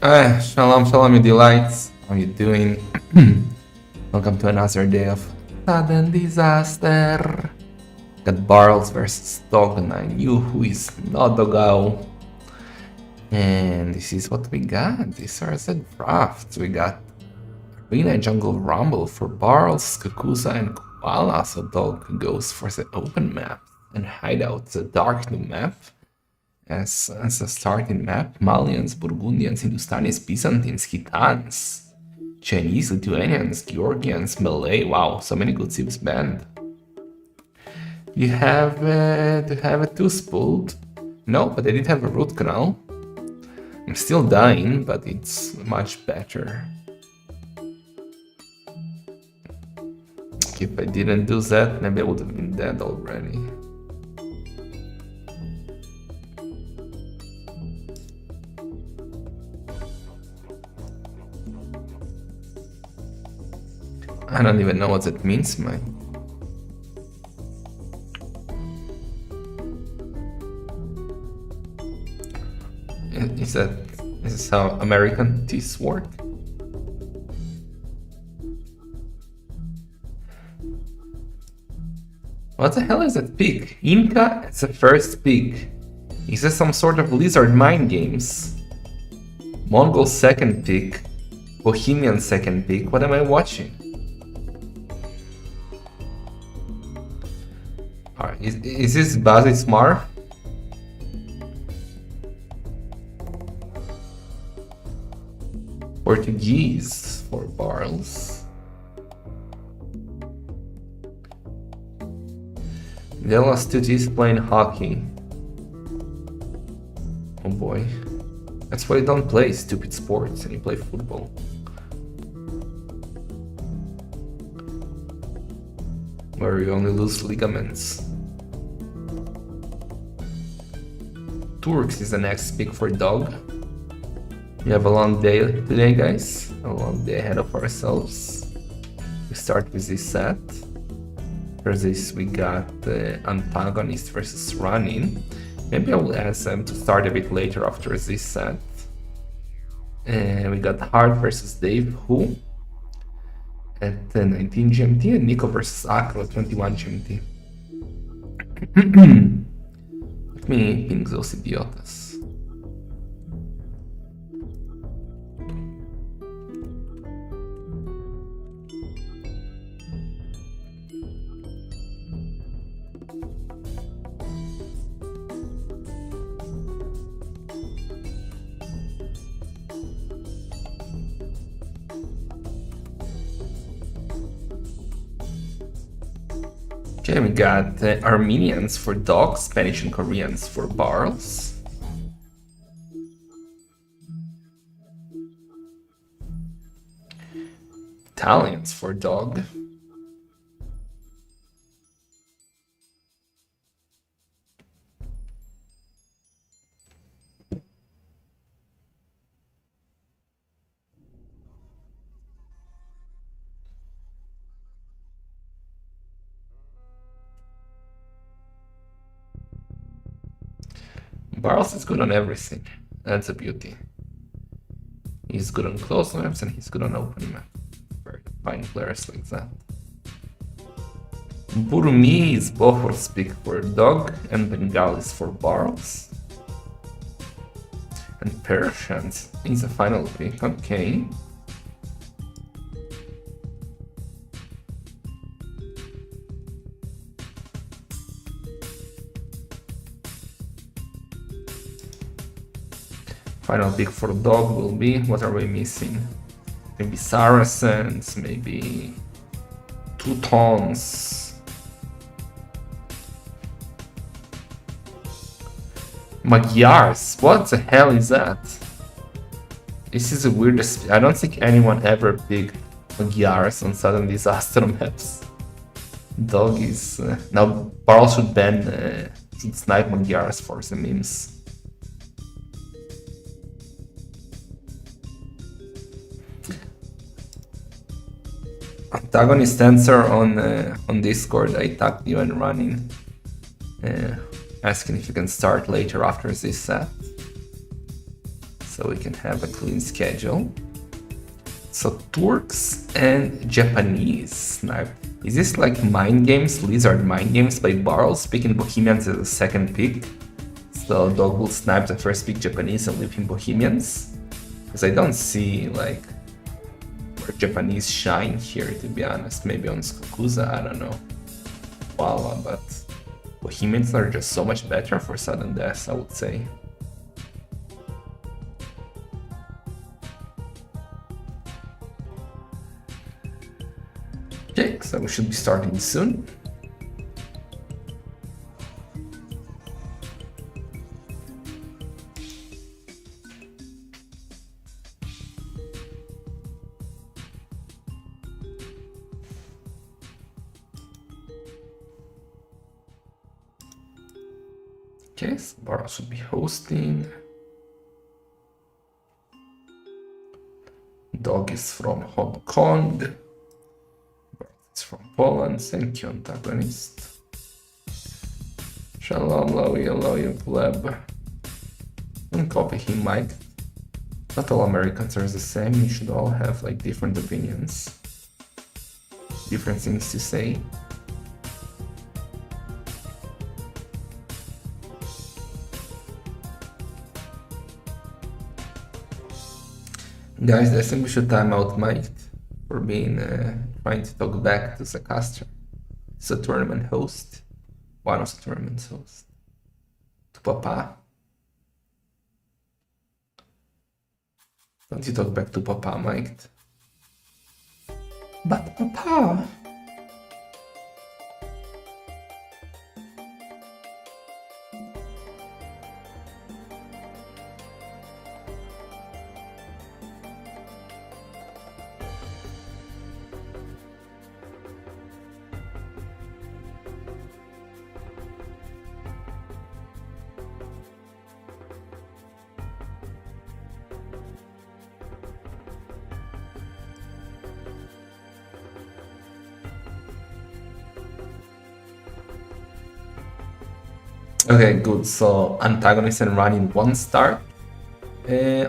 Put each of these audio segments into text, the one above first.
Shalom, shalom, you delights. How you doing? Welcome to another day of sudden disaster. Got Barrels versus Dog, and I knew who is not Dogao. And this is what we got. These are the drafts. We got Arena Jungle Rumble for Barrels, Kakusa, and Koala. So Dog goes for the open map and Hideout, the dark new map. As a starting map, Malians, Burgundians, Hindustanis, Byzantines, Gitans, Chinese, Lithuanians, Georgians, Malay. Wow, so many good cities banned. You have a tooth pulled. No, but I did have a root canal. I'm still dying, but it's much better. If I didn't do that, maybe I would have been dead already. I don't even know what that means, man. Is this how American teeth work? What the hell is that pig? Inca, it's the first pig. Is this some sort of lizard mind games? Mongol second pig. Bohemian second pig. What am I watching? Alright, is this Bazi Smart? Portuguese for Barrels. They lost 2 G's playing hockey. Oh boy. That's why you don't play stupid sports and you play football. Where you only lose ligaments. Turks is the next pick for Dog. We have a long day today, guys. A long day ahead of ourselves. We start with this set. For this, we got Antagonist versus Running. Maybe I will ask them to start a bit later after this set. We got Hearttt versus Dave Who at 19 GMT and Nico versus Acro at 21 GMT. Let me ping those idiotas. Okay, we got Armenians for Dog, Spanish and Koreans for Barrels. Italians for Dog. Barrels is good on everything. That's a beauty. He's good on close maps and he's good on open maps. Very fine players like that. Burmi is Bohor's pick for Dog and Bengalis for Barrels. And Persians is a final pick, okay. Final pick for Dog will be, what are we missing? Maybe Saracens, maybe Teutons. Magyars, what the hell is that? This is the weirdest, I don't think anyone ever picked Magyars on sudden disaster maps. Dog is, now Barrel should ban, should snipe Magyars for the memes. Antagonist answer on Discord. I tagged you and Running, asking if you can start later after this set. so we can have a clean schedule. So Turks and Japanese snipe. Is this like Mind Games, Lizard Mind Games by Barrels, picking Bohemians as a second pick? So Dog will snipe the first pick Japanese and leave him Bohemians? Because I don't see like where Japanese shine here, to be honest. Maybe on Skukuza, I don't know. Wala, but Bohemians are just so much better for sudden death, I would say. Okay, so we should be starting soon. Okay, so Bara should be hosting. Dog is from Hong Kong. It's from Poland. Thank you, antagonist. Shalom, loyal pleb. And copy him, Mike. Not all Americans are the same. You should all have like different opinions, different things to say. Guys, I think we should time out Mike for being trying to talk back to Dessaster. It's a tournament host, one of the tournament hosts. To Papa. Don't you talk back to Papa, Mike? But Papa. Okay, good. So antagonists and running one start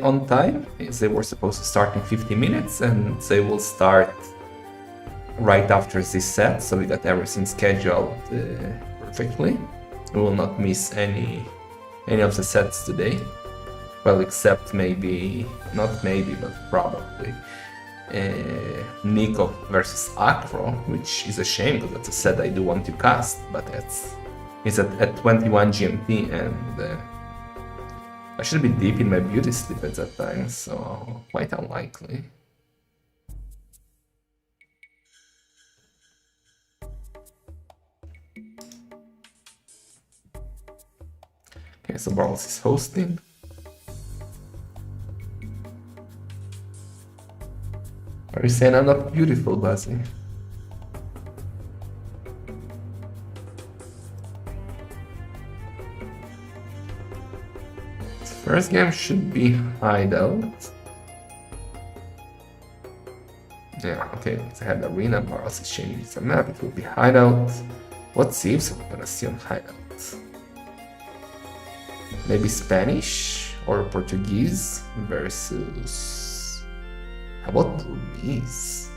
on time. They were supposed to start in 50 minutes, and they will start right after this set. So we got everything scheduled perfectly. We will not miss any of the sets today. Well, except maybe, not maybe, but probably Nico versus Acro, which is a shame because that's a set I do want to cast, but it's at 21 GMT, and I should be deep in my beauty sleep at that time, so quite unlikely. Okay, so Barles is hosting. Are you saying I'm not beautiful, Buzzy? First game should be Hideout. Yeah, okay, I had Arena, Barles is changing the map, it will be Hideout. What saves we're gonna see on Hideout? Maybe Spanish or Portuguese versus... How about Burmese?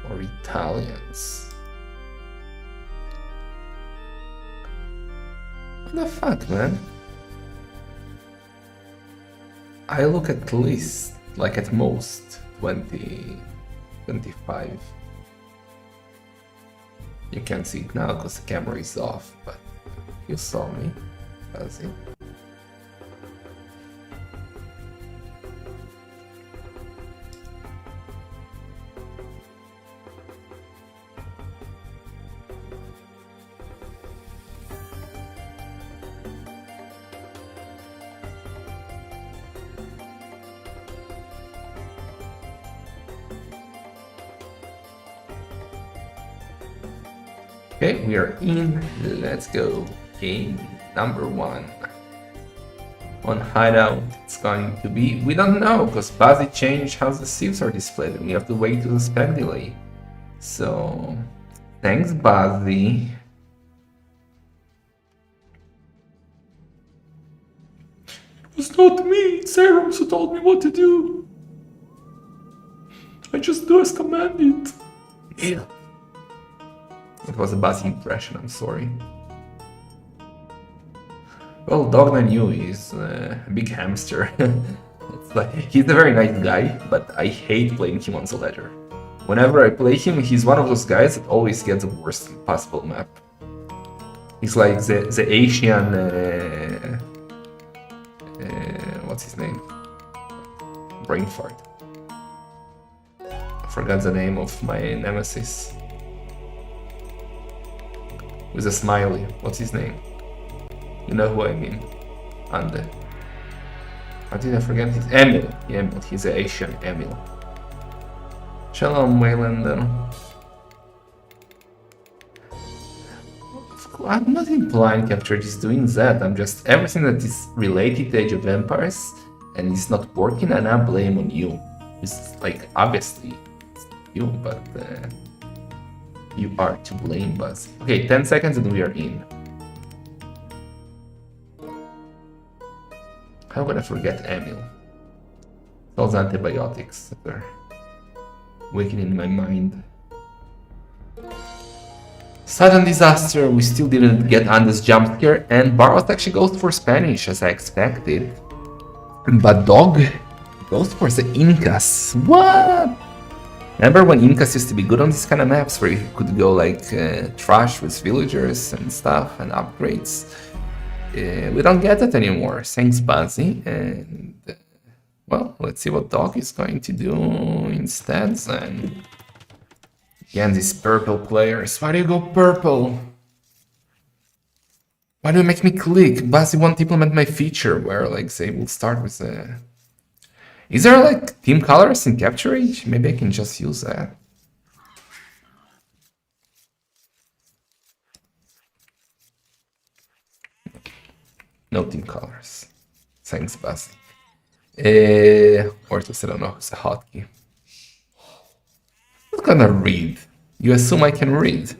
Or Italians? What the fuck, man? I look at least, like at most, 20, 25. You can't see it now because the camera is off, but you saw me, Buzzy. Okay, we are in. Let's go. Game number 1. On Hideout, it's going to be... We don't know, because Buzzy changed how the sieves are displayed, and we have to wait to the spec delay. So... Thanks, Buzzy. It's not me, it's Arrows who told me what to do. I just do as commanded. Yeah. It was a bad impression, I'm sorry. Well, Dog9U is a big hamster. It's like, he's a very nice guy, but I hate playing him on the ledger. Whenever I play him, he's one of those guys that always gets the worst possible map. He's like the Asian... what's his name? Brain fart. I forgot the name of my nemesis. With a smiley. What's his name? You know who I mean. Ande. How did I forget his... Emil. Emil. He's an Asian Emil. Shalom, Waylander. I'm not implying Capture is doing that. I'm just... Everything that is related to Age of Empires and is not working, and I blame on you. It's like, obviously, it's you, but... you are to blame, Buzz. Okay, 10 seconds and we are in. How could I forget Emil? Those antibiotics that are waking in my mind. Sudden disaster, we still didn't get Andes jump scare, and Barros actually goes for Spanish as I expected. But Dog goes for the Incas. What? Remember when Incas used to be good on these kind of maps where you could go like trash with villagers and stuff and upgrades? We don't get that anymore. Thanks, Buzzy. And well, let's see what Dog is going to do instead. And again, these purple players. Why do you go purple? Why do you make me click? Buzzy won't implement my feature where like they will start with a... Is there like team colors in Capture Age? Maybe I can just use that. No team colors. Thanks, Buzzy. Or just I don't know, it's a hotkey. I'm not gonna read. You assume I can read.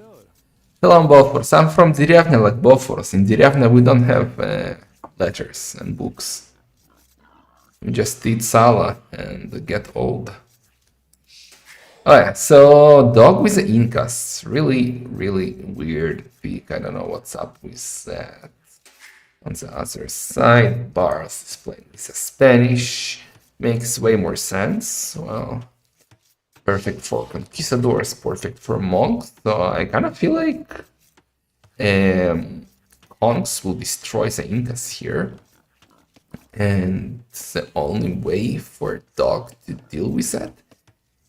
Hello, Boforos. I'm from Derievna, like Boforos. In Derievna we don't have letters and books. We just eat Sala and get old. Oh yeah, so Dog with the Incas. Really, really weird pick. I don't know what's up with that. On the other side, Barros is playing with a Spanish. Makes way more sense. Well, perfect for Conquistadors, perfect for Monks. So I kind of feel like Monks will destroy the Incas here. And the only way for Dog to deal with that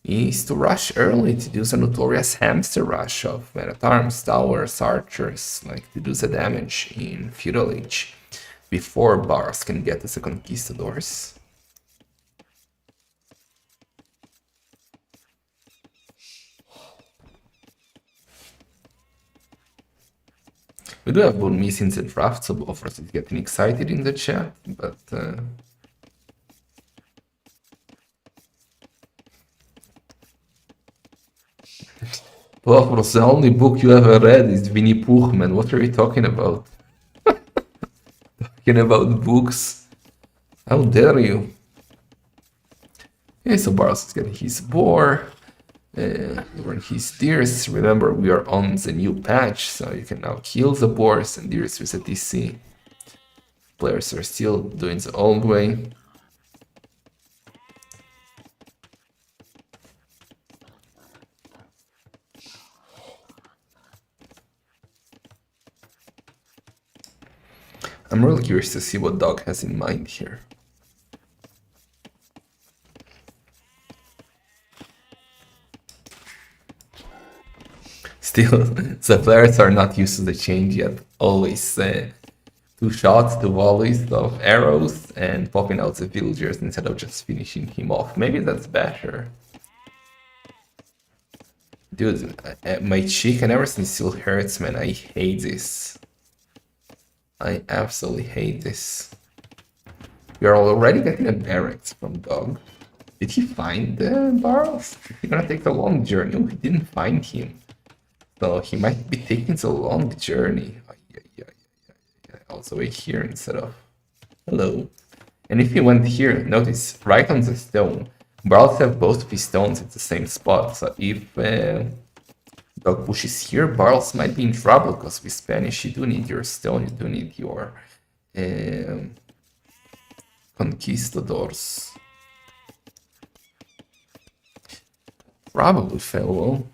is to rush early, to do the notorious hamster rush of men-at-arms, towers, archers, like to do the damage in Feudal Age before Barros can get to the Conquistadors. We do have Burmese in the draft, so both of us is getting excited in the chat, but Boforos, the only book you ever read is Winnie Pooh, man. What are you talking about? Talking about books? How dare you? Okay, so Barros is getting his boar. Over his deers. Remember, we are on the new patch, so you can now kill the boars and deers with a DC. Players are still doing the old way. I'm really curious to see what Dog has in mind here. Still, the players are not used to the change yet. Always 2 shots, 2 volleys of arrows, and popping out the villagers instead of just finishing him off. Maybe that's better. Dude, my cheek and everything still hurts, man. I hate this. I absolutely hate this. We are already getting a barracks from Dog. Did he find the Barros? He's gonna take a long journey. Oh, he didn't find him. So he might be taking a long journey. Also wait here instead of... Hello. And if he went here, notice right on the stone, Barrels have both of his stones at the same spot. So if Dog pushes here, Barrels might be in trouble because with Spanish you do need your stone, you do need your conquistadors. Probably fell well.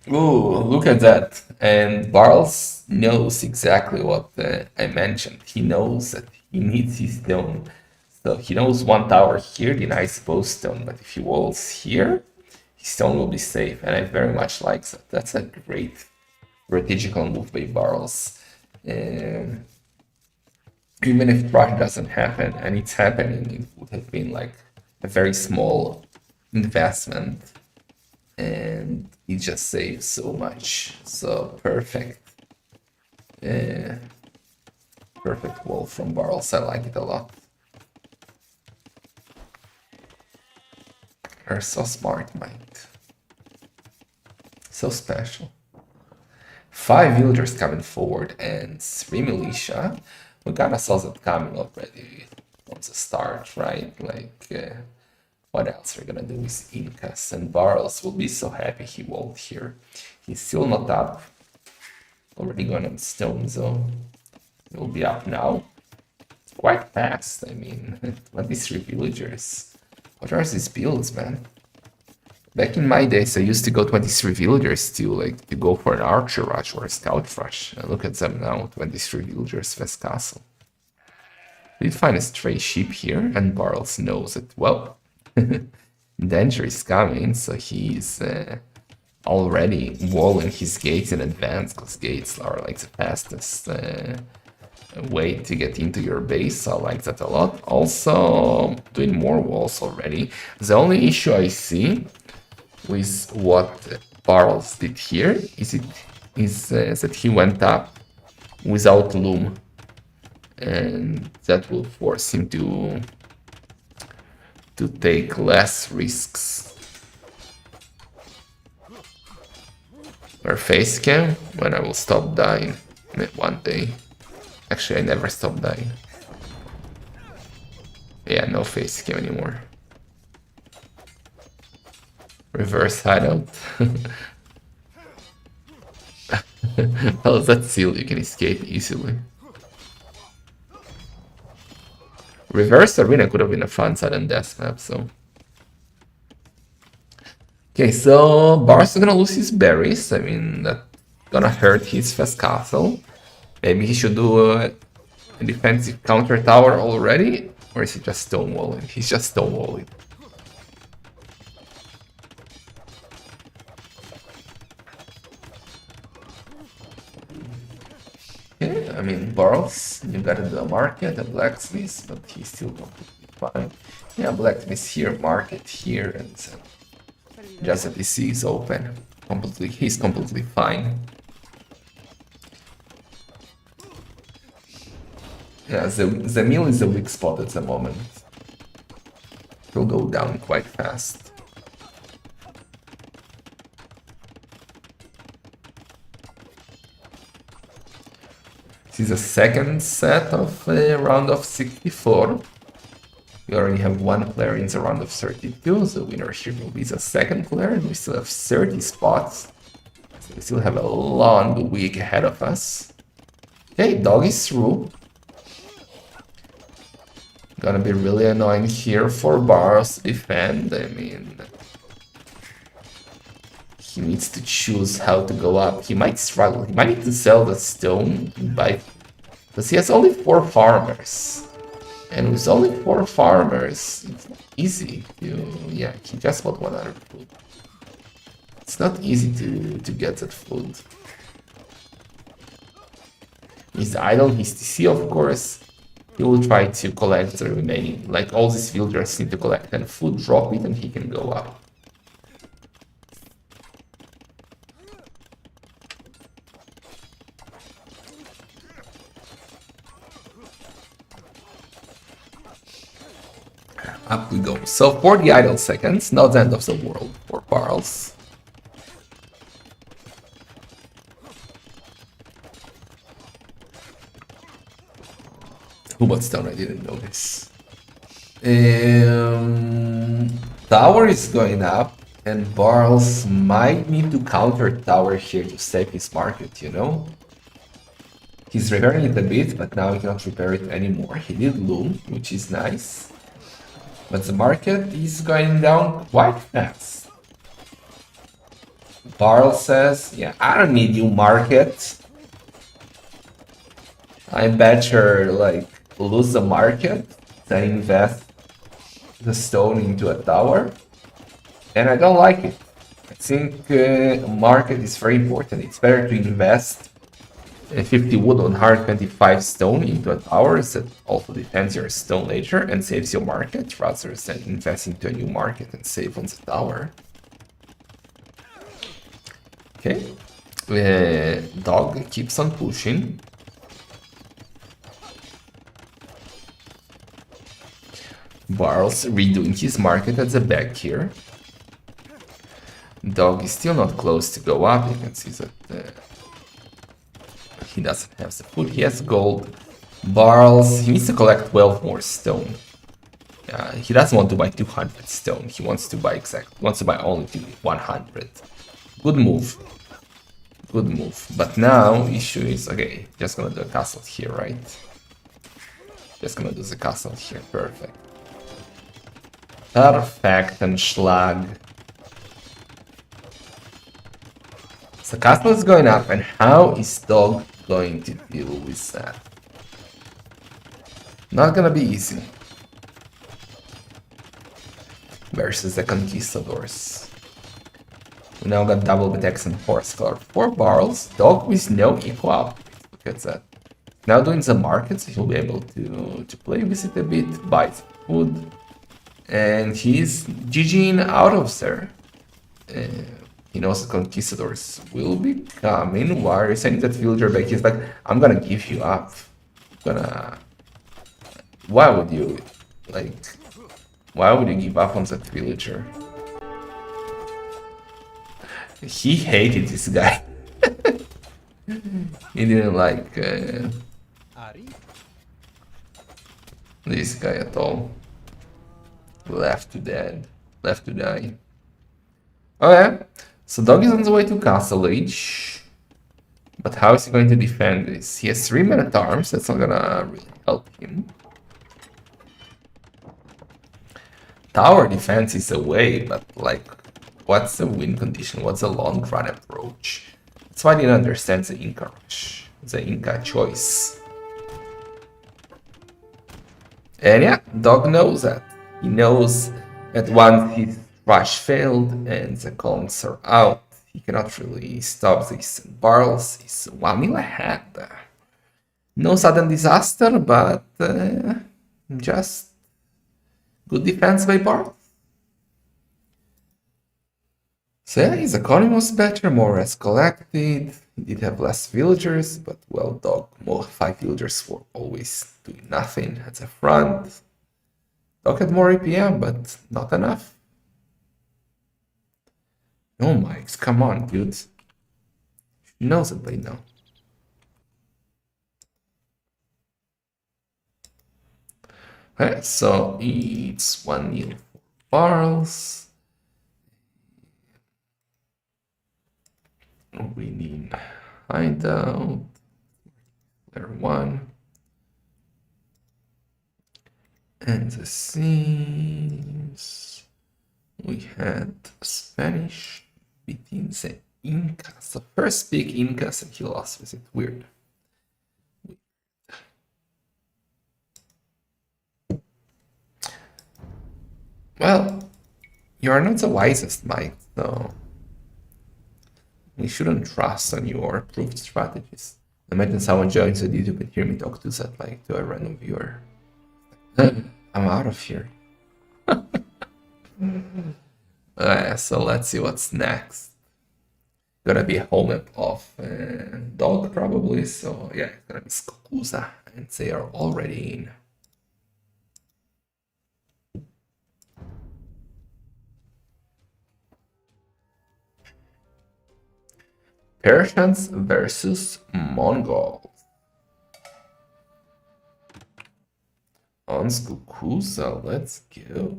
Ooh, look at that. And Barles knows exactly what I mentioned. He knows that he needs his stone. So he knows one tower here denies both stone, but if he walls here, his stone will be safe. And I very much like that. That's a great strategical move by Barles. Even if Crush doesn't happen, and it's happening, it would have been like a very small investment. And it just saves so much. So perfect. Perfect wall from Barrels. I like it a lot. You're so smart, mate. So special. 5 villagers coming forward and 3 militia. We kinda saw that coming already from the start, right? Like, what else are we gonna do with Incas? And Barrels will be so happy he walled here. He's still not up. Already gone on stone zone. He will be up now. It's quite fast. I mean, 23 villagers. What are these builds, man? Back in my days, I used to go 23 villagers to go for an archer rush or a scout rush. And look at them now, 23 villagers, Fast Castle. We find a stray sheep here, and Barrels knows it. Well, danger is coming, so he's already walling his gates in advance, because gates are like the fastest way to get into your base. So I like that a lot. Also, doing more walls already. The only issue I see with what Barrels did here is that he went up without loom, and that will force him to take less risks. Or face cam, when I will stop dying one day. Actually, I never stop dying. Yeah, no face cam anymore. Reverse hideout. Well, that's seal, you can escape easily. Reverse arena could have been a fun sudden death map, so. Okay, so Bar's gonna lose his berries. I mean, that's gonna hurt his fast castle. Maybe he should do a defensive counter tower already, or is he just stonewalling? He's just stonewalling. Okay, I mean, Barles, you got a market, a blacksmith, but he's still completely fine. Yeah, blacksmith here, market here, and just that the DC is open. He's completely fine. Yeah, the mill is a weak spot at the moment. It will go down quite fast. This is a second set of round of 64. We already have one player in the round of 32, the winner here will be the second player, and we still have 30 spots. So we still have a long week ahead of us. Okay, dog is through. Gonna be really annoying here for Bars to defend. I mean, he needs to choose how to go up. He might struggle. He might need to sell the stone because he has only 4 farmers. And with only 4 farmers, it's not easy to, yeah, he just bought 100 food. It's not easy to get that food. He's idle, he's TC, of course. He will try to collect the remaining, like all these villagers need to collect and food, drop it, and he can go up. Up we go. So 40 idle seconds, not the end of the world for Barles. Who bought stone? I didn't notice. Tower is going up, and Barles might need to counter tower here to save his market, you know? He's repairing it a bit, but now he cannot repair it anymore. He did loom, which is nice. But the market is going down quite fast. Barles says, yeah, I don't need you, market. I better, like, lose the market than invest the stone into a tower. And I don't like it. I think market is very important. It's better to invest 50 wood on 125 stone into a tower that also defends your stone later and saves your market rather than invest into a new market and save on the tower. Okay, dog keeps on pushing. Barles redoing his market at the back here. Dog is still not close to go up. You can see that he doesn't have the food. He has gold. Barles, he needs to collect 12 more stone. He doesn't want to buy 200 stone. He wants to buy only 100. Good move. Good move. But now issue is okay. Just gonna do a castle here, right? Just gonna do the castle here. Perfect. Perfect and schlag. The castle is going up, and how is dog going to deal with that? Not gonna be easy. Versus the conquistadors. We now got double attacks and horse color. 4 barrels. Dog with no equal output. Look at that. Now doing the markets, he'll be able to play with it a bit, buy some food. And he's GGing out of there. He knows the conquistadors will be coming. Why are you sending that villager back? He's like, I'm gonna give you up. Why would you, like, why would you give up on that villager? He hated this guy. He didn't like this guy at all. Left to die. Oh yeah, so dog is on the way to Castle Age. But how is he going to defend this? He has 3 men at arms, that's not gonna really help him. Tower defense is away, but like, what's the win condition? What's the long run approach? That's why I didn't understand the Inca rush, the Inca choice. And yeah, dog knows that. He knows that once his rush failed and the columns are out, he cannot really stop this. Barles is 1 mil ahead. No sudden disaster, but just good defense by Barles. So yeah, his economy was better, more res collected. He did have less villagers, but well, dog, more 5 villagers were always doing nothing at the front. Dog had more APM, but not enough. No mics, come on, dude. He knows it by now. Okay, so it's 1 mil for Barles. We need hideout. There 1. And the scenes. We had Spanish beating the Incas. The first big Incas, and he lost with it. Weird. Well, you are not the wisest, Mike, so we shouldn't trust on your approved strategies. Imagine someone joins the YouTube and hear me talk to that, like, to a random viewer. I'm out of here. So let's see what's next. Gonna be a whole map of dog probably, so yeah, it's gonna be Skokusa, and they are already in. Persians versus Mongols. on Skukusa. Let's go.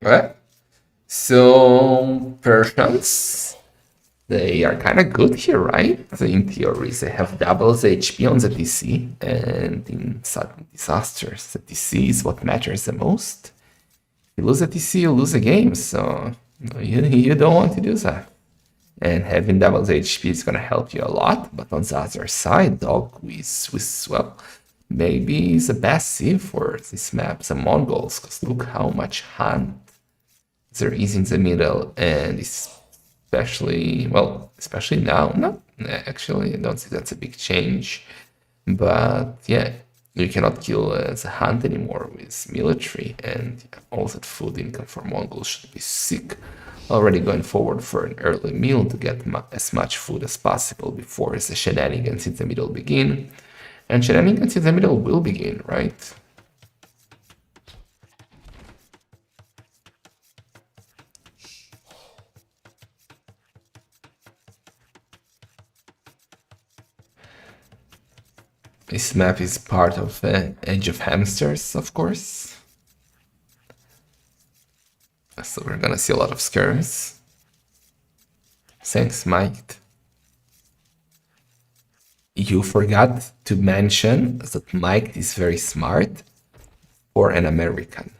Alright. So Persians, they are kind of good here, right? So in theory, they have doubles HP on the DC, and in sudden disasters, the DC is what matters the most. If you lose a DC, you lose a game, so you don't want to do that. And having doubles HP is gonna help you a lot, but on the other side, Dog with well, maybe is the best sieve for this map, the Mongols, because look how much hunt there is in the middle, and especially now. No, actually, I don't think that's a big change. But yeah, you cannot kill the hunt anymore with military, and all that food income for Mongols should be sick. Already going forward for an early meal to get as much food as possible before the shenanigans in the middle begin. And shenanigans in the middle will begin, right? This map is part of Age of Hamsters, of course. So we're gonna see a lot of skirms. Thanks, Mike. You forgot to mention that Mike is very smart for an American.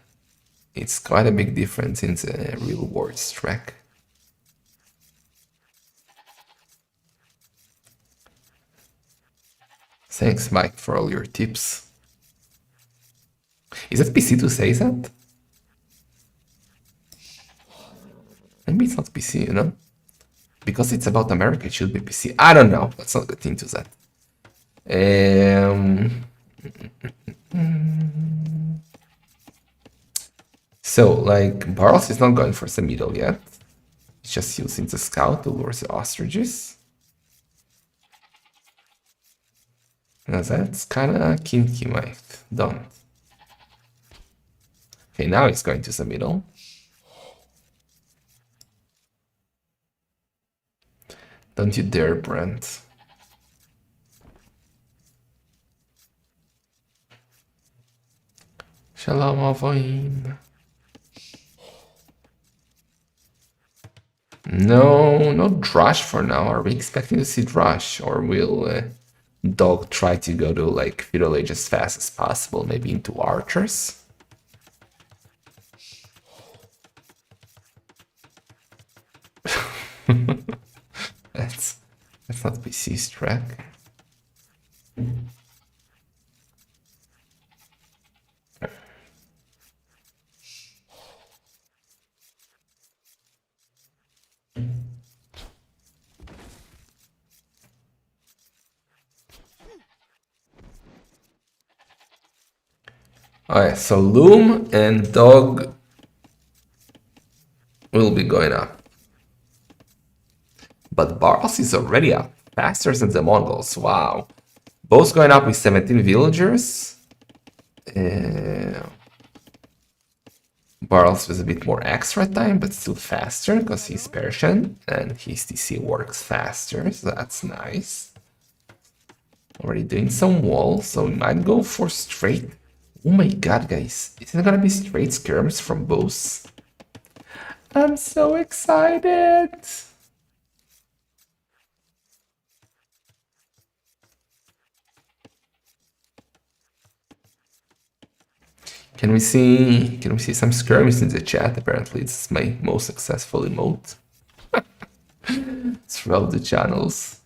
It's quite a big difference in the real world track. Thanks, Mike, for all your tips. Is it PC to say that? Maybe it's not PC, you know? Because it's about America, it should be PC. I don't know. Let's not get into that. So, like, Barles is not going for the middle yet. He's just using the scout to lure the ostriches. Now that's kind of kinky, Mike. Don't. Okay, now he's going to the middle. Don't you dare, Brent. Shalom, Avoin. No, no Drush for now. Are we expecting to see Drush, or will Dog try to go to like Feudal Age as fast as possible, maybe into Archers? That's not PC's track. Alright, so Loom and Dog will be going up. But Barles is already up, faster than the Mongols, wow. Both going up with 17 villagers. Barles with a bit more extra time, but still faster, because he's Persian, and his TC works faster, so that's nice. Already doing some wall, so we might go for straight. Oh my god, guys, is it gonna be straight skirms from both? I'm so excited! Can we see some skirms in the chat? Apparently it's my most successful emote throughout the channels.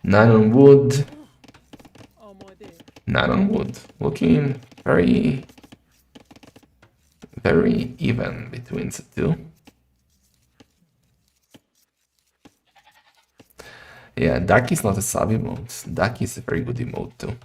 9 on wood. 9 on wood. Looking very even between the two. Yeah, Dark is not a sub emote. Dark is a very good emote too.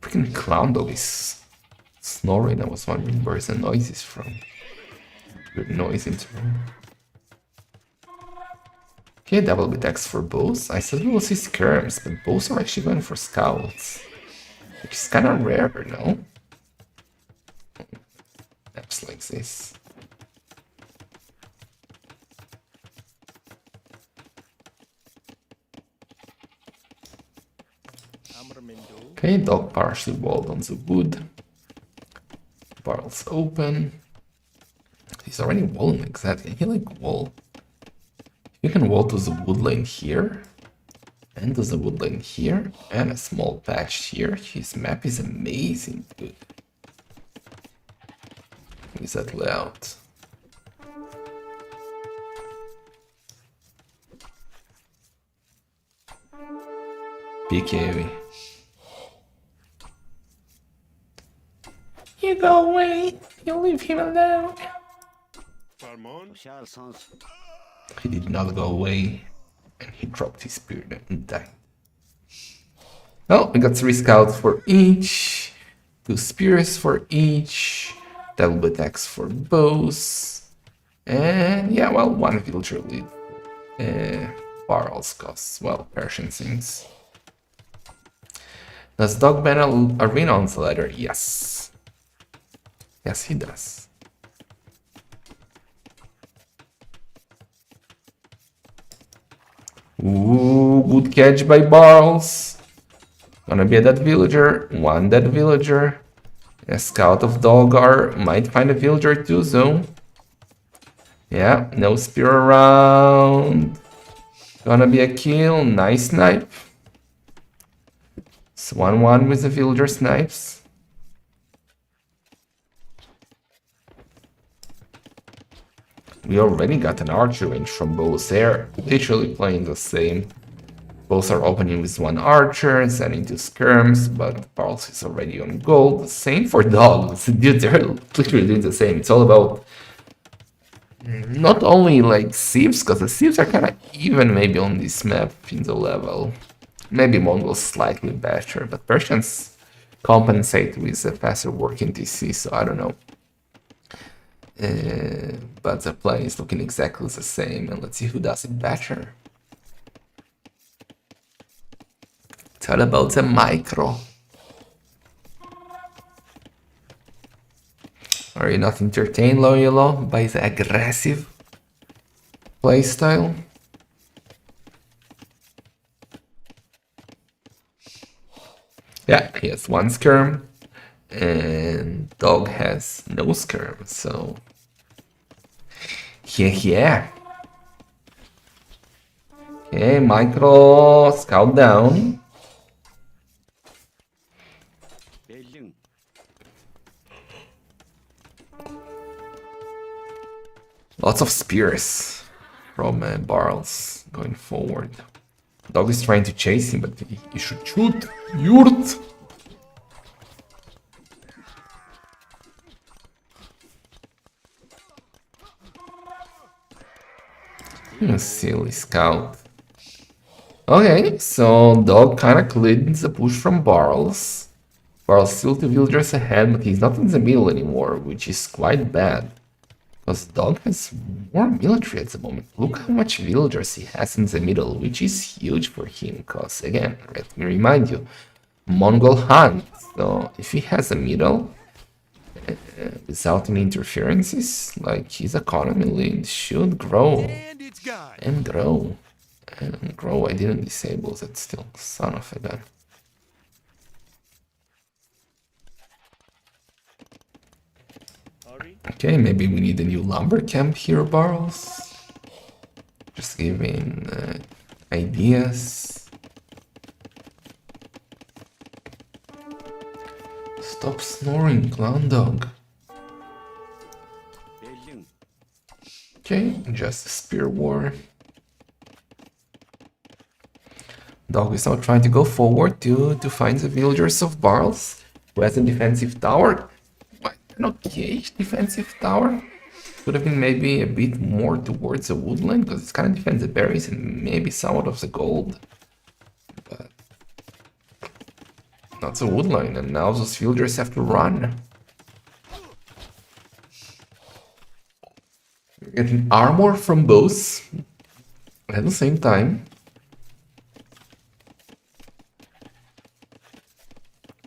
Freaking Clown Dog is snoring. I was wondering where the noise is from. Good noise in turn. Okay, double attacks for bows. I said we will see skirms, but bows are actually going for scouts. Which is kind of rare, no? Maps like this. Okay, dog partially walled on the wood. Barrels open. He's already walling exactly. He like wall. You can wall to the wood lane here. And to the wood lane here. And a small patch here. His map is amazing, dude. Is that layout? PKV. You go away. You leave him alone. He did not go away. And he dropped his spear and died. Well, we got 3 scouts for each. 2 spears for each. Double attacks for bows. And yeah, well, 1 villager lead. Barrels costs, well, Persian things. Does Dog ban arena on the ladder? Yes. Yes, he does. Ooh, good catch by Barrels. Gonna be a dead villager. 1 dead villager. A scout of Dolgar might find a villager too, though. Yeah, no spear around. Gonna be a kill. Nice snipe. It's 1-1 with the villager snipes. We already got an archer range from both. They're literally playing the same. Both are opening with 1 archer, sending 2 skirms, but Barrels is already on gold. Same for dogs. Dude, they're literally doing the same. It's all about not only like sieves, because the sieves are kind of even maybe on this map in the level. Maybe Mongols slightly better, but Persians compensate with a faster working TC, so I don't know. But the play is looking exactly the same, and let's see who does it better. It's all about the micro. Are you not entertained, Loyalo, by the aggressive playstyle? Yeah, he has 1 skirm, and Dog has no skirm, so... Yeah. Okay, micro, scout down. Lots of spears from Barrels going forward. Dog is trying to chase him, but he should shoot. Yurt! Silly scout. Okay, so Dog kind of cleaned the push from Barrels. Barrels still 2 villagers ahead, but he's not in the middle anymore, which is quite bad. Because Dog has more military at the moment. Look how much villagers he has in the middle, which is huge for him. Because, again, let me remind you, Mongol hunt. So, if he has a middle, without any interferences, like his economy lead should grow. And grow. And grow. I didn't disable that still. Son of a gun. Okay, maybe we need a new lumber camp here, Barrels. Just giving ideas. Stop snoring, clown dog. Okay, just a spear war. Dog is now trying to go forward to find the villagers of Barrels, who has a defensive tower. An okay defensive tower. Could have been maybe a bit more towards the woodland, because it's kind of defends the berries and maybe somewhat of the gold. But That's a wood line, and now those villagers have to run. We're getting armor from both at the same time.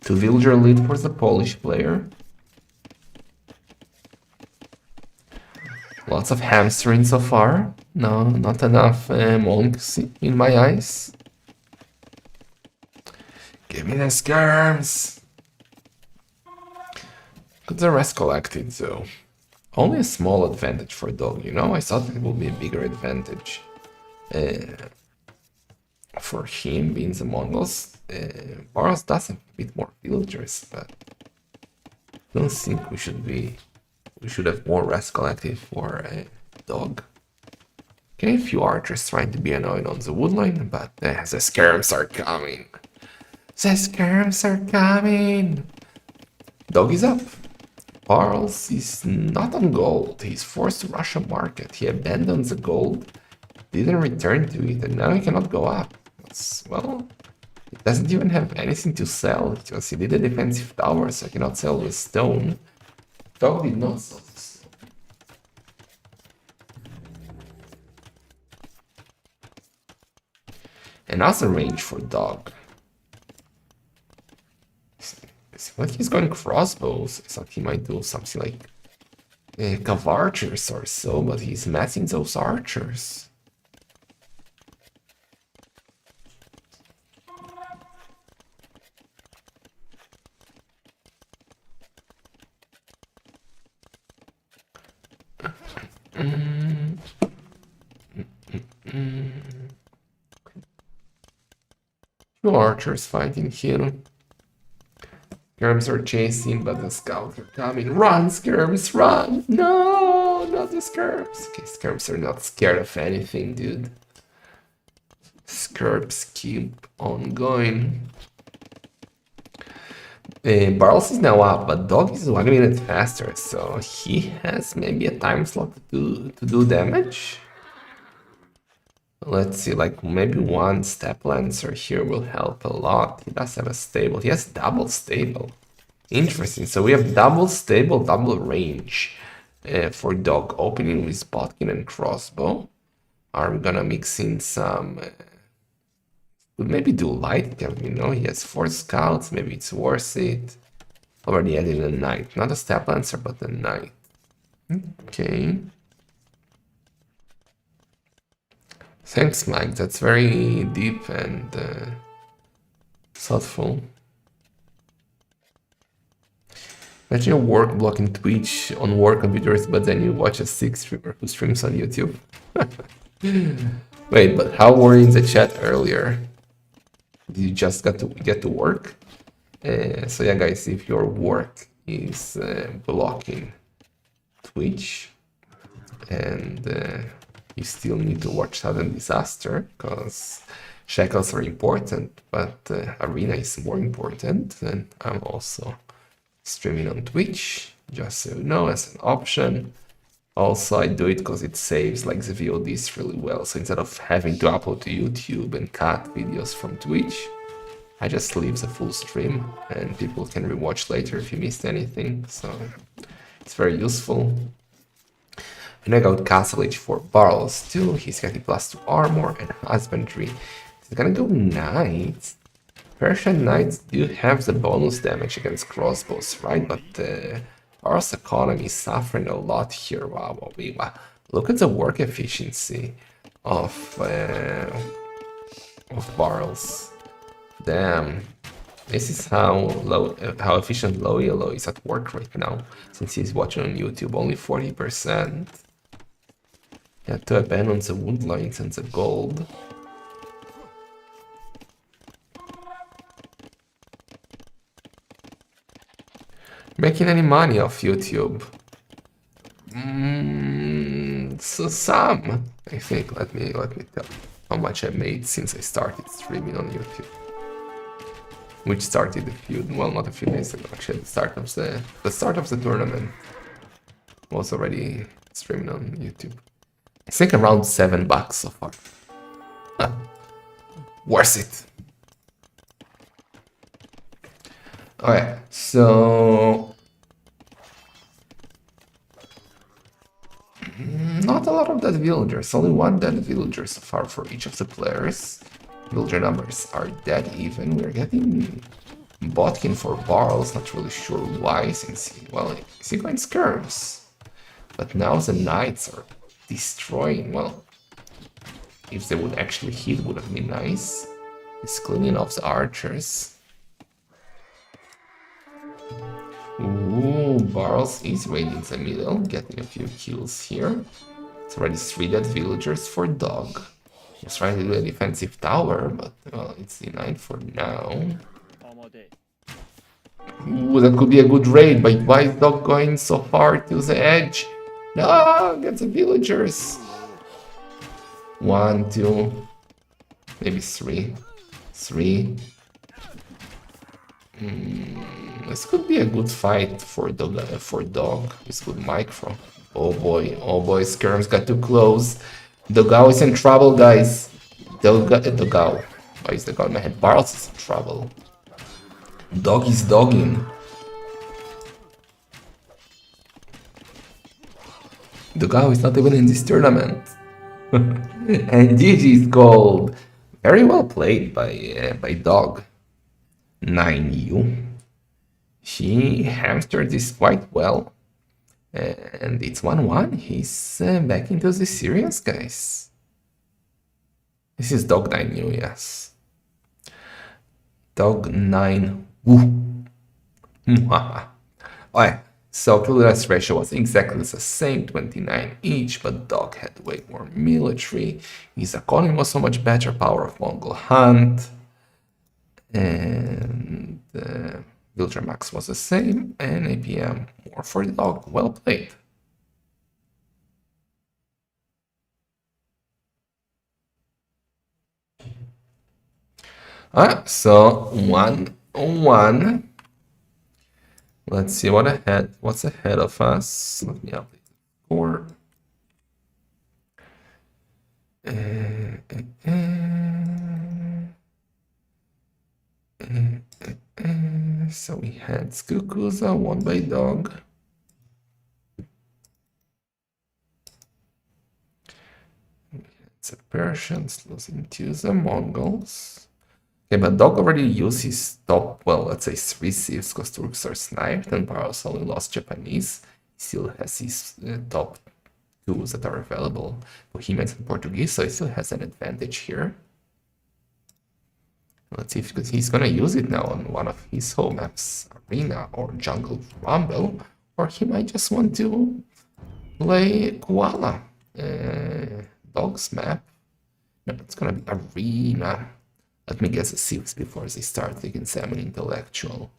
Two villager lead for the Polish player. Lots of hamstering so far. No, not enough monks in my eyes. Give me the skirms! Got the rest collected though. Only a small advantage for dog, you know? I thought it would be a bigger advantage. For him being the Mongols. Boros does have a bit more villagers, but I don't think we should have more rest collected for a dog. Okay, a few archers trying to be annoying on the woodline, but the skirms are coming. The skirms are coming! Dog is up. Charles is not on gold. He's forced to rush a market. He abandoned the gold, didn't return to it, and now he cannot go up. Well, he doesn't even have anything to sell because he did a defensive tower, so I cannot sell the stone. Dog did not sell the stone. Another range for dog. Like he's going crossbows. I thought he might do something like cav archers or so, but he's messing those archers. Two archers fighting here. Skirms are chasing, but the scouts are coming. Run, Skirms, run! No, not the Skirms. Okay, Skirms are not scared of anything, dude. Skirms keep on going. Barrels is now up, but Dog is 1 minute faster, so he has maybe a time slot to do damage. Let's see, like maybe one step lancer here will help a lot. He does have a stable. He has double stable. Interesting. So we have double stable, double range for Dog, opening with Botkin and crossbow. Are we gonna mix in some? We'll maybe do light cav, you know? He has 4 scouts. Maybe it's worth it. Already added a knight, not a step lancer, but a knight. Okay. Thanks, Mike. That's very deep and thoughtful. Imagine your work blocking Twitch on work computers, but then you watch a 6 streamer who streams on YouTube. Wait, but how were you in the chat earlier? Did you just get to work? So yeah, guys, if your work is blocking Twitch and you still need to watch Sudden Disaster because shekels are important, but Arena is more important. And I'm also streaming on Twitch, just so you know, as an option. Also, I do it because it saves like the VODs really well. So instead of having to upload to YouTube and cut videos from Twitch, I just leave the full stream and people can rewatch later if you missed anything. So it's very useful. And I got Castle Age for Barrels too. He's getting +2 armor and husbandry. He's gonna go Knights. Persian Knights do have the bonus damage against crossbows, right? But Barrels' economy is suffering a lot here. Wow. Look at the work efficiency of Barrels. Damn. This is how efficient Loyalo is at work right now, since he's watching on YouTube, only 40%. He had to abandon the wood lines and the gold. Making any money off YouTube? So some, I think. Let me tell you how much I made since I started streaming on YouTube. Which started a few, well, not a few days ago, actually. The start of the tournament was already streaming on YouTube. I think around $7 so far. Worth it. Okay, so not a lot of dead villagers, only one dead villager so far for each of the players. Villager numbers are dead even. We're getting Botkin for barrels, not really sure why, since he going skirms. But now the knights are destroying, well, if they would actually hit would have been nice. He's cleaning off the archers. Ooh, Barles is right in the middle, getting a few kills here. It's already 3 dead villagers for Dog. He's trying to do a defensive tower, but well, it's denied for now. Ooh, that could be a good raid, but why is Dog going so far to the edge? No, get the villagers. 1, 2, maybe 3. 3. This could be a good fight for Dog. This good micro. Oh boy, Skirm's got too close. Dogao is in trouble, guys. Dogao. Why is Dogao in my head? Barles is in trouble. Dog is dogging. Dogao is not even in this tournament. And GG's gold. Very well played by Dog. 9U. She hamstered this quite well. And it's 1-1. He's back into the series, guys. This is Dog 9U, yes. Dog 9. Woo. Alright, so kill death ratio was exactly the same, 29 each, but Dog had way more military. His economy was so much better, power of Mongol Hunt. And Villager Max was the same, and APM more for the Dog. Well played. Alright, so 1-1. Let's see what's ahead of us. Let me update the score. So we had Skukuza won by Dog. We had the Persians losing to the Mongols. Okay, but Dog already used his top, well, let's say 3 sieves because Turks are sniped and Barros only lost Japanese. He still has his top 2s that are available, Bohemians and Portuguese, so he still has an advantage here. Let's see if he's gonna use it now on one of his home maps, Arena or Jungle Rumble, or he might just want to play Koala. Dog's map. No, it's gonna be Arena. Let me guess the sieves before they start thinking Salmon Intellectual.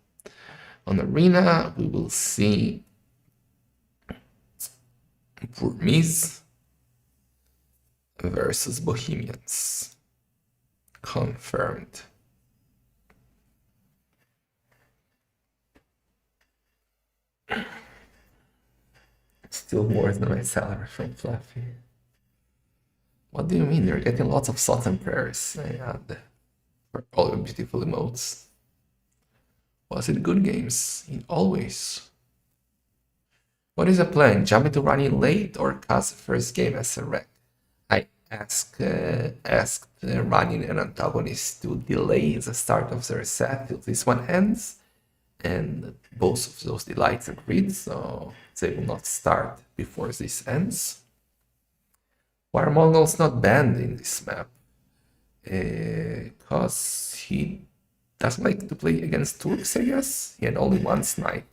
On Arena, we will see Burmese versus Bohemians. Confirmed. Still more than my salary from Fluffy. What do you mean? You're getting lots of thoughts and prayers. For all your beautiful emotes. Was it good games? Always. What is the plan? Jump into running late or cast the first game as a wreck? I asked running an antagonist to delay the start of the reset till this one ends. And both of those delights agreed, so they will not start before this ends. Why are Mongols not banned in this map? Because he doesn't like to play against Turks, I guess. He had only 1 snipe,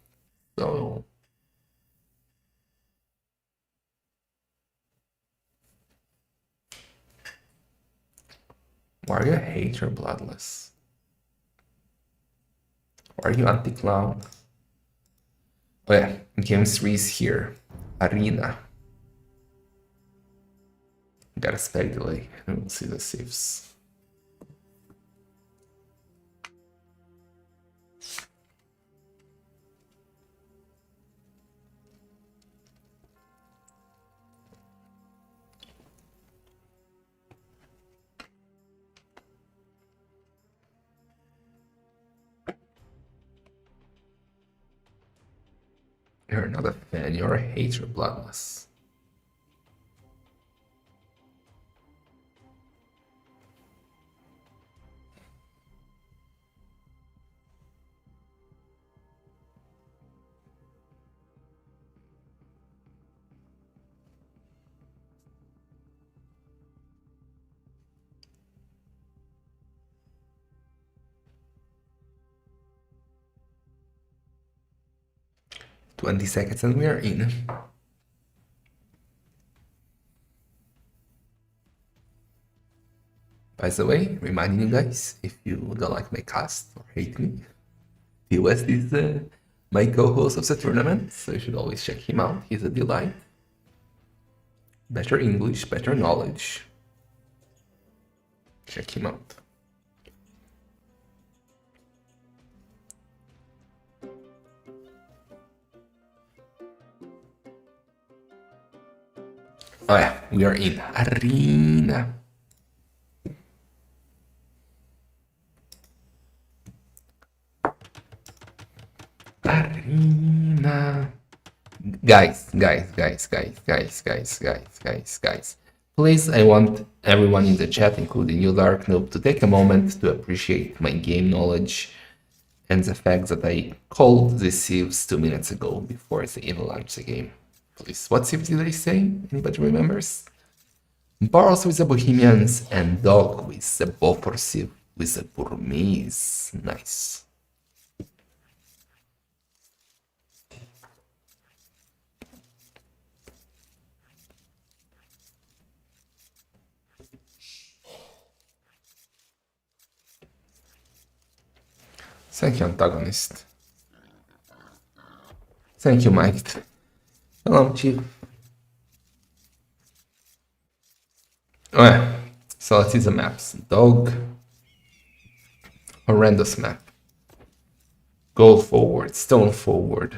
so... Why are you a hater, Bloodless? Why are you anti-clown? Oh yeah, game 3 is here. Arena. Got a spec delay, and we'll see the sieves. You're not a fan, you're a hater, Bloodless. "20 seconds and we are in." By the way, reminding you guys, if you don't like my cast or hate me, West is my co-host of the tournament, so you should always check him out. He's a delight. Better English, better knowledge. Check him out. Oh yeah, we are in Arena. Arena. Guys. Please, I want everyone in the chat, including you, Dark Noob, to take a moment to appreciate my game knowledge and the fact that I called the sieves 2 minutes ago before they even launched the game. Please, what sieve did I say? Anybody remembers? Barrels with the Bohemians and Dog with the Beaufort sieve with the Burmese. Nice. Thank you, Antagonist. Thank you, Mike. Hello, Chief. Oh yeah, so let's see the maps. Dog. Horrendous map. Gold forward, stone forward.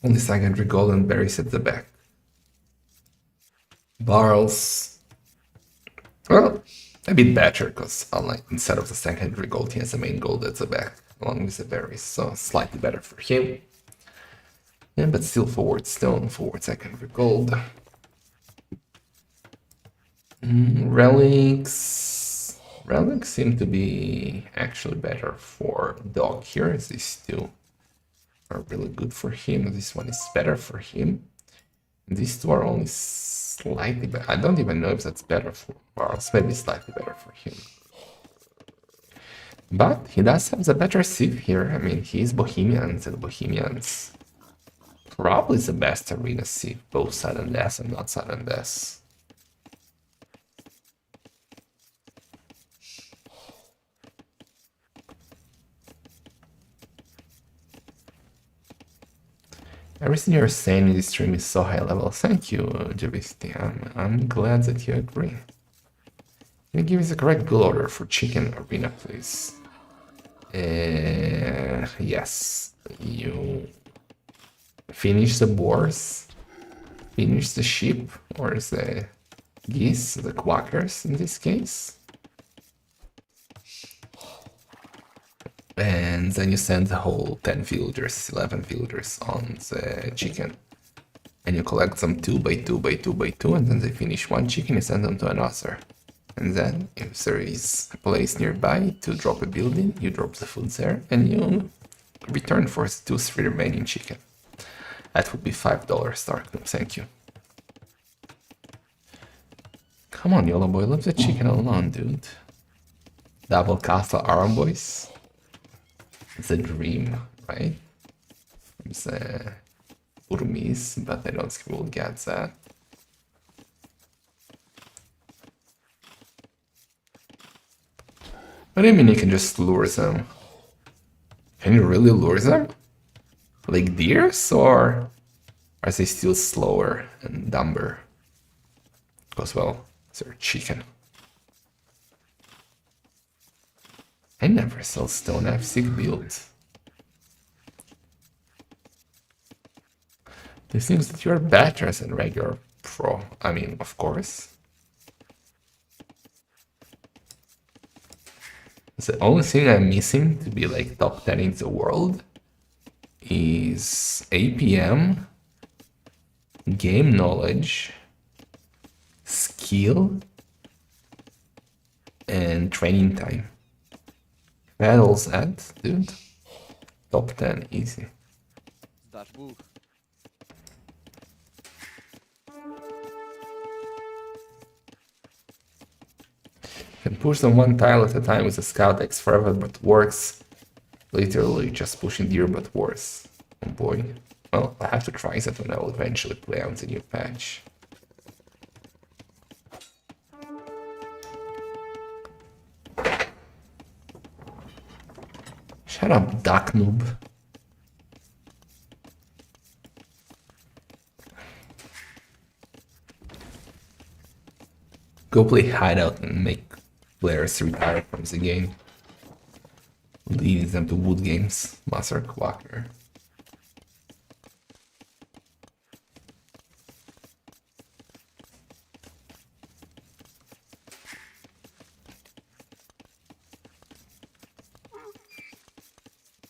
Only secondary gold and berries at the back. Barrels. Well, a bit better, because unlike instead of the secondary gold, he has the main gold at the back, along with the berries, so slightly better for him. Yeah, but still forward stone, forward secondary gold. Relics. Relics seem to be actually better for Dog here, as these two are really good for him. This one is better for him. These two are only slightly better. I don't even know if that's better for Barnes. Maybe slightly better for him. But he does have the better sieve here. I mean, he's Bohemians, and Bohemians probably the best arena sieve, both Sudden Death and not Sudden Death. Everything you're saying in this stream is so high level. Thank you, Javisti. I'm glad that you agree. Can you give me the correct goal order for chicken arena, please? Yes. You finish the boars, finish the sheep, or the geese, the quackers in this case. And then you send the whole 10 villagers, 11 villagers on the chicken. And you collect them 2 by 2 by 2 by 2, and then they finish one chicken, you send them to another. And then, if there is a place nearby to drop a building, you drop the food there, and you return for 2-3 remaining chicken. That would be $5, Darknum, thank you. Come on, Yellow Boy, leave the chicken alone, dude. Double castle arm, boys. It's a dream, right? It's a Burmese, but I don't think we'll get that. What do you mean you can just lure them? Can you really lure them? Like deers, or are they still slower and dumber? Because, well, they're chicken. I never saw stone have sick builds. It seems that you're better than regular pro. I mean, of course. The only thing I'm missing to be like top 10 in the world is is APM, game knowledge, skill, and training time. Battles at, dude. Top 10, easy. Can push them one tile at a time with a scout, takes forever but works. Literally just pushing deer but worse. Oh boy. Well, I have to try that when I will eventually play on the new patch. Shut up, duck noob. Go play hideout and make players retire from the game. Leading them to wood games. Master Quacker.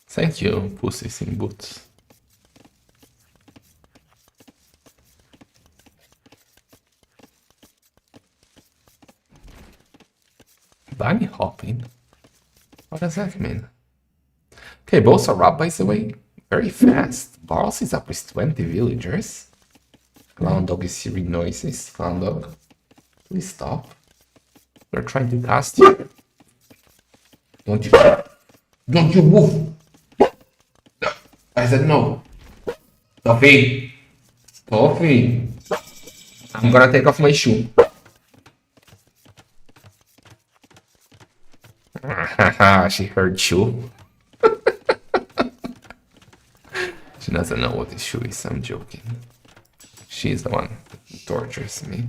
Thank you, pussies in boots. Bunny hopping? What does that mean? Okay, both are up by the way. Very fast. Barles is up with 20 villagers. Clown dog is hearing noises. Clown dog, please stop. We're trying to cast you. Don't you move! I said no. Toffee! Toffee! I'm gonna take off my shoe. Haha, she heard shoe. She doesn't know what this shoe is, I'm joking. She's the one that tortures me.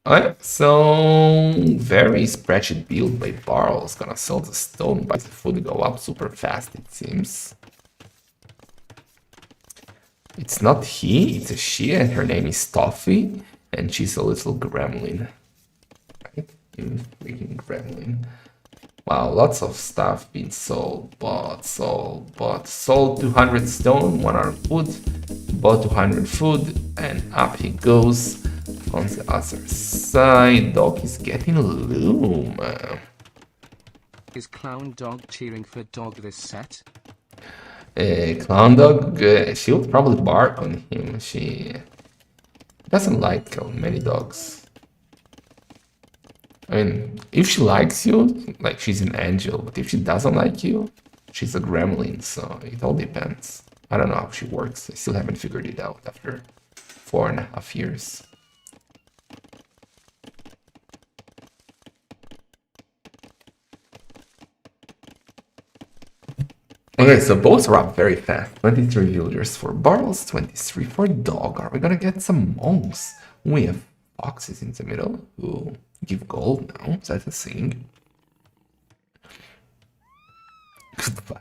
Alright, so very spreadsheet build by Barrel's gonna sell the stone, but the food go up super fast, it seems. It's not he, it's a she, and her name is Toffee, and she's a little gremlin. Right? Freaking gremlin. Wow, lots of stuff being sold, bought, sold, bought, sold 200 stone, 100 food, bought 200 food, and up he goes. On the other side, dog is getting loom. Is Clown Dog cheering for dog this set? Clown dog, she would probably bark on him. She doesn't like many dogs. I mean, if she likes you, like she's an angel, but if she doesn't like you, she's a gremlin, so it all depends. I don't know how she works. I still haven't figured it out after 4.5 years. Okay, so both are up very fast. 23 villagers for Barrels, 23 for Dog. Are we gonna get some monks? We have foxes in the middle who give gold now. Is that a thing? Goodbye.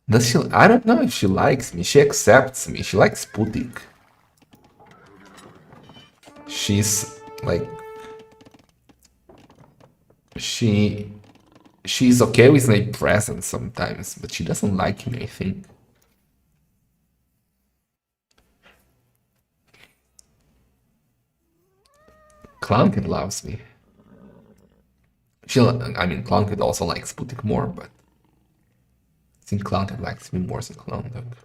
Does she? I don't know if she likes me. She accepts me. She likes Putik. She's like... She's okay with my presence sometimes, but she doesn't like me, I think. Clowncat loves me. I mean, Clowncat also likes Putik more, but I think Clowncat likes me more than Clown Dog.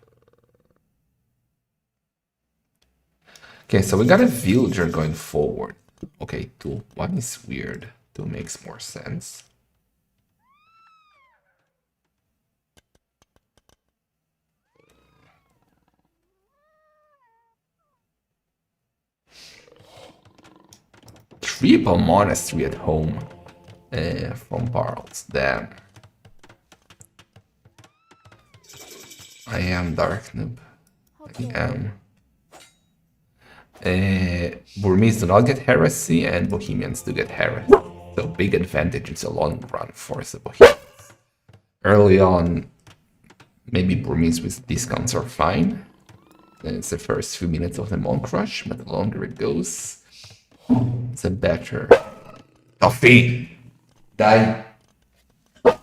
Okay, so we got a villager going forward. Okay, 2. 1 is weird. 2 makes more sense. Triple monastery at home from Barrels. Damn. I am Dark Noob. I am. Burmese do not get heresy, and Bohemians do get heresy. So big advantage in the long run for the Bohemians. Early on, maybe Burmese with discounts are fine. It's the first few minutes of the Monk Rush, but the longer it goes, the better. Toffee! Die! Die!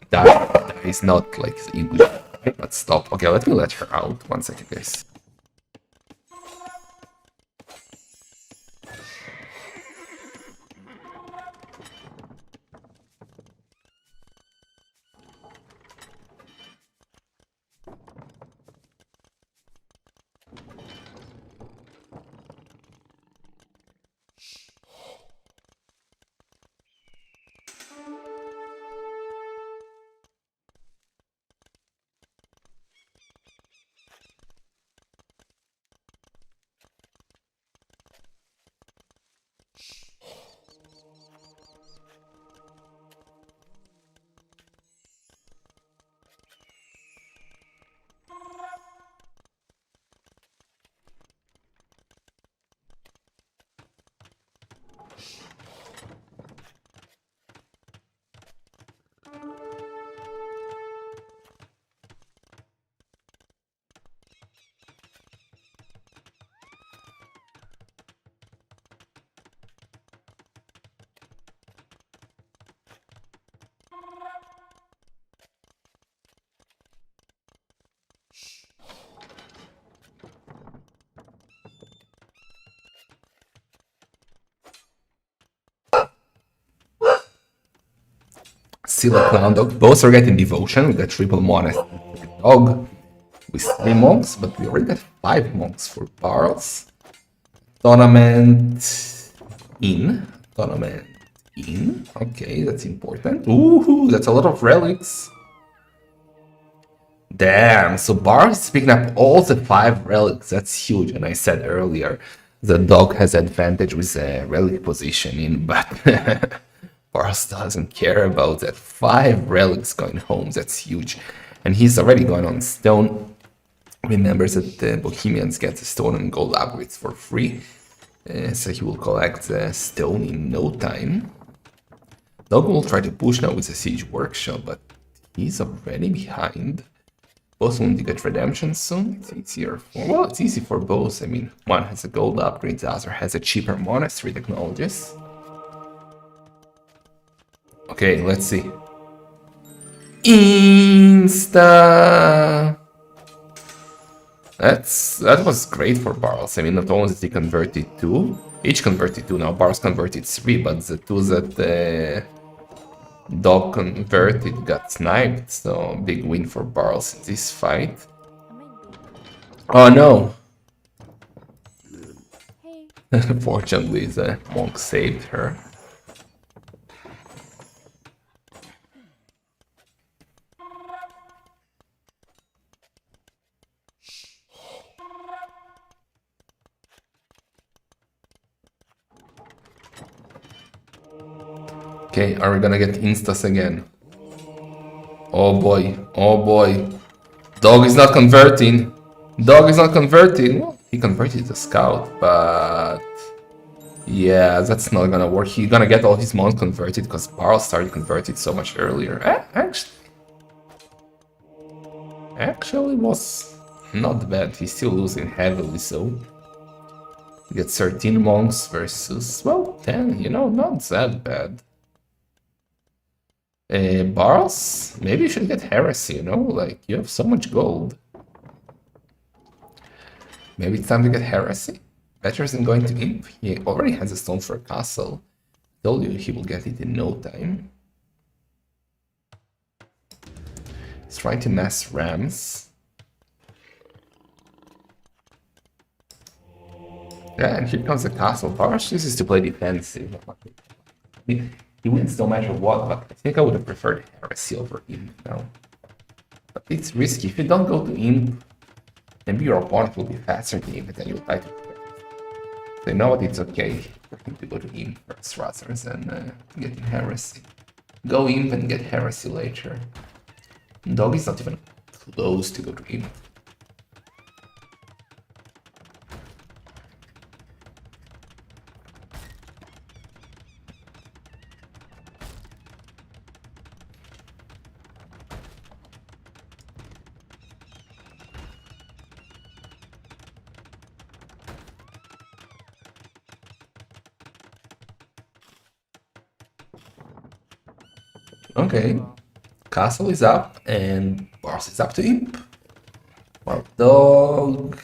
Die! He's not like English. Let's stop. Okay, let me let her out. 1 second, guys. Still a clown dog. Both are getting devotion. We got triple monarch dog with 3 monks, but we already got 5 monks for Barrels. Tournament in. Tournament in. Okay, that's important. Ooh, that's a lot of relics. Damn, so Barrels is picking up all the 5 relics. That's huge. And I said earlier, the dog has advantage with the relic positioning, but Barrels doesn't care about that. 5 relics going home. That's huge. And he's already going on stone. Remembers that the Bohemians get the stone and gold upgrades for free. So he will collect the stone in no time. Dog will try to push now with the siege workshop, but he's already behind. Both will get redemption soon. It's easier for, well, it's easy for both. I mean, one has a gold upgrade, the other has a cheaper monastery technologies. Okay, let's see. Insta. That was great for Barrels. I mean, not only did he converted 2, each converted 2. Now Barrels converted 3, but the 2 that dog converted got sniped. So big win for Barrels in this fight. Oh no! Fortunately, the monk saved her. Okay, are we gonna get instas again? Oh boy, oh boy. Dog is not converting. Dog is not converting. Well, he converted the scout, but yeah, that's not gonna work. He's gonna get all his mons converted because Barrel started converted so much earlier. Actually was not bad. He's still losing heavily, so he gets 13 monks versus, well, 10, you know, not that bad. Barrels, maybe you should get Heresy, you know, like, you have so much gold. Maybe it's time to get Heresy? Better than going to Imp. He already has a stone for a castle. Told you he will get it in no time. He's trying to mass rams. Yeah, and here comes the castle. Barrels chooses to play defensive. I mean, he wins no matter what, but I think I would have preferred Heresy over Imp now. But it's risky. If you don't go to Imp, maybe your opponent will be faster than Imp, and then you'll try to protect. So you know what, it's okay for him to go to Imp first rather than getting Heresy. Go Imp and get Heresy later. Dog is not even close to go to Imp. Okay, castle is up and Barls is up to imp. Well, dog.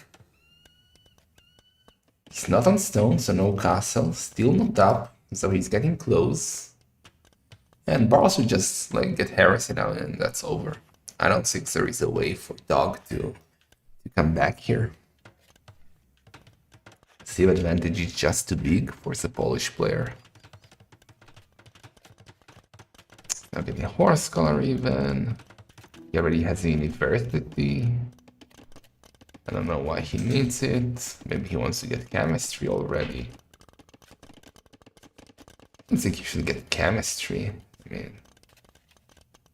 He's not on stone, so no castle. Still not up, so he's getting close. And Barls will just like get heresy now, and that's over. I don't think there is a way for dog to come back here. Save advantage is just too big for the Polish player. Now getting a horse color even. He already has the university. I don't know why he needs it. Maybe he wants to get chemistry already. I don't think you should get chemistry. I mean,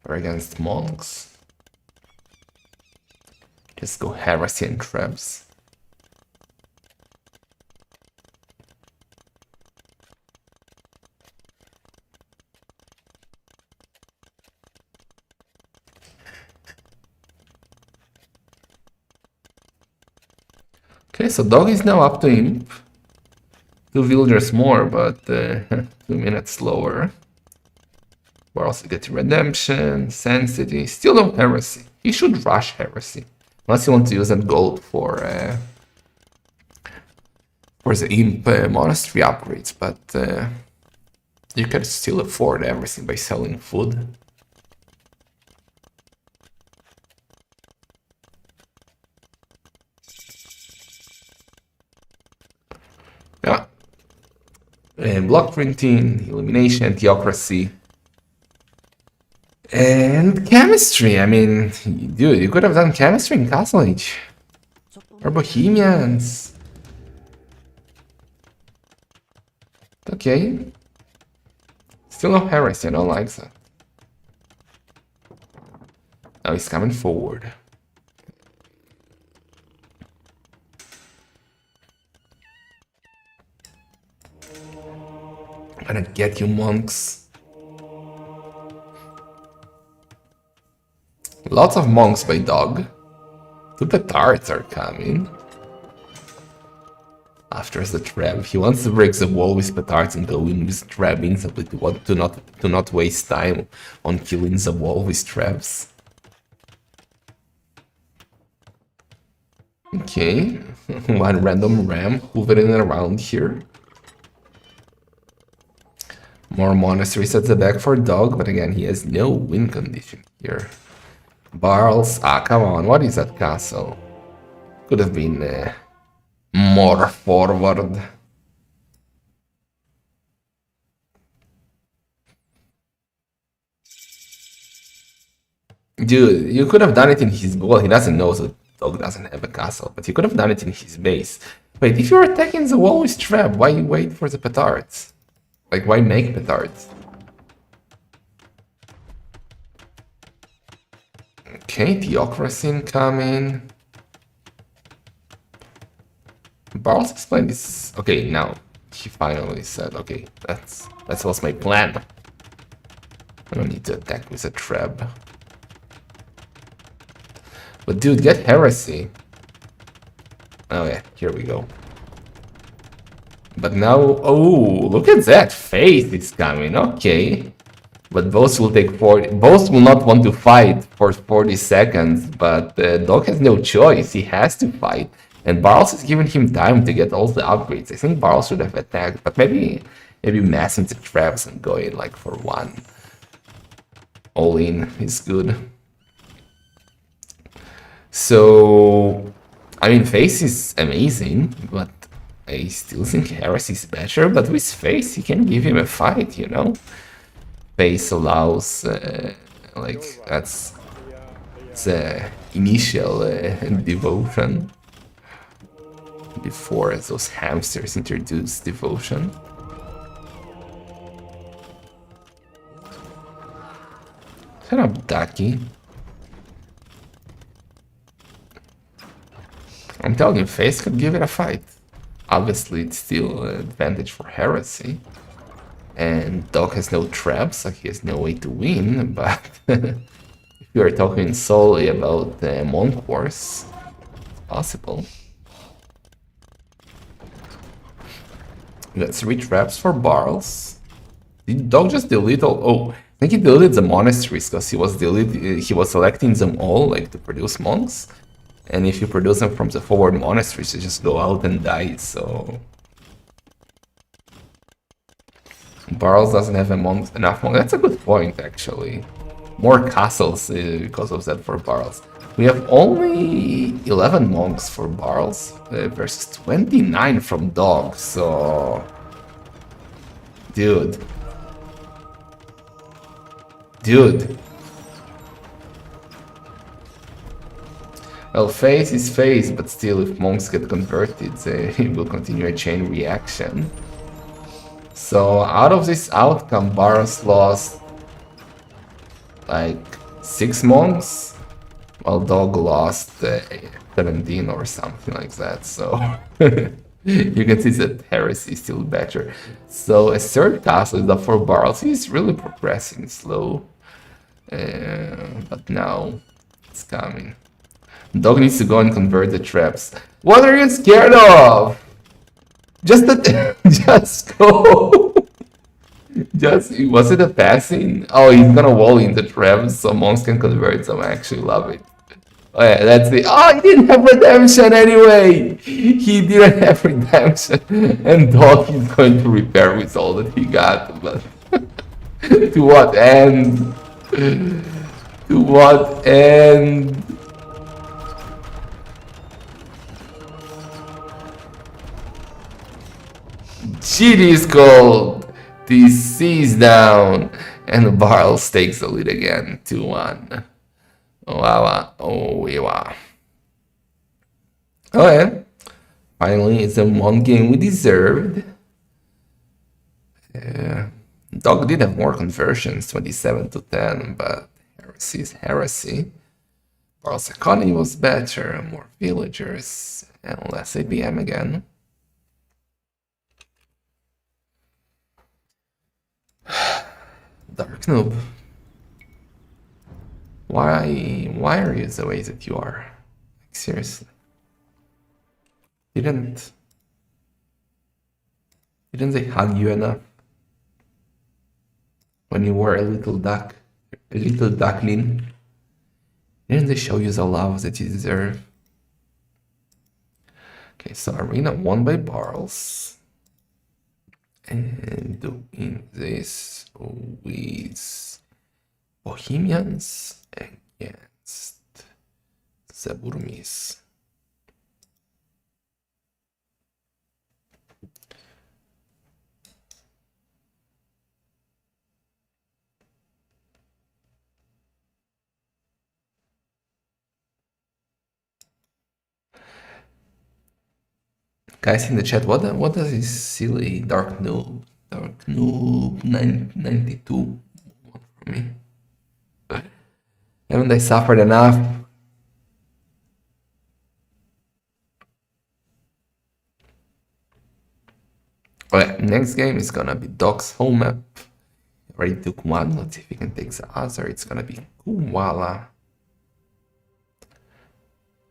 or against monks. Just go heresy and traps. Okay, so dog is now up to imp. 2 villagers more, but 2 minutes slower. We're also getting redemption, sensitivity, still no heresy. He should rush heresy. Unless you want to use that gold for the imp monastery upgrades, but you can still afford everything by selling food. Yeah. And block printing, elimination, theocracy. And chemistry. I mean, dude, you could have done chemistry in Castle Age. Or Bohemians. Okay. Still no heresy, I don't like that. Now he's coming forward. I'm gonna get you, monks. Lots of monks by dog. 2 petards are coming. After the trap, he wants to break the wall with petards and go in with trapping, simply to not waste time on killing the wall with traps. Okay, one random ram hovering around here. More monasteries at the back for dog, but again, he has no win condition here. Barls, come on, what is that castle? Could have been more forward. Dude, you could have done it in his... Well, he doesn't know, so dog doesn't have a castle, but you could have done it in his base. Wait, if you're attacking the wall with trap, why you wait for the petards? Like, why make petards? Okay, theocracy incoming. Barles explained this. Okay, now he finally said, okay, that was my plan. I don't need to attack with a trap. But dude, get heresy. Oh yeah, here we go. But now, oh, look at that, faith is coming, okay. But both will take 40, both will not want to fight for 40 seconds, but dog has no choice, he has to fight. And Barles is giving him time to get all the upgrades. I think Barles should have attacked, but maybe massing the traps and going like for one. All in is good. So, I mean, Face is amazing, but I still think Heresy is better, but with Face, he can give him a fight, you know? Face allows, like, that's the initial devotion. Before those hamsters introduced devotion. Kind of ducky. I'm telling you, Face could give it a fight. Obviously, it's still an advantage for Heresy. And Dog has no traps, so he has no way to win, but if you are talking solely about the Monk Wars, it's possible. We got 3 traps for Barles. Did Dog just delete all? Oh, think he deleted the monasteries because he was selecting them all like to produce monks, and if you produce them from the forward monasteries, they just go out and die. So Barles doesn't have enough monks. That's a good point, actually. More castles because of that for Barles. We have only 11 monks for Barles versus 29 from Dog. So, dude. Well, phase is phase, but still, if monks get converted, they will continue a chain reaction. So, out of this outcome, Barros lost like 6 monks, while Dog lost 17 or something like that. So, you can see that Heresy is still better. So, a third castle is up for Barros. He's really progressing slow. But now it's coming. Dog needs to go and convert the traps. What are you scared of? Just go. Was it a passing? Oh, he's gonna wall in the traps so monks can convert them. I actually love it. Oh yeah, that's the. Oh, he didn't have redemption anyway. He didn't have redemption, and Dog is going to repair with all that he got. But to what end? To what end? GD is called. TC is down. And Barles takes the lead again. 2-1. Wow. Oh, yeah. Oh, yeah. Finally, it's a one game we deserved. Dog did have more conversions, 27 to 10, but Heresy is Heresy. Barles' economy was better, more villagers, and less ABM again. Dark Noob. Why are you the way that you are? Like, seriously. Didn't they hug you enough? When you were a little duckling? Didn't they show you the love that you deserve? Okay, so Arena won by Barles. And doing this with Bohemians against the Burmese. Guys in the chat, what does this silly Dark Noob 92 want from me? Haven't I suffered enough? Alright, next game is gonna be Dog's home map. Already took one, let's see if we can take the other. It's gonna be Kuwala.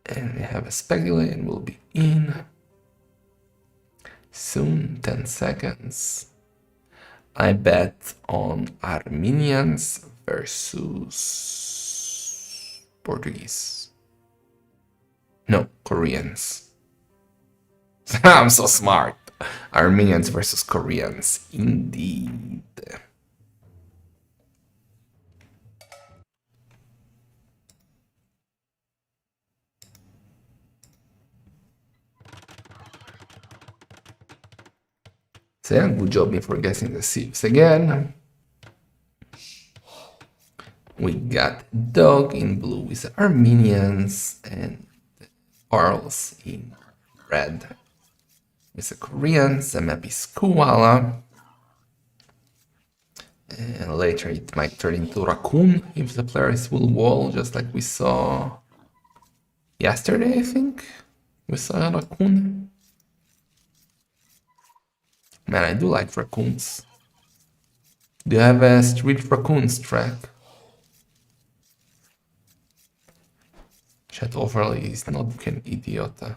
And we have a spec delay and we'll be in soon, 10 seconds. I bet on Armenians versus Portuguese. No, Koreans. I'm so smart. Armenians versus Koreans, indeed. So yeah, good job me for guessing the Sieves again. We got Dog in blue with the Armenians and Barles in red with the Koreans. The map is Kuala. And later it might turn into Raccoon if the players will wall, just like we saw yesterday, I think. We saw Raccoon. Man, I do like raccoons. Do you have a Street Raccoons track? Chat overlay is not an idiota.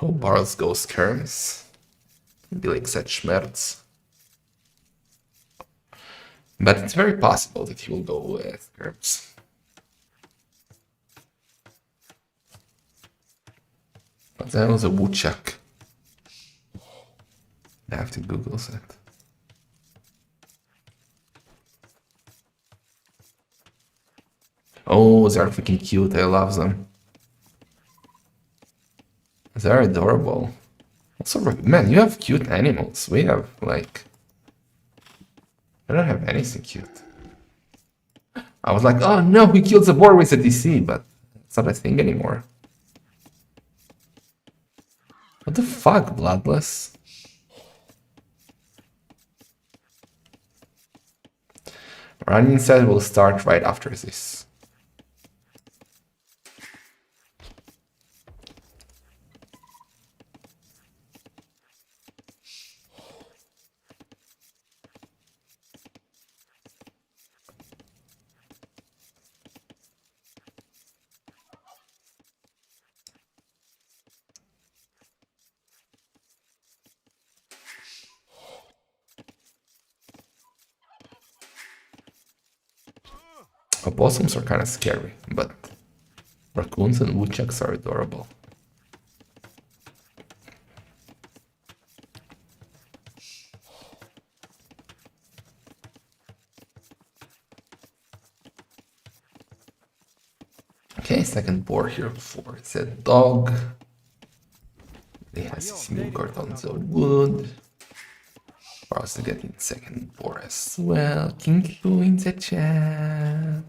Oh, Barrels go skirms. Be like such schmerz. But it's very possible that he will go with skirms. But that was a woodchuck. I have to Google that. Oh, they're freaking cute. I love them. They're adorable. Also, man, you have cute animals. We have, like... I don't have anything cute. I was like, oh no, he killed the boar with a DC, but it's not a thing anymore. What the fuck, Bloodless? Running set will start right after this. Opossums are kind of scary, but raccoons and woodchucks are adorable. Okay, second boar here for the dog. He has his new card on the wood. We're also getting second boar as well. King Lou in the chat.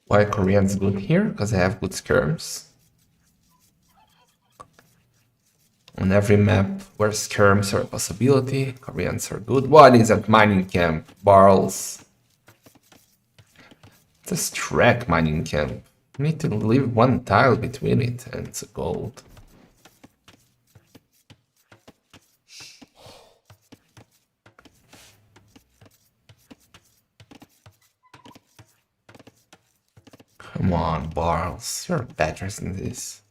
Why Korean's good here? Because they have good skirms. On every map where skirms are a possibility, Koreans are good. What is that mining camp? Barrels. It's a Strack mining camp. You need to leave one tile between it and it's a gold. Come on, Barrels. You're better than this.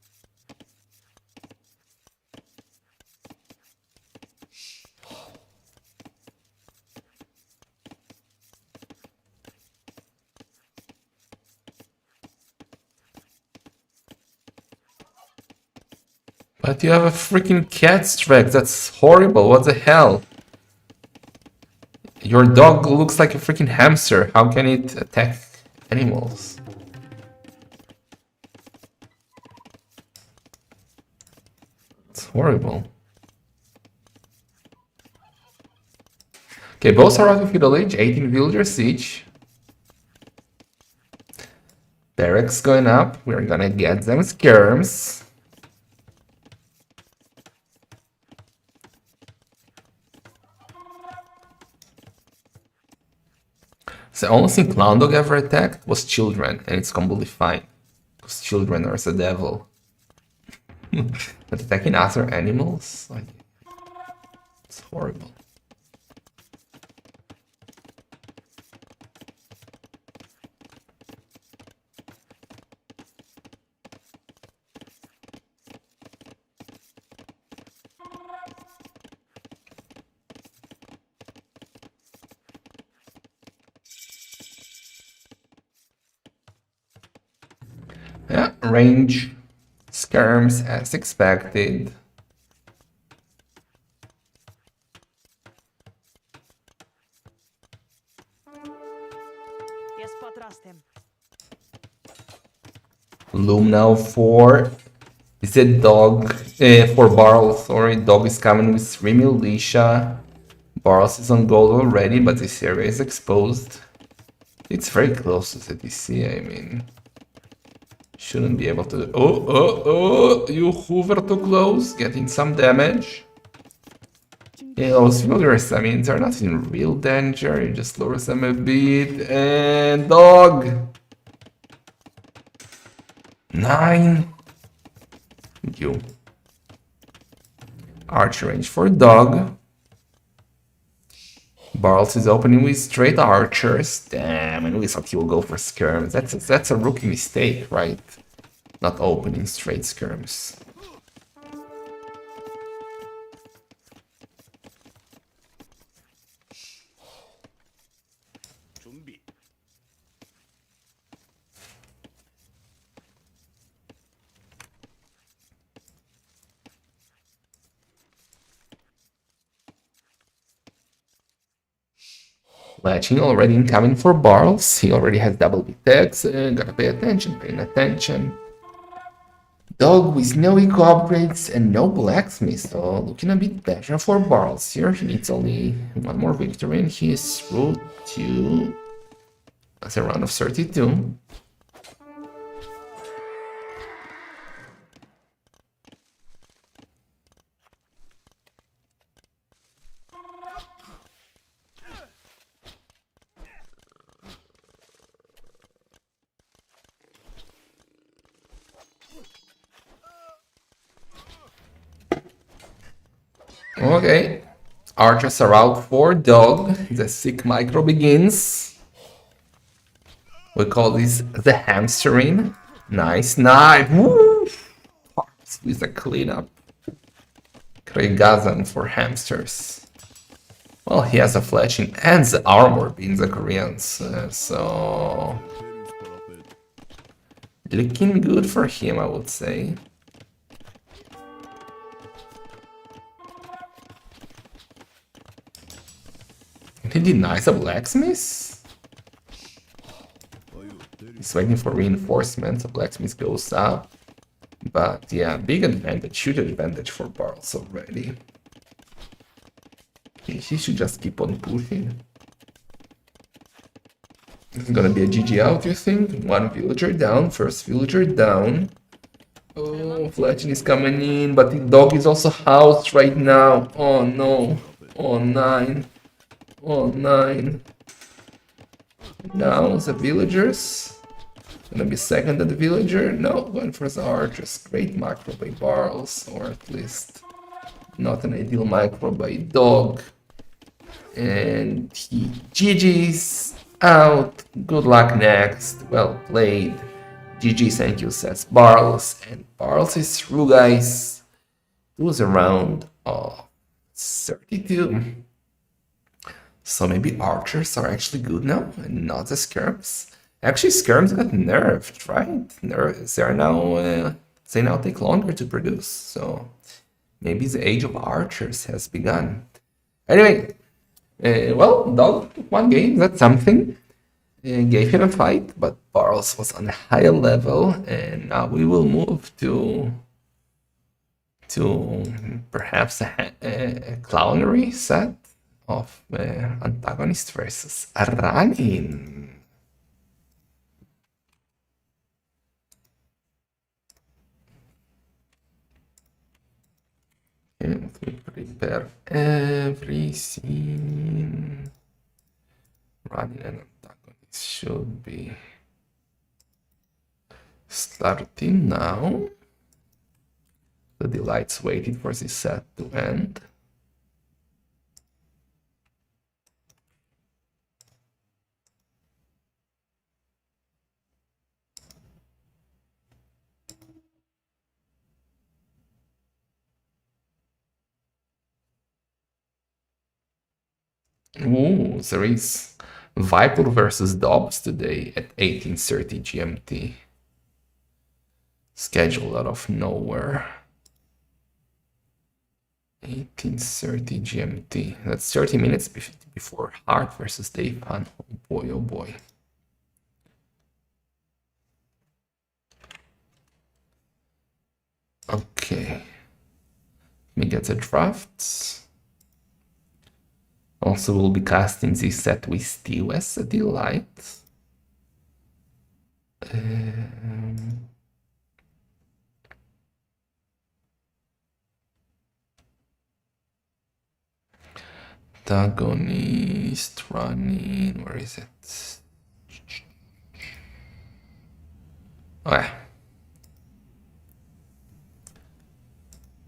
But you have a freaking cat Strack. That's horrible. What the hell? Your dog looks like a freaking hamster. How can it attack animals? It's horrible. Okay, both are out of feudal age, 18 villagers each. Barracks going up. We're gonna get them skirms. The only thing Clown Dog ever attacked was children, and it's completely fine. Because children are the devil. But attacking other animals? Like, it's horrible. Yeah, range skirms as expected. Loom now for is it dog for Barrel, sorry, dog is coming with 3 militia. Barrels is on gold already, but this area is exposed. It's very close to the DC, I mean. Shouldn't be able to... Oh, you hover too close, getting some damage. Yeah, those villagers, I mean, they're not in real danger, you just lower them a bit, and dog! 9. You. Archer range for dog. Barles is opening with straight archers. Damn, and we thought he will go for skirms. That's a rookie mistake, right? Not opening straight skirms. Latching already incoming for Barles. He already has double B tags. Gotta pay attention, paying attention. Dog with no eco upgrades and no blacksmith, so looking a bit better for Barles here. He needs only one more victory and he is through to... That's a round of 32. Okay, archers are out for dog. The sick micro begins. We call this the hamstering. Nice knife. Woo! Parts with a cleanup. Kreigazan for hamsters. Well, he has a fletching and the armor being the Koreans, so looking good for him, I would say. He denies a blacksmith? He's waiting for reinforcements. The blacksmith goes up. But yeah, big advantage, huge advantage for Barles already. He should just keep on pushing. It's gonna be a GG out, you think? One villager down, first villager down. Oh, Fletching is coming in, but the dog is also housed right now. Oh no. Oh, 9. Oh, 9. Now the villagers. Gonna be second at the villager. No, going for the archers. Great macro by Barles, or at least not an ideal macro by dog. And he GG's out. Good luck next. Well played. GG, thank you, says Barles. And Barles is through, guys. It was a round of 32. So maybe archers are actually good now and not the skirms. Actually, skirms got nerfed, right? They now take longer to produce. So maybe the age of archers has begun. Anyway, well, dog, 1 game, that's something. Gave him a fight, but Barles was on a higher level, and now we will move to perhaps a clownery set of antagonist versus Aranin. And we prepare every scene. Running an antagonist should be starting now. The delight's waiting for this set to end. Ooh, there is Viper versus Dobbs today at 18:30 GMT. Scheduled out of nowhere. 18:30 GMT. That's 30 minutes before Hearttt versus Daypan. Oh boy, oh boy. Okay. Let me get the drafts. Also, we'll be casting this set with Steel as a delight. Antagonist running, where is it? Oh yeah,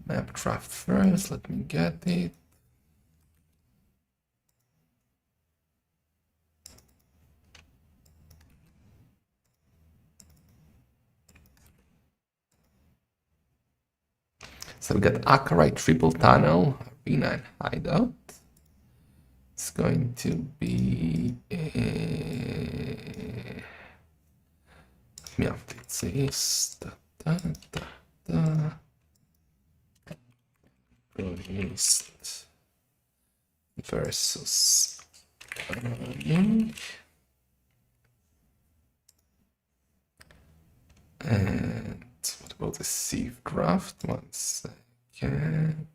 Map draft first, let me get it. So we got Acarite Triple Tunnel, Arena and Hideout. It's going to be let me update this. Priest versus and what about the Sieve draft? 1 second.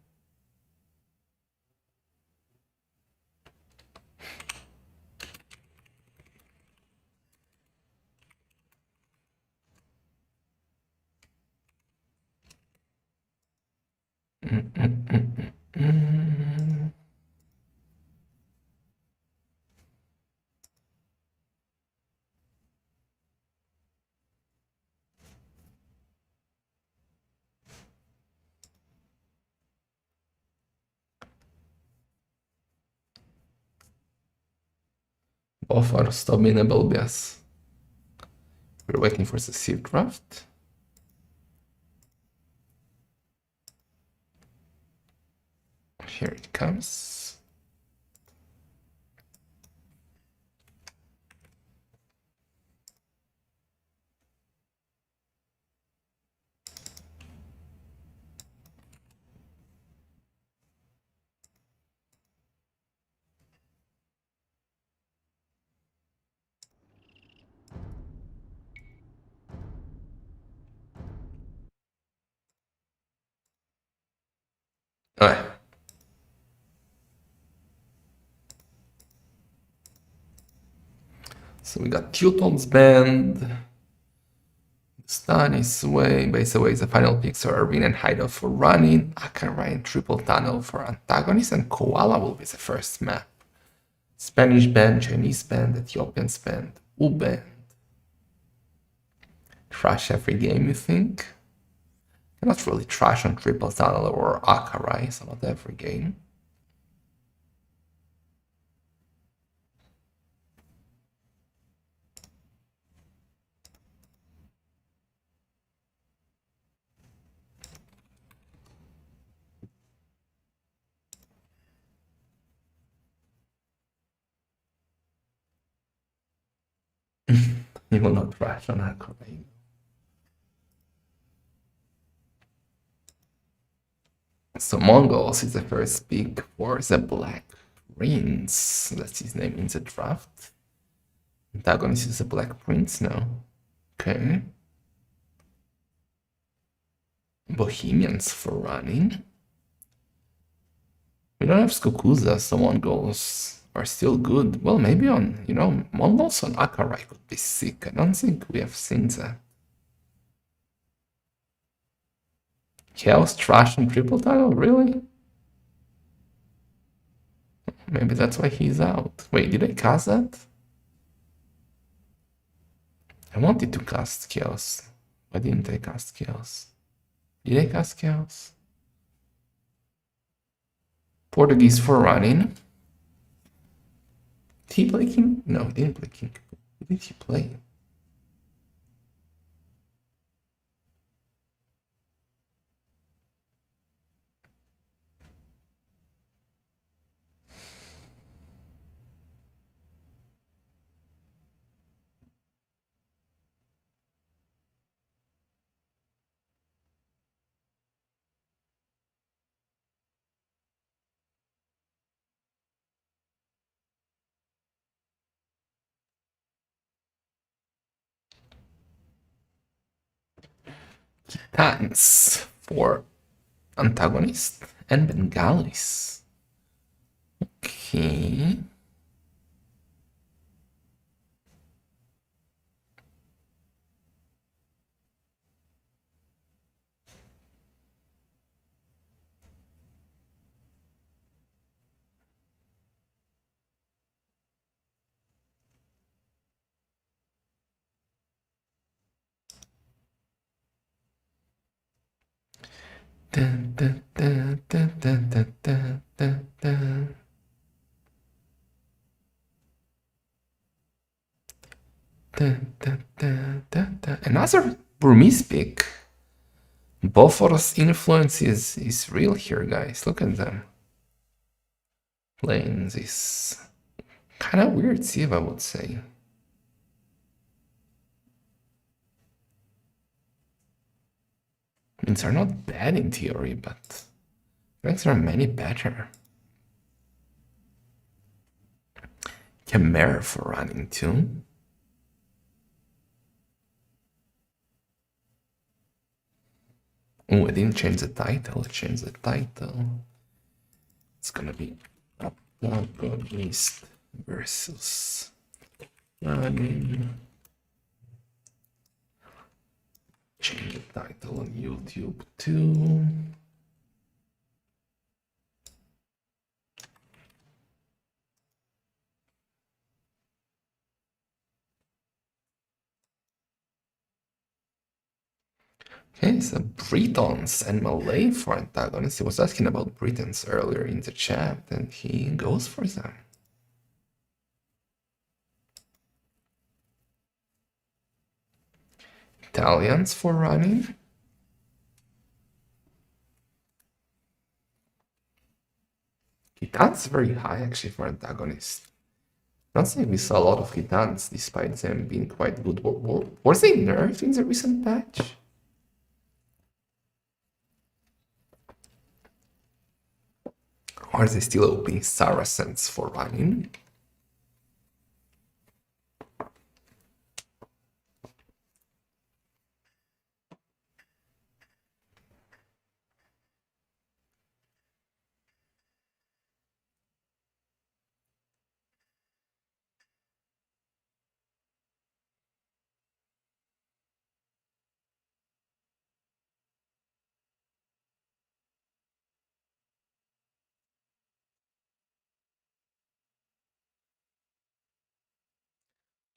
Both are stubminable, yes. We're waiting for the Sieve draft. Here it comes. Alright. So we got Teuton's Band. Stun is away, base away is the final picks are Arena and Hideout for running, Acarine Triple Tunnel for antagonists, and Koala will be the first map. Spanish band, Chinese band, Ethiopian band, U band. Trash every game, you think? Cannot really trash on Triple Tunnel or Acarine, so not every game. You will not trash on Acarine. So Mongols is the first pick for the Black Prince. That's his name in the draft. Antagonist is the Black Prince now. Okay. Bohemians for running. We don't have Skukuza, so Mongols are still good. Well, maybe on, Mongols on Acarite could be sick. I don't think we have seen that. Chaos Trash and Triple Tunnel, really? Maybe that's why he's out. Wait, did I cast that? I wanted to cast Chaos. Why didn't I cast Chaos? Did I cast Chaos? Portuguese for running. Did he play King? No, he didn't play King. Who did he play? Titans for antagonist and Bengalis. Okay. Dun, dun, dun, dun, dun, dun, dun, dun, dun. Dun, dun, dun, dun, dun. Another Burmese pick. Boforo's influence is real here, guys. Look at them playing this kind of weird sieve, I would say. Means are not bad in theory, but there are many better. Chimera for running too. Oh, I didn't change the title. I changed the title. It's gonna be Protagonist versus running. Change the title on YouTube too. Okay, so Britons and Malay for antagonists. He was asking about Britons earlier in the chat, and he goes for them. Italians for running. Gitans very high actually for antagonists. Not saying we saw a lot of Gitans despite them being quite good. Was they nerfed in the recent patch? Or are they still opening Saracens for running?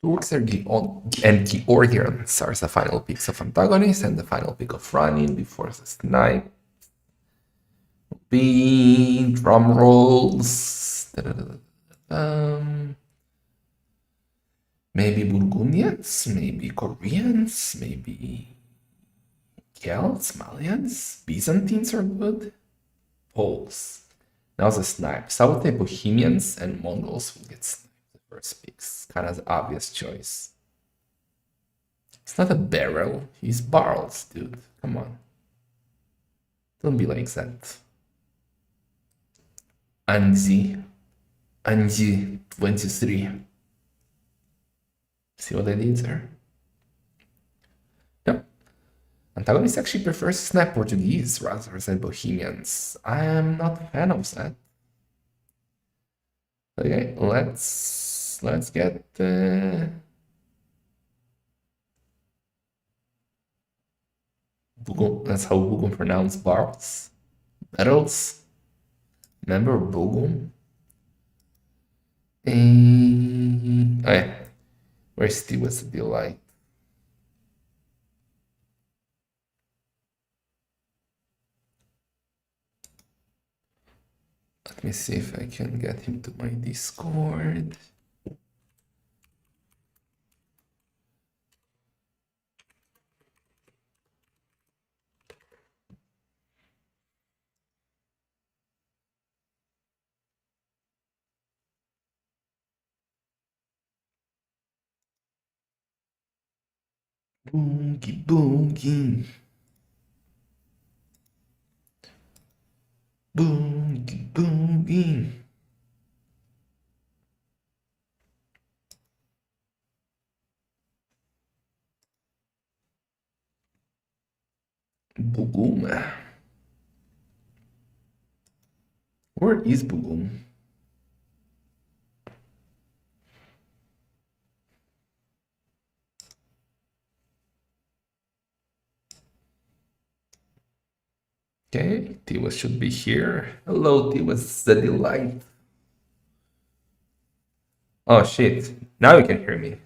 Turks are and Georgians are the final picks of antagonists, and the final pick of running before the snipe. Be drum rolls. Maybe Burgundians, maybe Koreans, maybe Celts, Malians, Byzantines are good. Poles. Now the snipe. South Bohemians and Mongols will get sniped the first picks. Kind of the obvious choice. It's not a barrel. He's barrels, dude. Come on. Don't be like that. Anzi 23. See what I did there? No. Antagonist actually prefers snap Portuguese rather than Bohemians. I am not a fan of that. Okay, let's get Bugum. That's how Bugum pronounce barrels. Metals. Remember Bugum? Oh yeah. Where's Steve was the delight? Let me see if I can get him to my Discord. Boogie boogie. Boogie boogie. Bugum. Where is Bugum? Okay, Tiwas should be here. Hello, Tiwas the delight. Oh shit, now you can hear me.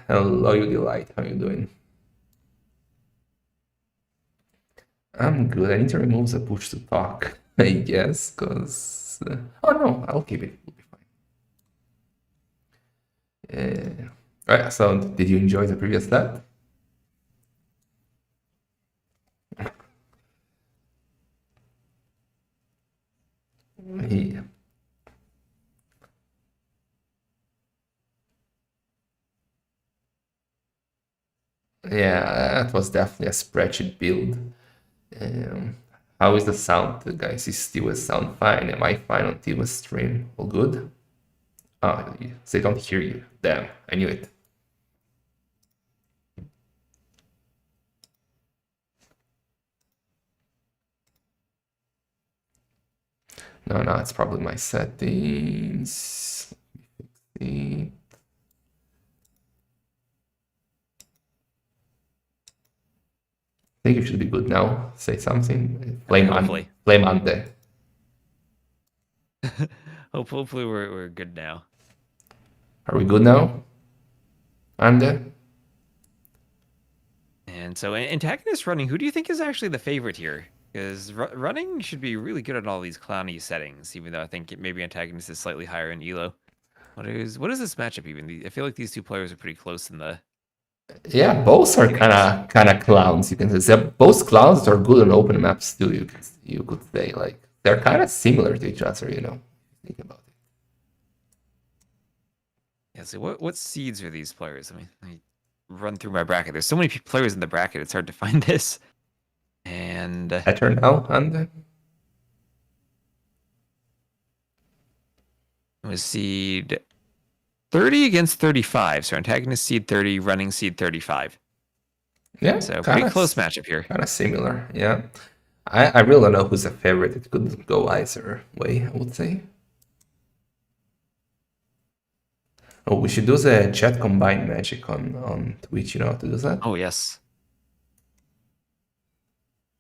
Hello, you delight. How you doing? I'm good. I need to remove the push to talk, I guess, because... oh no, I'll keep it. It'll be fine. Alright, so did you enjoy the previous set? Yeah. Yeah, that was definitely a spreadsheet build. Um, how is the sound, guys? Is still sound fine? Am I fine on Tima's stream? All good? Oh, they don't hear you. Damn, I knew it. No, it's probably my settings. I think you should be good now. Say something. Hopefully. Flame Ante. Hopefully we're good now. Are we good now? Ante? And so antagonist running, who do you think is actually the favorite here? Because running should be really good at all these clowny settings, even though I think maybe antagonist is slightly higher in elo. What is this matchup even? I feel like these two players are pretty close in the... Yeah, both are kind of clowns. You can say both clowns are good on open maps too. You could say like they're kind of similar to each other. Think about it. Yeah. So what seeds are these players? I mean, let me run through my bracket. There's so many players in the bracket. It's hard to find this. And Better now, and it was seed 30 against 35. So antagonist seed 30, running seed 35. yeah, So pretty close matchup here. Kind of similar, yeah. I really don't know who's a favorite. It could go either way, I would say. Oh, we should do the chat combined magic on Twitch. You know how to do that? Oh yes.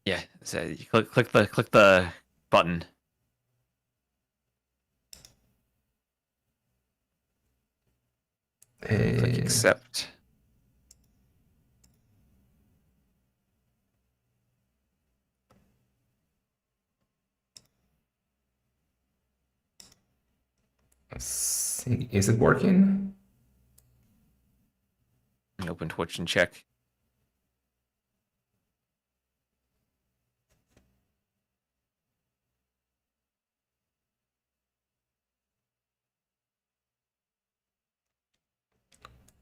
Yeah. So you click the button. Click accept. Is it working? Open Twitch and check.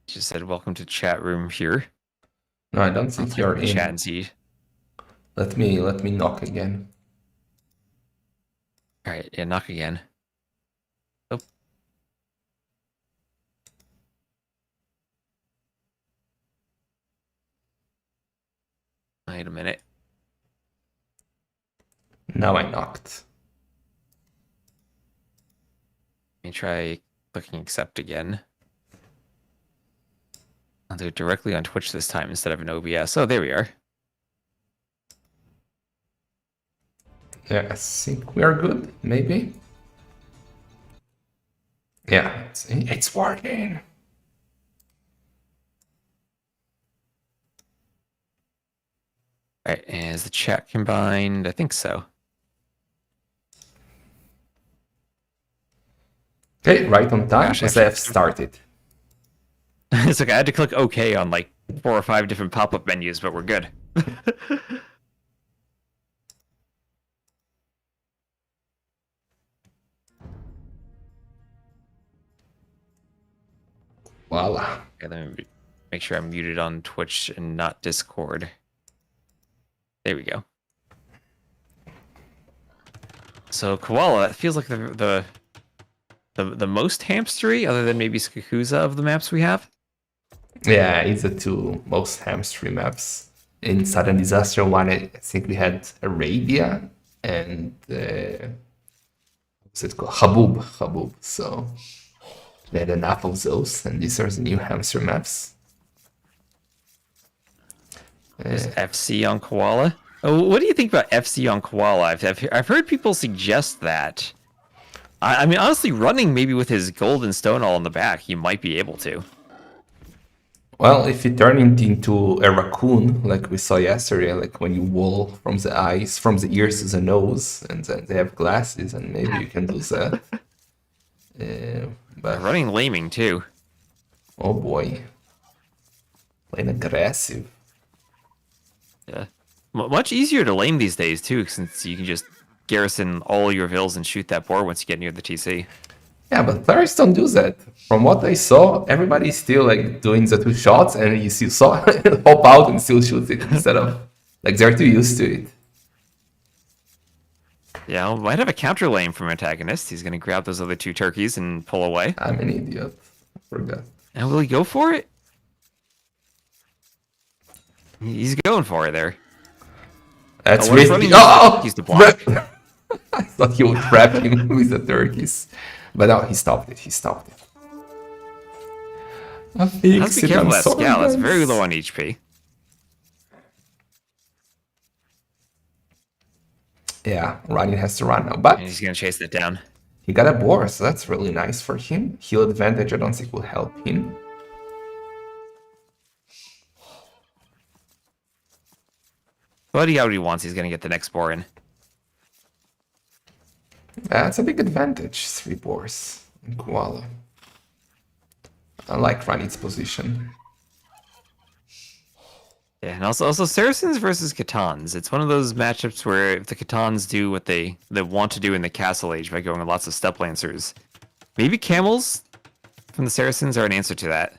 Just said welcome to chat room here. No, I don't think you're in. Chat and see. Let me knock again. All right, yeah, knock again. Oh. Wait a minute. Now I knocked. Let me try clicking accept again. I'll do it directly on Twitch this time instead of an OBS. Oh, there we are. Yeah, I think we are good, maybe. Yeah, it's working. All right, and is the chat combined? I think so. Okay, right on time, as I have started. It's like I had to click OK on like 4 or 5 different pop-up menus, but we're good. Voila. Okay, let me make sure I'm muted on Twitch and not Discord. There we go. So Koala, that feels like the most hamstery, other than maybe Skakuza, of the maps we have. Yeah, it's the two most hamstring maps. In Sudden Disaster 1, I think we had Arabia and what's it called? Habub. So we had enough of those, and these are the new hamster maps. There's FC on Koala. Oh, what do you think about FC on Koala? I've heard people suggest that. I mean, honestly, running maybe with his golden stone all in the back, he might be able to. Well, if you turn it into a raccoon, like we saw yesterday, like when you wall from the eyes, from the ears to the nose, and then they have glasses, and maybe you can do that. But Running laming too. oh boy, playing aggressive. Yeah. Much easier to lame these days too, since you can just garrison all your vills and shoot that boar once you get near the TC. Yeah, but players don't do that. From what I saw, everybody's still like doing the 2 shots, and you still saw hop out and still shoot it instead of like they're too used to it. Yeah, might have a counter lane from antagonist. He's gonna grab those other 2 turkeys and pull away. I'm an idiot. I forgot. And will he go for it? He's going for it there. That's Oh, risky. running Oh! he's the block. I thought he would trap him with the turkeys. But no, he stopped it. He stopped it. I Let's fixed be it. careful I'm that sorry, scout. That's guys. very low on HP. Yeah, Ryan has to run now. But And he's gonna chase it down. he got a boar, so that's really nice for him. Heal advantage, I don't think will help him. But he already wants. He's gonna get the next boar in. That's a big advantage, 3 boars in Koala. I like Ranit's position. Yeah, and also Saracens versus Catans. It's one of those matchups where if the Catans do what they want to do in the Castle Age by going with lots of Step Lancers, maybe Camels from the Saracens are an answer to that.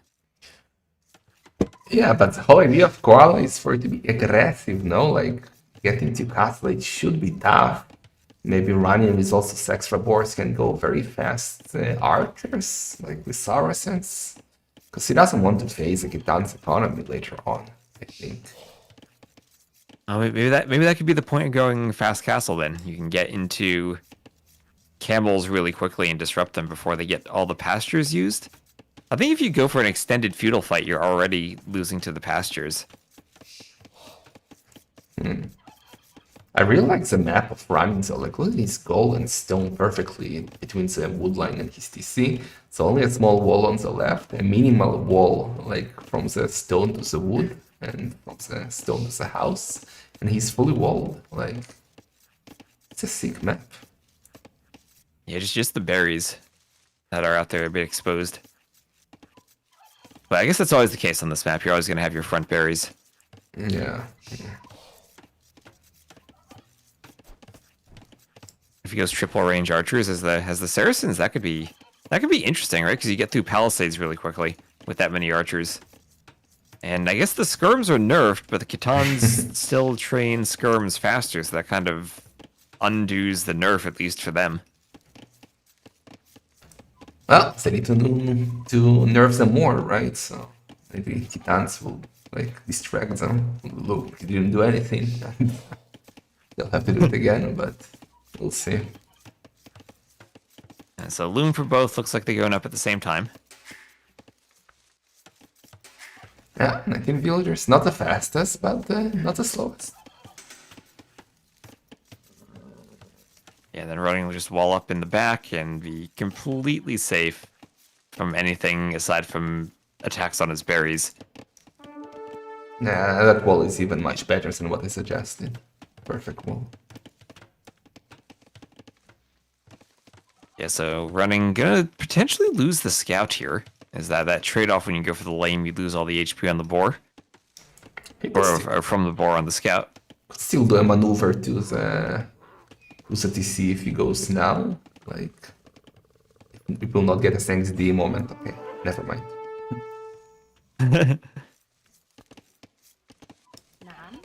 Yeah, but the whole idea of Koala is for it to be aggressive, no? Like, getting to Castle Age should be tough. Maybe running with also extra boars can go very fast. Archers, like with Saracens. Because he doesn't want to face a Gitan's economy later on, I think. Oh, maybe that could be the point of going fast castle. Then you can get into camels really quickly and disrupt them before they get all the pastures used. I think if you go for an extended feudal fight, you're already losing to the pastures. I really like the map of running, so like look at his gold and stone perfectly between the wood line and his TC. It's only a small wall on the left, a minimal wall like from the stone to the wood and from the stone to the house, and he's fully walled. Like, it's a sick map. Yeah, just the berries that are out there a bit exposed. But I guess that's always the case on this map. You're always going to have your front berries. Yeah. If he goes triple range archers as the Saracens, that could be interesting, right? Because you get through palisades really quickly with that many archers. And I guess the skirms are nerfed, but the Kitans still train skirms faster, so that kind of undoes the nerf, at least for them. Well, they need to nerf them more, right? So maybe Kitans will like distract them. Look, he didn't do anything. They'll have to do it again, but we'll see. And so Loom for both looks like they're going up at the same time. Yeah, 19 villagers. Not the fastest, but not the slowest. Yeah, then running will just wall up in the back and be completely safe from anything aside from attacks on his berries. Nah, that wall is even much better than what I suggested. Perfect wall. Yeah, so running gonna potentially lose the scout here. Is that trade-off when you go for the lame, you lose all the HP on the boar? Or from the boar on the scout? Could still do a maneuver to the TC if he goes now. Like, it will not get a thanks D moment. Okay, never mind.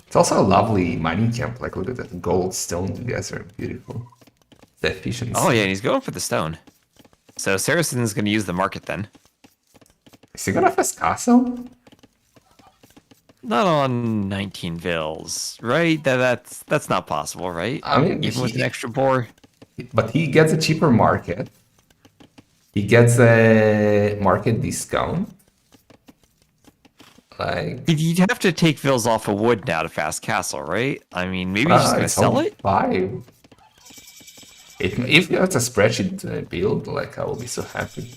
It's also a lovely mining camp. Like, look at that gold stone together. Beautiful. The efficiency. Oh yeah, and he's going for the stone. So Saracen's gonna use the market then. Is he gonna fast castle? Not on 19 vills, right? That's not possible, right? I mean, even with an extra boar. But he gets a cheaper market. He gets a market discount. Like, You'd have to take vills off of wood now to fast castle, right? I mean, maybe he's just gonna it's sell only it. 5. If it's a spreadsheet build, like I will be so happy.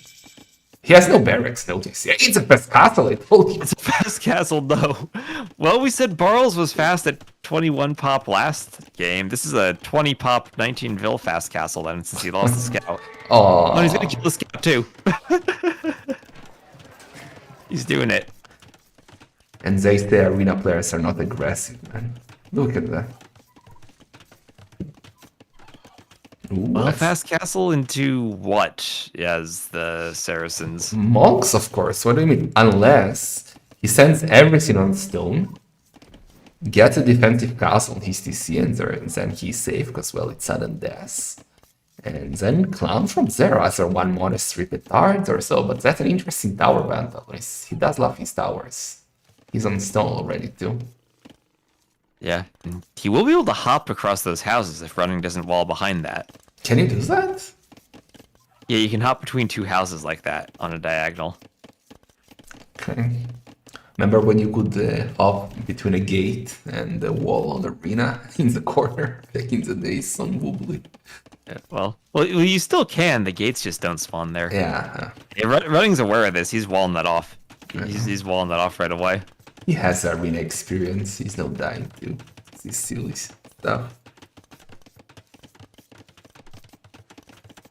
He has no barracks, notice. Yeah, it's a fast castle, I told you. It's a fast castle, though. Well, we said Barles was fast at 21 pop last game. This is a 20 pop, 19 Vil fast castle then, since he lost the scout. Oh, Oh, he's gonna kill the scout too. He's doing it. and they say arena players are not aggressive, man. Look at that. Ooh, Well, that's- fast castle into what as the Saracens? monks, of course. What do you mean? Unless he sends everything on stone, gets a defensive castle on his TC, and then he's safe because, well, it's sudden death. And then clown from there, either one monastery petard or so. But that's an interesting tower vandal. He does love his towers. He's on stone already too. Yeah, and he will be able to hop across those houses if running doesn't wall behind that. Can you do that? Yeah, you can hop between two houses like that on a diagonal. Okay. Remember when you could hop between a gate and the wall on the arena in the corner back in the days on Woobly? Yeah, well, you still can. The gates just don't spawn there. Yeah. Yeah, Running's aware of this. He's walling that off. He's walling that off right away. He has arena experience. He's not dying to this silly stuff.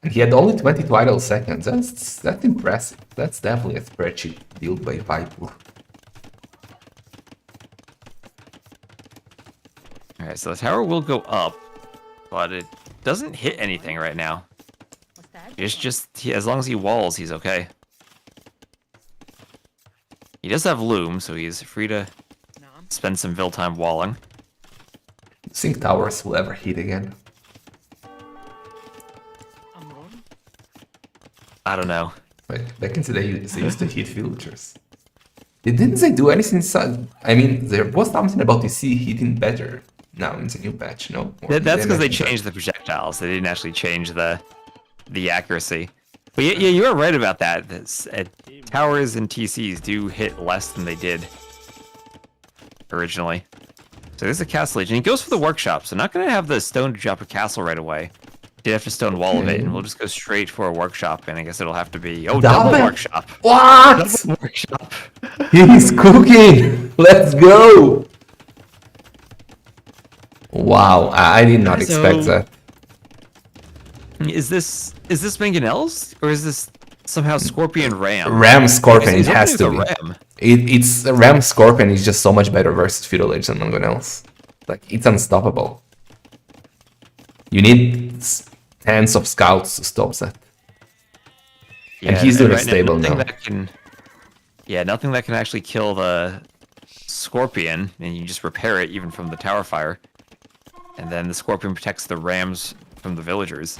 And he had only 22 idle seconds. That's impressive. That's definitely a spreadsheet built by Viper. Alright, so the tower will go up, but it doesn't hit anything right now. As long as he walls, he's okay. He does have loom, so he's free to spend some Vil time walling. Think towers will ever hit again. I don't know. Like, back in the day, they used to hit villagers. Didn't they do anything? I mean, there was something about the sea hitting better now in the new patch, no? Or That's because they mention that? changed the projectiles. They didn't actually change the accuracy. But yeah, you are right about that. Towers and TCs do hit less than they did originally. So there's a castle age, and he goes for the workshop. So not going to have the stone to drop a castle right away. Did have to stone wall of it, and we'll just go straight for a workshop. And I guess it'll have to be double workshop. What? Double workshop. He's cooking. Let's go. Wow, I did not expect that. Is this Mangonels or is this somehow Scorpion Ram? Ram Scorpion, it He's has to opening be. with a Ram. It's Ram Scorpion is just so much better versus Feudal Age than anyone else. Like, it's unstoppable. You need tens of scouts to stop that. And he's doing it stable now. Nothing that can actually kill the Scorpion, and you just repair it even from the tower fire. And then the Scorpion protects the Rams from the villagers.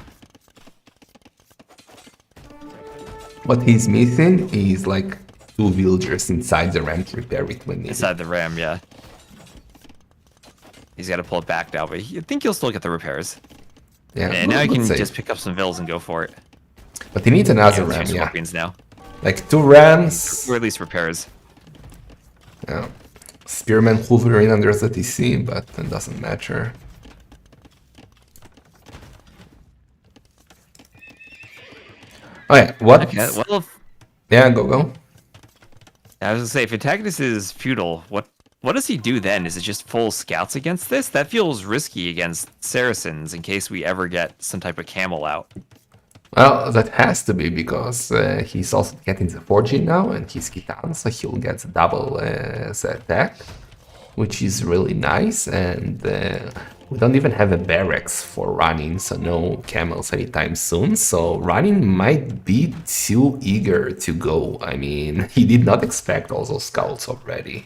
What he's missing is like 2 villagers inside the Ram to repair it when needed. Inside the Ram, yeah. He's got to pull it back now, but I think he'll still get the repairs. Yeah, And now he can let's say. just pick up some vills and go for it. But he needs another Two Ram, yeah. Scorpions now. Like 2 Rams. Or at least repairs. Yeah. Spearman hovering under the TC, but it doesn't matter. Oh yeah, what? Okay, well, Yeah, go. I was gonna say, if Antagonist is feudal, what does he do then? Is it just full scouts against this? That feels risky against Saracens in case we ever get some type of camel out. Well, that has to be because he's also getting the 4G now, and he's Khitan, so he'll get the double the attack, which is really nice. And we don't even have a barracks for running, so no camels anytime soon. So running might be too eager to go. I mean, he did not expect all those scouts already,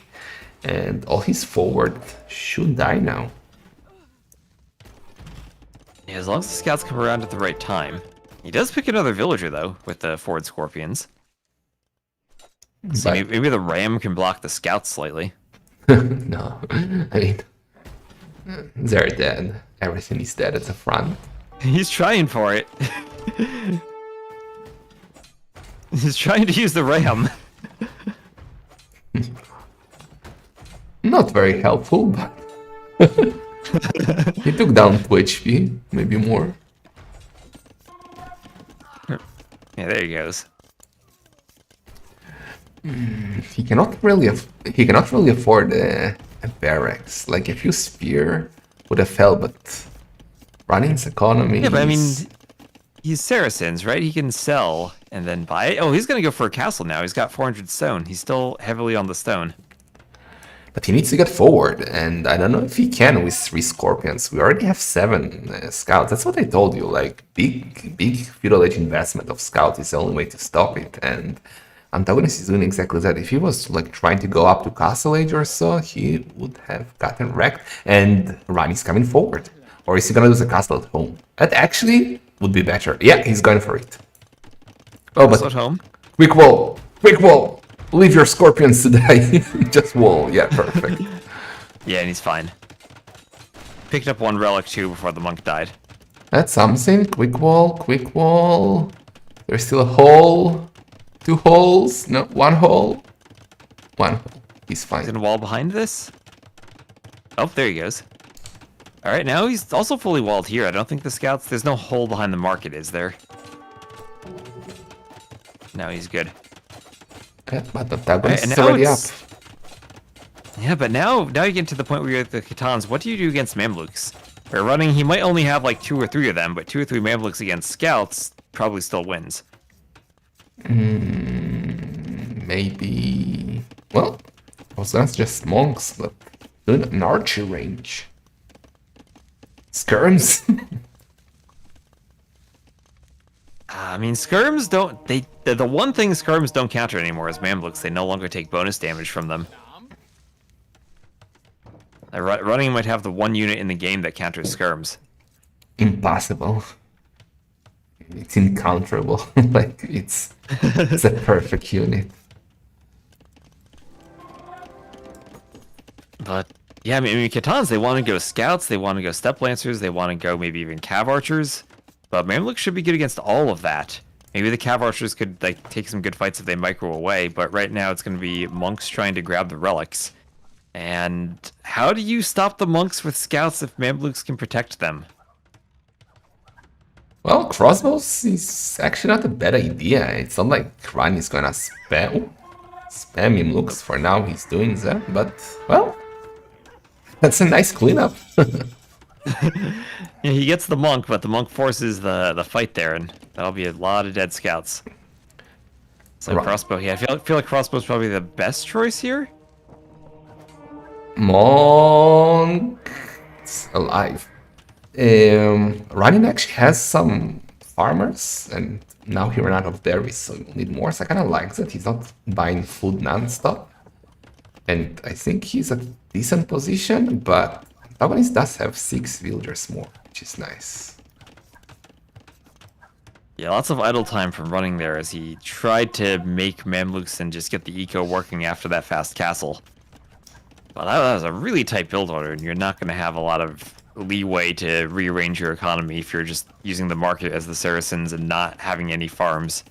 and all his forward should die now. Yeah, as long as the scouts come around at the right time. He does pick another villager, though, with the forward Scorpions. So But- maybe the Ram can block the scouts slightly. No, I mean, they're dead. Everything is dead at the front. He's trying for it. He's trying to use the Ram. Not very helpful, but he took down 2 HP, maybe more. Yeah, there he goes. He cannot really afford a barracks. Like a few spear would have helped, but running's economy. Yeah, but I mean, is- he's Saracens, right? He can sell and then buy it. Oh, he's gonna go for a castle now. He's got 400 stone. He's still heavily on the stone. but he needs to get forward, and I don't know if he can with 3 scorpions. We already have 7 scouts. That's what I told you. Like big feudal age investment of scouts is the only way to stop it, and antagonist is doing exactly that. If he was like trying to go up to castle age or so, he would have gotten wrecked. And Rani's coming forward, or is he gonna lose a castle at home? That actually would be better. Yeah, he's going for it. Oh, Castle but at home. quick wall, quick wall. Leave your scorpions to die. Just wall. Yeah, perfect. Yeah, and he's fine. Picked up 1 relic too before the monk died. That's something. Quick wall, quick wall. There's still a hole. 2 holes. No, 1 hole. 1 hole. He's fine. He's in a wall behind this. Oh, there he goes. All right, now he's also fully walled here. I don't think the scouts. There's no hole behind the market, is there? No, he's good. Yeah, but the antagonist and is now already up. it's- Yeah, but now you get to the point where you're at the Khitans. What do you do against Mamluks? Where running, he might only have like 2 or 3 of them, but 2 or 3 Mamluks against scouts probably still wins. Maybe. Well, also that's just monks, but doing an archer range. Skirms. I mean, skirms don't. The one thing skirms don't counter anymore is Mamluks. They no longer take bonus damage from them. Running might have the 1 unit in the game that counters skirms. Impossible. It's incounterable. Like it's a perfect unit. But yeah, I mean, Khitans, they want to go scouts, they want to go step lancers, they want to go maybe even cav archers. But Mamluks should be good against all of that. Maybe the cav archers could like take some good fights if they micro away. But right now, it's going to be monks trying to grab the relics. And how do you stop the monks with scouts if Mamluks can protect them? Well, crossbows is actually not a bad idea. It's not like Ryan is gonna spam him looks for now. He's doing that, but well, that's a nice cleanup. Yeah, he gets the monk, but the monk forces the fight there, and that'll be a lot of dead scouts. So Right. crossbow, yeah, I feel like crossbow's probably the best choice here. Monk alive. Ryan actually has some farmers, and now he ran out of berries, so we'll need more. So I kind of like that he's not buying food non-stop. And I think he's a decent position, but antagonist does have 6 villagers more, which is nice. Yeah, lots of idle time from running there as he tried to make Mamluks and just get the eco working after that fast castle. Well, that was a really tight build order, and you're not going to have a lot of leeway to rearrange your economy if you're just using the market as the Saracens and not having any farms.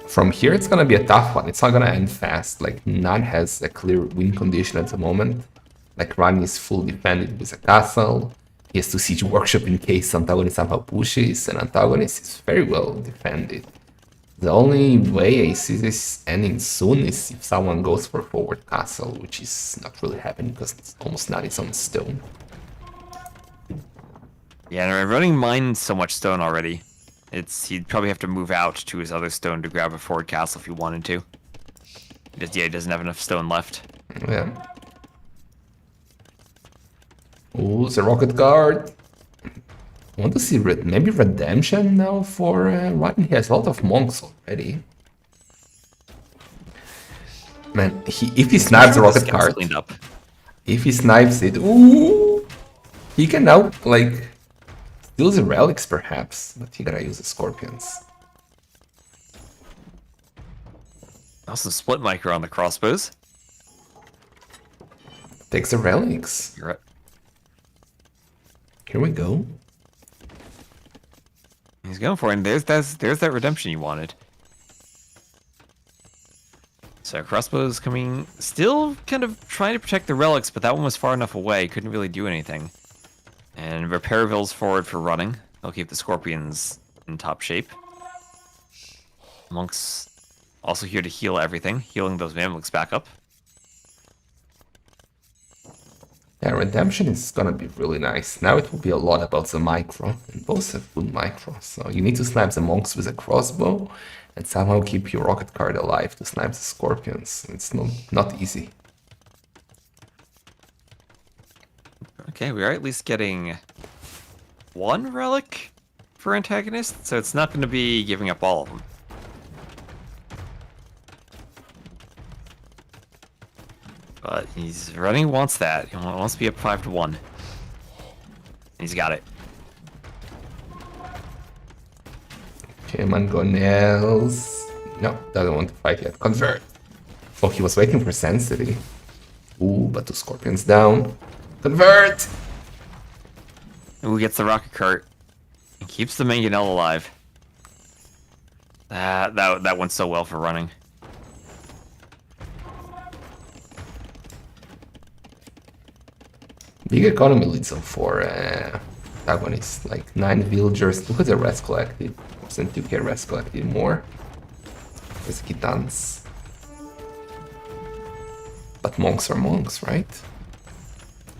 From here, it's gonna be a tough one. It's not gonna end fast. Like, none has a clear win condition at the moment. Like, Rani is full defended with a castle. He has to siege workshop in case antagonist somehow pushes, and antagonist is very well defended. The only way I see this ending soon is if someone goes for forward castle, which is not really happening because it's almost not its own stone. Yeah, and running mines so much stone already. He'd probably have to move out to his other stone to grab a forward castle if he wanted to. He doesn't have enough stone left. Yeah. Ooh, the rocket guard. I want to see maybe redemption now for Ryan. He has a lot of monks already. Man, if he snipes the rocket guard, Cleaned up. if he snipes it, ooh, he can now like steal the relics perhaps, but he gotta use the scorpions. Also split micro on the crossbows. Takes the relics. You're right. Here we go. He's going for it, and there's that redemption you wanted. So crossbows coming, still kind of trying to protect the relics, but that one was far enough away, couldn't really do anything. And Repairville's forward for running. They'll keep the scorpions in top shape. Monks Also here to heal everything, healing those Mamluks back up. Yeah, Redemption is gonna be really nice. Now it will be a lot about the micro, and both have good micro. So you need to snipe the monks with a crossbow, and somehow keep your rocket card alive to snipe the scorpions. It's not easy. Okay, we are at least getting one relic for antagonist, so it's not going to be giving up all of them. But he's running, wants that. He wants to be up 5-1. He's got it. Okay, Mangonels. No, doesn't want to fight yet. Convert. Oh, he was waiting for Sensity. Ooh, but two scorpions down. Convert! Who gets the rocket cart and keeps the mangonel alive. That went so well for running. Big economy leads on for that one is like 9 villagers. Look at the rest collected. Percent 2k rest collected more. There's Gitans. But monks are monks, right?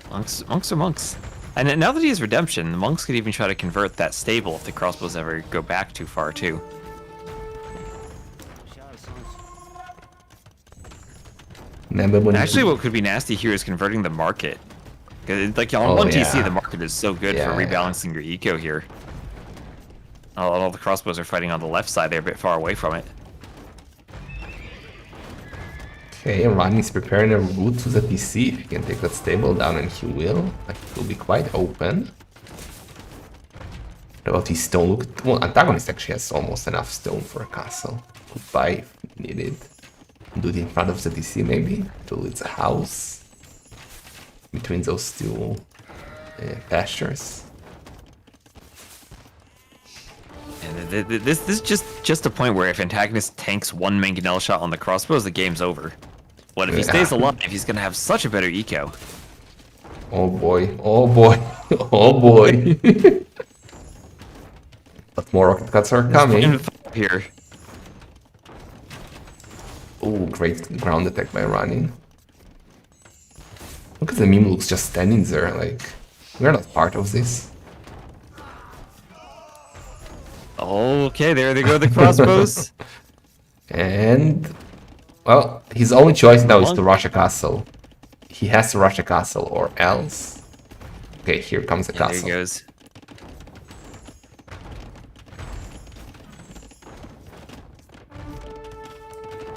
Monks are monks. And now that he has redemption, the monks could even try to convert that stable if the crossbows ever go back too far too. Actually, what could be nasty here is converting the market. Because like on one TC, the market is so good for rebalancing your eco here. All the crossbows are fighting on the left side; they're a bit far away from it. Okay, Ron is preparing a route to the TC. If he can take that stable down, and he will, like, it will be quite open. What about his stone? Look, well, antagonist actually has almost enough stone for a castle. Could buy if needed. Do it in front of the TC maybe, till it's a house. Between those two pastures. And this is just a point where if antagonist tanks one mangonel shot on the crossbows, the game's over. What if he stays alive? He's gonna have such a better eco. Oh boy! Oh boy! Oh boy! But more rocket cuts are coming. Here. Oh, great ground attack by running. Look at the Mimluks just standing there, like, we're not part of this. Okay, there they go, the crossbows. And, well, his only choice now is to rush a castle. He has to rush a castle, or else... Okay, here comes the castle. There he goes.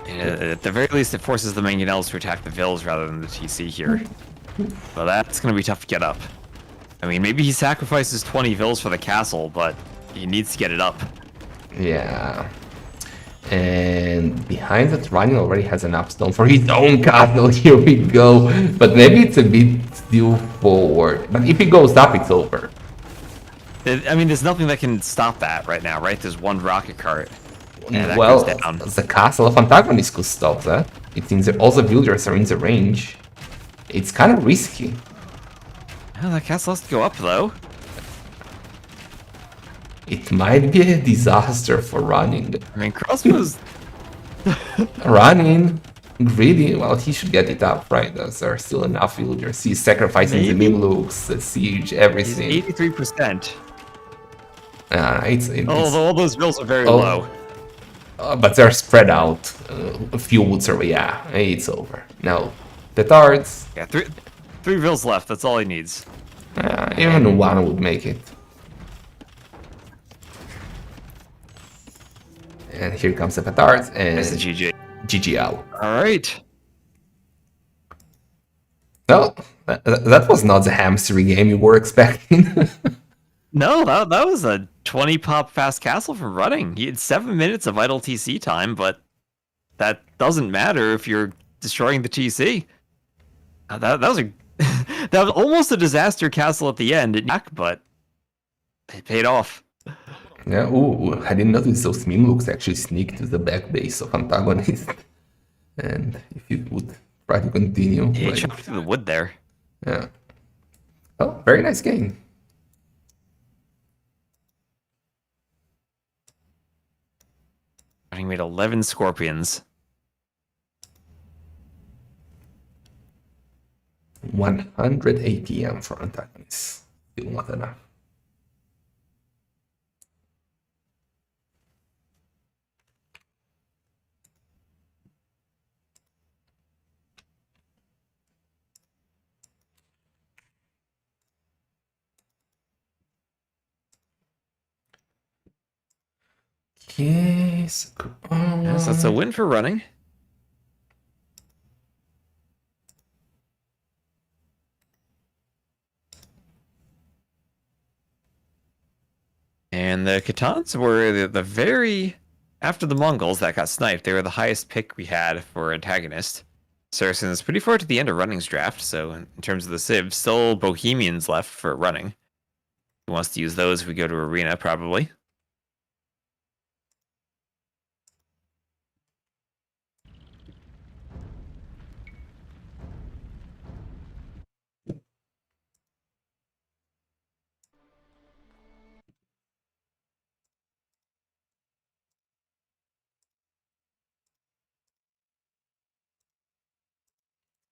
At the very least, it forces the mangonels to attack the vills rather than the TC here. Well, that's going to be tough to get up. I mean, maybe he sacrifices 20 vills for the castle, but he needs to get it up. Yeah. And behind that, Ryan already has enough stone for his own castle. Here we go. But maybe it's a bit too forward. But if he goes up, it's over. I mean, there's nothing that can stop that right now, right? There's one rocket cart. And well, that goes down. the castle of antagonist could stop that. It's in the, all the villagers are in the range. It's kind of risky. Oh, that castle has to go up, though. It might be a disaster for running. I mean, crossbows... Running, greedy, well, he should get it up, right? There are still enough villagers. He's sacrificing the Mimluks, the siege, everything. He's 83%. All those bills are very low. But they're spread out. A few woods are, yeah, it's over. Now, petards. Yeah, three vills left, that's all he needs. Even one would make it. And here comes the petards, and it's a GG. GG out. Alright. Well, that was not the hamstring game you were expecting. No, that was a 20 pop fast castle from running. He had 7 minutes of idle TC time, but that doesn't matter if you're destroying the TC. That was a that was almost a disaster castle at the end, but it paid off. Yeah, ooh, I didn't notice those Mimluks actually sneak to the back base of antagonist. And if you would try to continue... He chopped through the wood there. Yeah. Oh, very nice game. Running made 11 scorpions. 100 ATM for antagonists. Still not enough. Okay, so Yes, that's a win for running. And the Khitans were the very... After the Mongols that got sniped, they were the highest pick we had for antagonist. Saracens pretty far to the end of running's draft, so in terms of the Civ, still Bohemians left for running. Who wants to use those if we go to Arena, probably.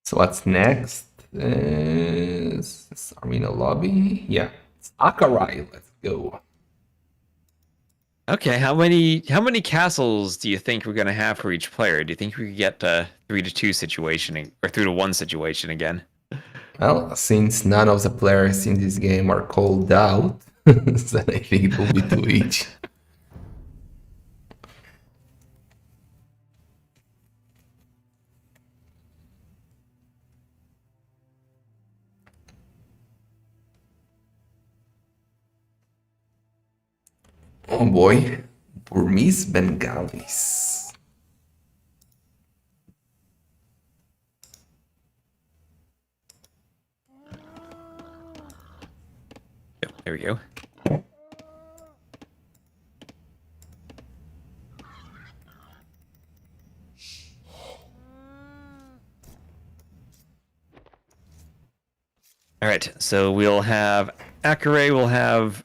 So what's next? Is this Arena lobby? Yeah, it's Akarai. Let's go. Okay, how many castles do you think we're gonna have for each player? Do you think we could get 3-2 situation or 3-1 situation again? Well, since none of the players in this game are called out, then I think it will be 2 each. Oh boy, Burmese Bengalis. Yep, there we go. All right, so we'll have Akare, we'll have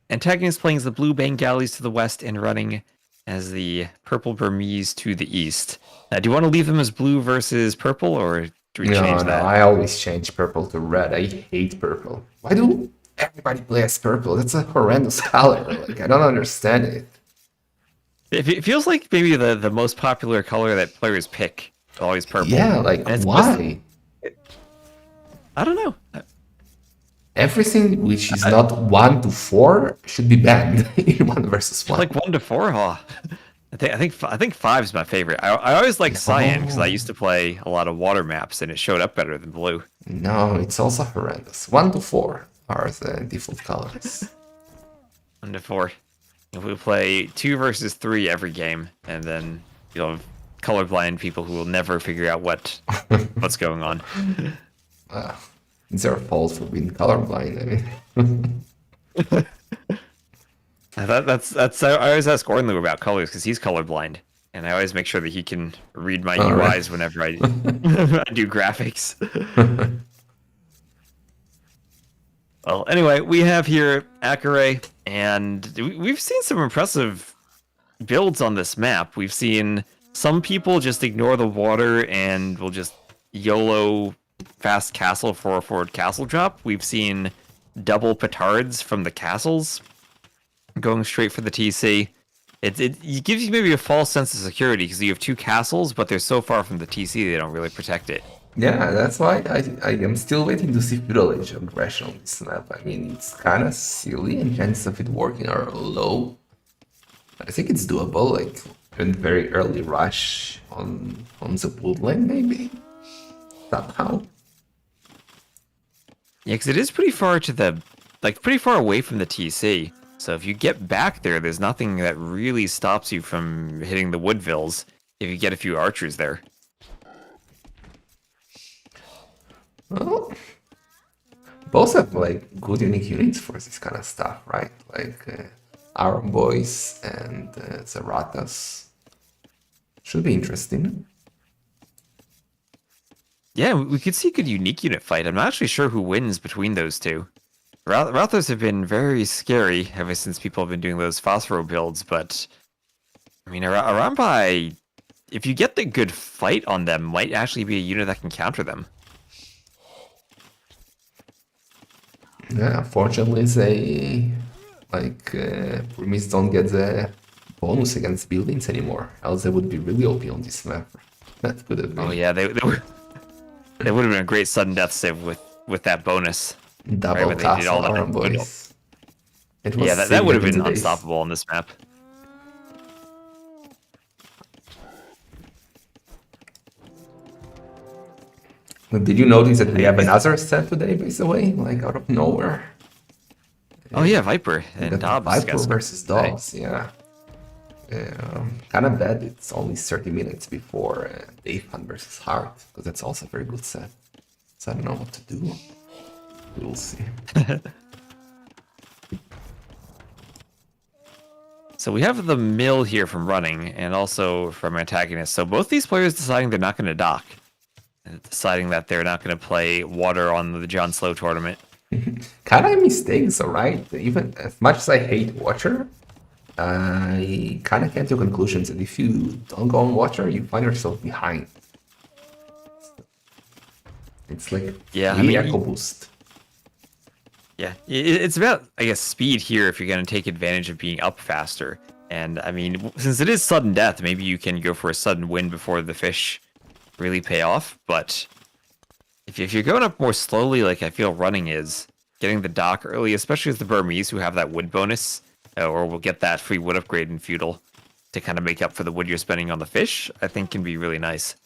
antagonist playing as the blue Bengalis to the west and running as the purple Burmese to the east. Do you want to leave them as blue versus purple, or do we change that? I always change purple to red. I hate purple. Why do everybody play as purple? That's a horrendous color. Like, I don't understand it. It feels like maybe the most popular color that players pick is always purple. Yeah, like, why? I don't know. Everything which is not 1 to 4 should be banned in 1 versus 1. Like 1 to 4? Oh, I think 5 is my favorite. I always like cyan because I used to play a lot of water maps and it showed up better than blue. No, it's also horrendous. 1 to 4 are the default colors. 1 to 4. If we play 2 versus 3 every game, and then you'll have colorblind people who will never figure out what's going on. It's their fault for being colorblind. I mean. I always ask Ornlu about colors because he's colorblind, and I always make sure that he can read my UIs right. whenever I do graphics. Well, anyway, we have here Akare, and we've seen some impressive builds on this map. We've seen some people just ignore the water and will just YOLO fast castle for a forward castle drop. We've seen double petards from the castles going straight for the TC. It gives you maybe a false sense of security because you have 2 castles, but they're so far from the TC they don't really protect it. Yeah, that's why I am still waiting to see feudal age aggression on this map. I mean, it's kind of silly and chances of it working are low. I think it's doable, like a very early rush on the wood lane, maybe? Somehow. Yeah, because it is pretty far pretty far away from the TC. So if you get back there, there's nothing that really stops you from hitting the Woodvilles if you get a few archers there. Well, both have like good unique units for this kind of stuff, right? Like Iron Boys and Zeratas. Should be interesting. Yeah, we could see a good unique unit fight. I'm not actually sure who wins between those two. Rathas have been very scary ever since people have been doing those Phosphoro builds, but I mean, around by, if you get the good fight on them, might actually be a unit that can counter them. Yeah, fortunately, they Burmese don't get the bonus against buildings anymore. Else they would be really OP on this map. That could have been Oh yeah, they would have been a great sudden death save with that bonus. double when they did all castle that arm, boys. It was Yeah, sick that would have back in been the days. unstoppable on this map. Did you notice that we have another set today, by the way? Like out of nowhere. Oh yeah, Viper We and got Dobbs. Viper versus Dobbs, yeah. Kind of bad it's only 30 minutes before Dave Hunt versus Hearttt, because that's also a very good set. So I don't know what to do. We'll see. So we have the mill here from running, and also from antagonist. So both these players deciding they're not going to dock, and deciding that they're not going to play water on the John Slow tournament. Kind of mistakes, alright? Even as much as I hate Watcher, I kind of came to conclusions that if you don't go on Watcher, you find yourself behind. It's like echo boost. Yeah, it's about, I guess, speed here if you're going to take advantage of being up faster. And, I mean, since it is sudden death, maybe you can go for a sudden win before the fish really pay off. But if you're going up more slowly, like I feel running is, getting the dock early, especially with the Burmese who have that wood bonus, or will get that free wood upgrade in Feudal to kind of make up for the wood you're spending on the fish, I think can be really nice.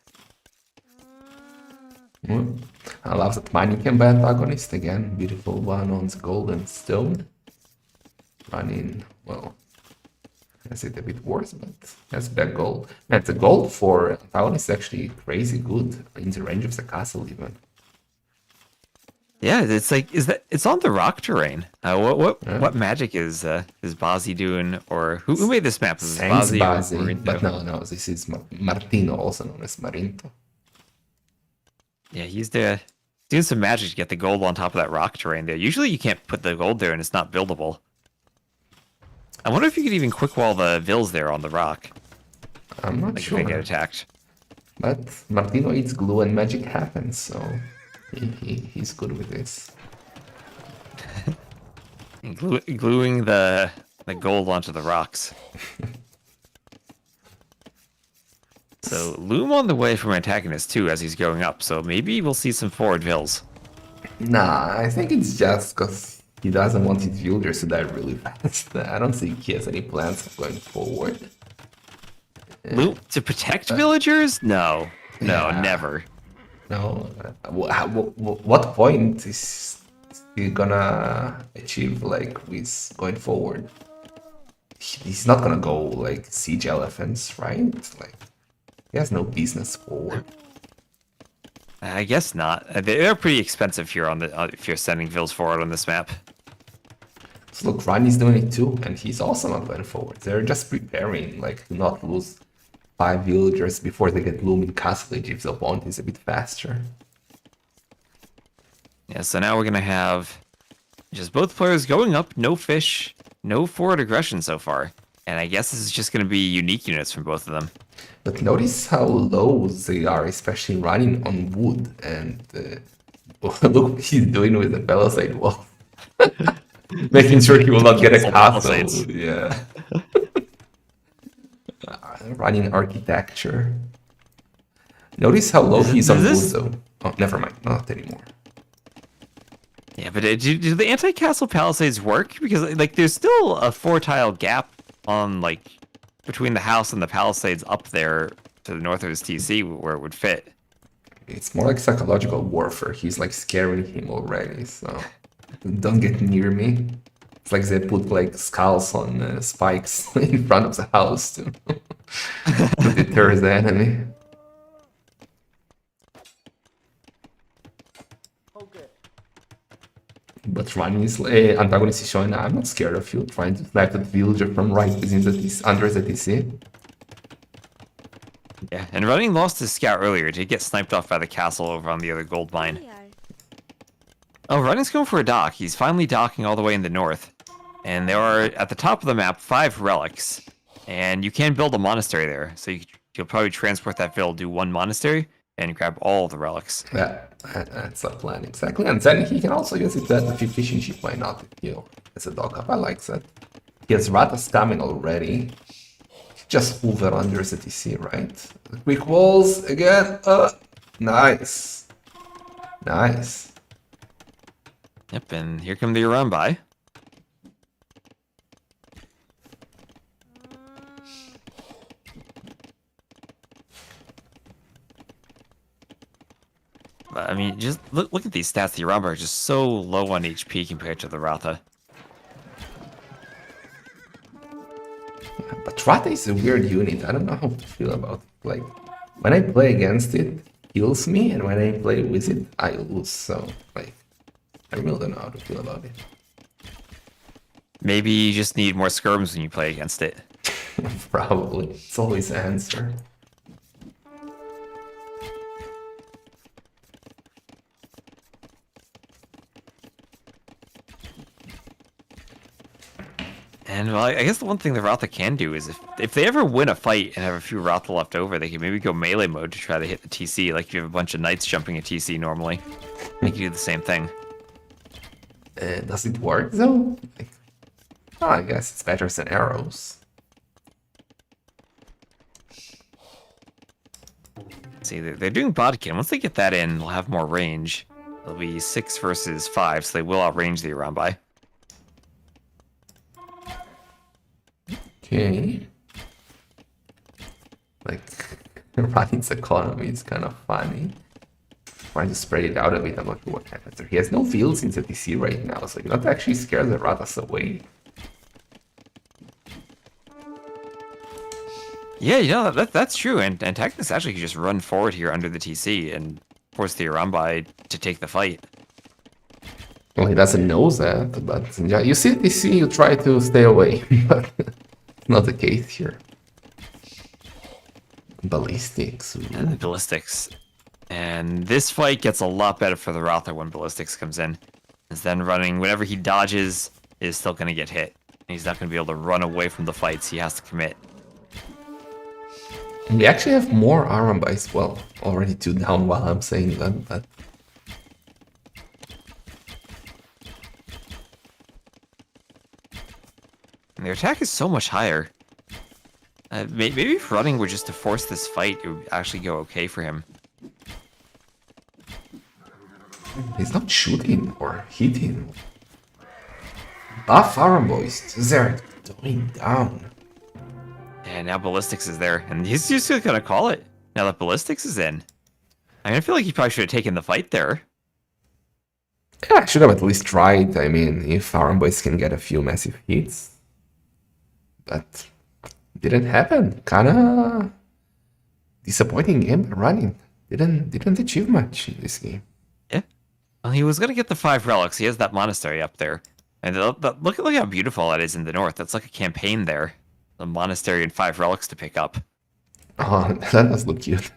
I love that mining can be antagonist again. Beautiful one on the golden stone. Running, well, that's it a bit worse, but that's bad gold. Man, the gold for antagonist is actually crazy good in the range of the castle even. Yeah, it's like it's on the rock terrain. What magic is Bazzi doing, or who made this map? Is it Thanks, Bazzi or Bazzi, but no, this is Martino, also known as Marinto. Yeah, he's doing some magic to get the gold on top of that rock terrain there. Usually you can't put the gold there and it's not buildable. I wonder if you could even quick wall the vills there on the rock. I'm not like sure. If they get attacked. But Martino eats glue and magic happens, so he's good with this. Gluing the gold onto the rocks. So Loom on the way from antagonist too as he's going up, so maybe we'll see some forward vills. Nah, I think it's just because he doesn't want his villagers to die really fast. I don't think he has any plans of going forward. Loom to protect villagers? No, never. No, what point is he gonna achieve like with going forward? He's not gonna go like siege elephants, right? Like he has no business forward. I guess not. They're pretty expensive here on the if you're sending vills forward on this map. So look, Ryan is doing it too, and he's also not going forward. They're just preparing, like, to not lose 5 villagers before they get Loom in Castlage if the opponent is a bit faster. Yeah, so now we're gonna have just both players going up, no fish, no forward aggression so far. And I guess this is just gonna be unique units from both of them. But notice how low they are, especially running on wood. And look what he's doing with the palisade wall. Making sure he will not get a castle. Yeah. Running architecture. Notice how low he's on wood, though. Oh, never mind. Not anymore. Yeah, but do the anti-castle palisades work? Because like, there's still a 4-tile gap on like between the house and the palisades up there to the north of his TC where it would fit. It's more like psychological warfare. He's like scaring him already, so don't get near me. It's like they put like skulls on spikes in front of the house to deter the enemy. But Ryan's antagonist is showing, I'm not scared of you, trying to snipe that villager from right within the under the TC. Yeah, and Running lost his scout earlier to get sniped off by the castle over on the other gold mine. Oh, Running's going for a dock. He's finally docking all the way in the north. And there are, at the top of the map, 5 relics. And you can build a monastery there. So you'll probably transport that fill, do one monastery, and grab all the relics. Yeah, that's the plan, exactly. And then he can also use it as a fishing ship, why not? You know, as a dog up, I like that. He has Ratas coming already. Just move it under the TC, right? Quick walls again. Nice. Nice. Yep, and here come the Arambai. I mean, just look at these stats. The Arambai are just so low on HP compared to the Ratha. But Rata is a weird unit. I don't know how to feel about it. Like, when I play against it, it kills me, and when I play with it, I lose. So, like, I really don't know how to feel about it. Maybe you just need more skirms when you play against it. Probably. It's always the answer. And well, I guess the one thing the Ratha can do is if they ever win a fight and have a few Ratha left over, they can maybe go melee mode to try to hit the TC. Like if you have a bunch of knights jumping a TC normally, they can do the same thing. Does it work though? Like, oh, I guess it's better than arrows. See, they're doing Bodkin. Once they get that in, they'll have more range. It'll be 6 versus 5, so they will outrange the Arambai. Okay. Like, Ryan's economy is kind of funny. Trying to spread it out a bit. I'm not sure what happens there. He has no fields in the TC right now, so you're not actually scared the Ratas away. Yeah, you know, that's true. And Antagonist actually could just run forward here under the TC and force the Arambai to take the fight. Well, he doesn't know that, but yeah, you see TC, you try to stay away, but not the case here. Ballistics. Ooh. And the Ballistics. And this fight gets a lot better for the Ratha when Ballistics comes in. Because then running, whenever he dodges, is still going to get hit. And he's not going to be able to run away from the fights. He has to commit. We actually have more Arambais. Well, already 2 down while I'm saying that, but... And their attack is so much higher. Maybe if running were just to force this fight, it would actually go okay for him. He's not shooting or hitting. Buff Aramboys, they're going down. And now Ballistics is there, and he's just gonna call it. Now that Ballistics is in. I feel like he probably should have taken the fight there. Yeah, I should have at least tried. I mean, if Aramboys can get a few massive hits. But didn't happen. Kinda disappointing game running. Didn't achieve much in this game. Yeah. Well, he was gonna get the 5 relics. He has that monastery up there. And look how beautiful that is in the north. That's like a campaign there. The monastery and 5 relics to pick up. Oh, that does look cute.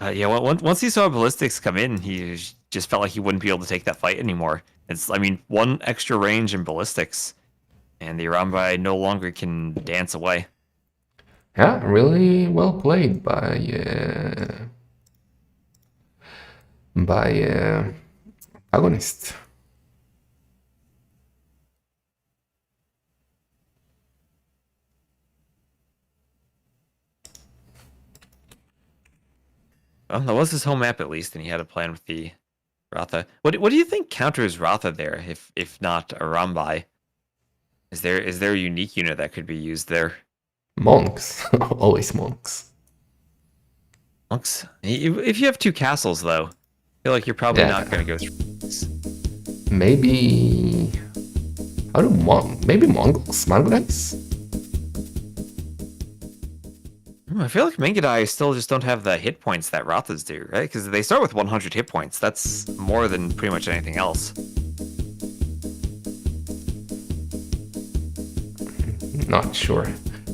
Yeah, once he saw Ballistics come in, he just felt like he wouldn't be able to take that fight anymore. I mean, 1 extra range in Ballistics, and the Arambai no longer can dance away. Yeah, really well played by Agonist. Well, that was his home map at least, and he had a plan with the Ratha. What do you think counters Ratha there, if not Arambai? Is there a unique unit that could be used there? Monks, always monks. Monks. If you have 2 castles, though, I feel like you're probably not going to go through this. Maybe maybe Mongols, Mongolites? I feel like Mengadai still just don't have the hit points that Rathas do, right? Because they start with 100 hit points. That's more than pretty much anything else. Not sure.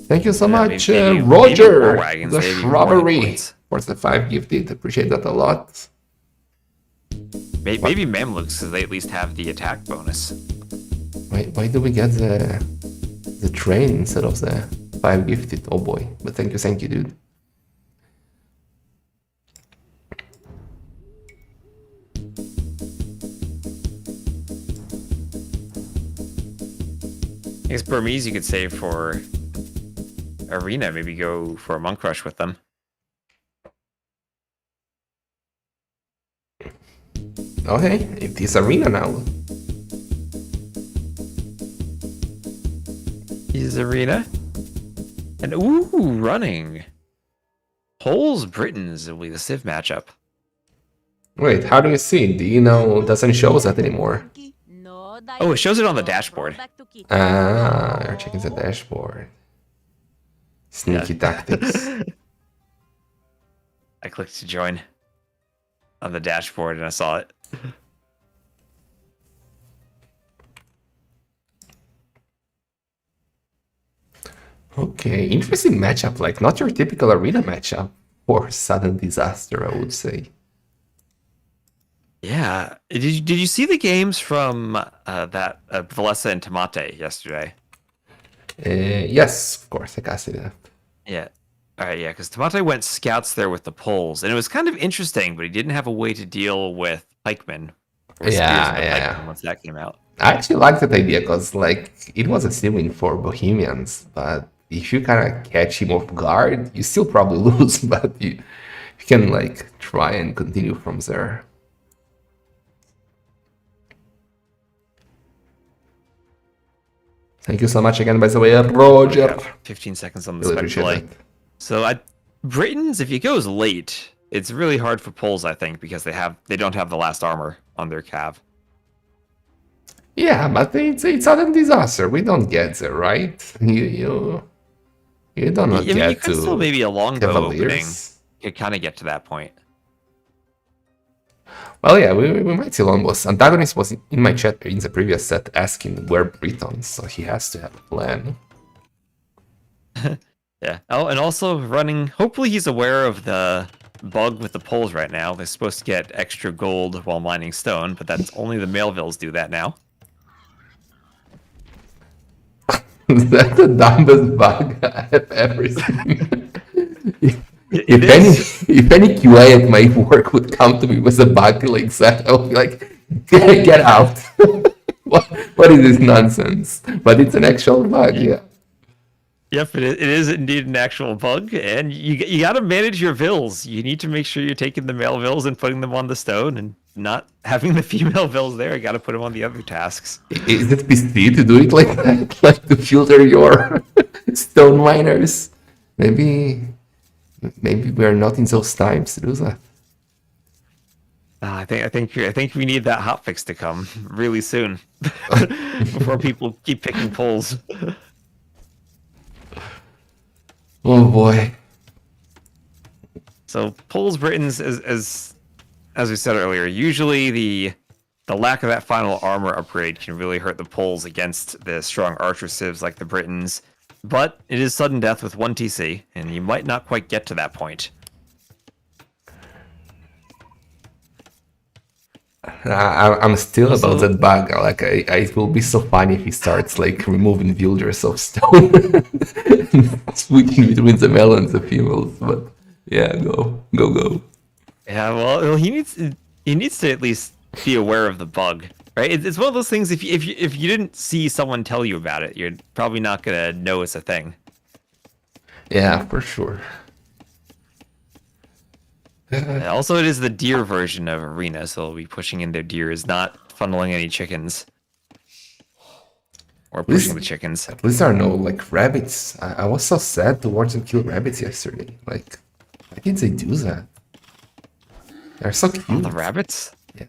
Thank you so much, maybe Roger, wagons, the maybe shrubbery, for the 5 gifted. Appreciate that a lot. Maybe Mamluks, because they at least have the attack bonus. Why do we get the train instead of the 5 gifted? Oh boy. But thank you, dude. I guess Burmese you could save for Arena, maybe go for a Monk Rush with them. Okay, it is Arena now. Is Arena. And ooh, running. Poles Britons will be the Civ matchup. Wait, how do you see it? Do you know? Doesn't show us that anymore. Oh, it shows it on the dashboard. Ah, you're checking the dashboard. Sneaky tactics. I clicked to join on the dashboard and I saw it. Okay, interesting matchup. Like, not your typical arena matchup for sudden disaster, I would say. Yeah. Did you see the games from that Valessa and Tomate yesterday? Yes, of course, I casted it up. Yeah. All right, yeah, because Tomate went scouts there with the poles, and it was kind of interesting, but he didn't have a way to deal with pikemen. Or Yeah. Pikemen once that came out. I actually like that idea because, like, it was a ceiling for Bohemians, but if you kind of catch him off guard, you still probably lose, but you can, like, try and continue from there. Thank you so much again, by the way, Roger. 15 seconds on the Really spec appreciate delay. that. So Britons, if he goes late, it's really hard for poles, I think, because they don't have the last armor on their cav. Yeah, but it's sudden disaster. We don't get there, right? You don't I mean, get you could to still maybe a longbow opening. Cavaliers. You kind of get to that point. Well, yeah, we might see longbows. Antagonist was in my chat in the previous set asking where Britons, so he has to have a plan. Yeah. Oh, and also running. Hopefully, he's aware of the bug with the poles right now. They're supposed to get extra gold while mining stone, but that's only the Melvilles do that now. That's the dumbest bug I have ever seen. If any QA at my work would come to me with a bug like that, I would be like, get out. what is this nonsense? But it's an actual bug, yeah. Yep, it is indeed an actual bug, and you got to manage your vills. You need to make sure you're taking the male vills and putting them on the stone, and not having the female vills there. You got to put them on the other tasks. Is it PC to do it like that? Like to filter your stone miners? Maybe we're not in those times to do that. I think we need that hotfix to come really soon before people keep picking poles. Oh boy. So poles Britons, as we said earlier, usually the lack of that final armor upgrade can really hurt the poles against the strong archer civs like the Britons. But it is sudden death with 1 TC, and you might not quite get to that point. I'm still about that bug. Like, it will be so funny if he starts like removing villagers of stone, switching between the male and the females. But yeah, go. Yeah, well, he needs to at least be aware of the bug, right? It's one of those things. If you didn't see someone tell you about it, you're probably not gonna know it's a thing. Yeah, for sure. Also, it is the deer version of Arena, so they'll be pushing in their deers, not funneling any chickens. Or pushing the chickens. At least there are no, like, rabbits. I was so sad to watch them kill rabbits yesterday. Like, why did they do that? They're so cute. Oh, the rabbits? Yeah.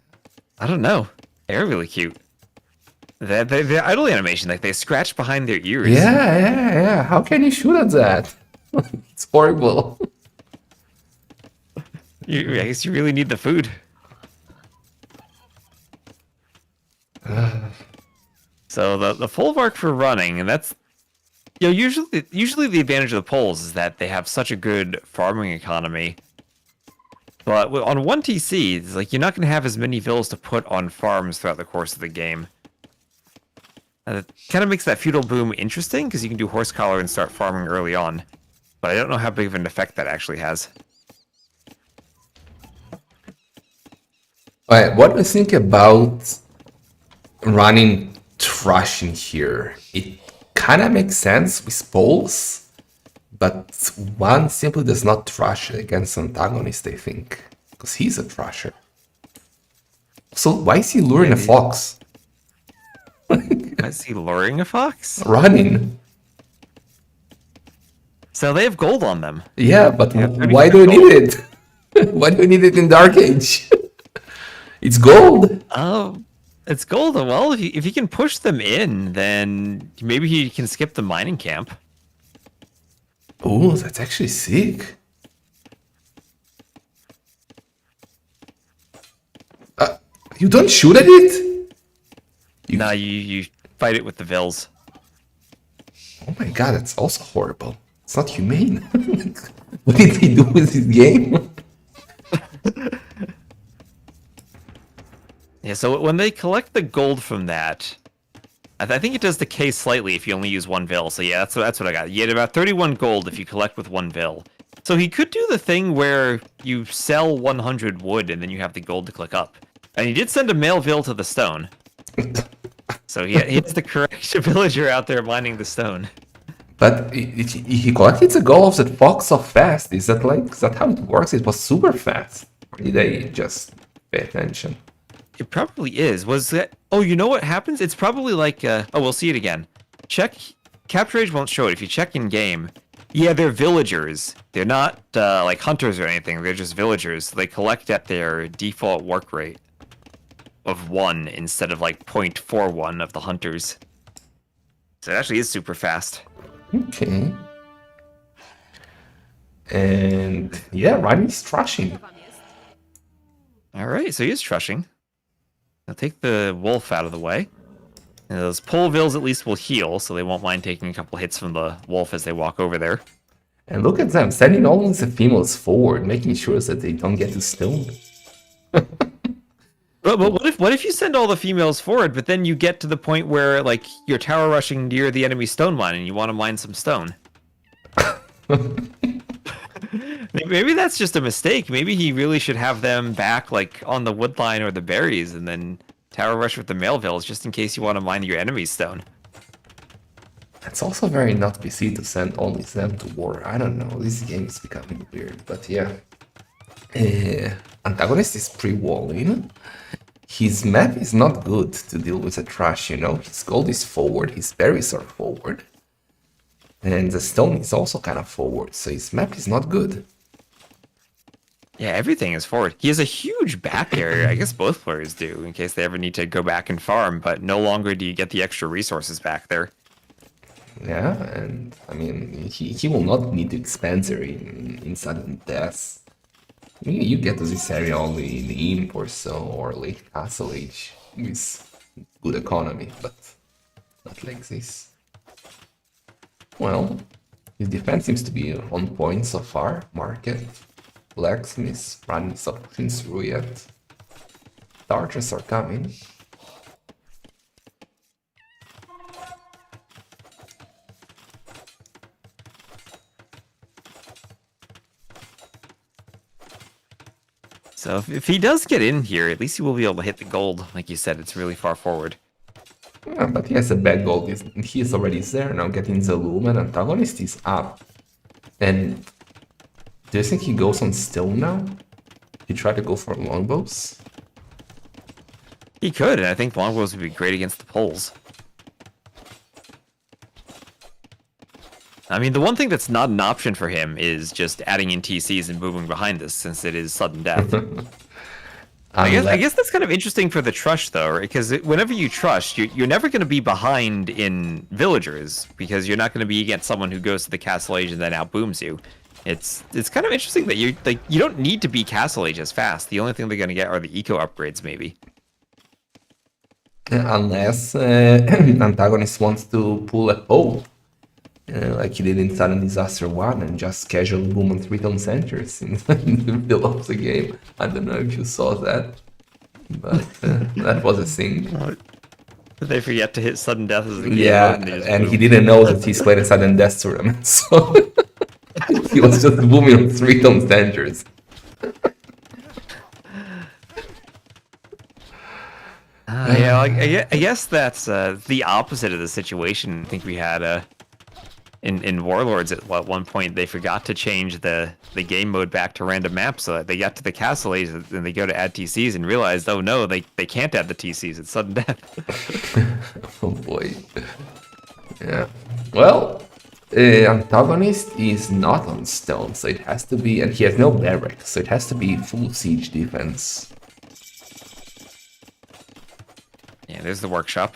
I don't know. They're really cute. Their idle animation, like, they scratch behind their ears. Yeah. How can you shoot at that? It's horrible. I guess you really need the food. So the folvark for running, and that's usually the advantage of the poles is that they have such a good farming economy. But on 1 TC, it's like you're not going to have as many villas to put on farms throughout the course of the game. It kind of makes that feudal boom interesting because you can do horse collar and start farming early on. But I don't know how big of an effect that actually has. Alright, what do you think about running trash in here? It kind of makes sense with poles, but one simply does not trash against antagonist, I think, because he's a trasher. So why is he luring a fox? Is he luring a fox? Running. So they have gold on them. Yeah, but Yeah, why do you need it? Why do you need it in Dark Age? It's gold. Oh, it's gold. Well, if he can push them in, then maybe he can skip the mining camp. Oh, that's actually sick. You don't shoot at it? Nah, you fight it with the Vils. Oh my god, that's also horrible. It's not humane. What did he do with his game? Yeah, so when they collect the gold from that, I think it does decay slightly if you only use one Vil. So yeah, that's what I got. You get about 31 gold if you collect with one Vil. So he could do the thing where you sell 100 wood and then you have the gold to click up. And he did send a male Vil to the stone. So he's the correct villager out there mining the stone. But he collected the gold of that fox so fast. Is that how it works? It was super fast. Or did I just pay attention? It probably is. Was that? Oh, you know what happens? It's probably like. Oh, we'll see it again. Check. Capture Age won't show it. If you check in game, yeah, they're villagers. They're not like hunters or anything. They're just villagers. They collect at their default work rate of 1 instead of like 0.41 of the hunters. So it actually is super fast. Okay. And yeah, Riley's trashing. All right, so he is trushing. I'll take the wolf out of the way. And those pole Vils at least will heal, so they won't mind taking a couple hits from the wolf as they walk over there. And look at them, sending all of the females forward, making sure that they don't get to stone. But what if you send all the females forward, but then you get to the point where like you're tower rushing near the enemy stone mine and you want to mine some stone? Maybe that's just a mistake. Maybe he really should have them back like on the wood line or the berries and then tower rush with the male Vils just in case you want to mine your enemy's stone. It's also very not PC to send only them to war. I don't know, this game is becoming weird, but yeah. Antagonist is pre-walling. His map is not good to deal with the trash, you know. His gold is forward, his berries are forward. And the stone is also kind of forward, so his map is not good. Yeah, everything is forward. He has a huge back area. I guess both players do, in case they ever need to go back and farm, but no longer do you get the extra resources back there. Yeah, and I mean, he will not need to expand there in sudden death. I mean, you get to this area only in the Imp or so, or late Castle Age, with good economy, but not like this. Well, his defense seems to be on point so far. Market, blacksmiths, running submachines through yet. The archers are coming. So if he does get in here, at least he will be able to hit the gold. Like you said, it's really far forward. Yeah, but he has a bad gold. He is already there now, getting the loom, and antagonist is up. And do you think he goes on stone now? He tried to go for longbows? He could, and I think longbows would be great against the poles. I mean, the one thing that's not an option for him is just adding in TCs and moving behind this, since it is sudden death. I guess that's kind of interesting for the trush, though, because whenever you trush, you're never going to be behind in villagers, because you're not going to be against someone who goes to the castle age and then outbooms you. It's kind of interesting that you don't need to be castle age as fast. The only thing they're going to get are the eco upgrades, maybe. Unless antagonist wants to pull a pole. Like he did in Sudden Disaster 1 and just casual boom on 3 town centers in the middle of the game. I don't know if you saw that, but that was a thing. They forget to hit sudden death as the game Yeah, mode, and they just and he boom. didn't know that he's played a sudden death tournament, so he was just booming on 3 tons dangers. Yeah, like, I guess that's the opposite of the situation I think we had in Warlords. At one point, they forgot to change the game mode back to random maps, so that they got to the castle age and they go to add TCs and realized, oh no, they can't add the TCs. It's sudden death. Oh boy. Yeah. Well, antagonist is not on stone, so it has to be, and he has no barracks, so it has to be full siege defense. Yeah, there's the workshop.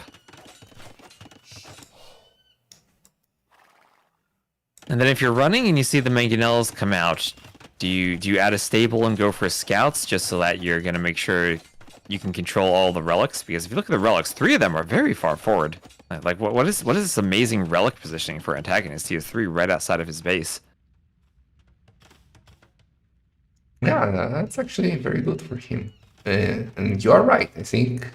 And then if you're running and you see the mangonels come out, do you add a stable and go for scouts just so that you're gonna make sure you can control all the relics? Because if you look at the relics, 3 of them are very far forward. Like what is this amazing relic positioning for antagonist? He has 3 right outside of his base. Yeah, that's actually very good for him. And you are right. I think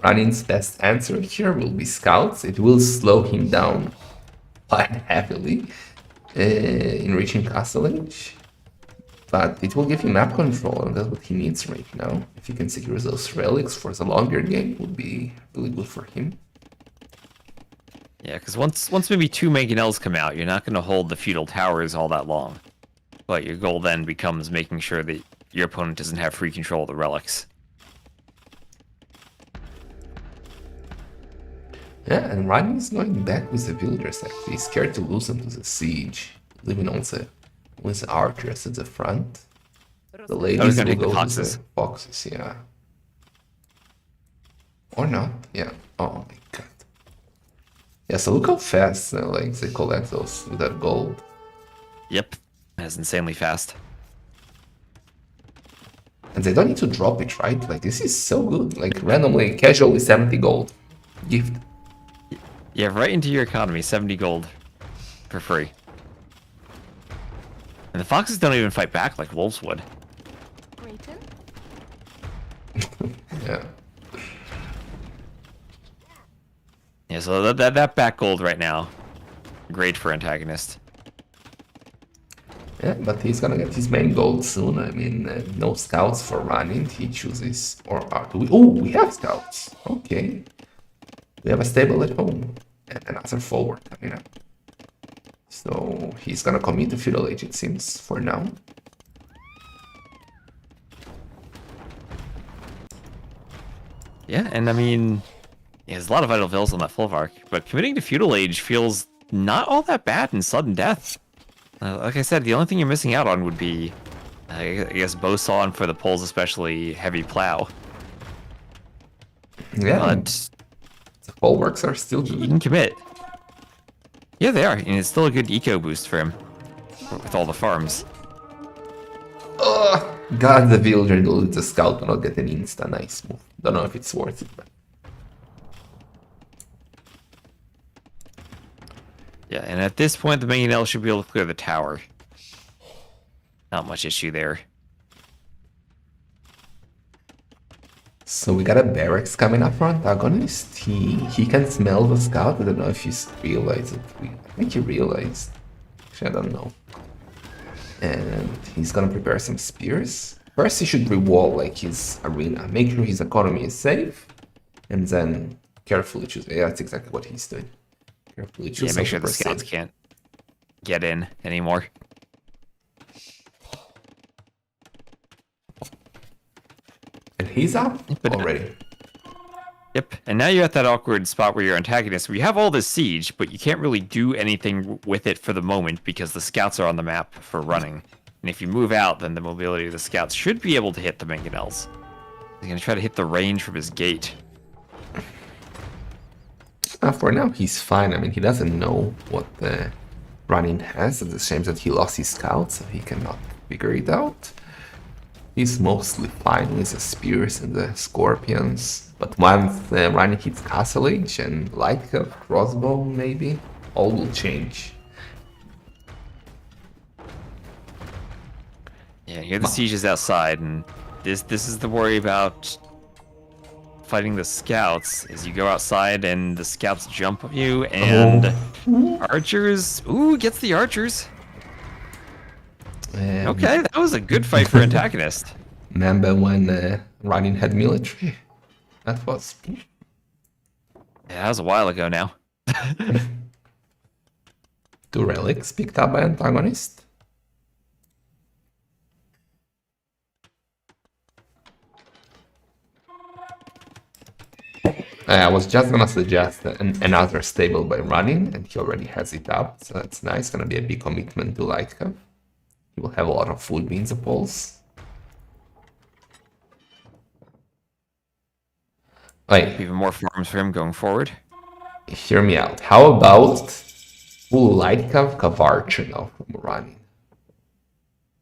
Running's best answer here will be scouts. It will slow him down quite heavily in reaching Castle Age, but it will give him map control, and that's what he needs right now. If he can secure those relics for the longer game, it would be really good for him. Yeah, because once maybe 2 mangonels come out, you're not going to hold the feudal towers all that long. But your goal then becomes making sure that your opponent doesn't have free control of the relics. Yeah, and Ryan is going back with the villagers actually. He's scared to lose them to the siege, leaving also with the archers at the front. The ladies gonna will take the go foxes. to the foxes, yeah. Or not, yeah. Oh my god. Yeah, so look how fast like they collect those with that gold. Yep, that's insanely fast. And they don't need to drop it, right? Like this is so good. Like randomly, casually 70 gold. Gift. Yeah, right into your economy, 70 gold for free. And the foxes don't even fight back like wolves would. Yeah. Yeah, so that back gold right now, great for antagonist. Yeah, but he's gonna get his main gold soon. I mean, no scouts for running. He chooses, or do we? Oh, we have scouts. Okay. We have a stable at home and another forward coming up. So he's gonna commit to feudal age, it seems, for now. Yeah, and I mean, yeah, there's a lot of vital vills on that Folvark, but committing to feudal age feels not all that bad in sudden death. Like I said, the only thing you're missing out on would be, I guess, bowsaw, and for the poles especially, heavy plow. Yeah, But the bulwarks are still you good. can commit. Yeah, they are, and it's still a good eco boost for him with all the farms. Oh, God, the villager will the scout will not get an insta nice move. Don't know if it's worth it, but Yeah, and at this point, the mangonel should be able to clear the tower. Not much issue there. so we got a barracks coming up for antagonist. He can smell the scout. I don't know if he's realized it. I think he realized. Actually, I don't know. And he's gonna prepare some spears. First, he should rewall like his arena. Make sure his economy is safe, and then carefully choose. Yeah, that's exactly what he's doing. Carefully choose. Yeah, make sure something the scouts safe. can't get in anymore. And he's up But- already. Yep, and now you're at that awkward spot where you're antagonist, where you have all this siege, but you can't really do anything with it for the moment because the scouts are on the map for running. And if you move out, then the mobility of the scouts should be able to hit the mangonels. He's gonna try to hit the range from his gate. For now, he's fine. I mean, he doesn't know what the running has. It's a shame that he lost his scout, so he cannot figure it out. He's mostly fine with the spears and the scorpions. But once the running hits Castle Age and like a crossbow, maybe, all will change. Yeah, here the siege is outside, and this is the worry about fighting the scouts is you go outside and the scouts jump you, and archers. Ooh, gets the archers. Okay, that was a good fight for antagonist. Remember when Ryan had military? That was. Yeah, that was a while ago now. 2 relics picked up by antagonist. I was just gonna suggest another stable by running, and he already has it up, so that's nice. Gonna be a big commitment to Lightcup. He will have a lot of food beans of poles. Wait, Even more farms for him going forward. hear me out. How about full Lightcup Kavarcha now from running?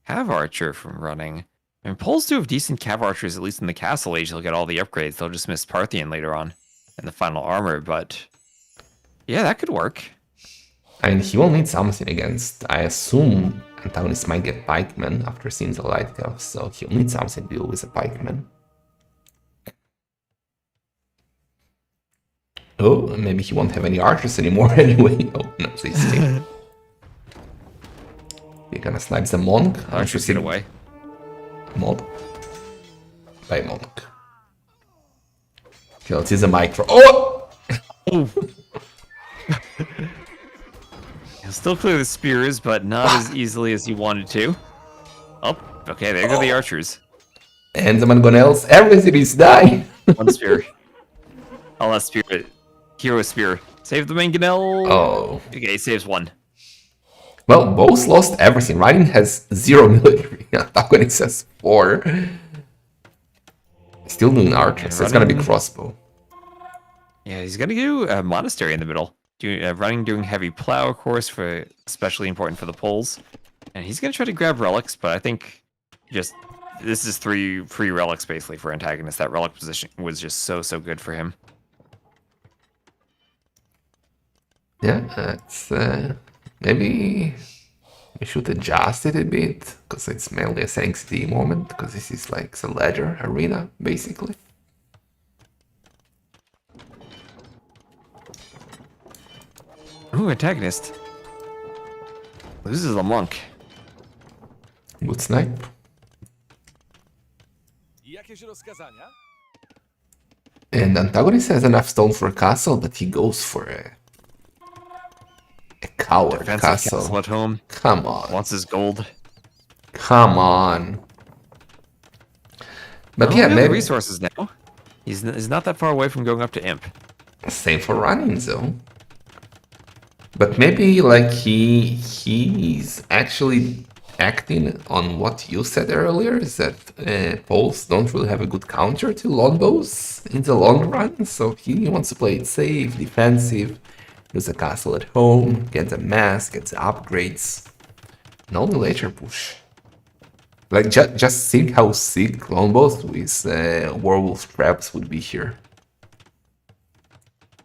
Cav archer from running. I mean, Poles do have decent cav archers, at least in the castle age. They'll get all the upgrades. They'll just miss Parthian later on in the final armor, but yeah, that could work. And he will need something against, I assume, antagonist might get pikemen after seeing the Lightcup, so he'll need something to deal with a pikeman. Oh, maybe he won't have any archers anymore anyway. Oh, no, they stay. We're gonna snipe the monk. Archers get away. Monk. By monk. Okay, let's use a micro. Oh! Oh! He'll still clear the spears, but not as easily as he wanted to. Oh, okay, there go the archers. And the mangonels, everything is dying. One spear. Oh, that spear. Hero spear. Save the mangonel. Oh. Okay, he saves one. Well, both lost everything. Raiden has 0 military. Antagonist has 4. Still doing archers, so it's gonna be crossbow. Yeah, he's gonna do a monastery in the middle. Running, doing heavy plow, of course, for especially important for the poles. And he's gonna try to grab relics, but I think just this is three free relics basically for antagonist. That relic position was just so good for him. Yeah, it's maybe we should adjust it a bit because it's mainly a sanctity moment because this is like the ledger arena basically. Ooh, antagonist. Loses a monk. Good snipe. And antagonist has enough stone for a castle, but he goes for a coward Defensive castle. at home. Come on. Wants his gold. Come on. But Oh, yeah, we have maybe resources now. He's not that far away from going up to imp. same for running though. But maybe like he's actually acting on what you said earlier, is that poles don't really have a good counter to longbows in the long run, so he wants to play it safe, defensive, use a castle at home, get the mask, get the upgrades, and only later push. Like just think how sick longbows with werewolf traps would be here.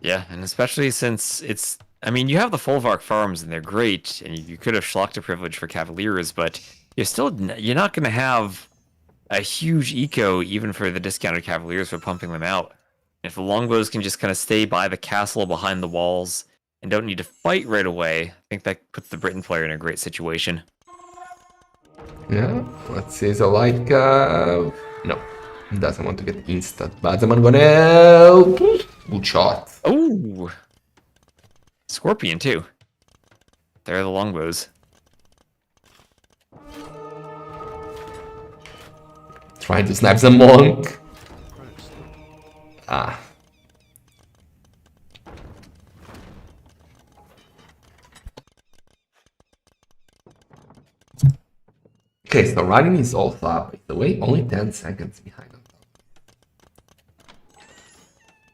Yeah, and especially since it's... I mean, you have the Folvark farms, and they're great, and you could have Schlachta privilege for Cavaliers, but you're not going to have a huge eco even for the discounted Cavaliers for pumping them out. If the longbows can just kind of stay by the castle behind the walls and don't need to fight right away, I think that puts the Britain player in a great situation. Yeah, let's see the like no, doesn't want to get instant, but I'm gonna good shot. Oh! Scorpion, too. There are the longbows. Trying to snap the monk. Ah. Okay, so running is also up, by the way, only 10 seconds behind him.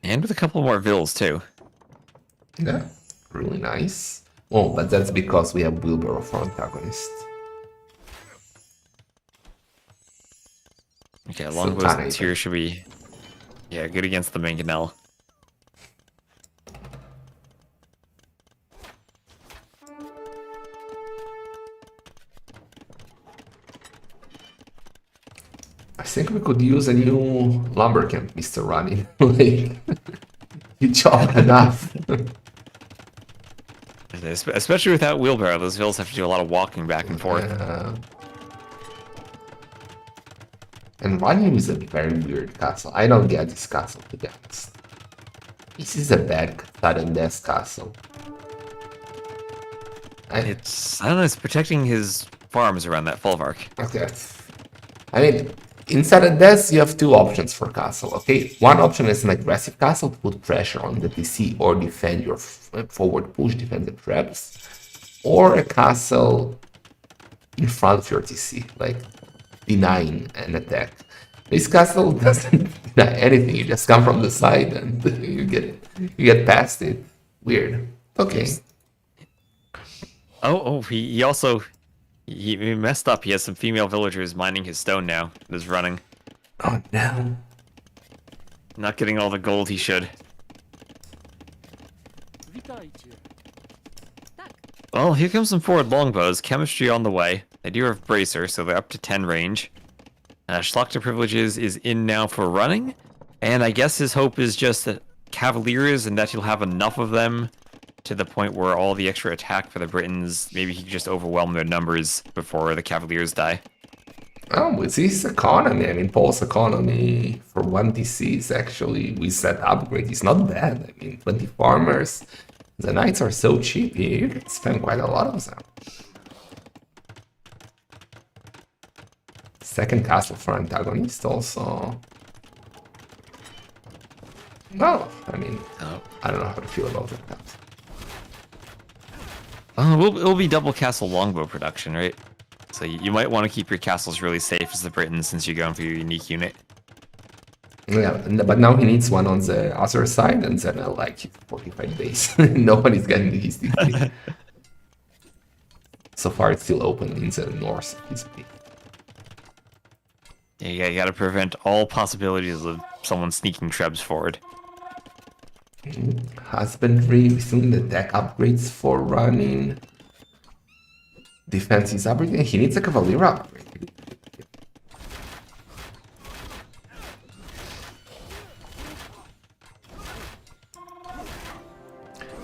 And with a couple more vills, too. Yeah, really nice. Oh, but that's because we have wheelbarrow for antagonist. Okay, So longbows tiny, and tier should be... Yeah, good against the mangonel. I think we could use a new lumber camp, Mr. Running. Like, you chop enough. Especially without wheelbarrow, those vills have to do a lot of walking back and forth. And Running is a very weird castle. I don't get this castle, to be honest. This is a bad sudden death castle. I don't know, it's protecting his farms around that folvark. Okay. I mean, in sudden death, you have two options for castle, okay? One option is an aggressive castle to put pressure on the DC or defend your forward push, defend the traps. Or a castle in front of your TC, like denying an attack. This castle doesn't deny anything. You just come from the side and you get past it. Weird. Okay. He also he messed up. He has some female villagers mining his stone now. Is running. Oh no. Not getting all the gold he should. Well, here comes some forward longbows. Chemistry on the way. They do have bracer, so they're up to 10 range. Schlachter privileges is in now for running, and I guess his hope is just that Cavaliers and that he'll have enough of them to the point where all the extra attack for the Britons, maybe he can just overwhelm their numbers before the Cavaliers die. Oh, with this economy, I mean, Paul's economy for 1 DC is actually, with that upgrade, is not bad. I mean, 20 farmers, the knights are so cheap, you can spend quite a lot of them. Second castle for antagonist also. No, I mean, I don't know how to feel about that. It'll be double castle longbow production, right? So you might want to keep your castles really safe as the Britons since you're going for your unique unit. Yeah, but now he needs one on the other side, and then like 45 days. Nobody's getting his DP. So far, it's still open in the north of his peak. Yeah, you gotta prevent all possibilities of someone sneaking Trebs forward. Husbandry, we still need the tech upgrades for running. Defense is upgrading. He needs a Cavalier upgrade.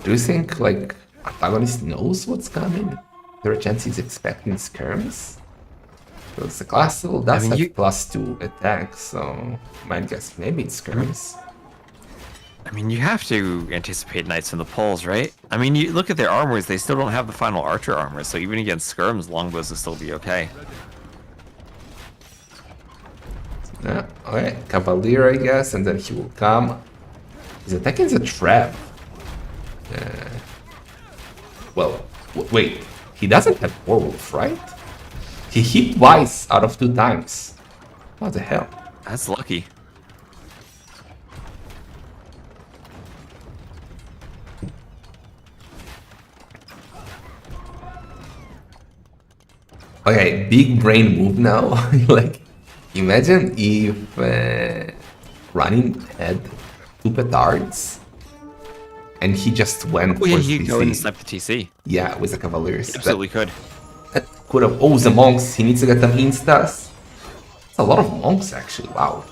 Do you think, like, antagonist knows what's coming? There are chances he's expecting skirms? Because the castle does have +2 attack, so I might guess maybe it's skirms. I mean, you have to anticipate knights from the poles, right? I mean, you look at their armors, they still don't have the final archer armor, so even against skirms, longbows will still be okay. Yeah, okay, Cavalier, I guess, and then he will come. His attack is a trap. Well, wait, he doesn't have Warwolf, right? He hit twice out of 2 times. What the hell? That's lucky. Okay, big brain move now. Like, imagine if Running had 2 petards and he just went for he TC. could go and snipe the TC. Yeah, with the Cavaliers. He absolutely could. That could have. Oh, the monks. He needs to get them instas. It's a lot of monks, actually. Wow.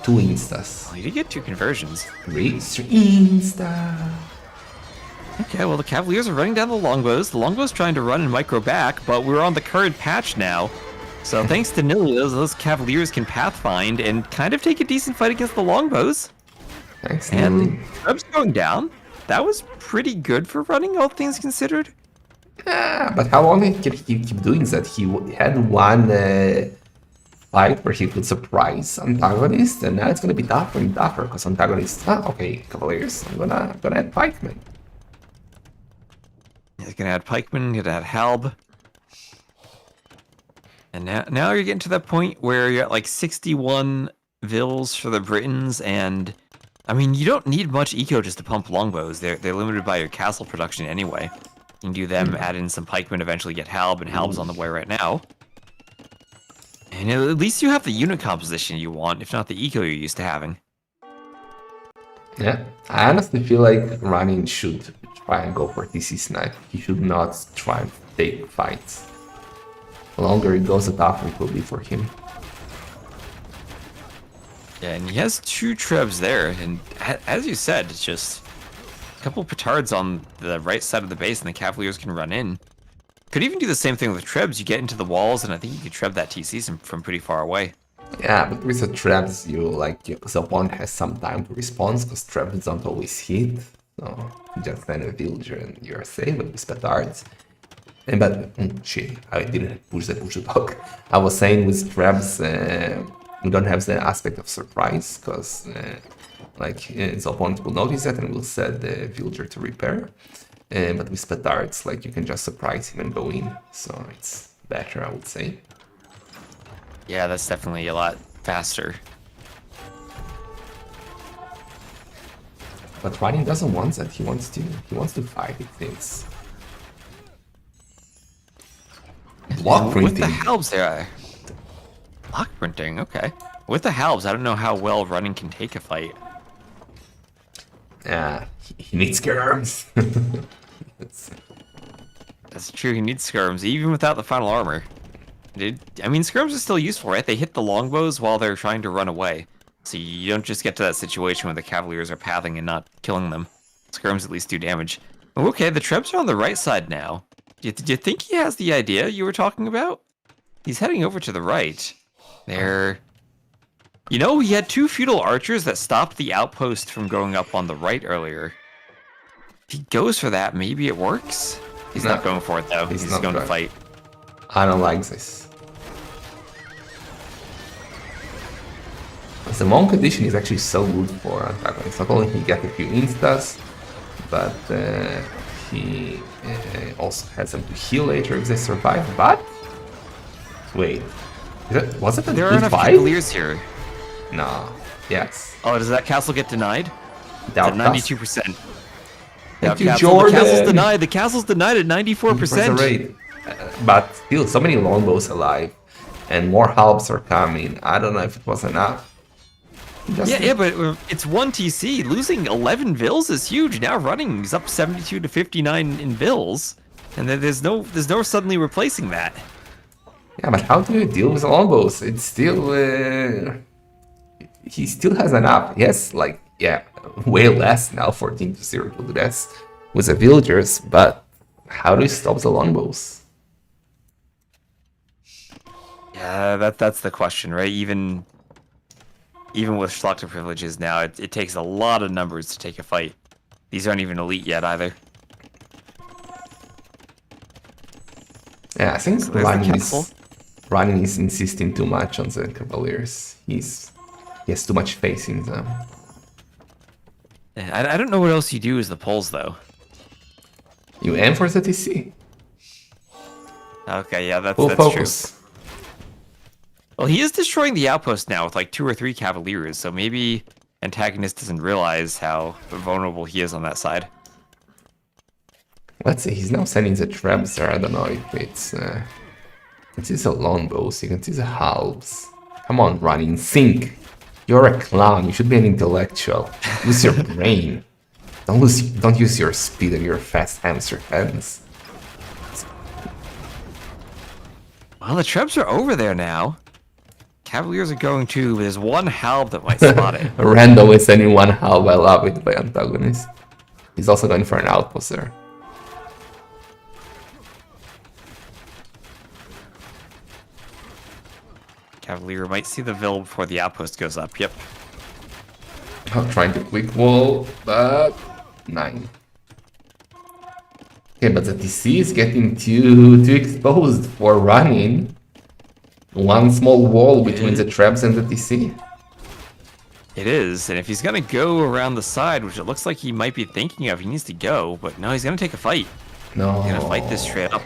2 instas. Well, he did get 2 conversions. 3 insta. Okay, well, the Cavaliers are running down the longbows. The longbows trying to run and micro back, but we're on the current patch now. So thanks to Nilly, those Cavaliers can pathfind and kind of take a decent fight against the longbows. Thanks, and Nilly. Trebs going down. That was pretty good for running, all things considered. Yeah, but how long can he keep doing that? He had one fight where he could surprise antagonist, and now it's gonna be tougher and tougher because antagonists. Okay, Cavaliers. I'm gonna add pikemen. He's gonna add pikemen. He's gonna add halb. And now you're getting to that point where you're at like 61 vills for the Britons, and I mean you don't need much eco just to pump longbows. They're limited by your castle production anyway. You can do them, add in some pikemen, eventually get halb, and halb's on the way right now. And at least you have the unit composition you want, if not the eco you're used to having. Yeah, I honestly feel like Running should try and go for TC snipe. He should not try and take fights. The longer it goes, the tougher it will be for him. Yeah, and he has 2 trebs there, and as you said, it's just a couple petards on the right side of the base, and the Cavaliers can run in. Could even do the same thing with trebs. You get into the walls, and I think you could treb that TC from pretty far away. Yeah, but with the traps, the opponent has some time to respond, because traps don't always hit. So you just send a villager and you're safe, but with petards. But shit, I didn't push the dog. I was saying with traps, we don't have the aspect of surprise, because the opponent will notice that and will set the villager to repair. But with petards, you can just surprise him and go in, so it's better, I would say. Yeah, that's definitely a lot faster. But Ryan doesn't want that. He wants to fight. It thinks. Block With the printing. halbs there. Block printing, okay. With the halbs, I don't know how well running can take a fight. He needs skirms. That's true, he needs skirms, even without the final armor. I mean, skirms are still useful, right? They hit the longbows while they're trying to run away. So you don't just get to that situation where the Cavaliers are pathing and not killing them. Skirms at least do damage. Okay, the trebs are on the right side now. Do you think he has the idea you were talking about? He's heading over to the right. There. You know, he had 2 feudal archers that stopped the outpost from going up on the right earlier. If he goes for that, maybe it works? He's not going for it, though. He's going to fight. I don't like this. The Monk edition is actually so good for antagonists. Not only he gets a few instas, but he also has them to heal later if they survive. But wait, was it an There are enough E5? Cavaliers here. No. Yes. Oh, does that castle get denied? Doubt At 92%. Thank you, Castle. Jordan. The castle's denied. The castle's denied at 94%. Rate. But still, so many longbows alive, and more halbs are coming. I don't know if it was enough. Yeah, but it's 1 TC. Losing 11 vills is huge. Now running is up 72 to 59 in vills, and then there's no suddenly replacing that. Yeah, but how do you deal with longbows? It's still he still has enough. Yes, way less now, 14 to 0 to do this with the villagers. But how do you stop the longbows? Yeah, that's the question, right? Even with Schlachter privileges now, it takes a lot of numbers to take a fight. These aren't even elite yet either. Yeah, I think So Ryan is insisting too much on the Cavaliers. He has too much faith in them. I don't know what else you do as the polls, though. You aim for the TC. Okay, yeah, that's Focus. true. Well, he is destroying the outpost now with 2 or 3 Cavaliers, so maybe antagonist doesn't realize how vulnerable he is on that side. Let's see, he's now sending the traps there. I don't know if it's you can see the longbows, you can see the halbs. Come on, running, think. You're a clown, you should be an intellectual. Use your brain. Don't use your speed and your fast hamster hands. Well, the trebs are over there now. Cavaliers are going to. There's 1 halb that might spot it. Random is sending 1 halb. I love it by antagonist. He's also going for an outpost there. Cavalier might see the Vil before the outpost goes up. Yep. I'm trying to quick wall, but 9. Okay, but the TC is getting too exposed for running. 1 small wall between the traps and the TC. It is, and if he's gonna go around the side, which it looks like he might be thinking of, he needs to go, but no, he's gonna take a fight. No. He's gonna fight this straight up.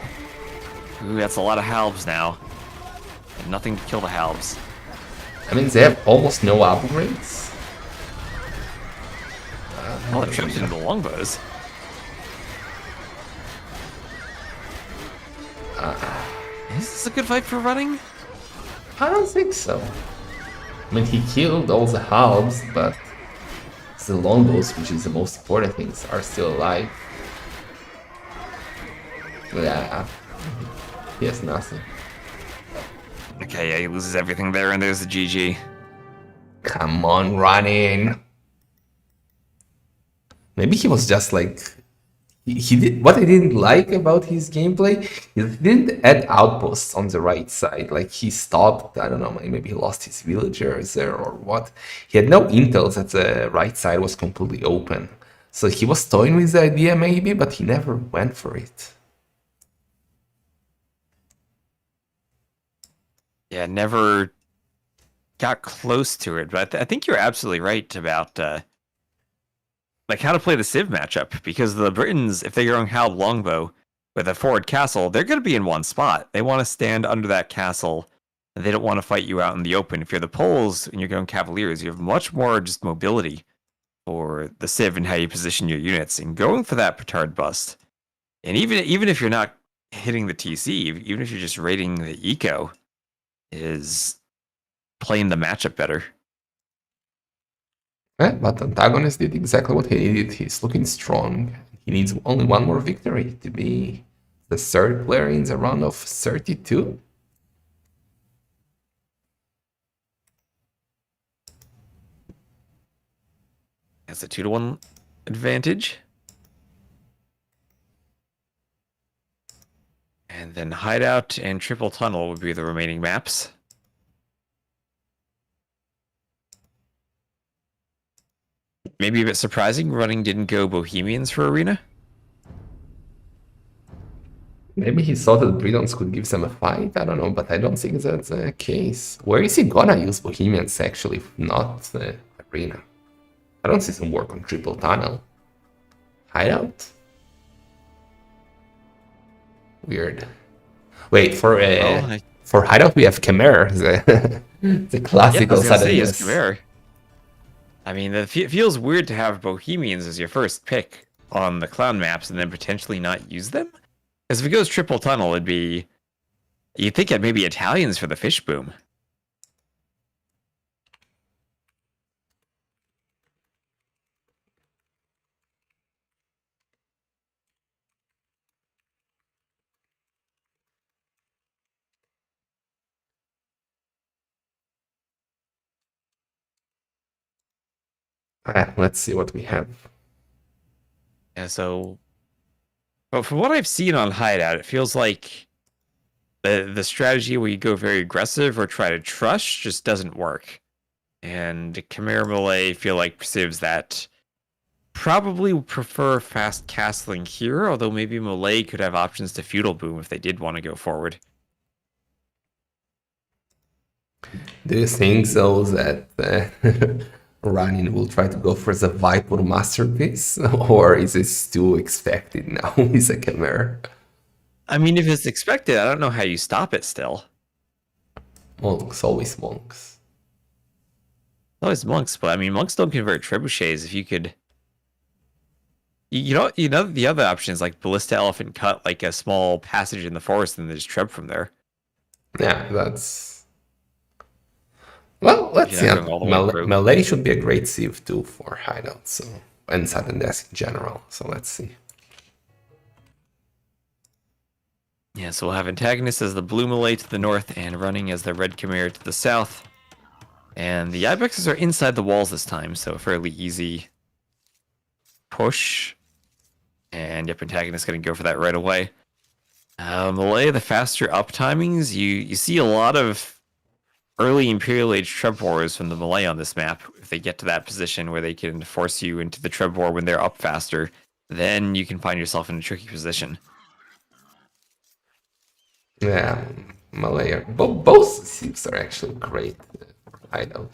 Ooh, that's a lot of halbs now. And nothing to kill the halbs. I mean, they have almost no upgrades. All the troops into the longbows. Is this a good fight for running? I don't think so. I mean, he killed all the halbs, but the longbows, which is the most important things, are still alive. Yeah, he has nothing. Okay, yeah, he loses everything there, and there's the GG. Come on, running. Maybe he was just like he did what I didn't like about his gameplay. He didn't add outposts on the right side. Like he stopped. I don't know. Maybe he lost his villagers there or what. He had no intel that the right side was completely open. So he was toying with the idea maybe, but he never went for it. Yeah, never got close to it. But I think you're absolutely right about like how to play the Civ matchup, because the Britons, if they're going Hal Longbow with a forward castle, they're going to be in one spot. They want to stand under that castle, and they don't want to fight you out in the open. If you're the Poles and you're going Cavaliers, you have much more just mobility for the Civ and how you position your units. And going for that petard bust, and even if you're not hitting the TC, even if you're just raiding the eco, is playing the matchup better. Yeah, but Antagonist did exactly what he needed. He's looking strong. He needs only one more victory to be the third player in the round of 32. That's a 2-1 advantage. And then Hideout and Triple Tunnel would be the remaining maps. Maybe a bit surprising, Running didn't go Bohemians for Arena. Maybe he thought that Britons could give them a fight. I don't know, but I don't think that's the case. Where is he gonna use Bohemians actually, if not the Arena? I don't see some work on Triple Tunnel. Hideout? Weird. Wait, for Hideout we have Khmer, the classical sudden yes, Khmer. I mean, it feels weird to have Bohemians as your first pick on the clown maps and then potentially not use them. Because if it goes Triple Tunnel, it'd be... You'd think it maybe Italians for the fish boom. Let's see what we have. Yeah, so... But from what I've seen on Hideout, it feels like the strategy where you go very aggressive or try to trust just doesn't work. And Khmer Malay feel like civs that probably prefer fast castling here, although maybe Malay could have options to feudal boom if they did want to go forward. Do you think so that Ranin will try to go for the Viper masterpiece, or is this too expected now? He's a Khmer. I mean, if it's expected, I don't know how you stop it still. Monks, always monks. Always monks, but I mean, monks don't convert trebuchets. If you could, you know, the other option is like ballista elephant cut, like a small passage in the forest, and then just treb from there. Yeah, that's. Well, let's see. Malay should be a great sieve too for Hideout, so and Sudden Death in general. So let's see. Yeah, so we'll have Antagonist as the blue Malay to the north and Running as the red Khmer to the south. And the Ibexes are inside the walls this time, so a fairly easy push. And yep, Antagonist going to go for that right away. Malay, the faster up timings, you see a lot of early Imperial Age Treb Wars from the Malay on this map. If they get to that position where they can force you into the Treb War when they're up faster, then you can find yourself in a tricky position. Yeah, Malay, both sieves are actually great for Hideout.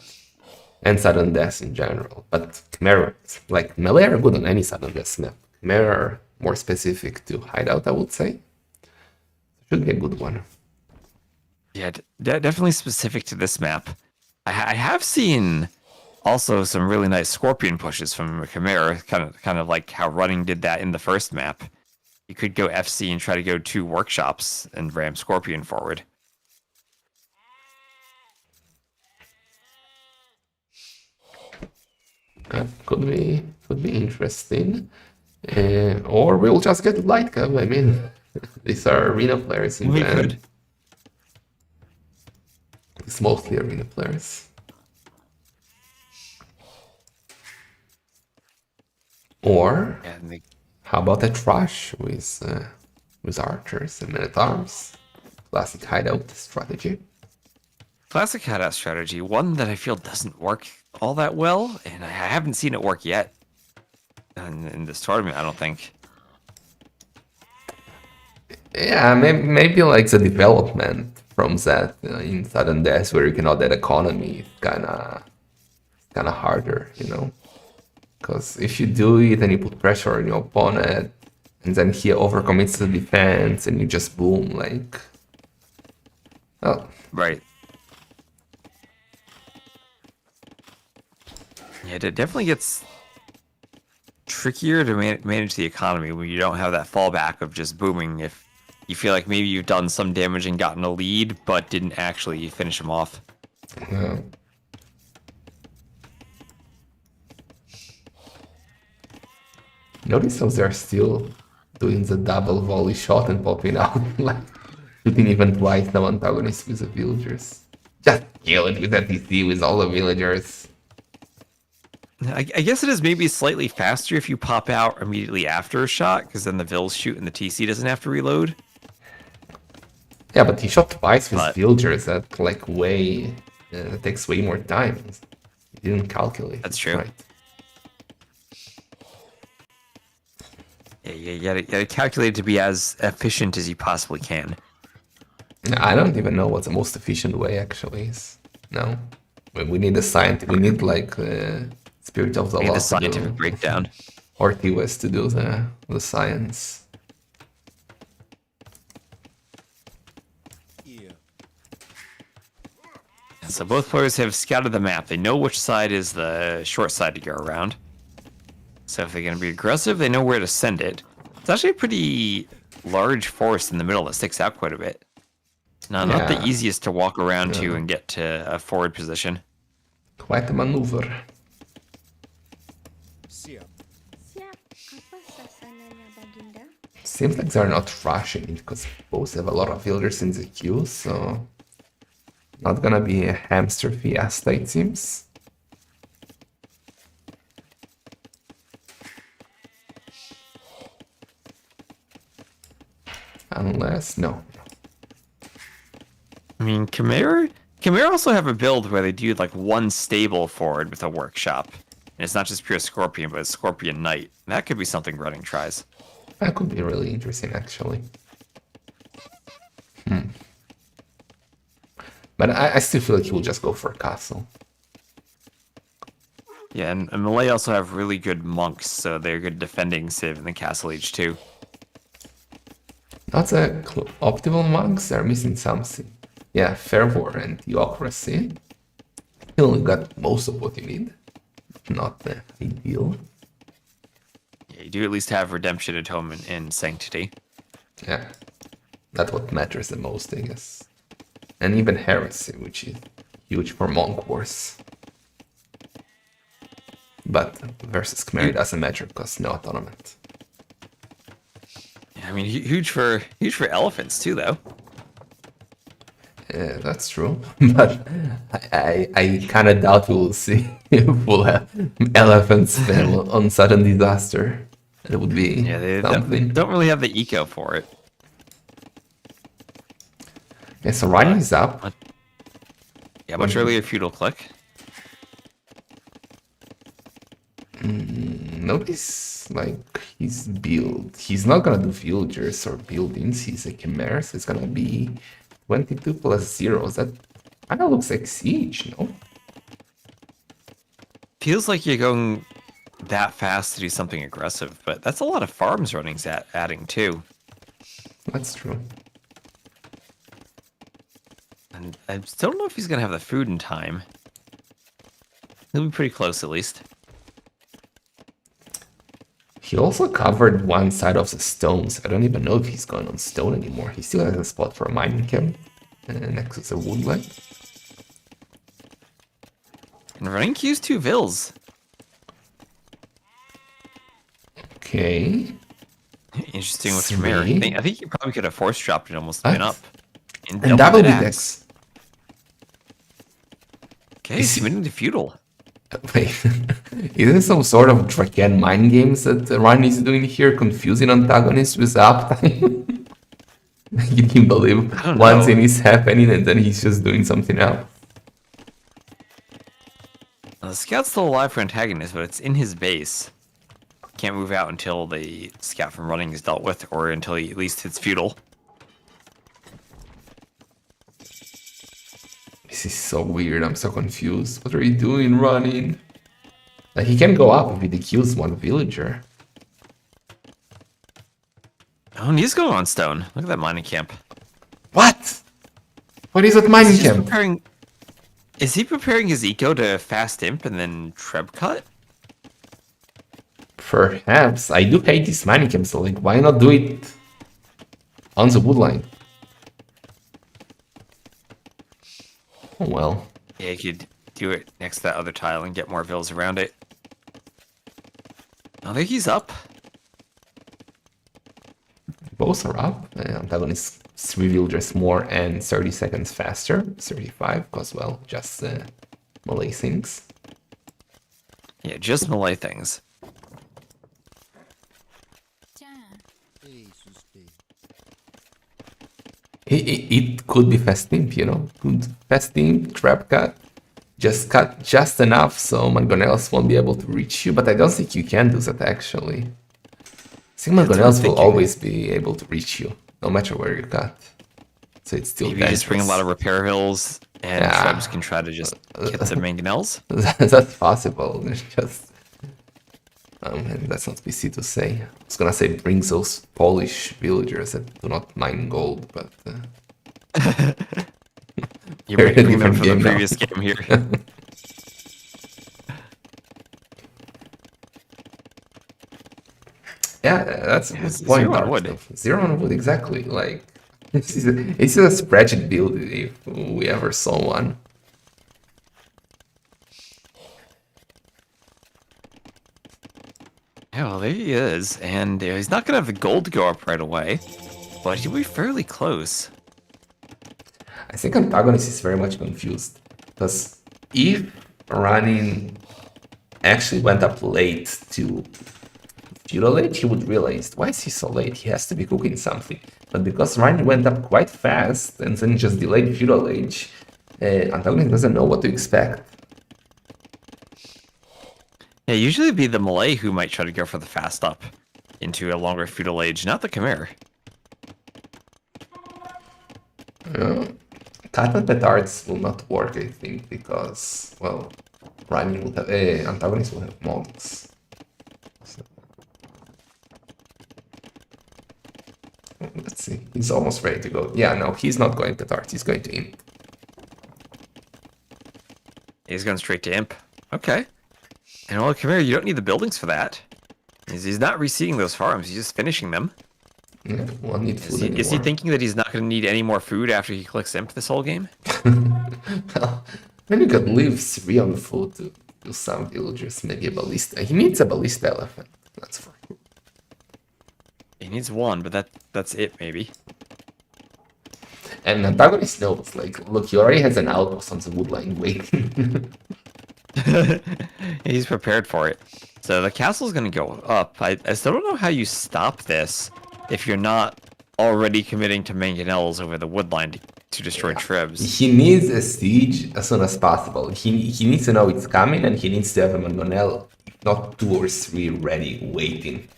And Sudden Death in general. But Khmer, like Malay are good on any Sudden Death map. Khmer are more specific to Hideout, I would say. Should be a good one. Yeah, definitely specific to this map. I have seen also some really nice Scorpion pushes from Khmer, kind of like how Running did that in the first map. You could go FC and try to go 2 workshops and ram Scorpion forward. Could be interesting. Or we'll just get light cab. I mean, these are arena players in the end. It's mostly arena players. Or And the how about a trash with archers and men-at-arms? Classic hideout strategy. classic hideout strategy, one that I feel doesn't work all that well, and I haven't seen it work yet in this tournament, I don't think. Yeah, maybe like the development from that in Sudden Death, where you can add that economy, kind of harder, you know. Because if you do it and you put pressure on your opponent, and then he overcommits the defense, and you just boom, like, oh, Right. Yeah, it definitely gets trickier to manage the economy when you don't have that fallback of just booming if you feel like maybe you've done some damage and gotten a lead, but didn't actually finish him off. yeah. Notice how they're still doing the double volley shot and popping out, like shooting even twice the antagonist with the villagers. Just kill it with a TC with all the villagers. I guess it is maybe slightly faster if you pop out immediately after a shot, because then the Vills shoot and the TC doesn't have to reload. Yeah, but he shot twice with But- villagers. That like that takes way more time. He didn't calculate. That's true. Right. Yeah, you gotta calculate it to be as efficient as you possibly can. I don't even know what the most efficient way actually is. No, we need a science. We need like Spirit of the And Law the to scientific do, breakdown. or TOS to do the science. So both players have scouted the map. They know which side is the short side to go around. So if they're going to be aggressive, they know where to send it. It's actually a pretty large forest in the middle that sticks out quite a bit. Not the Yeah. easiest to walk around to Yeah. and get to a forward position. Quite a maneuver. Siap, apa sasananya Baginda? Seems like they're not rushing because both have a lot of villagers in the queue, so not gonna be a hamster fiesta, it seems. Unless, no. I mean, Khmer also have a build where they do like one stable forward with a workshop. And it's not just pure Scorpion, but it's Scorpion Knight. That could be something Running tries. That could be really interesting, actually. But I still feel like he will just go for a castle. Yeah, and Malay also have really good monks, so they're good defending Civ in the Castle Age too. Not the optimal monks, they're missing something. Yeah, Fervor and Theocracy. You only got most of what you need. Not the ideal. Yeah, you do at least have Redemption, Atonement, and Sanctity. Yeah, that's what matters the most, I guess. And even Heresy, which is huge for Monk Wars. But versus Khmer doesn't matter because no atonement. Yeah, I mean, huge for elephants too, though. Yeah, that's true. But I kind of doubt we'll see full elephant spell on Sudden Disaster. It would be Yeah, they something. don't really have the eco for it. Yeah, so Ryan is up. Yeah, much earlier feudal click. Notice, like, his build. He's not gonna do villagers or buildings. He's a chimera, so it's gonna be 22 plus 0. That kind of looks like siege, no? Feels like you're going that fast to do something aggressive, but that's a lot of farms Running's adding too. That's true. And I still don't know if he's gonna have the food in time. He'll be pretty close at least. He also covered one side of the stones. I don't even know if he's going on stone anymore. He still has a spot for a mining camp next to the woodland. And Running queues 2 Vills. Okay. Interesting with Three. Khmer. I think you probably could have force dropped it almost to win What? up. And double axe. dex. Okay, he's winning to feudal. Wait, is there some sort of Draken mind games that Ryan is doing here, confusing antagonists with uptime? You can believe I don't one know. thing is happening and then he's just doing something else. The scout's still alive for antagonist, but it's in his base. Can't move out until the scout from running is dealt with, or until he at least hits feudal. This is so weird, I'm so confused. What are you doing running? Like, he can go up if he kills one villager. Oh, and he's going on stone. Look at that mining camp. What? What is that mining Is he just camp? preparing? Is he preparing his eco to fast imp and then treb cut? Perhaps. I do hate this mining camp, so like, why not do it on the wood line? Oh well. Yeah, you could do it next to that other tile and get more villas around it. I think he's up. Both are up. Antagonist 3 villagers more and 30 seconds faster. 35, because, well, just melee things. Yeah, just melee things. It could be fast imp, you know? Could fast imp, trap cut just enough so Mangonels won't be able to reach you, but I don't think you can do that actually. I think That's what I'm Mangonels will thinking. always be able to reach you, no matter where you cut. So it's still Maybe you just bring a lot of repair hills, and Yeah. Trebs can try to just get the mangonels. That's possible. It's just and that's not PC to say. I was gonna say bring those Polish villagers that do not mine gold, but You Very bring them different from game the now. previous game here. yeah, that's a good It's point. 0 on Dark wood. Stuff. 0 on wood, exactly. Like this is a spreadsheet build if we ever saw one. Yeah, well, there he is, and he's not gonna have the gold to go up right away, but he'll be fairly close. I think antagonist is very much confused because if running actually went up late to feudal age, he would realize why is he so late? He has to be cooking something. But because running went up quite fast and then just delayed feudal age, antagonist doesn't know what to expect. Yeah, usually it'd be the Malay who might try to go for the fast up into a longer feudal age, not the Khmer. Cat petards will not work, I think, because well, running will have antagonist will have monks. So, let's see. He's almost ready to go. Yeah, no, he's not going petards. He's going to imp. He's going straight to imp. Okay. And well, Khmer, you don't need the buildings for that. He's not reseeding those farms, he's just finishing them. Yeah, won't need food Is he anymore. thinking that he's not going to need any more food after he clicks imp this whole game? Well, then you could leave 3 on food to do some villagers, maybe a ballista. He needs a ballista elephant. That's for sure. He needs one, but that's it, maybe. And antagonist knows, like, look, he already has an outpost on the woodline waiting. He's prepared for it. So the castle's going to go up. I still don't know how you stop this if you're not already committing to mangonels over the woodline to destroy Trebs. He needs a siege as soon as possible. He needs to know it's coming, and he needs to have a mangonel, if not 2 or 3 ready, waiting.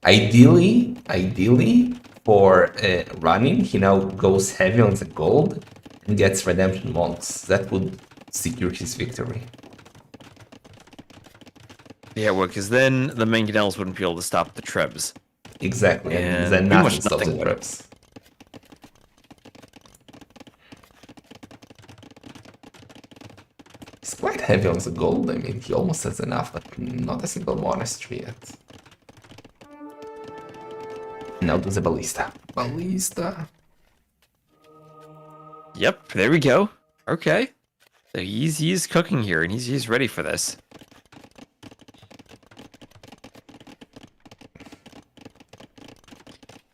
Ideally, for running, he now goes heavy on the gold and gets redemption monks. That would secure his victory. Yeah, well, because then the mangonels wouldn't be able to stop the Trebs. Exactly, and And then pretty nothing much stops nothing the would. traps. He's quite heavy on the gold. I mean, he almost has enough, but not a single monastery yet. Now to the ballista. Ballista. Yep, there we go. Okay. So he's cooking here, and he's ready for this.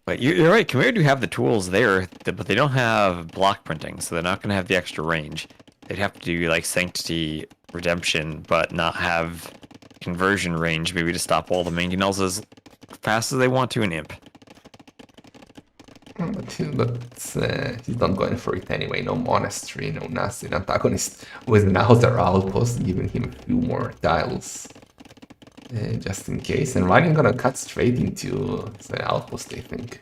But you're right, Khmer do have the tools there, but they don't have block printing, so they're not going to have the extra range. They'd have to do, like, Sanctity redemption, but not have conversion range, maybe to stop all the mangonels as fast as they want to in Imp. But he's not going for it anyway. No monastery, no nothing. Antagonist with an outer outpost, giving him a few more tiles. Just in case. And Ryan gonna cut straight into the outpost, I think.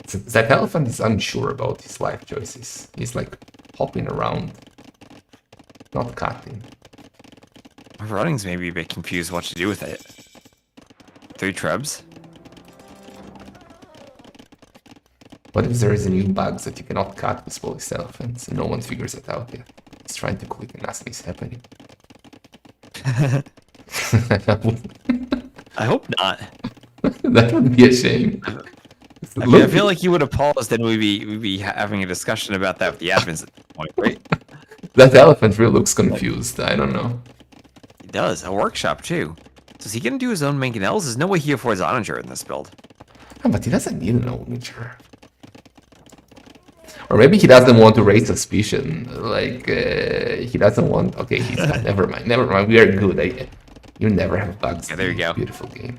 That elephant is unsure about his life choices. He's like hopping around, not cutting. Running's maybe a bit confused what to do with it. 3 trebs? What if there is a new bug that you cannot cut with police elephants and no one figures it out yet? He's trying to quit and nothing is happening. I hope not. That would be a shame. I feel like you would have paused and we'd be having a discussion about that with the admins at this point, right? That elephant really looks confused. I don't know. He does. A workshop, too. So is he going to do his own mangonels? There's no way he affords Onager in this build. Oh, but he doesn't need an Onager. Or maybe he doesn't want to raise suspicion. Like, he doesn't want... Okay, he's not. Never mind. Never mind. We are good. You never have bugs. Yeah, there you go. Beautiful game.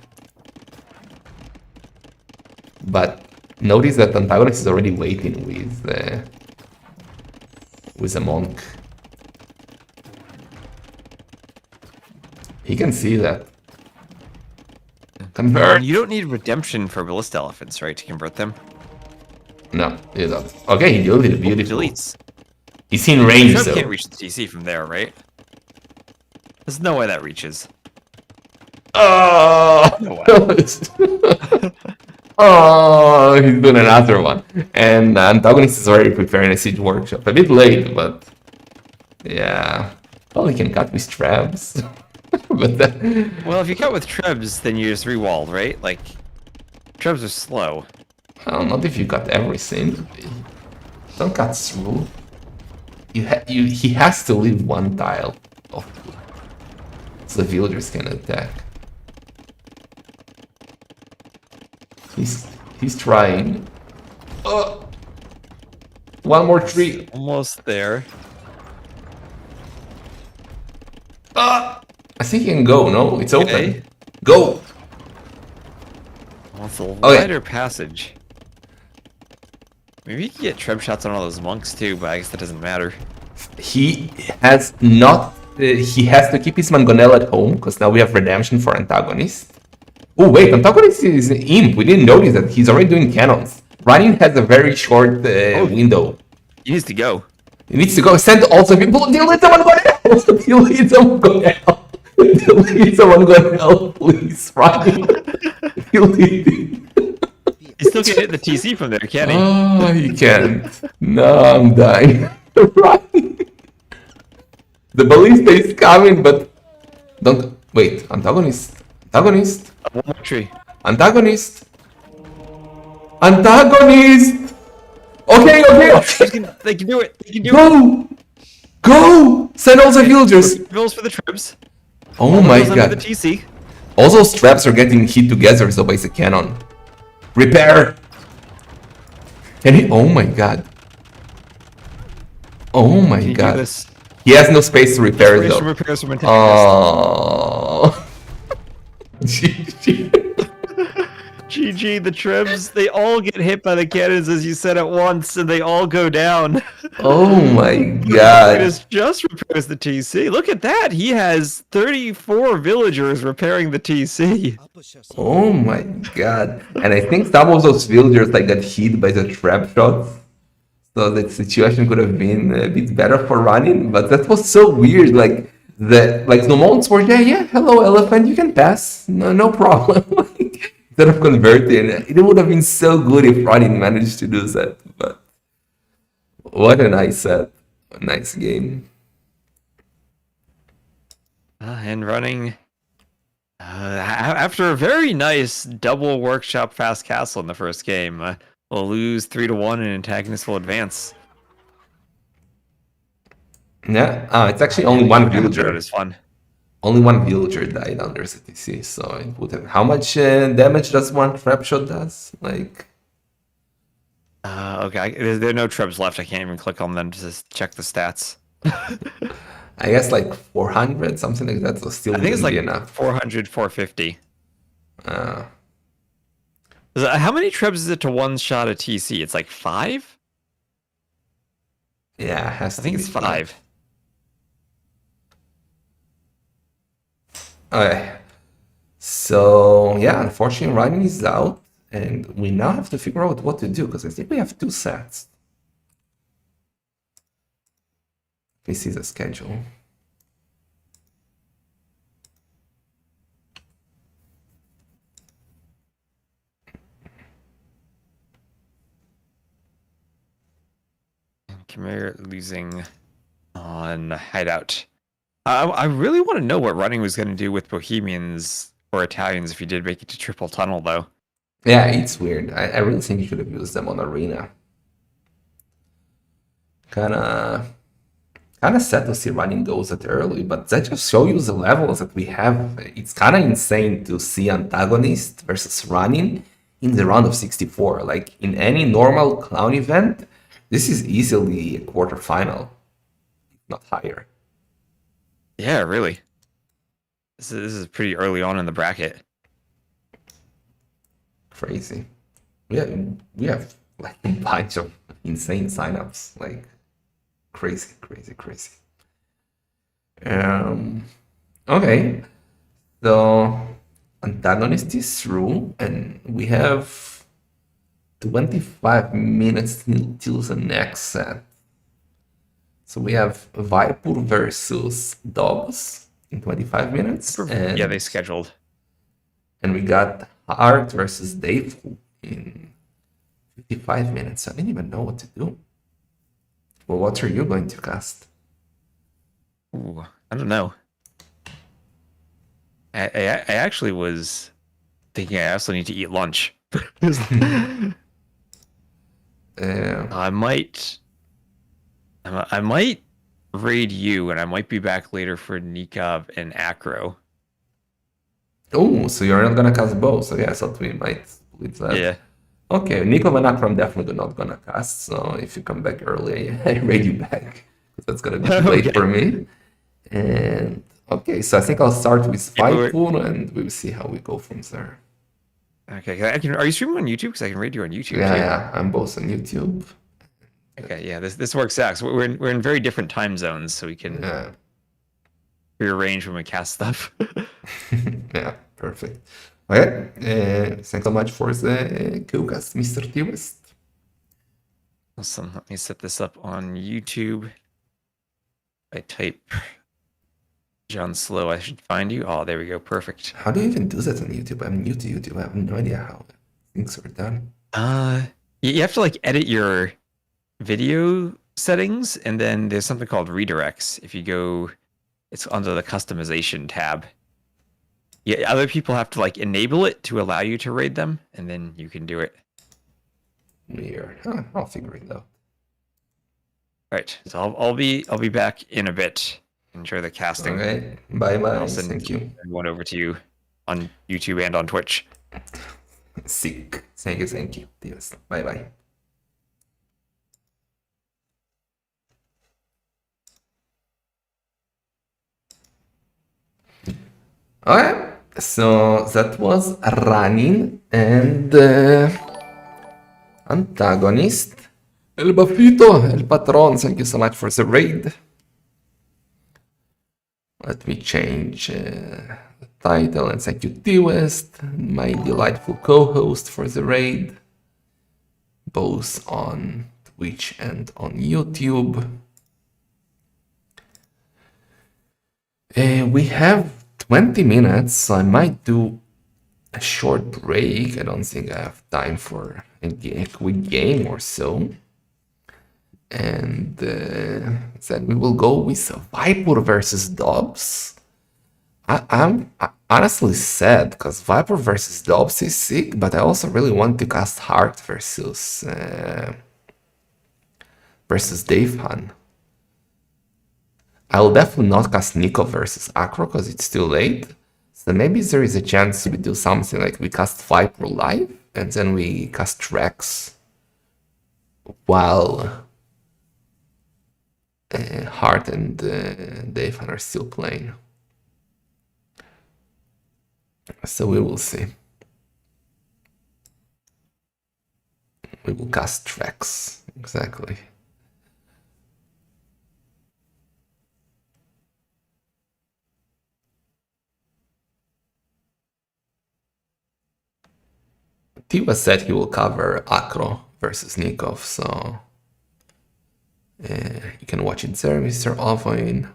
But notice that Antagonist is already waiting with a monk. He can see that. Convert! You don't need redemption for ballista elephants, right, to convert them? No, you don't. Okay, he deleted it. Beautiful. Deletes. He's in range, Treb though. can't reach the TC from there, right? There's no way that reaches. Oh! No Oh, he's doing another one. And Antagonist is already preparing a siege workshop. A bit late, but... Yeah... Well, he can cut with traps. But well, if you cut with trebs, then you just rewalled, right? Like, trebs are slow. Well, not if you cut everything. Don't cut through. He has to leave one tile so the villagers can attack. He's trying. One more tree. Almost there. I think he can go. No, it's open. Okay. Go. Well, it's a Okay. wider passage. Maybe you can get treb shots on all those monks too, but I guess that doesn't matter. He has not. He has to keep his Mangonel at home because now we have redemption for Antagonist. Oh wait, Antagonist is imp. We didn't notice that he's already doing cannons. Running has a very short window. He needs to go. He needs to go. Send also people. Delete the Mangonel. Delete the Mangonel. Delete the Mangonel, please. Running. Delete it. He still can hit the TC from there, can't he? Oh, he can't. No, I'm dying. Running. The ballista is coming, but don't wait. Antagonist. Antagonist. One more tree. Antagonist. Antagonist. Okay. They can do it. They can do it. Go. Go. Send all the villagers. Bills for the trebs. Oh my The god. TC. All those traps are getting hit together, so by the cannon. Repair. Can he? Oh my god. Oh my Can you god. do this? He has no space to repair it Restoration though. repairs from antagonist. Oh. GG. GG, the trebs, they all get hit by the cannons as you said at once, and they all go down. Oh my It god. just repairs the TC. Look at that. He has 34 villagers repairing the TC. Oh my god. And I think some of those villagers like got hit by the trap shots. So that situation could have been a bit better for running, but that was so weird. Like the monks were yeah, hello elephant, you can pass. No problem. Like, instead of converting, it would have been so good if running managed to do that. But what a nice set. A nice game. And running after a very nice double workshop fast castle in the first game, we'll lose 3-1 and antagonist will advance. Yeah, it's actually only one villager. It is fun. Only one villager died under CTC, so it would have... How much damage does one trap shot does? Like... Okay, there are no trebs left. I can't even click on them to just check the stats. I guess like 400, something like that. So still I think it's wouldn't be like enough. 400, 450. Uh, How many trebs is it to one shot a TC? It's like 5? yeah, it has I to think be it's 5. Okay. So yeah, unfortunately, Ryan is out, and we now have to figure out what to do because I think we have 2 sets. This is a schedule. Khmer losing on Hideout. I really want to know what running was going to do with Bohemians or Italians if you did make it to Triple Tunnel, though. Yeah, it's weird. I really think you should have used them on Arena. Kinda sad to see running those that early, but that just shows you the levels that we have. It's kinda insane to see antagonist versus running in the round of 64. Like in any normal clown event, this is easily a quarterfinal, if not higher. Yeah, really. This is pretty early on in the bracket. Crazy. We have like a bunch of insane signups. Like crazy, crazy, crazy. Okay. So antagonist is through, and we have 25 minutes till the next set. So we have Viper versus Dogs in 25 minutes. And, Yeah, they scheduled. and we got Hearttt versus Dave in 55 minutes. I didn't even know what to do. Well, what are you going to cast? Ooh, I don't know. I actually was thinking I also need to eat lunch. I might raid you, and I might be back later for Nikov and Acro. Oh, so you're not gonna cast both. So yeah, I thought we might split that. Yeah. Okay, Nico and Akram definitely not gonna cast. So if you come back early, I raid you back. That's gonna be too late Okay. for me. And okay, so I think I'll start with Yeah, but Spypool, and we'll see how we go from there. Okay, are you streaming on YouTube? Because I can raid you on YouTube Yeah, too. yeah, I'm both on YouTube. Okay, yeah, this works out. So we're in very different time zones, so we can Yeah, rearrange when we cast stuff. yeah, perfect. Okay, thanks so much for the co-cast, Mr. T West. Awesome. Let me set this up on YouTube. I type John Slow. I should find you. Oh, there we go. Perfect. How do you even do that on YouTube? I'm new to YouTube. I have no idea how things are done. You have to like edit your video settings, and then there's something called redirects. If you go, it's under the customization tab. Yeah, other people have to like enable it to allow you to raid them, and then you can do it. Weird. Huh, I'll figure it out. All right, so I'll be back in a bit. Enjoy the casting. Okay. Bye bye. I'll send Thank you. one over to you on YouTube and on Twitch. Sick. Thank you. Thank you. Yes. Bye bye. Okay. So that was running and antagonist. El Bafito, El Patron, thank you so much for the raid. Let me change the title and thank you T-West, my delightful co-host for the raid, both on Twitch and on YouTube. We have 20 minutes, so I might do a short break. I don't think I have time for a quick game or so. And then we will go with Viper versus Dobbs. I'm honestly sad because Viper versus Dobbs is sick, but I also really want to cast Hearttt versus Dave Han. I'll definitely not cast Nico versus Acro because it's too late. So maybe there is a chance we do something like we cast Viper live and then we cast Rex while Hearttt Hearttt and Dave are still playing. So we will see. We will cast tracks, exactly. Tiva said he will cover Akro versus Nikov, so you can watch it there, Mr. Ovoin.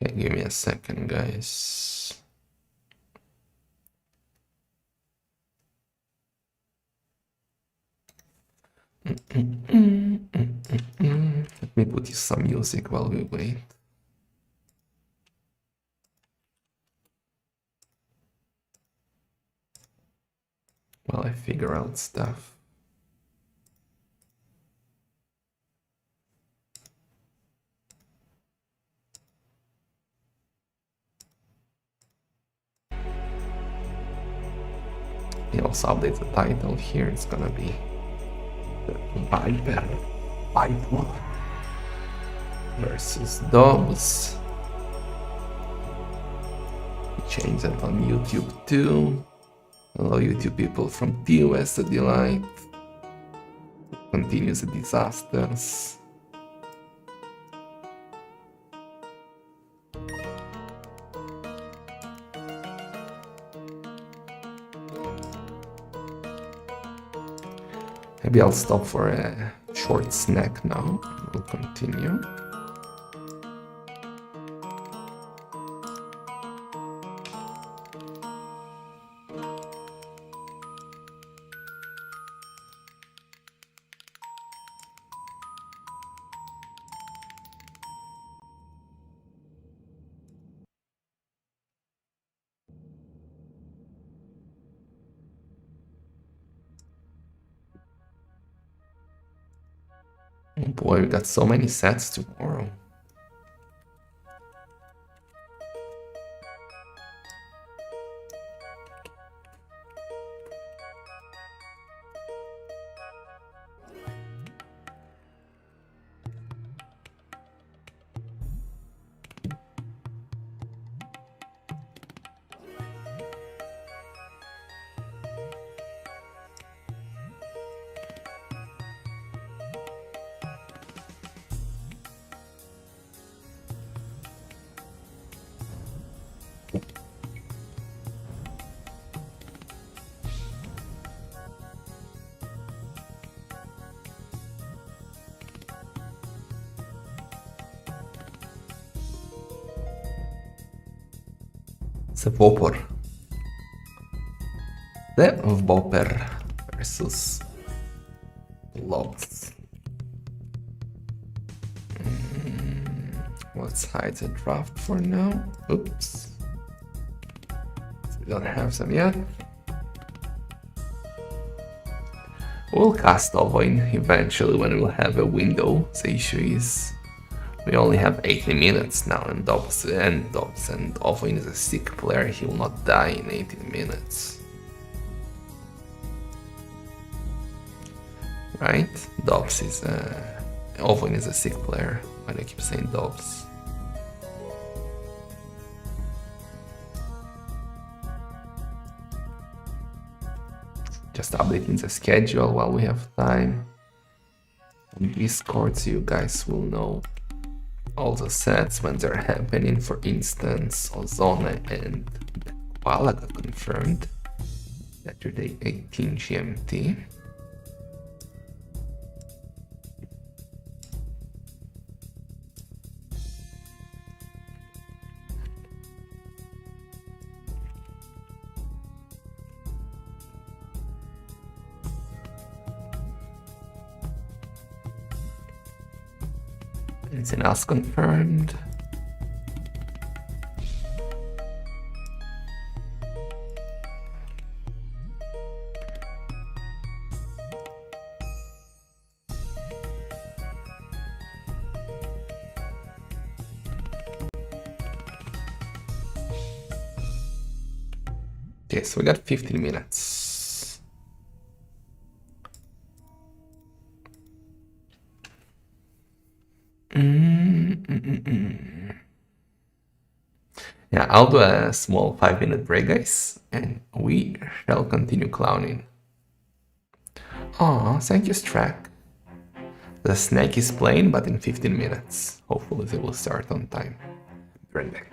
Okay, give me a second, guys. Let me put you some music while we wait. While I figure out stuff. He also updates the title here. It's gonna be the Viper versus Dobbs. Change that on YouTube too. Hello YouTube people from TOS the Delight. Continues the disasters. Maybe I'll stop for a short snack now. We'll continue. Oh boy, we got so many sets tomorrow. Vopor. The Vopor versus Lobs. Let's hide the draft for now. Oops. We don't have them yet. We'll cast Ovoin eventually when we'll have a window. The issue is we only have 80 minutes now, and Dobbs and Ovoin is a sick player. He will not die in 18 minutes. Right? Dobbs is Ovoin is a sick player. Why do I keep saying Dobbs? Just updating the schedule while we have time. On Discord, so you guys will know all the sets when they're happening. For instance, Ozona and Walaga confirmed. Saturday 18 GMT. Anything else confirmed? Okay, so we got 15 minutes. Yeah, I'll do a small 5-minute break, guys, and we shall continue clowning. Aw, thank you, Strack. The snake is playing, but in 15 minutes. Hopefully they will start on time. Be right back.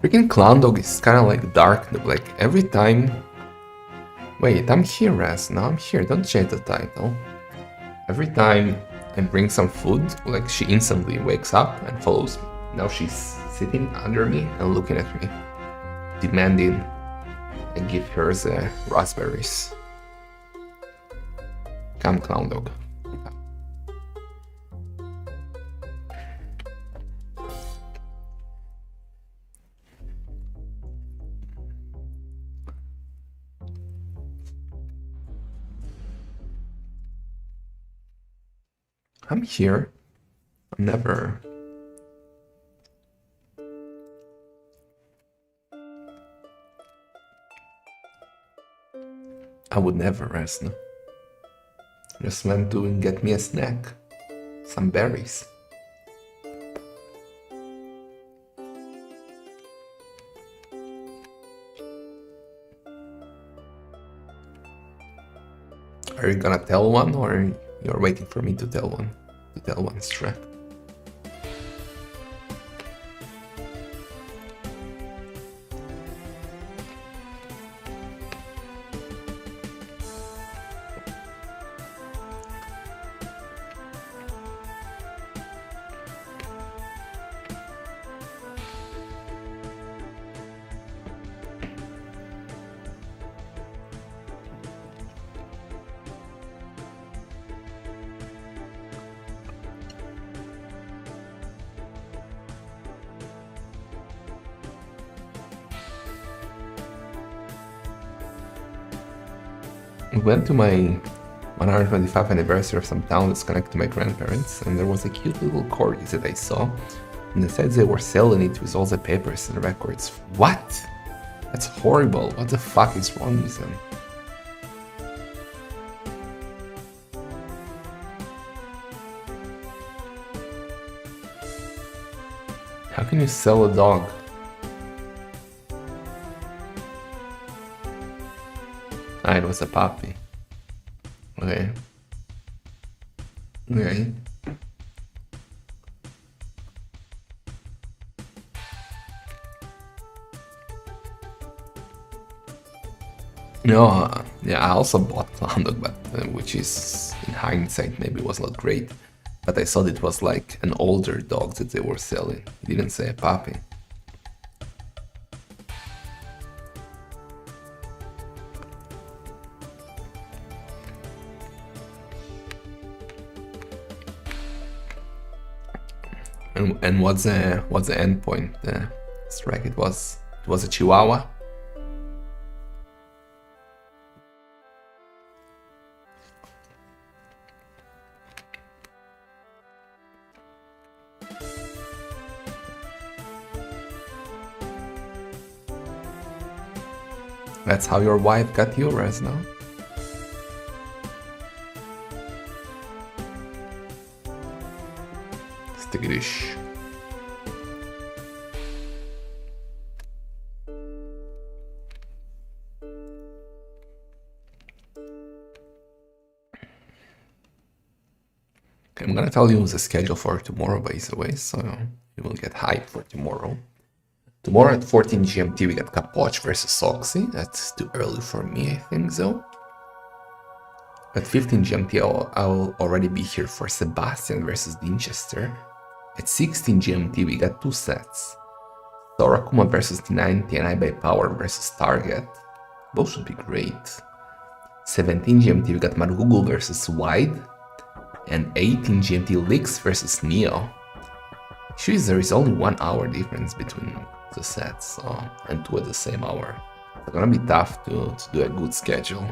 Freaking Clown Dog is kind of like dark, like every time... Wait, I'm here, Raz. No, I'm here. Don't change the title. Every time I bring some food, like she instantly wakes up and follows me. Now she's sitting under me and looking at me, demanding I give her the raspberries. Come, Clown Dog. I'm here. I'm never... I would never rest, no? Just went to get me a snack. Some berries. Are you gonna tell one, or you're waiting for me to tell one? To tell one strap. I went to my 125th anniversary of some town that's connected to my grandparents, and there was a cute little corgi that I saw, and they said they were selling it with all the papers and records. What? That's horrible. What the fuck is wrong with them? How can you sell a dog? Ah, it was a puppy. Okay. Okay. No, yeah, I also bought Clown Dog, but which is in hindsight maybe was not great. But I thought it was like an older dog that they were selling. It didn't say a puppy. And what's the end point? Strike. It was a Chihuahua. That's how your wife got yours, no? Stigrish. I'm gonna tell you the schedule for tomorrow, by the way, so you will get hype for tomorrow. Tomorrow at 14 GMT we got Capoch versus Oxy. That's too early for me, I think, though. At 15 GMT I'll already be here for Sebastian versus Dinchester. At 16 GMT we got two sets. Sorakuma versus T90 and I by Power versus Target. Both should be great. 17 GMT we got Margoogle versus Wide. And 18 GMT Lix versus Neo. Issue is there is only 1 hour difference between the sets, and two at the same hour. It's gonna be tough to do a good schedule.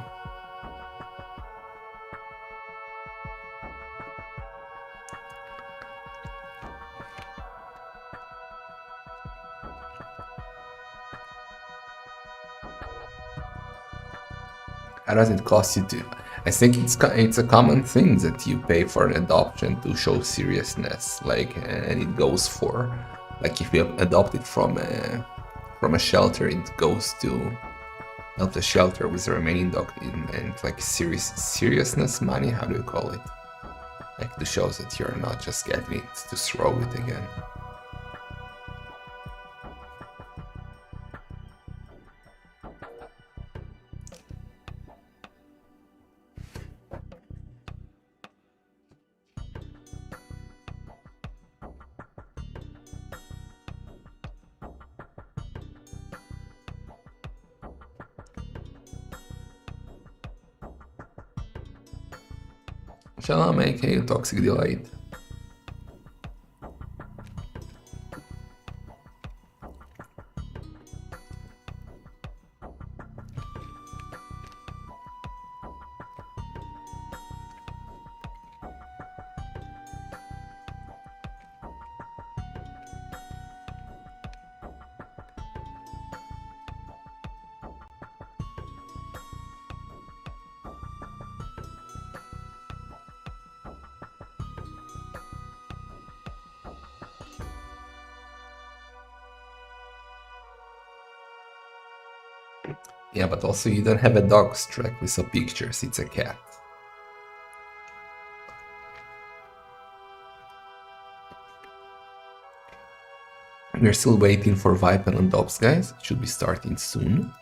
How does it cost you to? I think it's a common thing that you pay for an adoption to show seriousness, like, and it goes for, like, if you adopt it from a shelter, it goes to help the shelter with the remaining dog, and like seriousness money. How do you call it? Like to show that you're not just getting it to throw it again. Shall I make a toxic delight? Yeah, but also you don't have a dog track with some pictures, it's a cat. We're still waiting for Vipen and Dobbs, guys. It should be starting soon.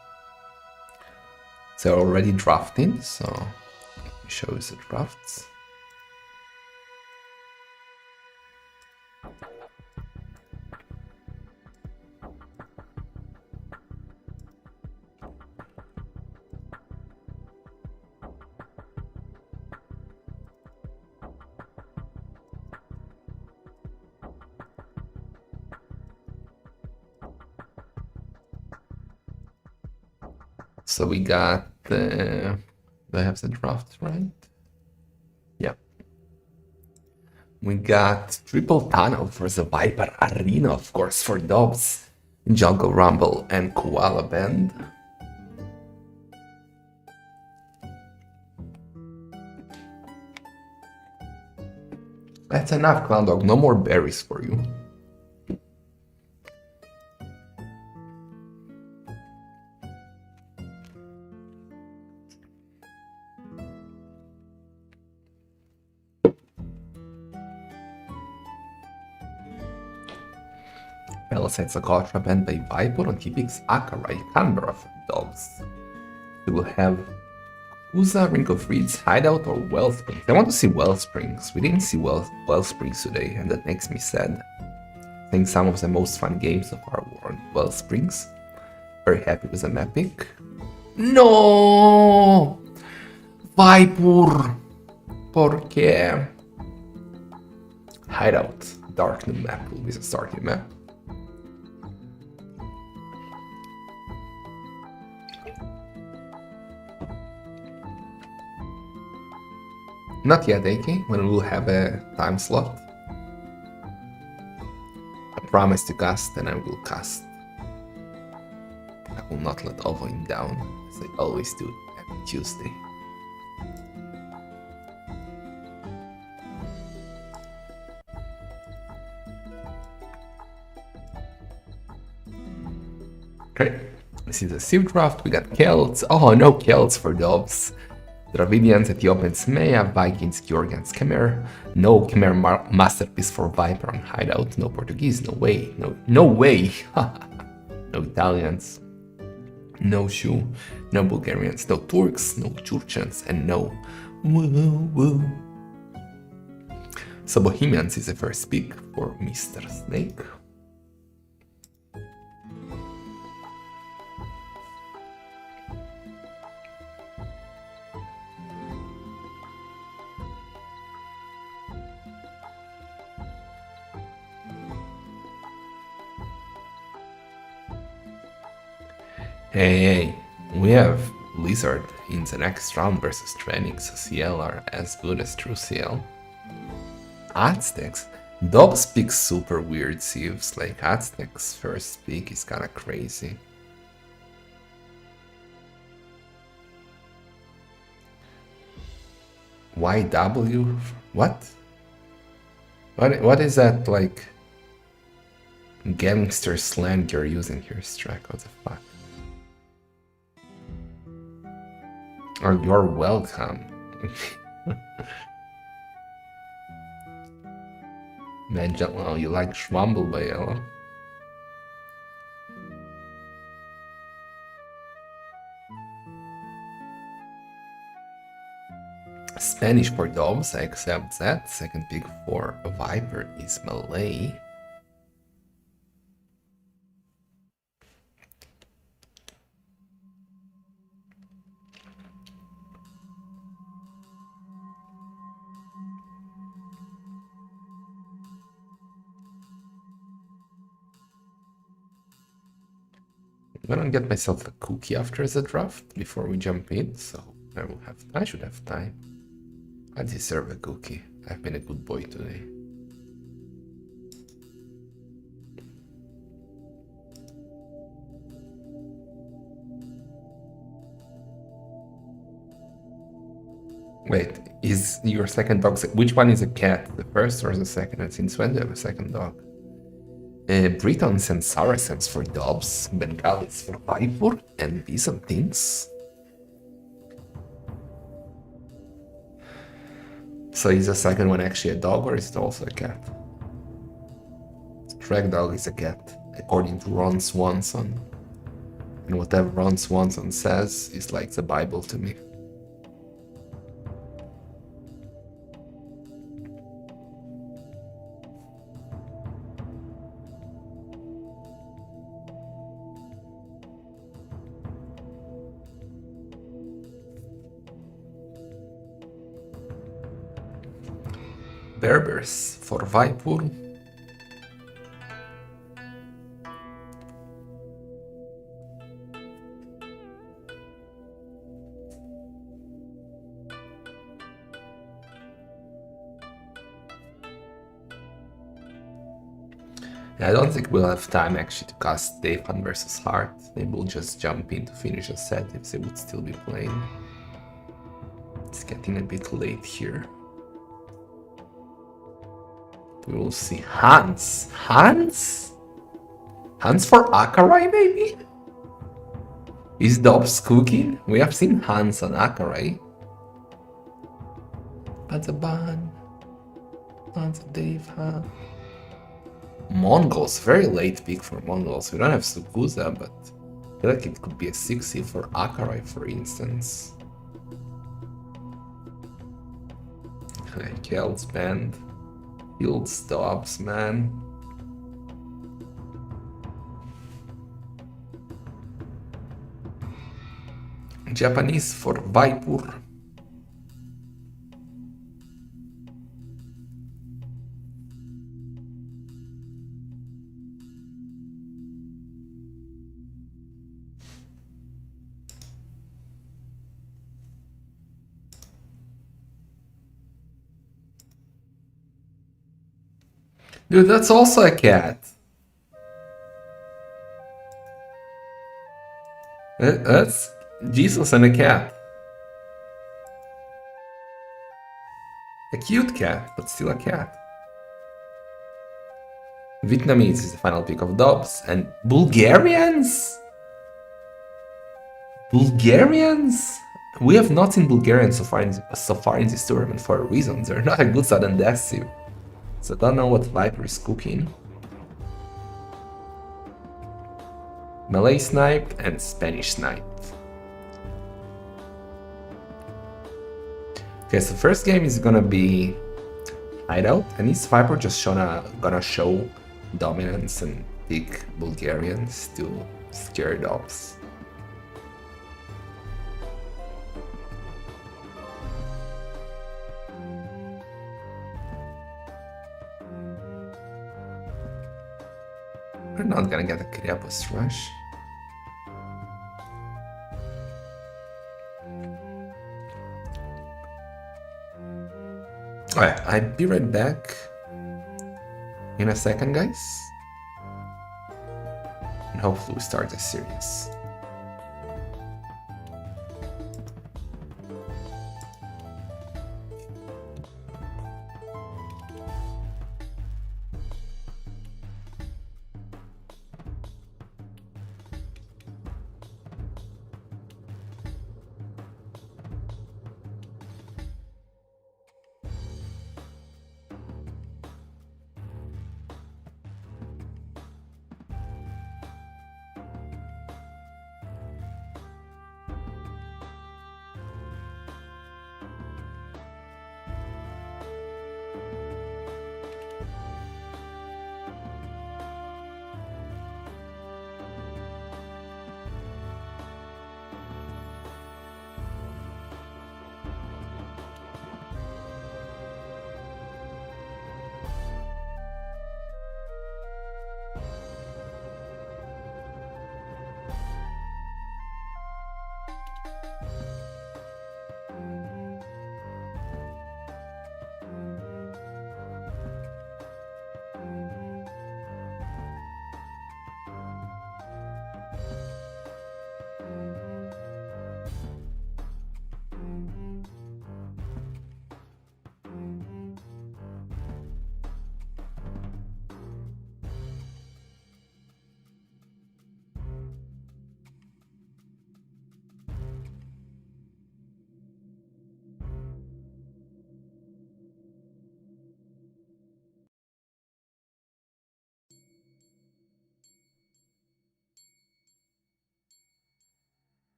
They're already drafting, so let me show you the drafts. So we got the... Do I have the draft right? Yeah. We got Triple Tunnel for the Viper Arena, of course, for Dobbs. Jungle Rumble and Koala Band. That's enough, Clown Dog. No more berries for you. Palisades Akotra banned by Viper and he picks Akarai, Canberra for dogs. We will have Uza, Ring of Reeds, Hideout, or Wellsprings. I want to see Wellsprings. We didn't see Wellsprings today, and that makes me sad. I think some of the most fun games so far were on Wellsprings. Very happy with the map pick. No! Viper! ¿Por qué? Hideout. Dark new map will be the starting map. Not yet, AK, when we'll have a time slot. I promise to cast, and I will cast. I will not let Ovoin down, as I always do every Tuesday. Okay, this is a Civ draft. We got Celts. Oh, no Celts for Dobbs. Dravidians, Ethiopians, Maya, Vikings, Georgians, Khmer. No Khmer masterpiece for Viper on Hideout. No Portuguese, no way. No way. No Italians. No Shu. No Bulgarians. No Turks. No Churchans. And no woo woo. So Bohemians is the first pick for Mr. Snake. Hey, we have Lizard in the next round versus Training, so CL are as good as true CL. Aztecs. Dobbs picks super weird civs, like Aztecs first pick is kinda crazy. YW? What? What is that, like, gangster slang you're using here, Strike? What the fuck? Or you're welcome. Imagine, oh, you like Schwamble by Yellow. Spanish for Dobbs, I accept that. Second pick for Viper is Malay. I'm gonna get myself a cookie after the draft before we jump in, so I should have time. I deserve a cookie. I've been a good boy today. Wait, is your second dog... Which one is a cat? The first or the second? And since when do you have a second dog? Britons and Saracens for Dobbs, Bengalis for Viper, and Byzantines. So is the second one actually a dog or is it also a cat? Drag dog is a cat, according to Ron Swanson. And whatever Ron Swanson says is like the Bible to me. Berbers for Viper. I don't think we'll have time actually to cast Dayfan versus Hearttt. They will just jump in to finish a set if they would still be playing. It's getting a bit late here. We will see Hans. Hans? Hans for Akarai maybe? Is Dobbs cooking? We have seen Hans on Akarai. Badaban. Hans of Dayfan. Mongols, very late pick for Mongols. We don't have Sukuza, but I feel like it could be a 6 for Akarai, for instance. Kel's band. Field stops, man. Japanese for Vaipur. Dude, that's also a cat. That's Jesus and a cat. A cute cat, but still a cat. Vietnamese is the final pick of Dobbs. And Bulgarians? Bulgarians? We have not seen Bulgarians so far in this tournament for a reason. They're not a good sudden death team. So I don't know what Viper is cooking. Malay Snipe and Spanish Snipe. Okay, so first game is gonna be Hideout, and is Viper just gonna show dominance and pick Bulgarians to scare Dobbs? We're not gonna get a Kriapos rush. Alright, I'll be right back in a second, guys. And hopefully we start this series.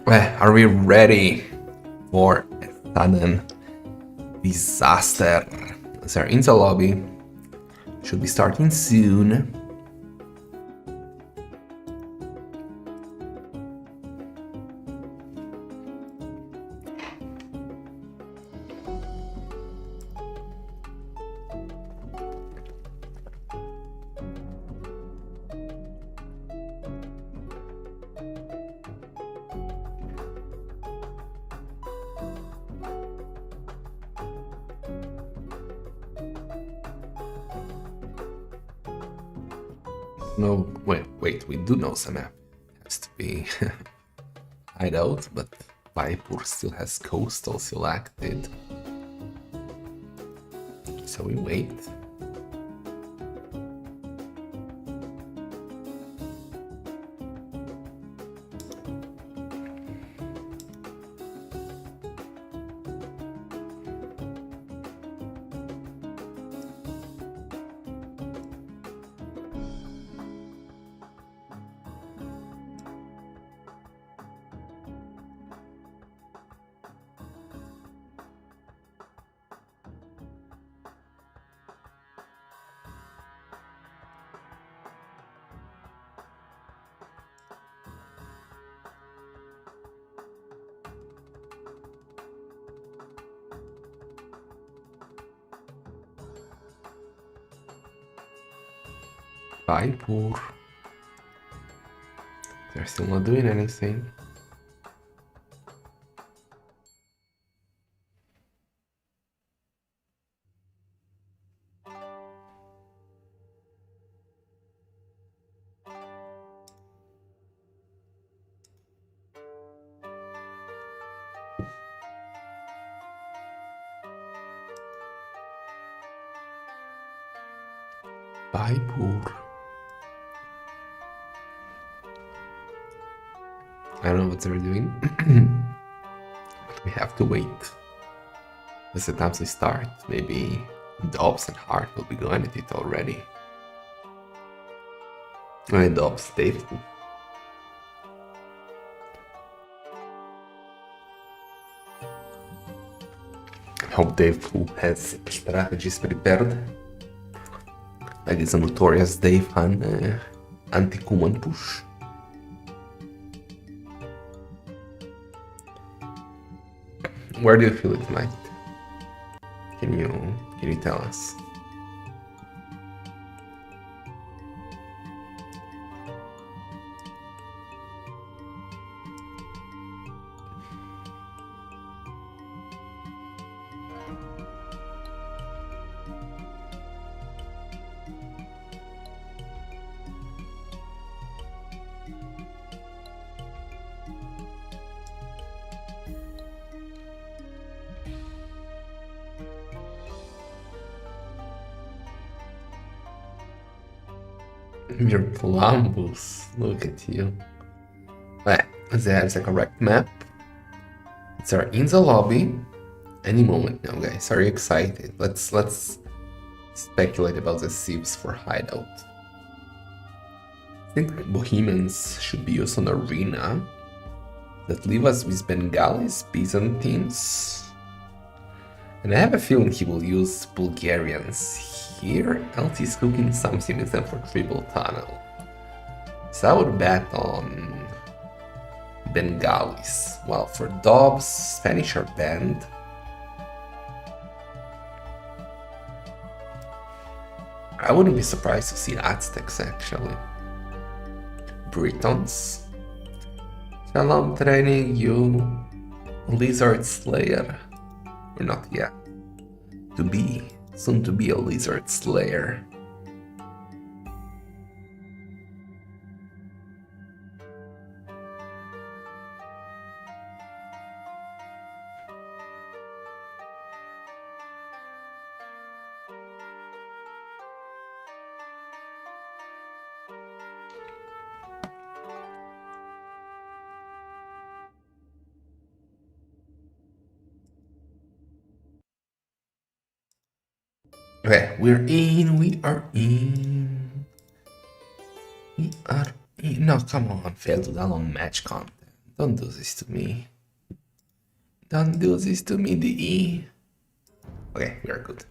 Well, are we ready for a sudden disaster? So in the lobby. Should be starting soon. No, wait, we do know some map. Has to be hideout, but Vaipur still has coastal selected. So we wait. Vaipur. They're still not doing anything. Vaipur. I don't know what they're doing. But we have to wait. As the times they start, maybe Dobbs and Hearttt will be going at it already. And Dobbs, Dave. I hope Dave has strategies prepared. Like it's a notorious Dave on anti-Kuman push. Where do you feel it might? Can you tell us? You're Columbus. Look at you. Alright, that's the correct map. It's our in the lobby. Any moment now, guys. Are you excited? Let's speculate about the thieves for hideout. I think Bohemians should be used on arena. That leave us with Bengalis, Byzantines. And I have a feeling he will use Bulgarians here. LT is cooking something with them for triple tunnel. So I would bet on Bengalis. While for Dobbs, Spanish are banned. I wouldn't be surprised to see Aztecs actually. Britons. Shalom training you, Lizard Slayer. Or not yet. To be. Soon to be a Lizard Slayer. Okay, we're in, we are in. We are in. No, come on, fail to download match content. Don't do this to me. Don't do this to me, DE. Okay, we are good.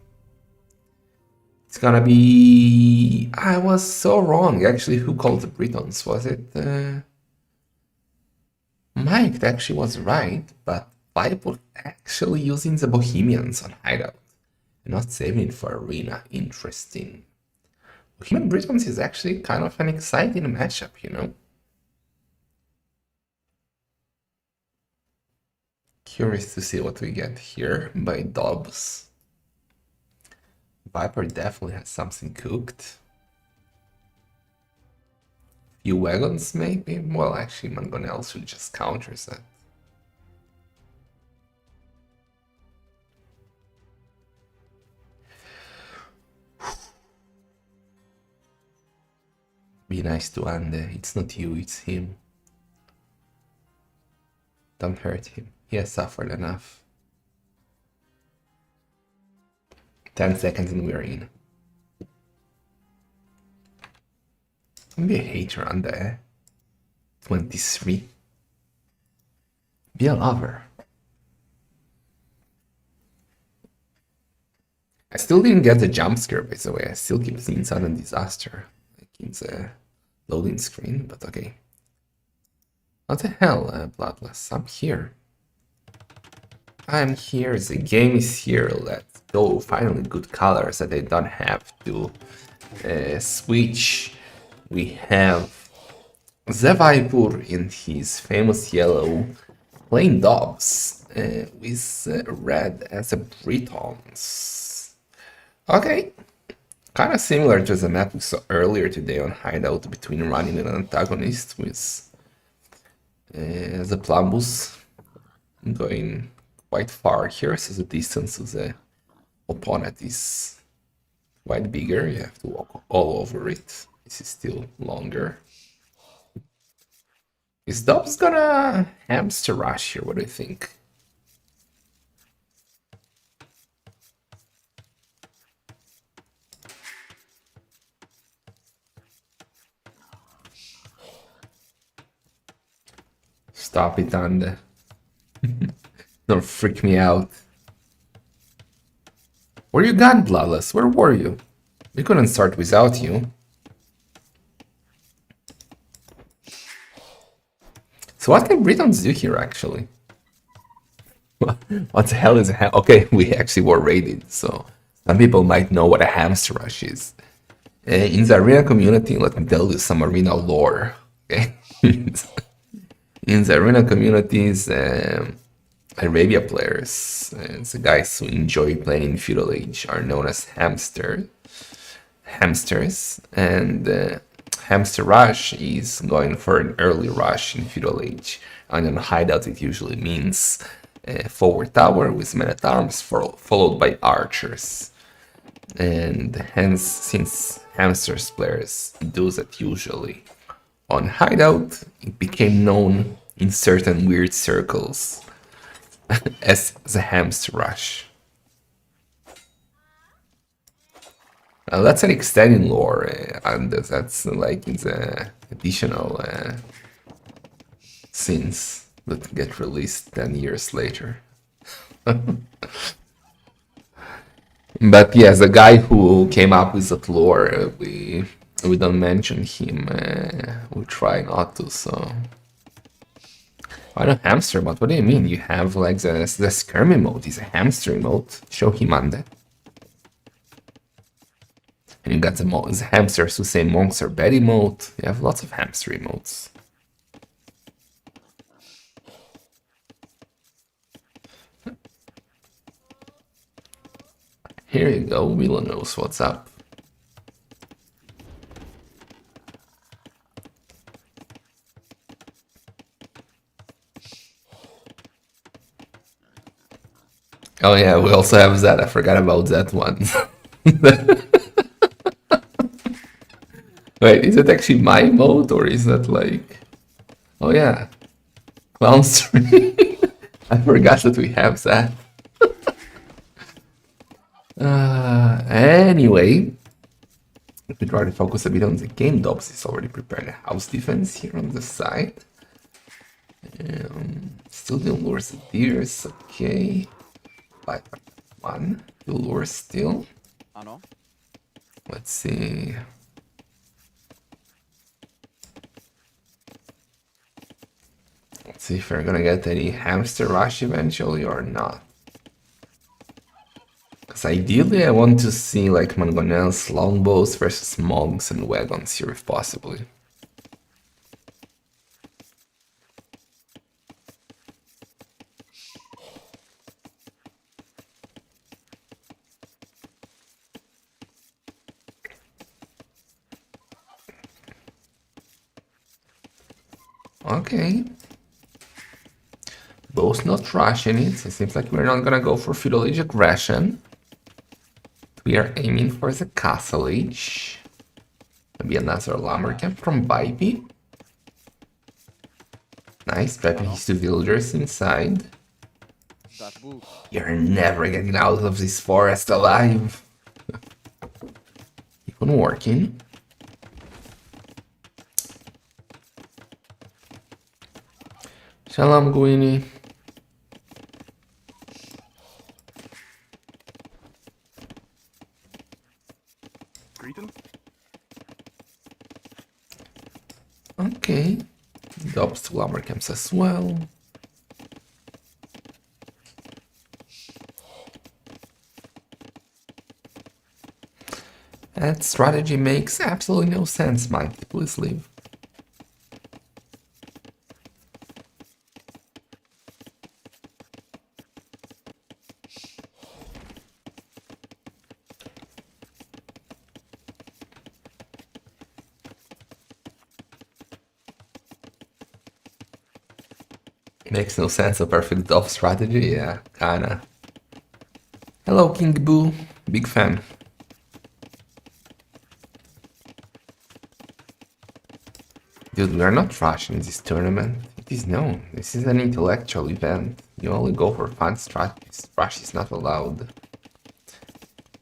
It's gonna be... I was so wrong, actually. Who called the Britons? Was it... Mike actually was right, but Viper actually using the Bohemians on Hideout and not saving it for Arena. Interesting. Bohemian Britons is actually kind of an exciting matchup, you know? Curious to see what we get here by Dobbs. Viper definitely has something cooked. Few wagons, maybe? Well, actually, Mangonel should just counter that. Be nice to Ande. It's not you, it's him. Don't hurt him. He has suffered enough. 10 seconds and we're in. Don't be a hater on the 23. Be a lover. I still didn't get the jump scare, by the way. I still keep seeing sudden disaster. Like in the loading screen, but okay. What the hell, Bloodless? I'm here. I'm here. The game is here. Let's go. Finally, good colors that I don't have to switch. We have the Viper in his famous yellow, playing Dobbs with red as a Britons. Okay, kind of similar to the map we saw earlier today on Hideout between running and antagonist with the Plumbus going quite far here, so the distance to the opponent is quite bigger. You have to walk all over it. This is still longer. Is Dobbs gonna hamster rush here? What do you think? Stop it, Ande. Don't freak me out. Where you gone, Bloodless? Where were you? We couldn't start without you. So what can Britons do here, actually? What the hell is a okay, we actually were raided, so some people might know what a hamster rush is. In the arena community, let me tell you some arena lore. Okay? In the arena communities, Arabia players, the guys who enjoy playing in Feudal Age, are known as hamsters, and hamster rush is going for an early rush in Feudal Age, and in Hideout it usually means forward tower with men-at-arms followed by archers, and hence, since hamsters players do that usually on Hideout, it became known in certain weird circles as the hamster rush. That's an extended lore, and that's like in the additional scenes that get released 10 years later. But yes, the guy who came up with that lore, we don't mention him. We try not to, so... I don't hamster, but what do you mean? You have like the skirm emote is a hamster emote. Show him on that. And you got the hamsters who say monks are bad emote. You have lots of hamster emotes. Here you go, Willow knows what's up. Oh yeah, we also have that. I forgot about that one. Wait, is it actually my mode or is that like... Oh yeah, Clown Stream. I forgot that we have that. Anyway, we try to focus a bit on the game. Dobbs is already prepared a house defense here on the side. Still the lures of deers, okay. 5-1, two lures still. Let's see. Let's see if we're gonna get any hamster rush eventually or not. Because ideally I want to see like mangonels, longbows versus monks and wagons here if possible. Okay. Both not rushing it, so it seems like we're not gonna go for feudal age aggression. We are aiming for the castle age. Maybe another lumber camp from Biby. Nice, trapping his two villagers inside. You're never getting out of this forest alive. Keep on working. Shalom, Guini. Okay. Dobbs to lumber camps as well. That strategy makes absolutely no sense, Mike. Please leave. Makes no sense, a perfect dove strategy, yeah, kinda. Hello, King Boo, big fan. Dude, we are not rushing this tournament. It is known, this is an intellectual event. You only go for fun strategies, rush is not allowed.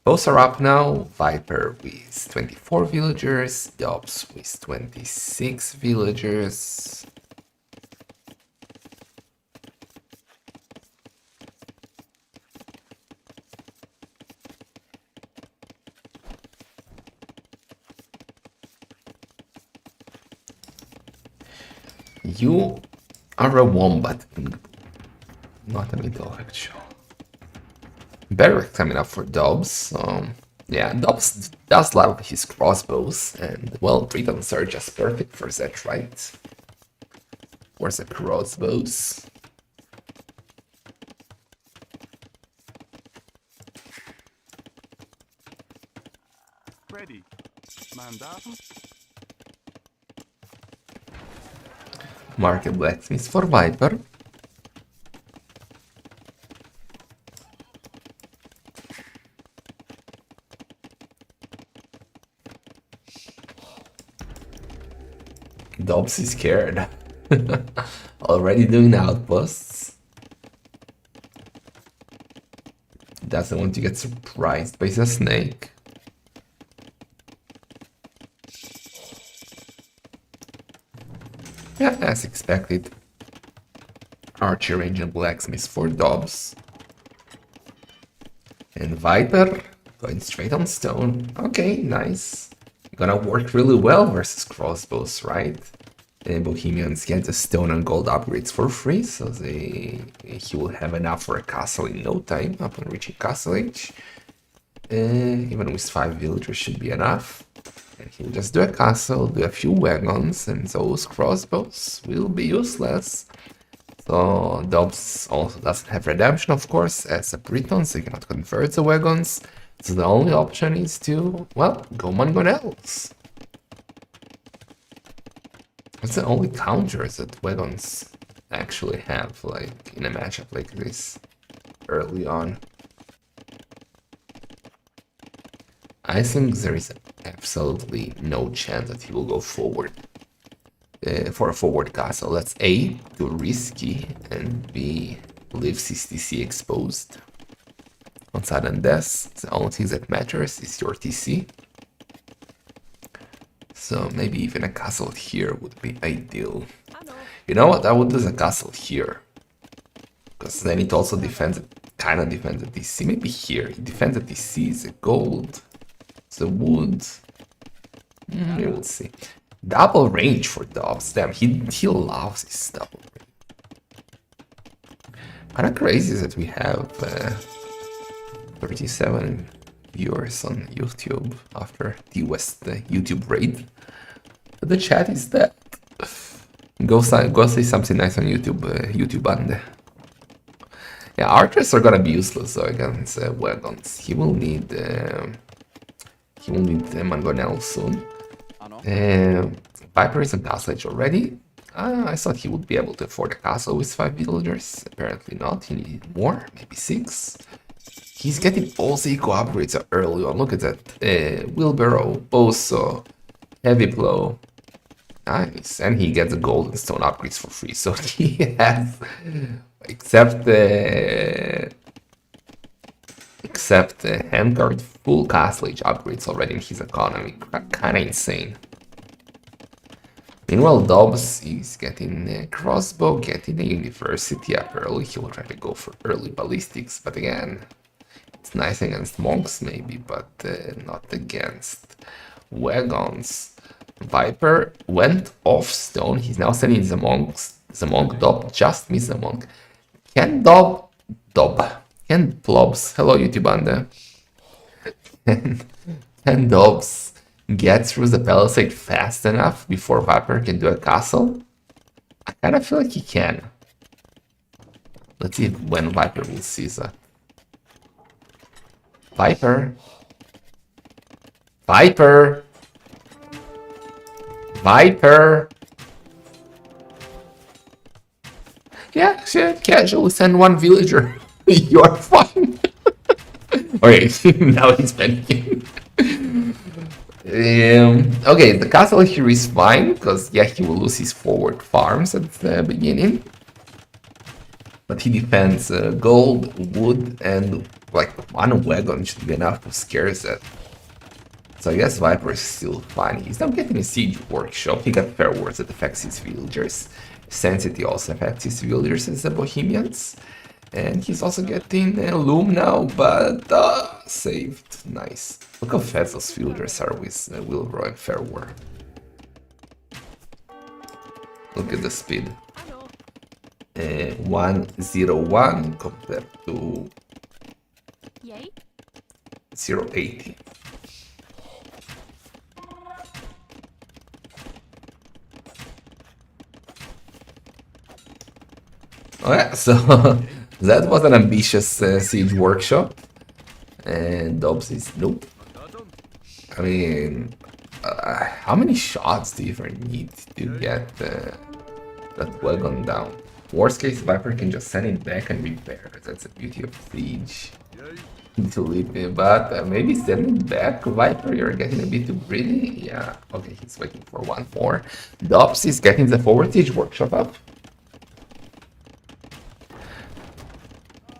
Both are up now, Viper with 24 villagers, Dobbs with 26 villagers. You are a wombat, not an intellectual. Barrack coming up for Dobbs. Yeah, Dobbs does love his crossbows, and well, Britons are just perfect for that, right? Where's the crossbows? Ready. Mandaten. Market blacksmith for Viper. Dobbs is scared. Already doing outposts. Doesn't want to get surprised by the snake. Yeah, as expected. Archer range and blacksmith for Dobbs. And Viper going straight on stone. Okay, nice. Gonna work really well versus crossbows, right? And Bohemians get the stone and gold upgrades for free, so he will have enough for a castle in no time upon reaching castle age. Even with 5 villagers should be enough. And he'll just do a castle, do a few wagons, and those crossbows will be useless. So Dobbs also doesn't have redemption, of course, as a Briton, so he cannot convert the wagons. So the only option is to, well, go mangonels. That's the only counters that wagons actually have, like, in a matchup like this, early on. I think there is absolutely no chance that he will go forward for a forward castle. That's A, too risky, and B, leave CTC exposed. On sudden death, the only thing that matters is your TC. So maybe even a castle here would be ideal. You know what? I would lose a castle here. Because then it also defends, kind of defends the DC. Maybe here. It defends the DC, it's a gold. It's a wood. We will see. Double range for Dobbs. Damn, he loves his double range. Kind of crazy that we have 37 viewers on YouTube after the West YouTube raid. But the chat is dead. Go say something nice on YouTube, YouTube band. Yeah, archers are gonna be useless though against wagons. He will need Mangonel soon. Viper is on castle age already. I thought he would be able to afford a castle with 5 villagers. Apparently not. He needed more, maybe 6. He's getting all the eco upgrades early on. Look at that. Wheelbarrow, Boso, Heavy Blow. Nice. And he gets the gold and stone upgrades for free. So he has, except handguard, full castle age upgrades already in his economy. Kinda insane. Meanwhile, Dobbs is getting a crossbow, getting a university up early. He will try to go for early ballistics, but again, it's nice against monks maybe, but not against wagons. Viper went off stone. He's now sending the monks. The monk Dob just missed the monk. Can Plobs, hello YouTube banda. Can Dobbs get through the palisade fast enough before Viper can do a castle? I kind of feel like he can. Let's see when Viper will see that. Viper. Yeah, casually send 1 villager. You are fine. Okay, now he's panicking. Okay, the castle here is fine, because yeah, he will lose his forward farms at the beginning. But he defends gold, wood, and like 1 wagon should be enough to scare that. So I guess Viper is still fine. He's not getting a siege workshop. He got fair words that affects his villagers. Sensity also affects his villagers as the Bohemians. And he's also getting Loom now, but saved. Nice. Look how fast those villagers are with Wilbur and Fair War. Look at the speed. 101 compared to 080. Oh yeah, so that was an ambitious siege workshop. And Dobbs is nope. I mean, how many shots do you even need to get that wagon down? Worst case, Viper can just send it back and repair. That's the beauty of siege. To leave it, but maybe send it back, Viper. You're getting a bit too greedy. Yeah, okay, he's waiting for 1 more. Dobbs is getting the forward siege workshop up.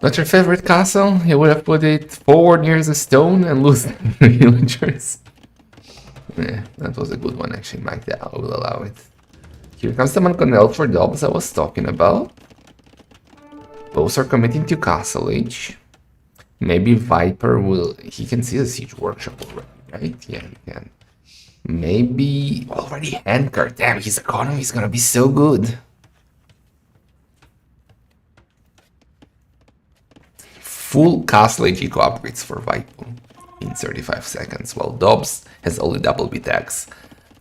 Not your favorite castle? You would have put it forward near the stone and lose the villagers. Yeah, that was a good one actually, Mike. Yeah, I will allow it. Here comes the Mangonel for Dobbs I was talking about. Both are committing to castle age. Maybe Viper will... He can see the siege workshop already, right? Yeah, he can. Maybe... Already handcart. Damn, his economy is gonna be so good. Full castle age eco upgrades for Viper in 35 seconds, while Dobbs has only double B tax.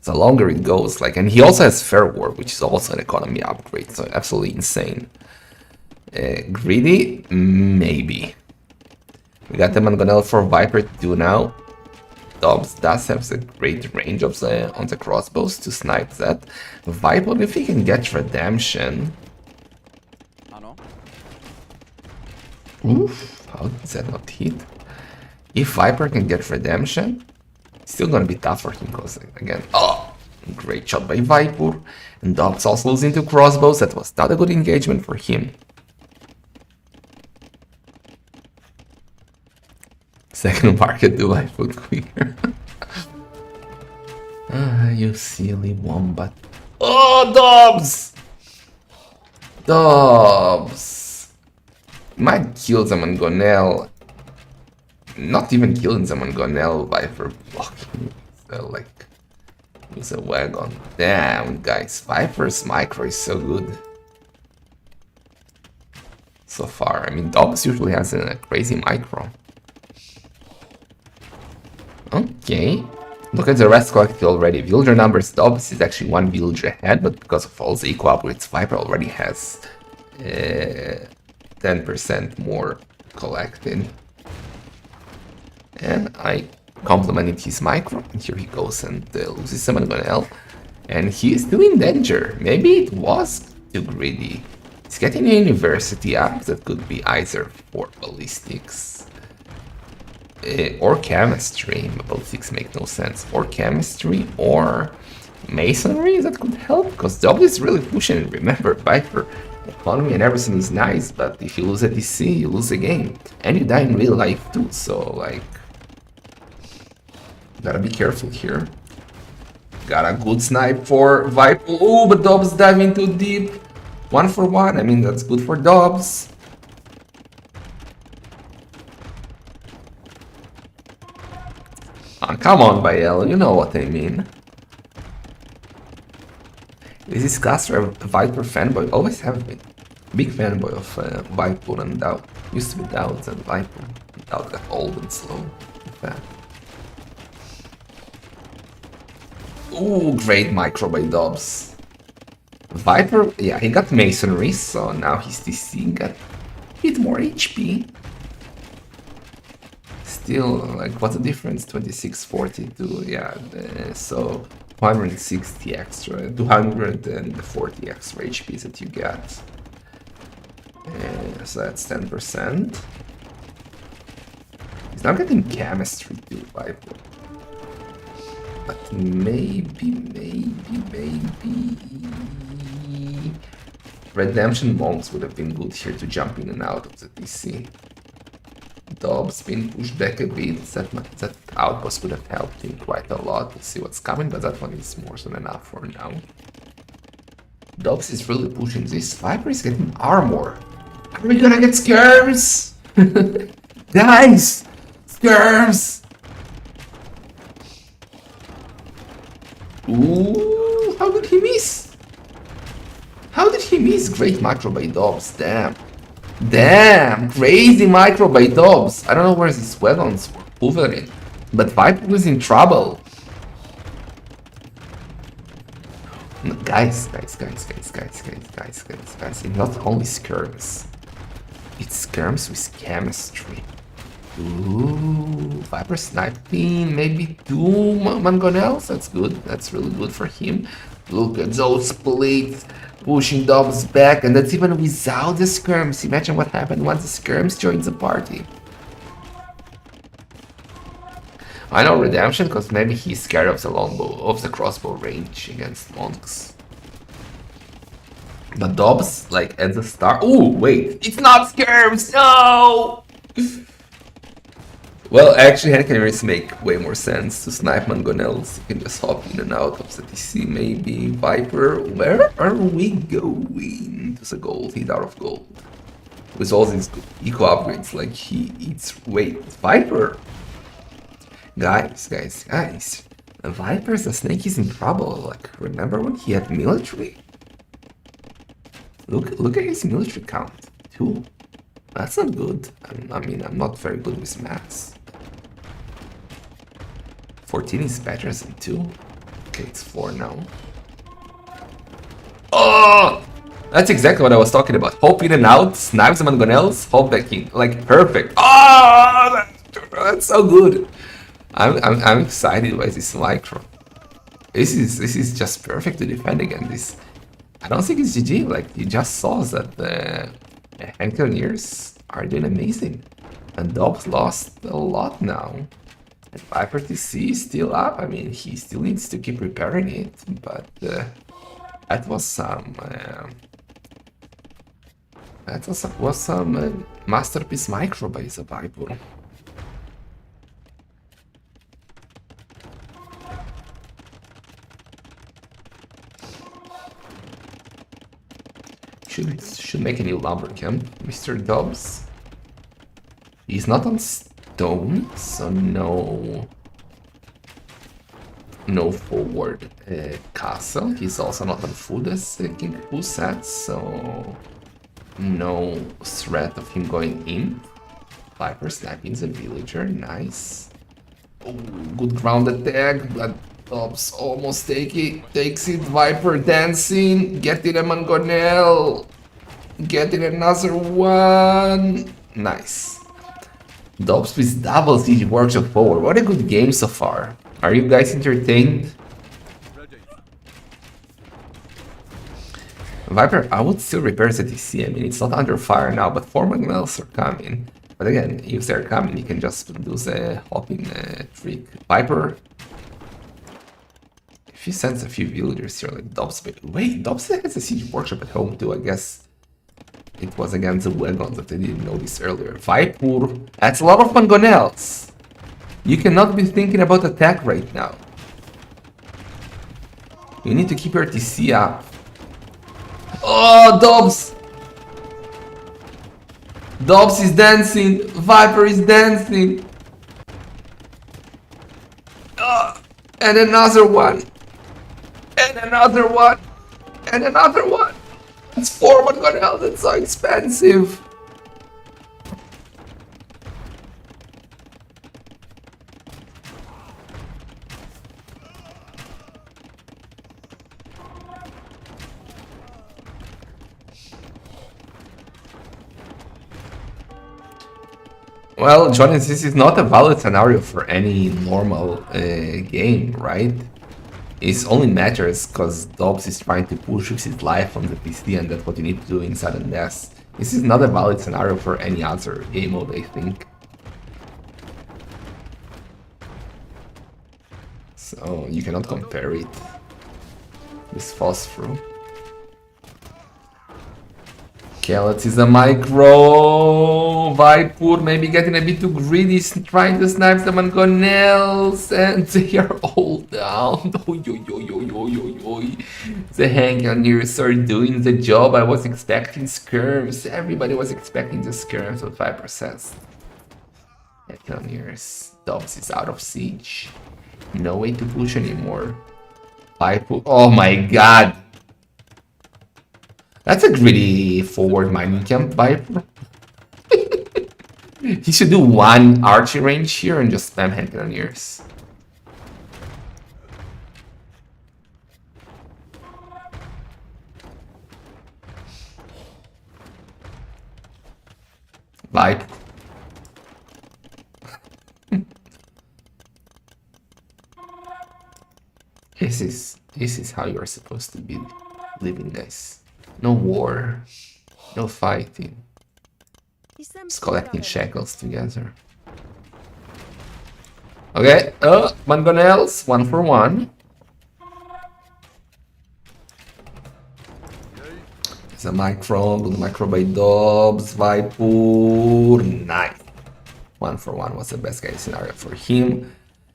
The longer it goes, like, and he also has Fair War, which is also an economy upgrade, so absolutely insane. Greedy? Maybe. We got the Mangonel for Viper to do now. Dobbs does have a great range of on the crossbows to snipe that. Viper, if he can get Redemption... Oof, how did that not hit? If Viper can get Redemption, it's still gonna be tough for him because, again, oh, great shot by Viper. And Dobbs also losing to crossbows, that was not a good engagement for him. Second market, do I put quicker? You silly wombat. Oh, Dobbs! Dobbs might kill the Mangonel. Not even killing the Mangonel Viper blocking. So like use a wagon. Damn guys, Viper's micro is so good. So far. I mean Dobbs usually has a crazy micro. Okay. Look at the rest collected already. Villager numbers, Dobbs is actually one villager ahead, but because of all the eco upgrades, Viper already has 10% more collected. And I complimented his micro, and here he goes and loses some Mangonel. And he is still in danger. Maybe it was too greedy. He's getting a university up that could be either for ballistics or chemistry. Ballistics make no sense. Or chemistry or masonry that could help, because W is really pushing. Remember, Viper economy and everything is nice, but if you lose a DC, you lose the game. And you die in real life too, so like gotta be careful here. Got a good snipe for Viper. Oh, but Dobbs diving too deep. 1 for 1. I mean, that's good for Dobbs. Come on, Bael, you know what I mean. Is this caster a Viper fanboy? Always have been. Big fanboy of Viper and Doubt. Used to be Doubt and Viper. Doubt got old and slow. In fact. Ooh, great micro by Dobbs. Viper, yeah, he got masonry, so now his DC got a bit more HP. Still, like, what's the difference? 26, 42, yeah, so 160 extra, 240 extra HP that you get. So that's 10%. He's now getting chemistry too, Viper. But maybe Redemption Monks would have been good here to jump in and out of the DC. Dobbs been pushed back a bit. That outpost would have helped him quite a lot to see what's coming, but that one is more than enough for now. Dobbs is really pushing this. Viper is getting armor. Are we gonna get skirms? Guys! Skirms! Ooh, how did he miss? How did he miss? Great macro by Dobbs, damn. Damn, crazy micro by Dobbs. I don't know where his weapons were hovering, but Viper was in trouble. No, guys, it's not only skirms. It's skirms with chemistry. Ooh, Viper sniping, maybe 2 Mangonels. That's good. That's really good for him. Look at those splits pushing Dobbs back, and that's even without the skirms. Imagine what happened once the skirms joined the party. I know Redemption, because maybe he's scared of the longbow, of the crossbow range against monks. But Dobbs, like at the start. Oh wait, it's not skirms. No. Well, actually, Henry make way more sense to snipe Mangonels. You can just hop in and out of the DC, maybe. Viper, where are we going? To the gold, he's out of gold. With all these eco upgrades, like he eats. Wait, Viper! Guys. Viper's a snake is in trouble. Like, remember when he had military? Look at his military count. 2. That's not good. I mean, I'm not very good with maths. 14 is better than 2. Okay, it's 4 now. Oh! That's exactly what I was talking about. Hop in and out, snipes the Mangonels, hop back in. Like, perfect. Oh! That's so good. I'm excited by this micro. This is just perfect to defend against this. I don't think it's GG. Like, you just saw that the Engineers are doing amazing. And Dobbs lost a lot now. And Viper TC is still up. I mean, he still needs to keep repairing it, but that was some masterpiece micro by the Viper. should make a new lumber camp, Mr. Dobbs. He's not on stone, so no forward castle. He's also not on food as King Poo said, so no threat of him going in. Viper sniping the villager, nice. Oh, good ground attack, but Dobbs almost takes it. Viper dancing, getting a mangonel, getting another one. Nice. Dobbs with double siege workshop forward. What a good game so far. Are you guys entertained? Viper, I would still repair the TC. I mean, it's not under fire now, but 4 mangonels are coming. But again, if they're coming, you can just do the hopping trick. Viper, if he sends a few villagers here, like Dobbs. Wait, Dobbs has a siege workshop at home too, I guess. It was against the wagons that I didn't notice earlier. Viper, that's a lot of mangonels. You cannot be thinking about attack right now. You need to keep your TC up. Oh, Dobbs! Dobbs is dancing. Viper is dancing. And another one. And another one. And another one. It's 4 mangonels. It's so expensive. Well, Johnny, this is not a valid scenario for any normal game, right? It only matters because Dobbs is trying to push with his life on the PC, and that's what you need to do in sudden death. This is not a valid scenario for any other game mode, I think. So you cannot compare it. This falls through. Okay, let's see the micro. Viper maybe getting a bit too greedy, trying to snipe the mangonels, and they are all down. The Hangoneers are doing the job. I was expecting skirms. Everybody was expecting the skirms, what Viper says. Hangoneers. Dobbs is out of siege. No way to push anymore. Viper. Oh my god. That's a greedy forward mining camp, Viper. He should do 1 archery range here and just spam hand cannoneers. Viper. This is how you're supposed to be living, guys. No war, no fighting. Just collecting shekels together. Okay, mangonels, 1 for 1. It's a micro, good micro by Dobbs, Viper, nice. 1 for 1 was the best case scenario for him.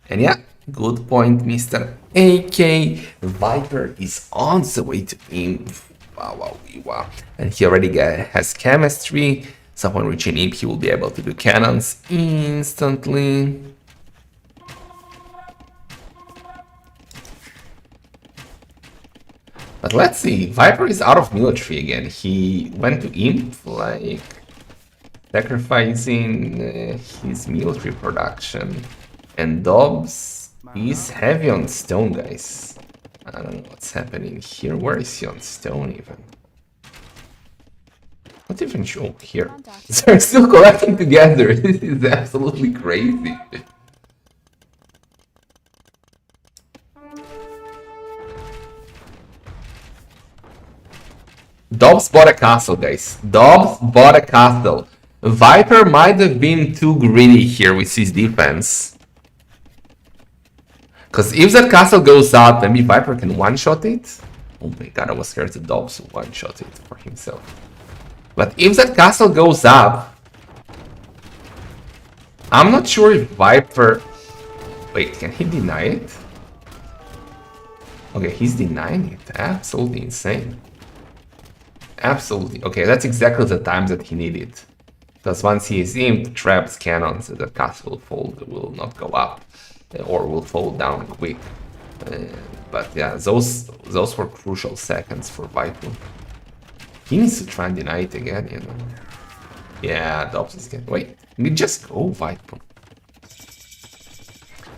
And yeah, good point, Mr. AK. Viper is on the way to imp. Wow. And he already has chemistry, so when reaching imp he will be able to do cannons instantly. But let's see, Viper is out of military again. He went to imp, like sacrificing his military production. And Dobbs is heavy on stone, guys. I don't know what's happening here. Where is he on stone even? Not even sure. Here. They're still collecting together. This is absolutely crazy. Dobbs bought a castle, guys. Dobbs bought a castle. Viper might have been too greedy here with his defense. Because if that castle goes up, maybe Viper can one-shot it. Oh my god, I was scared that Dobbs one-shot it for himself. But if that castle goes up, I'm not sure if Viper... Wait, can he deny it? Okay, he's denying it. Absolutely insane. Absolutely. Okay, that's exactly the time that he needed. Because once he is in, traps, cannons, the castle will fold, will not go up, or will fall down quick. But yeah, those were crucial seconds for Viper. He needs to try and deny it again, you know. Yeah, the options can wait. We just go Viper.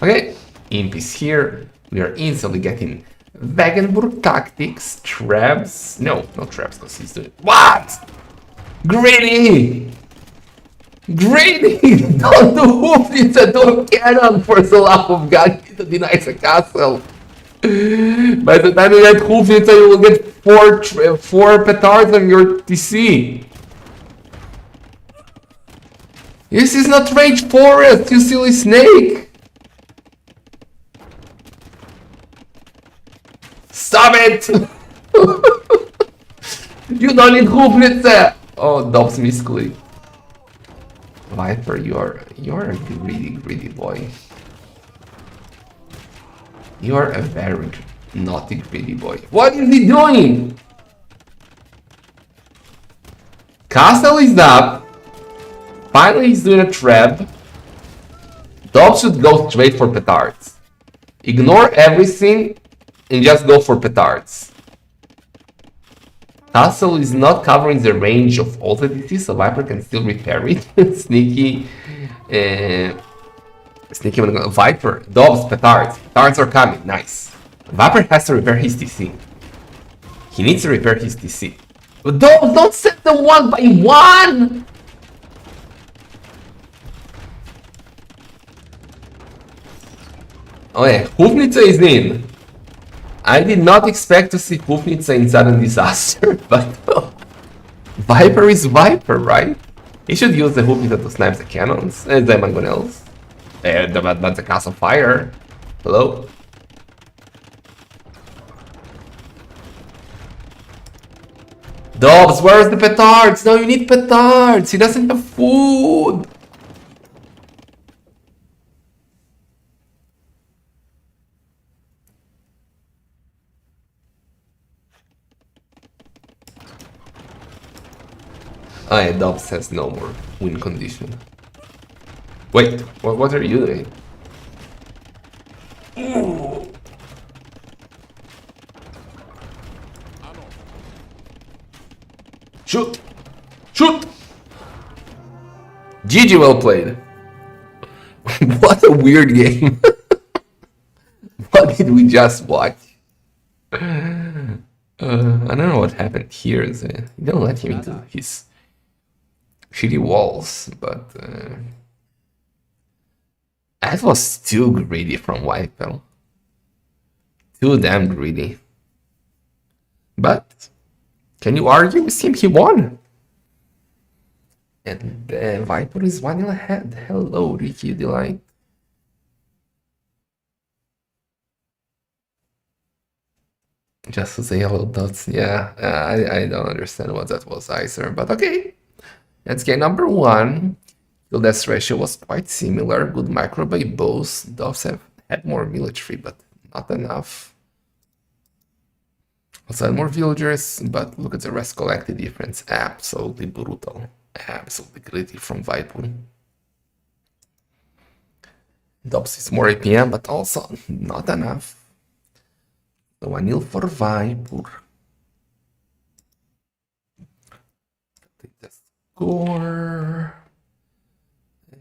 Okay, Imp is here. We are instantly getting Wagenburg tactics, traps. No, not traps, because he's doing what? Greedy! Greedy! Don't do Hoofnitz, don't cannon for the love of God, he denies a castle. By the time you get Hoofnitz, you will get four petards on your TC. This is not Rage Forest, you silly snake! Stop it! You don't need Hoofnitz! Oh, Dobbs misclick. Viper, you're a greedy boy. You are a very naughty greedy boy. What is he doing? Castle is up. Finally he's doing a trap. Dobbs should go straight for petards. Ignore everything and just go for petards. Castle is not covering the range of all the DCs, so Viper can still repair it. Sneaky. Sneaky Viper. Dobbs, petards. Petards are coming. Nice. Viper has to repair his DC. He needs to repair his DC. But don't set them one by one! Oh yeah, Hoofnitz is in. I did not expect to see Hoofnitz in Sudden Disaster, but Viper is Viper, right? He should use the Hoofnitz to snipe the cannons, the mangonels. But the Castle Fire. Hello? Dobbs, where's the petards? No, you need petards. He doesn't have food. Oh yeah, Dobbs has no more win condition. Wait, what are you doing? Ooh. Shoot! Shoot! GG, well played. What a weird game. What did we just watch? I don't know what happened here. He didn't let him into his shitty walls, but that was too greedy from Whitepel. Too damn greedy. But can you argue with him? He won. And Viper is 1-0 ahead. Hello, Ricky Delight. Just to say hello, dots. Yeah, I don't understand what that was either, but okay. Let's get number 1. Kill death ratio was quite similar. Good micro by both. Doves have had more military, but not enough. Also had more villagers, but look at the rest collected difference. Absolutely brutal. Absolutely gritty from Viper. Dobbs is more APM, but also not enough. So 1-0 for Viper. Take the score.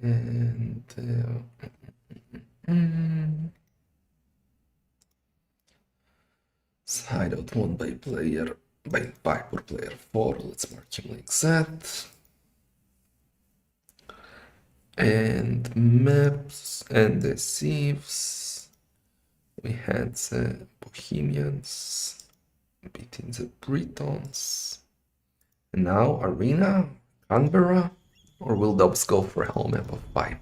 And hideout won by Viper player 4. Let's mark him like that. And maps and the thieves. We had the Bohemians beating the Britons. And now Arena, Canberra, or will Dobbs go for a whole map of Viper?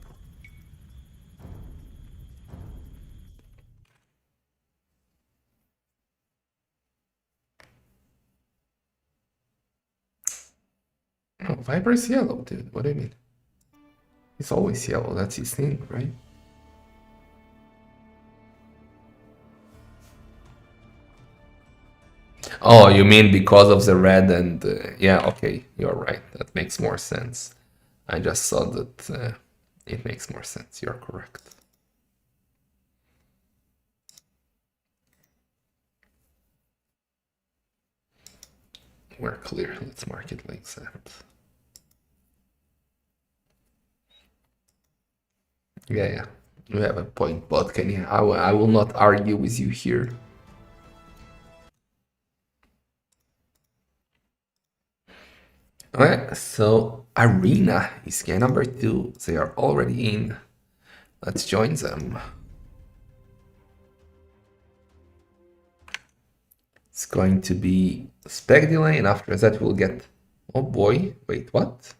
Oh, Viper is yellow, dude. What do you mean? He's always yellow, that's his thing, right? Oh, you mean because of the red and yeah, okay, you're right. That makes more sense. I just saw that it makes more sense. You're correct. We're clear. Let's mark it like that. Yeah, you have a point, but can you? I will not argue with you here. Alright, so Arena is game number 2. They are already in. Let's join them. It's going to be spec delay, and after that we'll get... Oh boy, wait, what?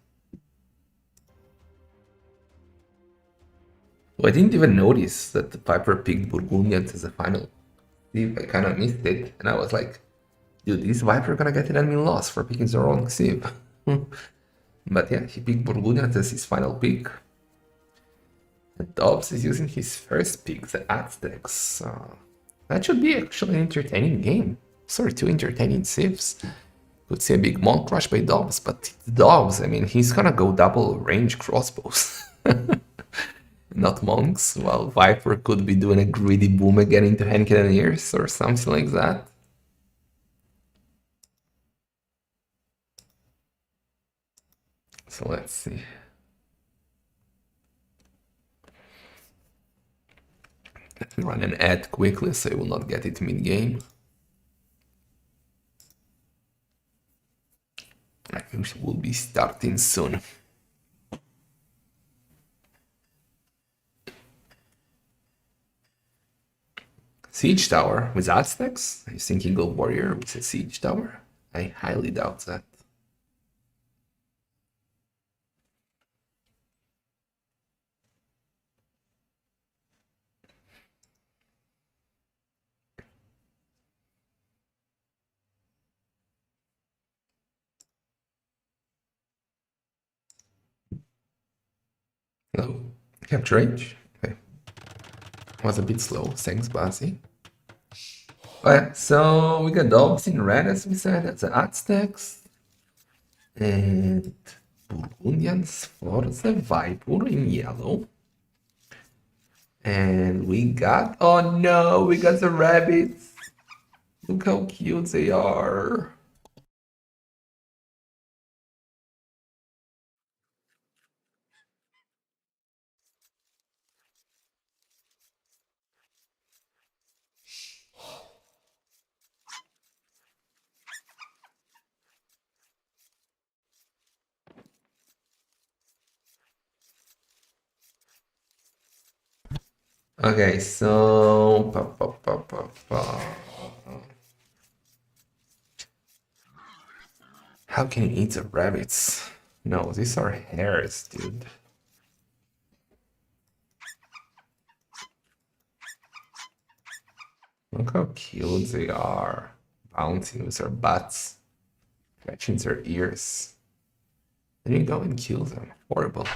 Oh, I didn't even notice that the Piper picked Burgundians as a final. I kind of missed it, and I was like, dude, this Viper gonna get an enemy loss for picking the wrong Civ. But yeah, he picked Burgundians as his final pick. And Dobbs is using his first pick, the Aztecs. That should be actually an entertaining game. Sorry, 2 entertaining Civs. Could see a big monk rush by Dobbs, but Dobbs, I mean, he's gonna go double range crossbows. Not monks, while Viper could be doing a greedy boom again into hand cannoneers or something like that. So let's see. Let me run an ad quickly so I will not get it mid-game. I think we'll be starting soon. Siege Tower with Aztecs? Are you thinking Gold Warrior with a Siege Tower? I highly doubt that. No. Capture range? Okay. Was a bit slow. Thanks, Basi. Alright, so we got dogs in red, as we said. That's the Aztecs. And Burgundians for the Viper in yellow. And we got... Oh no, we got the rabbits. Look how cute they are. Okay, so... How can you eat the rabbits? No, these are hares, dude. Look how cute they are. Bouncing with their butts. Catching their ears. Then you go and kill them. Horrible.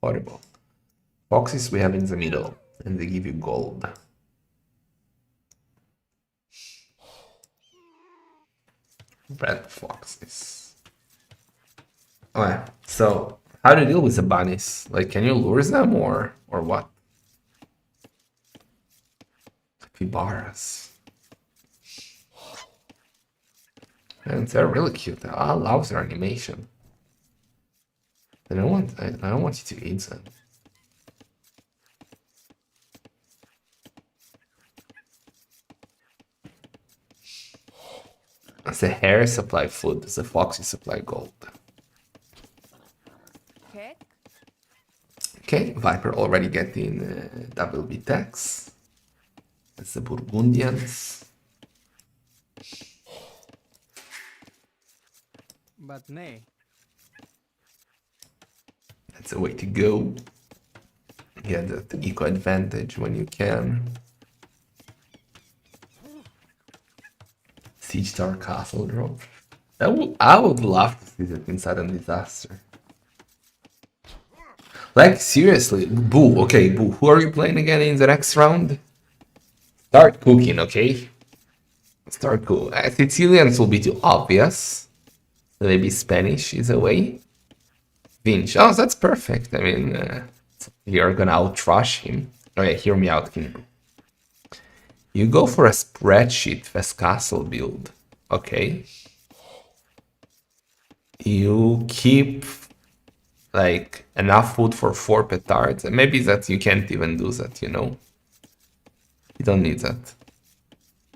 Horrible. Foxes we have in the middle. And they give you gold. Red foxes. Okay, so how do you deal with the bunnies? Like, can you lure them or what? Capybaras. And they're really cute. I love their animation. I don't want you to eat them. The hare supply food, the foxes supply gold. Okay, Viper already getting double B tax. That's the Burgundians. But nay. That's the way to go. Get that eco advantage when you can. Siege Tower Castle drop. I would love to see that in Sudden Disaster. Like, seriously, Boo, okay, Boo, who are you playing again in the next round? Start cooking, okay? Start cool. Sicilians will be too obvious. Maybe Spanish is a way. Vinch. Oh, that's perfect. I mean, you're gonna outrush him. Oh yeah, hear me out, King. You go for a spreadsheet fast castle build. Okay. You keep like enough food for 4 petards. And maybe that you can't even do that, you know? You don't need that.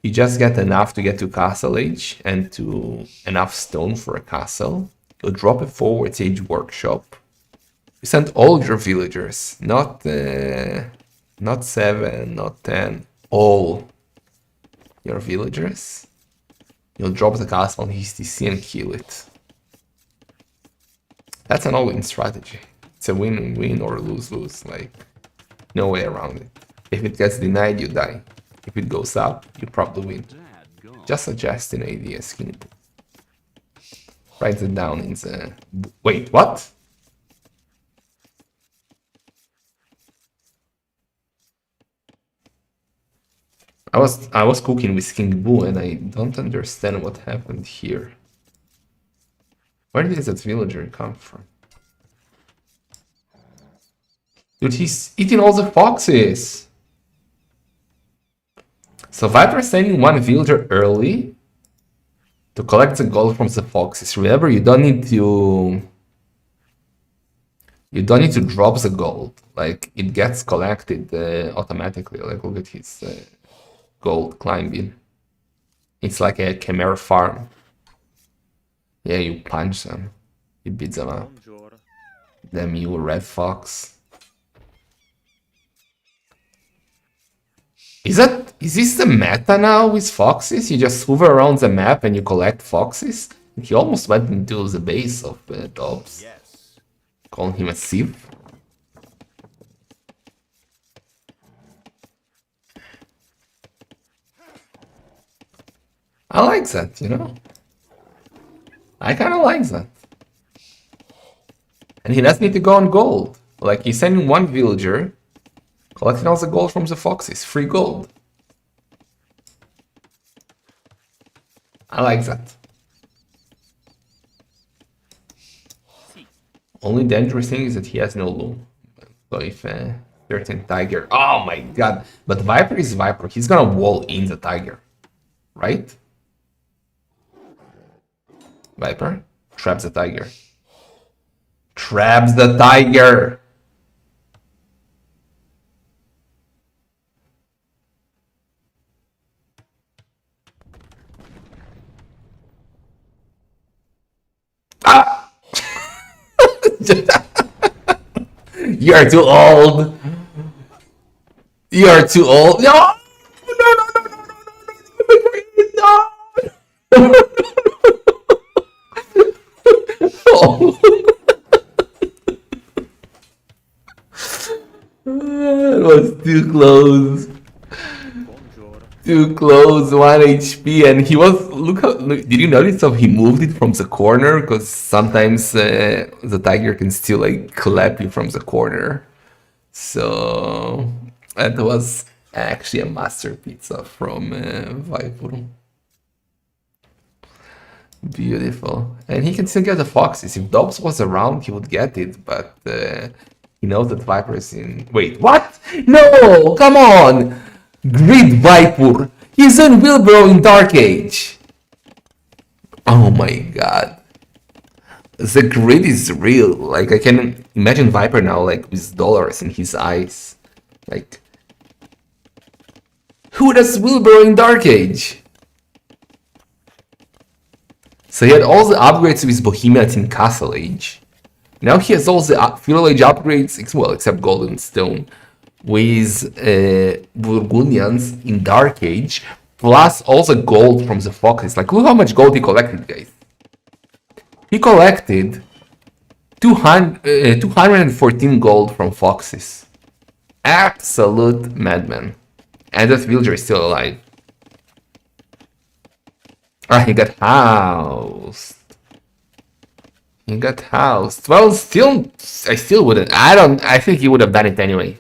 You just get enough to get to castle age and to enough stone for a castle. You drop a forward age workshop. You send all your villagers, not 7, not 10, all your villagers. You'll drop the castle on his TC and kill it. That's an all-in strategy. It's a win-win or lose-lose, like no way around it. If it gets denied, you die. If it goes up, you probably win. Just suggesting ideas, King. Write it down in the... Wait, what? I was cooking with King Boo and I don't understand what happened here. Where did that villager come from? Dude, he's eating all the foxes! So Viper sending one villager early to collect the gold from the foxes. Remember, you don't need to drop the gold. Like, it gets collected automatically. Like, look at his gold climbing. It's like a chimera farm. Yeah, you punch them. You beat them up. Damn you, red fox. Is this the meta now with foxes? You just hover around the map and you collect foxes? He almost went into the base of Dobbs. Yes. Calling him a thief. I like that, you know? I kinda like that. And he doesn't need to go on gold. Like, he's sending one villager, collecting all the gold from the foxes. Free gold. I like that. Only dangerous thing is that he has no loom. So if certain tiger... Oh my god. But Viper is Viper. He's gonna wall in the tiger. Right? Viper? Traps the tiger. Traps the tiger! Ah! You're too old! You're too old! No! No, no, no, no, no, no, no, no! Oh. It was too close. Too close, 1 HP, and he was... Look, did you notice how he moved it from the corner? Because sometimes the tiger can still like clap you from the corner. So that was actually a masterpiece from Viper. Beautiful. And he can still get the foxes. If Dobbs was around, he would get it, but he knows that Viper is in... Wait, what? No! Come on! Grid Viper! He's in Wilbur in Dark Age! Oh my god. The grid is real. Like, I can imagine Viper now, like, with dollars in his eyes. Like... Who does Wilbur in Dark Age? So he had all the upgrades with Bohemians in Castle Age. Now he has all the Feudal Age upgrades, well, except Golden Stone, with Burgundians in Dark Age, plus all the gold from the foxes. Like, look how much gold he collected, guys. He collected 214 gold from foxes. Absolute madman. And that villager is still alive. Ah, he got housed. He got housed. Well, I still wouldn't. I think he would have done it anyway.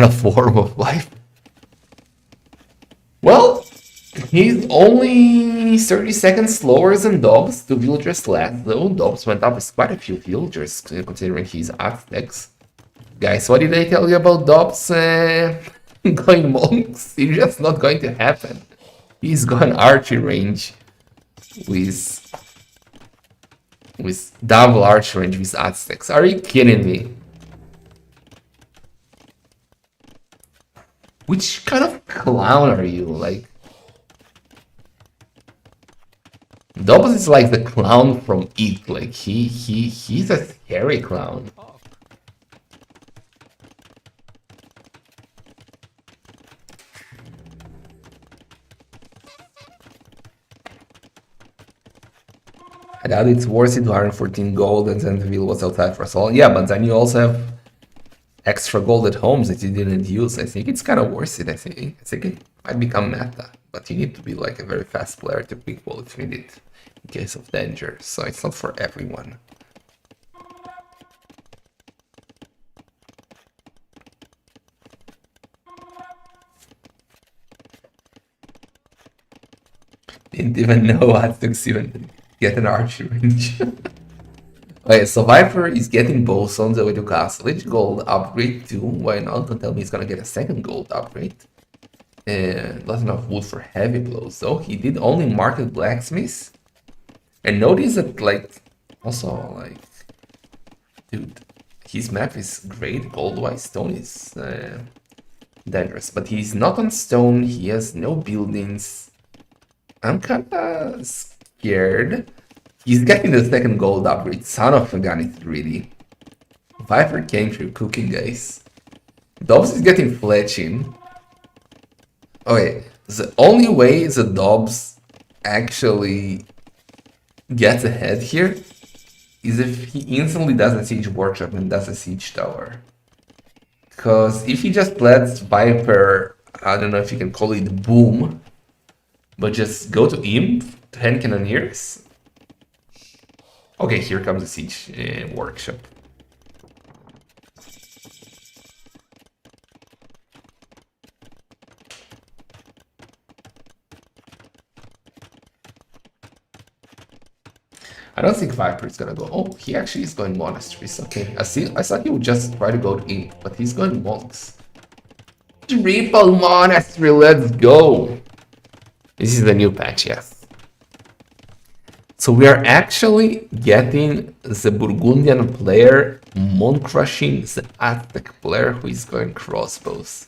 final form of life. Well, he's only 30 seconds slower than Dobbs. 2 villagers left, though. Dobbs went up with quite a few villagers, considering his Aztecs. Guys, what did I tell you about Dobbs going monks? It's just not going to happen. He's going archery range with double archery range with Aztecs. Are you kidding me? Which kind of clown are you? Like, Dobbs is like the clown from It. Like he's a scary clown. I doubt it's worth it. 214 gold, and then the wheel was outside for so long. Yeah, but then you also have extra gold at homes that you didn't use. I think it's kind of worth it. I think it might become meta, but you need to be like a very fast player to quick wall if you need it in case of danger. So it's not for everyone. Didn't even know what to even get an archery range. Okay, so Viper is getting both on the way to castle. Each gold upgrade too. Why not? Don't tell me he's gonna get a second gold upgrade. And not enough wood for heavy blows though. He did only market blacksmith. And notice that also dude, his map is great gold wise. Stone is dangerous, but he's not on stone. He has no buildings. I'm kinda scared. He's getting the second gold upgrade. Son of a gun, it's greedy. Viper came through cooking, guys. Dobbs is getting fletching. Okay, the only way the Dobbs actually gets ahead here is if he instantly does a siege workshop and does a siege tower. Because if he just lets Viper, I don't know if you can call it boom, but just go to Imp, 10 cannoneers. Okay, here comes the siege workshop. I don't think Viper is gonna go. Oh, he actually is going monasteries. Okay, I thought he would just try to go to Imp, but he's going monks. Triple monastery, let's go. This is the new patch, yes. So we are actually getting the Burgundian player monk crushing the Aztec player who is going crossbows.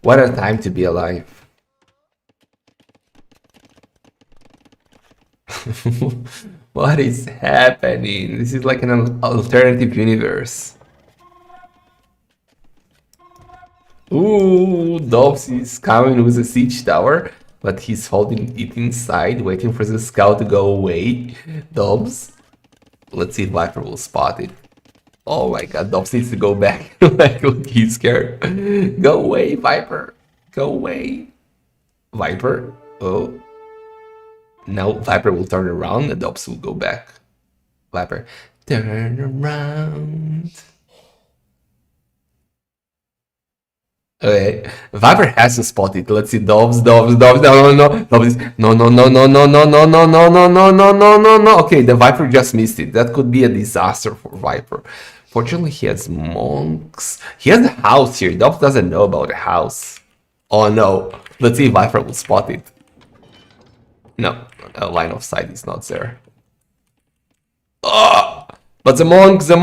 What a time to be alive. What is happening? This is like an alternative universe. Ooh, Dobbs is coming with a siege tower, but he's holding it inside, waiting for the scout to go away. Dobbs. Let's see if Viper will spot it. Oh my god, Dobbs needs to go back. Like, look, he's scared. Go away, Viper. Go away. Viper. Oh. Now Viper will turn around and Dobbs will go back. Viper. Turn around. Okay, Viper has to spot it. Let's see, Dobbs, no, Dobbs, no. Okay, the Viper just missed it. That could be a disaster for Viper. Fortunately, he has monks. He has a house here. Dobbs doesn't know about the house. Oh no. Let's see if Viper will spot it. No, line of sight is not there. Oh, but the monk. Viper.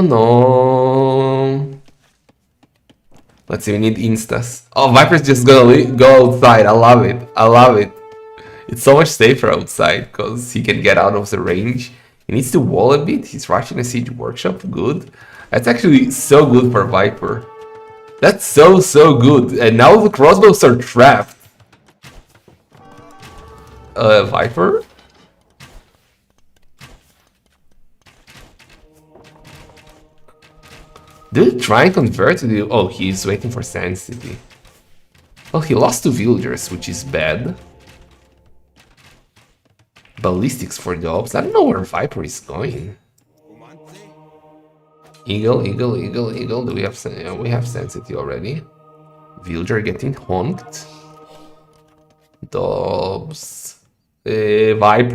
No. Let's see, we need instas. Oh, Viper's just gonna go outside. I love it. It's so much safer outside because he can get out of the range. He needs to wall a bit. He's rushing a siege workshop. Good. That's actually so good for Viper. That's so good. And now the crossbows are trapped. Viper? Did he try and convert to the... Oh, he's waiting for Sand City. Well, he lost 2 villagers, which is bad. ballistics for Dobbs. I don't know where Viper is going. Eagle, eagle, eagle, eagle. Do we have we have sensitivity already? Villager getting honked. Dobbs. Viper.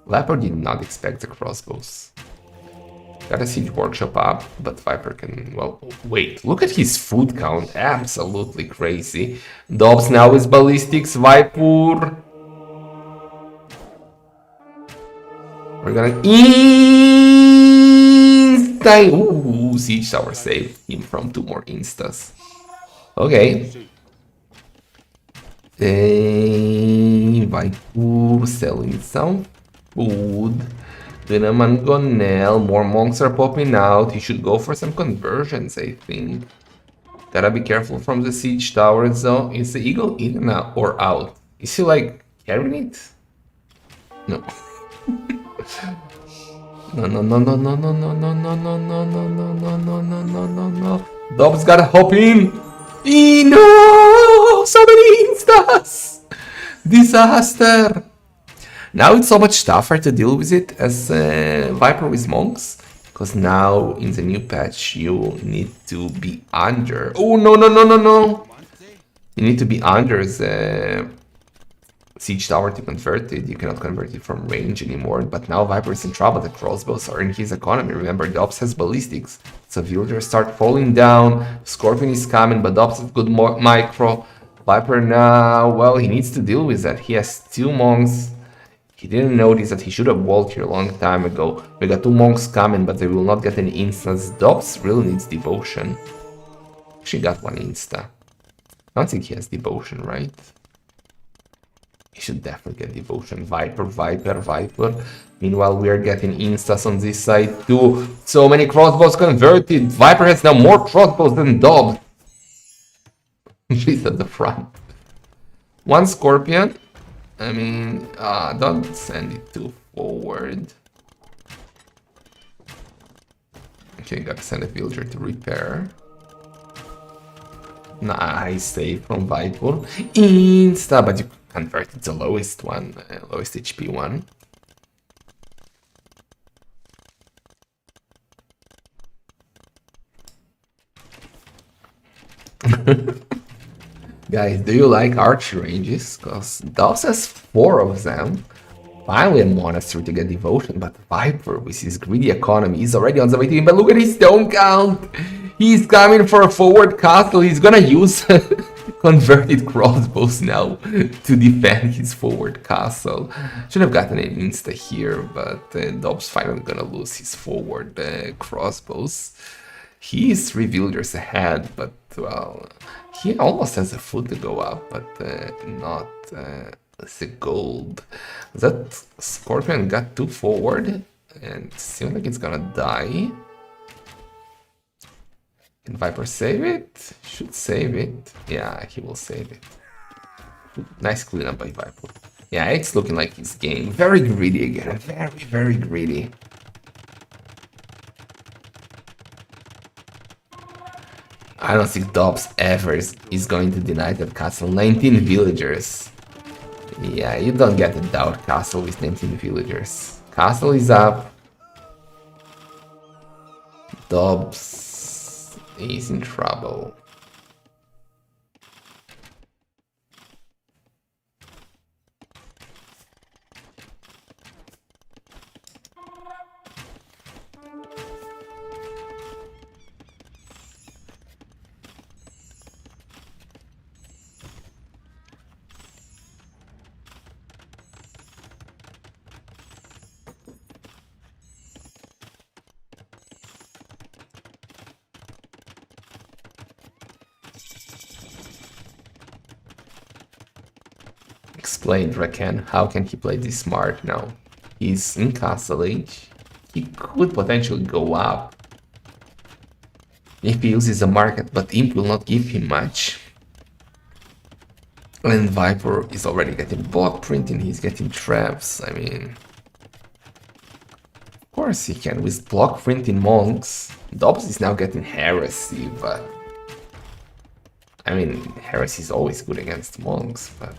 Viper did not expect the crossbows. Got a siege workshop up, but Viper can, well, wait, look at his food count, absolutely crazy. Dobbs now is ballistics, Viper. We're gonna insta. Ooh, siege tower saved him from 2 more instas. Okay. Viper selling some food. Dinaman Gonel, more monks are popping out. He should go for some conversions, I think. Gotta be careful from the siege towers though. Is the eagle in or out? Is he like carrying it? No. No, no, no, no, no, no, no, no, no, no, no, no, no, no, no, no, no, no, no. Dobbs gotta hop in. No! So many instas! Disaster! Now it's so much tougher to deal with it as Viper with monks, because now in the new patch you need to be under. Oh no no no no no! You need to be under the siege tower to convert it. You cannot convert it from range anymore. But now Viper is in trouble. The crossbows are in his economy. Remember, Dobbs has ballistics, so villagers start falling down. Scorpion is coming, but Dobbs has good micro. Viper now, well, he needs to deal with that. He has 2 monks. He didn't notice that he should have walled here a long time ago. We got 2 monks coming, but they will not get any instants. Dobbs really needs devotion. She got 1 insta. I don't think he has devotion, right? He should definitely get devotion. Viper, Viper, Viper. Meanwhile, we are getting instas on this side too. So many crossbows converted. Viper has now more crossbows than Dobbs. She's at the front. 1 scorpion. I mean, don't send it too forward. Okay, gotta send a villager to repair. Nice save from Viper. Insta, but you converted the lowest one, lowest HP one. Guys, do you like archer ranges? Because Dobbs has 4 of them. Finally a monastery to get devotion, but Viper with his greedy economy is already on the way to him. But look at his stone count! He's coming for a forward castle. He's gonna use converted crossbows now to defend his forward castle. Should have gotten an insta here, but Dobbs finally gonna lose his forward crossbows. He is 3 villagers ahead, but well, he almost has a foot to go up, but not the gold. That Scorpion got 2 forward, and seems like it's gonna die. Can Viper save it? Should save it. Yeah, he will save it. Nice cleanup by Viper. Yeah, it's looking like his game. Very greedy again. Very, very greedy. I don't think Dobbs ever is going to deny that castle. 19 villagers. Yeah, you don't get a doubt castle with 19 villagers. Castle is up. Dobbs is in trouble. Explain, Rakan, how can he play this smart now? He's in Castle Age. He could potentially go up if he uses a market, but Imp will not give him much. And Viper is already getting block printing, he's getting traps, I mean... Of course he can, with block printing monks. Dobbs is now getting heresy, but... I mean, heresy is always good against monks, but...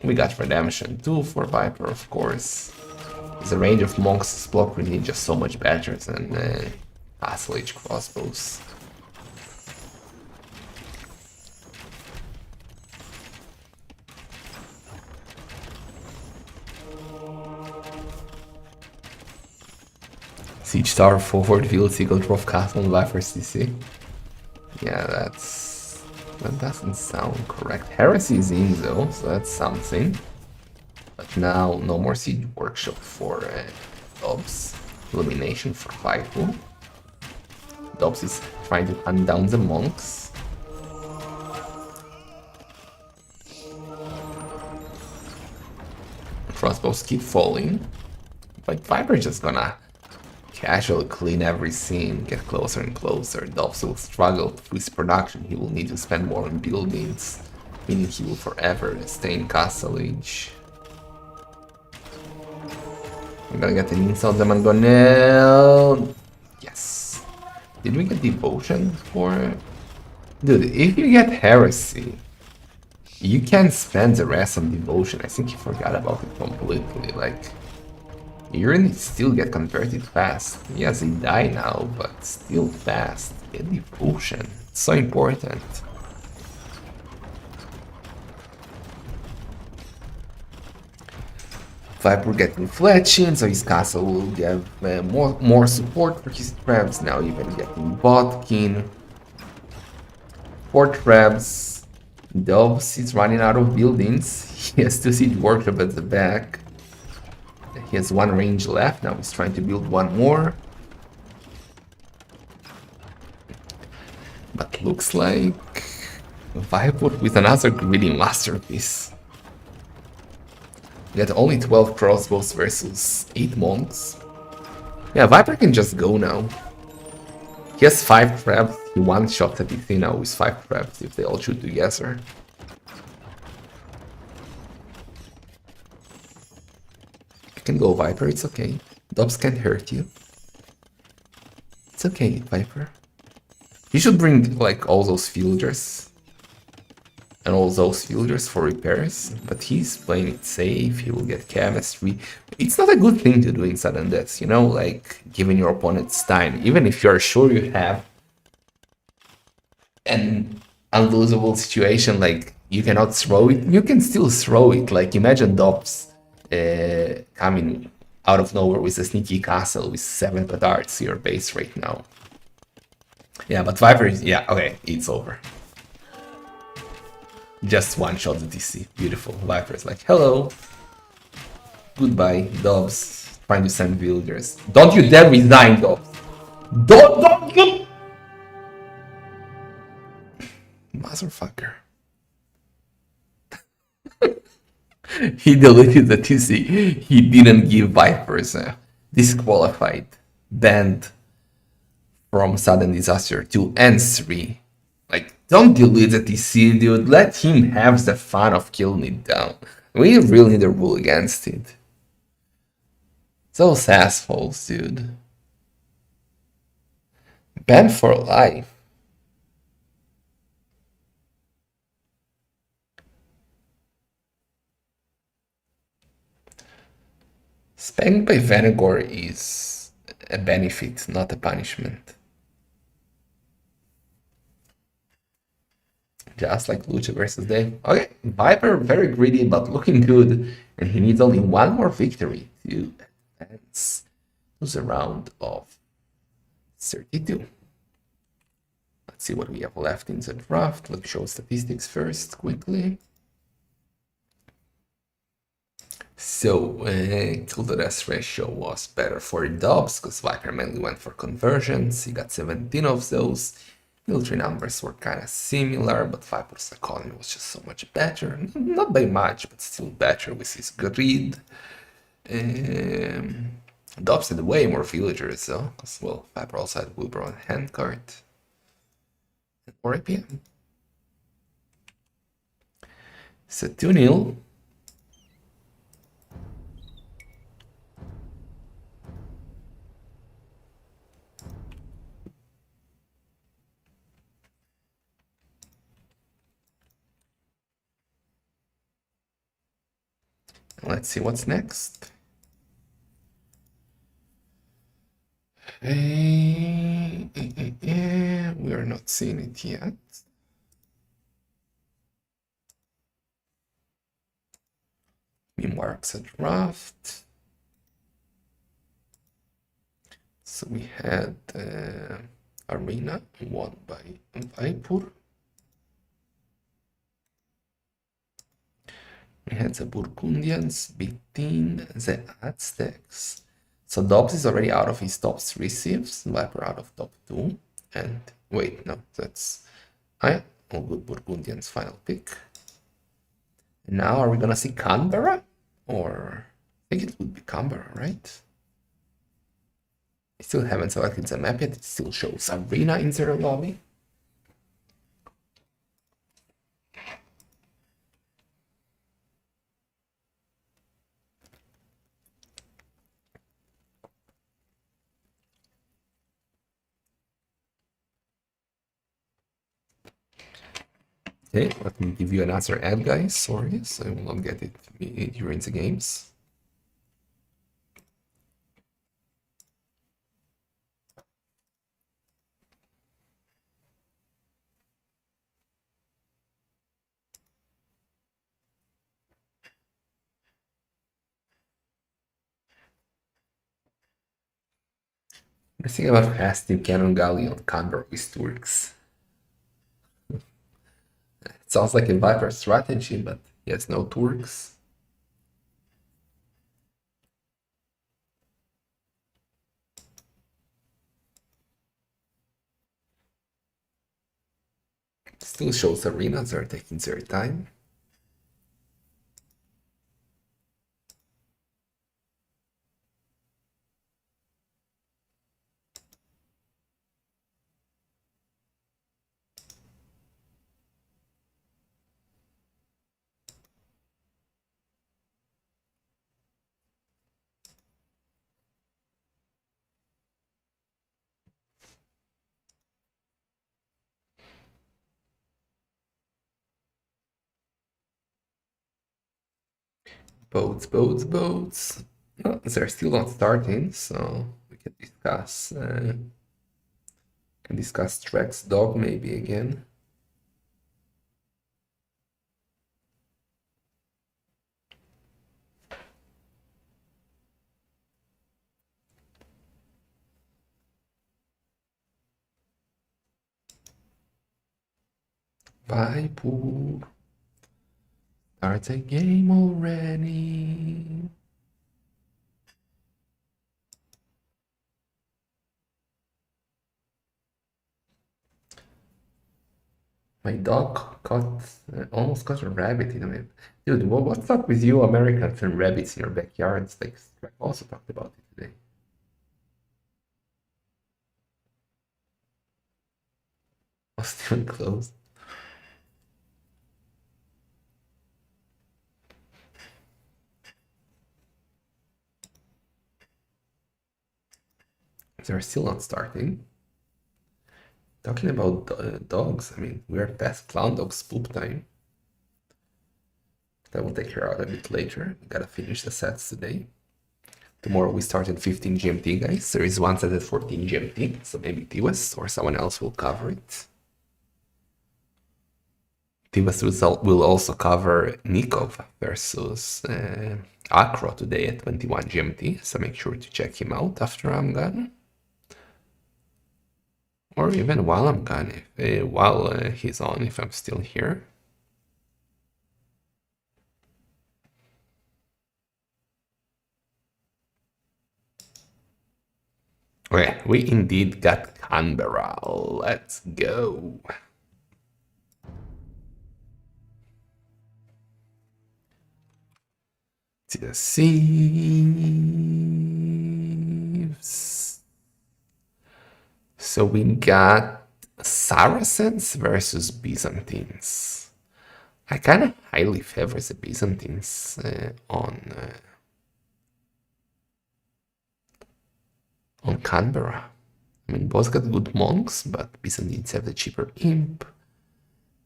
We got redemption too for Viper, of course. The range of Monk's block really just so much better than Castle Age crossbows. Siege Tower forward, Field Seagull, Drop Castle, and Viper CC. Yeah, that doesn't sound correct. Heresy is in though, so that's something. But now, no more Siege Workshop for Dobbs. Illumination for Faifu. Dobbs is trying to hunt down the monks. Crossbows keep falling. But Viper is just gonna casually clean every scene, get closer and closer. Dobbs will struggle with his production. He will need to spend more on buildings, meaning he will forever stay in Castle Age. I'm gonna get an insult them. I'm gonna... Yes. Did we get Devotion for it? Dude, if you get Heresy, you can spend the rest on Devotion. I think you forgot about it completely. Like, you still get converted fast. Yes, they die now, but still fast. Get Devotion. It's so important. Viper getting Fletching, so his castle will get more support for his traps. Now even getting Botkin. 4 traps. Dobbs is running out of buildings. He has 2 siege workshop at the back. He has 1 range left. Now he's trying to build 1 more. But looks like Viper with another greedy masterpiece. Get only 12 crossbows versus 8 monks. Yeah, Viper can just go now. He has 5 traps. He one-shot at DC now with 5 traps if they all shoot together. You can go, Viper, it's okay. Dobbs can't hurt you. It's okay, Viper. You should bring, like, all those villagers. And all those villagers for repairs, but he's playing it safe, he will get chemistry. It's not a good thing to do in sudden deaths, you know, like giving your opponents time, even if you're sure you have an unlosable situation, like you cannot throw it, you can still throw it. Like imagine Dobbs coming out of nowhere with a sneaky castle with 7 petards to your base right now. Yeah, but Viper is, yeah, okay, it's over. Just one-shot the DC. Beautiful. Viper is like, hello. Goodbye, Dobbs. Trying to send villagers. Don't you dare resign, Dobbs. Don't you... Motherfucker. He deleted the TC. He didn't give Vipers disqualified. Banned from Sudden Disaster 2 and 3. Like, don't delete the TC, dude. Let him have the fun of killing it down. We really need a rule against it. Those assholes, dude. Banned for life. Spanked by Vanagor is a benefit, not a punishment. Just like Lucha versus Dave. Okay, Viper very greedy but looking good, and he needs only 1 more victory to advance to the round of 32. Let's see what we have left in the draft. Let's show statistics first quickly. So, kill to death ratio was better for Dobbs because Viper mainly went for conversions. He got 17 of those. Military numbers were kind of similar, but Viper's economy was just so much better. Not by much, but still better with his greed. Dobbs had way more villagers though, because, well, Viper also had Wilbur on handcart. Or APM. So 2-0. let's see what's next. We are not seeing it yet. Meanwhile, a draft. So we had Arena won by Vaipur. We had the Burgundians beating the Aztecs. So Dobbs is already out of his top 3 sieves, Viper out of top 2. And wait, no, that's all good. Burgundians final pick. And now are we gonna see Canberra? Or I think it would be Canberra, right? I still haven't selected the map yet. It still shows Arena in their lobby. Okay, let me give you another ad, guys. Sorry, so I will not get it during the games. The thing about Hearttt Cannon Galley on Canberra with Turks. It sounds like a Viper strategy, but yes, no Turks. Still shows arenas are taking their time. Boats. No, they're still not starting, so we can discuss Trex Dog maybe again. Vaipur. Start a game already. My dog almost caught a rabbit in a minute. Dude, what's up with you Americans and rabbits in your backyards? Like, I also talked about it today. Was even closed. They're still not starting. Talking about dogs, I mean, we're past Clown Dog's poop time. I will take her out a bit later. Gotta finish the sets today. Tomorrow we start at 15 GMT, guys. There is one set at 14 GMT, so maybe Tivas or someone else will cover it. Tivas will also cover Nikov versus Acro today at 21 GMT, so make sure to check him out after I'm done. Or even while I'm gone, while he's on, if I'm still here. Okay, we indeed got Canberra. Let's go. To the Sieves. So we got Saracens versus Byzantines. I kind of highly favor the Byzantines on Canberra. I mean, both got good monks, but Byzantines have the cheaper imp.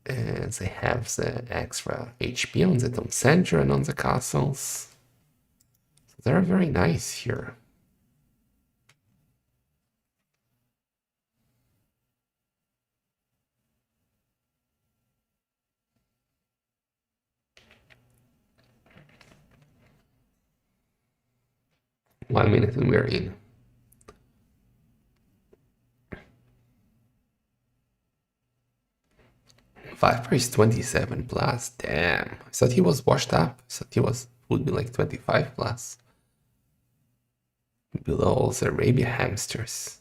And they have the extra HP on the town center and on the castles. They're very nice here. One minute and we're in. Viper is 27 plus. Damn. I thought he was washed up. I thought he would be like 25 plus. Below all the Arabia hamsters.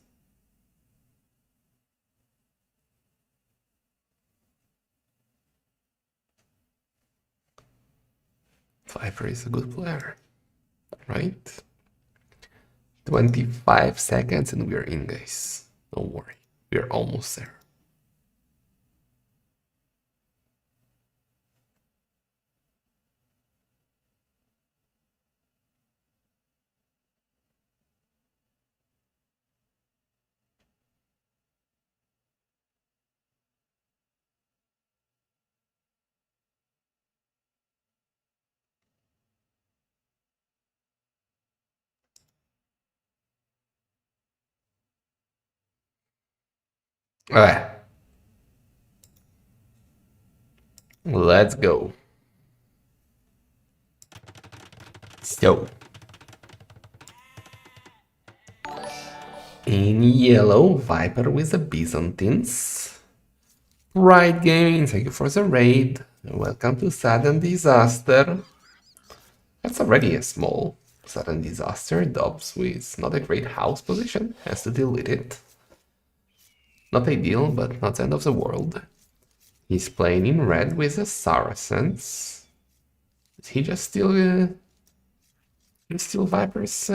Viper is a good player. Right? 25 seconds and we're in, guys. Don't worry. We're almost there. Alright. Let's go. So. In yellow, Viper with the Byzantines. Right, gaming, thank you for the raid. Welcome to Sudden Disaster. That's already a small Sudden Disaster. Dobbs with not a great house position, has to delete it. Not ideal, but not the end of the world. He's playing in red with the Saracens. Is he just still Vipers?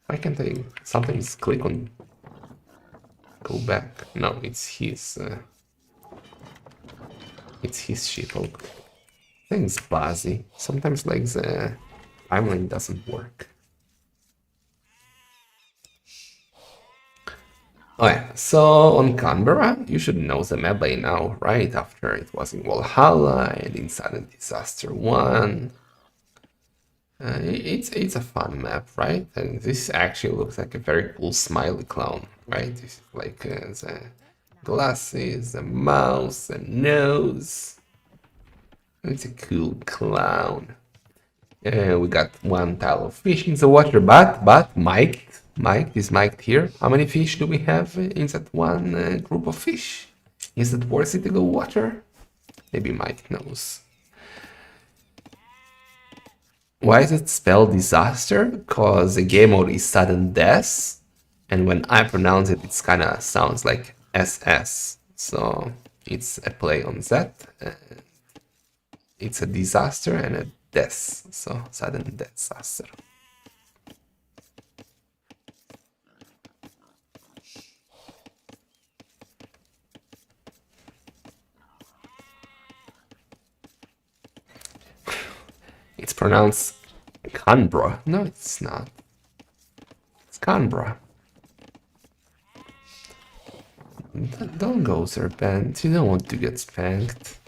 Why can't I sometimes click on go back? No, it's his ship. Oh, things buzzy. Sometimes like the timeline doesn't work. Okay, so on Canberra, you should know the map by now, right? After it was in Valhalla and in Sudden Disaster 1. It's a fun map, right? And this actually looks like a very cool smiley clown, right? This is like the glasses, the mouth, the nose. It's a cool clown. We got one tile of fish in the water, but Mike is mic'd here. How many fish do we have in that one group of fish? Is it worth it to go water? Maybe Mike knows. Why is it spelled disaster? Because the game mode is sudden death, and when I pronounce it, it kind of sounds like SS. So it's a play on that. It's a disaster and a death, so sudden disaster. It's pronounced Canberra. No, it's not. It's Canberra. Don't go, Serpent. You don't want to get spanked.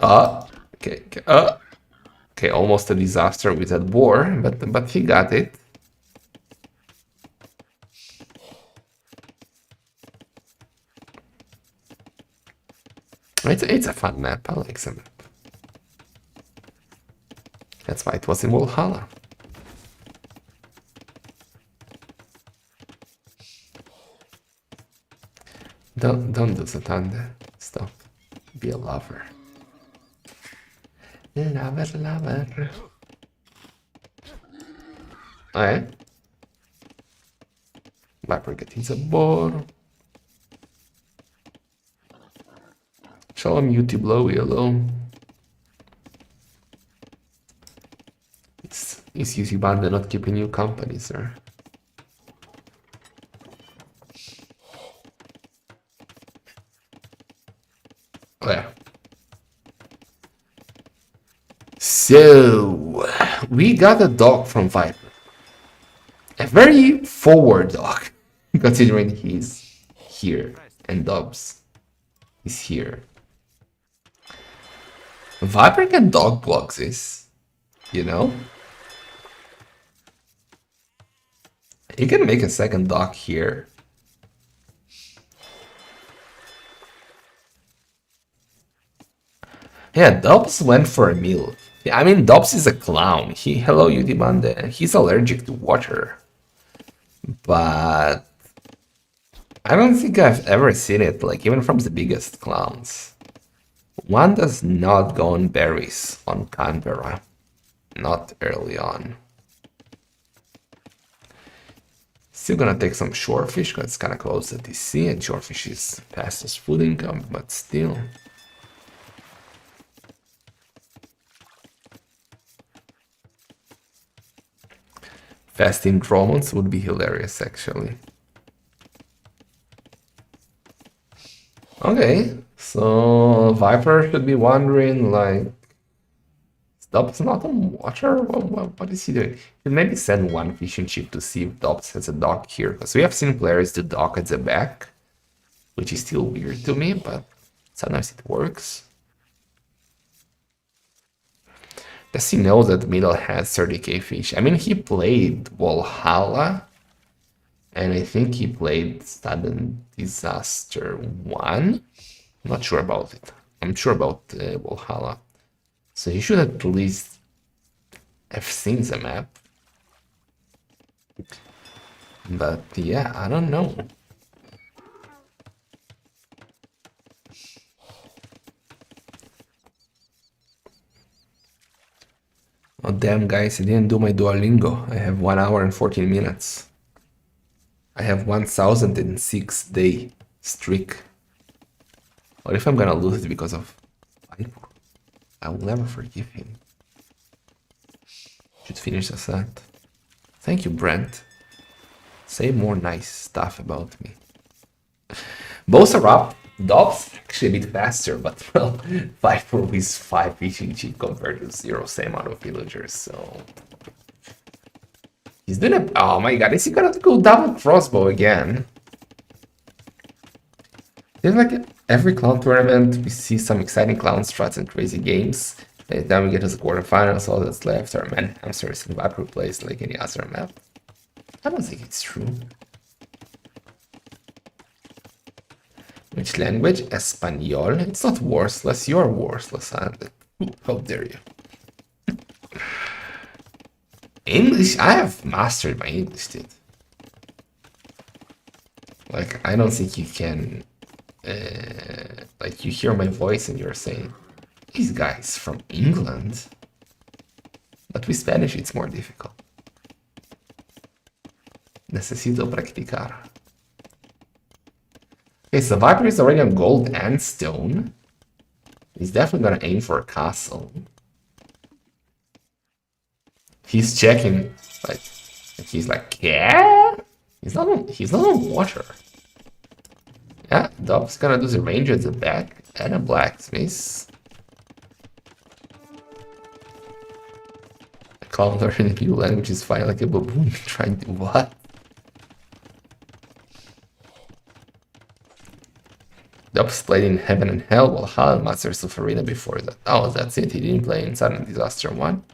Okay. Okay, almost a disaster with that war, but he got it. It's a fun map. I like the map. That's why it was in Valhalla. Don't do the thunder. Stop. Be a lover. Lover. Alright. Viper getting the board. Shall I mute you below yellow? It's easy band not keeping you company, sir. Oh yeah. So we got a dog from Viper. A very forward dog, considering he's here and Dobbs is here. Viper can dog block this. You know? You can make a second dock here. Yeah, Dobbs went for a meal. Yeah, I mean, Dobbs is a clown. Hello, you demand. He's allergic to water. But I don't think I've ever seen it, like, even from the biggest clowns. One does not go on berries on Canberra. Not early on. Still gonna take some shorefish because it's kind of close to DC, and shorefish is fastest food income, but still. Fasting drones would be hilarious, actually. Okay, so Viper should be wondering, like, Dobbs not on water? What is he doing? He maybe send one fishing ship to see if Dobbs has a dock here. Because we have seen players do dock at the back, which is still weird to me, but sometimes it works. Does he know that middle has 30k fish? I mean, he played Valhalla, and I think he played Sudden Disaster 1. I'm not sure about it. I'm sure about Valhalla. So you should at least have seen the map. But yeah, I don't know. Oh damn guys, I didn't do my Duolingo. I have 1 hour and 14 minutes. I have 1006 day streak. What if I'm gonna lose it because of Viper? I will never forgive him. Should finish as that. Thank you, Brent. Say more nice stuff about me. Both are up. Dobbs actually a bit faster, but well, Viper with 5 EGG compared to 0 same amount of villagers, so... He's doing a... Oh my god, is he gonna go double crossbow again? Seems like every clown tournament, we see some exciting clown strats and crazy games. By the time we get to the quarterfinals, all that's left are man hamsters and Viper plays like any other map. I don't think it's true. Which language? Espanol? It's not worthless, you're worthless, how dare you. English? I have mastered my English, dude. Like, I don't think you can... like, you hear my voice and you're saying, these guys from England? But with Spanish it's more difficult. Necesito practicar. Okay, so Viper is already on gold and stone. He's definitely gonna aim for a castle. He's checking, like he's like, yeah? He's not on water. Yeah, Dobbs gonna do the ranger at the back and a blacksmith. A clown learning a new language is fine like a baboon trying to what? Dobbs played in Heaven and Hell, Valhalla, and Masters of Arena before that. Oh, that's it. He didn't play in Sudden Disaster 1.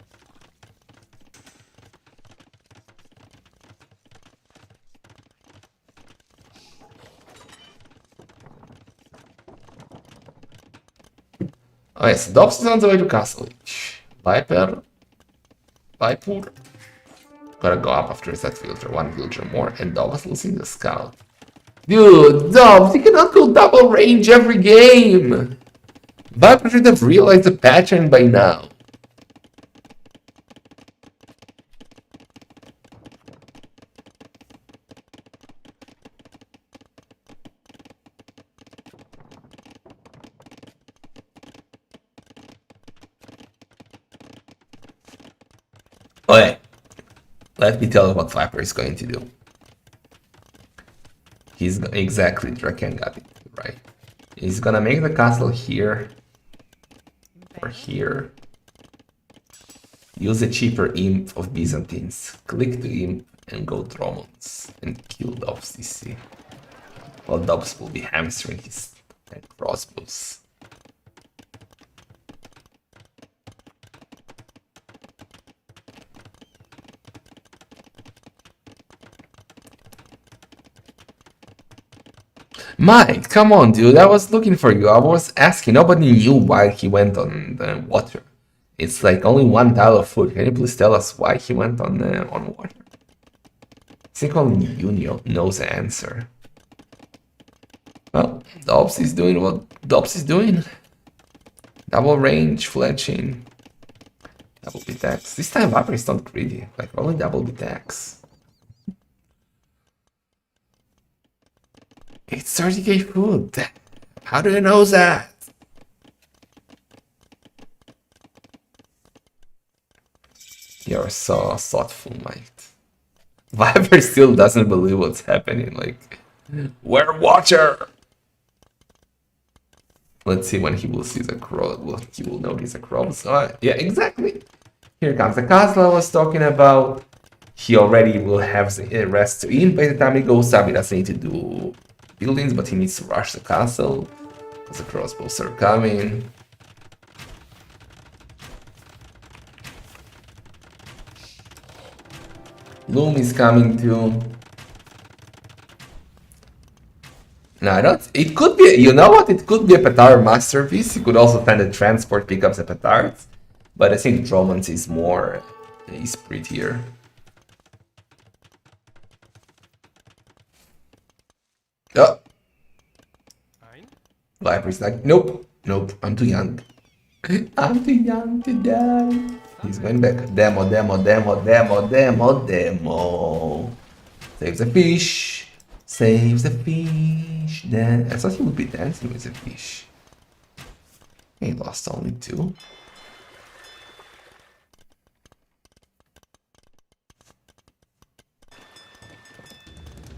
Oh yes, Dobbs is on the way to Castle Age. Viper. Gotta go up after that filter, 1 villager more, and Dobbs losing the scout. Dude, Dobbs, you cannot go double range every game! Viper should have realized the pattern by now. Okay, let me tell you what Viper is going to do. He's exactly, Draken got it right. He's gonna make the castle here or here. Use a cheaper imp of Byzantines. Click the imp and go Dromons and kill Dobbs DC. While Dobbs will be hamstering his crossbows. Mike, come on, dude. I was looking for you. I was asking. Nobody knew why he went on the water. It's like only one tile of food. Can you please tell us why he went on water? I think only you knows the answer. Well, Dobbs is doing what Dobbs is doing. Double range, fletching. Double B tax. This time Viper is not greedy. Like only double B tax. It's 30k food. How do you know that? You're so thoughtful, mate. Viper still doesn't believe what's happening. Like, we're water. Let's see when he will see the crow. Well, he will notice a crow. So, yeah, exactly. Here comes the castle I was talking about. He already will have the rest in by the time he goes up. He doesn't need to do buildings, but he needs to rush the castle because the crossbows are coming. Loom is coming too. No, I don't. It could be. You know what? It could be a petard masterpiece. You could also send a transport, pick up the petards. But I think Dromans is more. Is prettier. Oh. Viper's like, nope, nope. I'm too young. I'm too young to die. He's going back. Demo, demo, demo, demo, demo, demo. Saves the fish. Saves the fish. Then I thought he would be dancing with the fish. He lost only 2.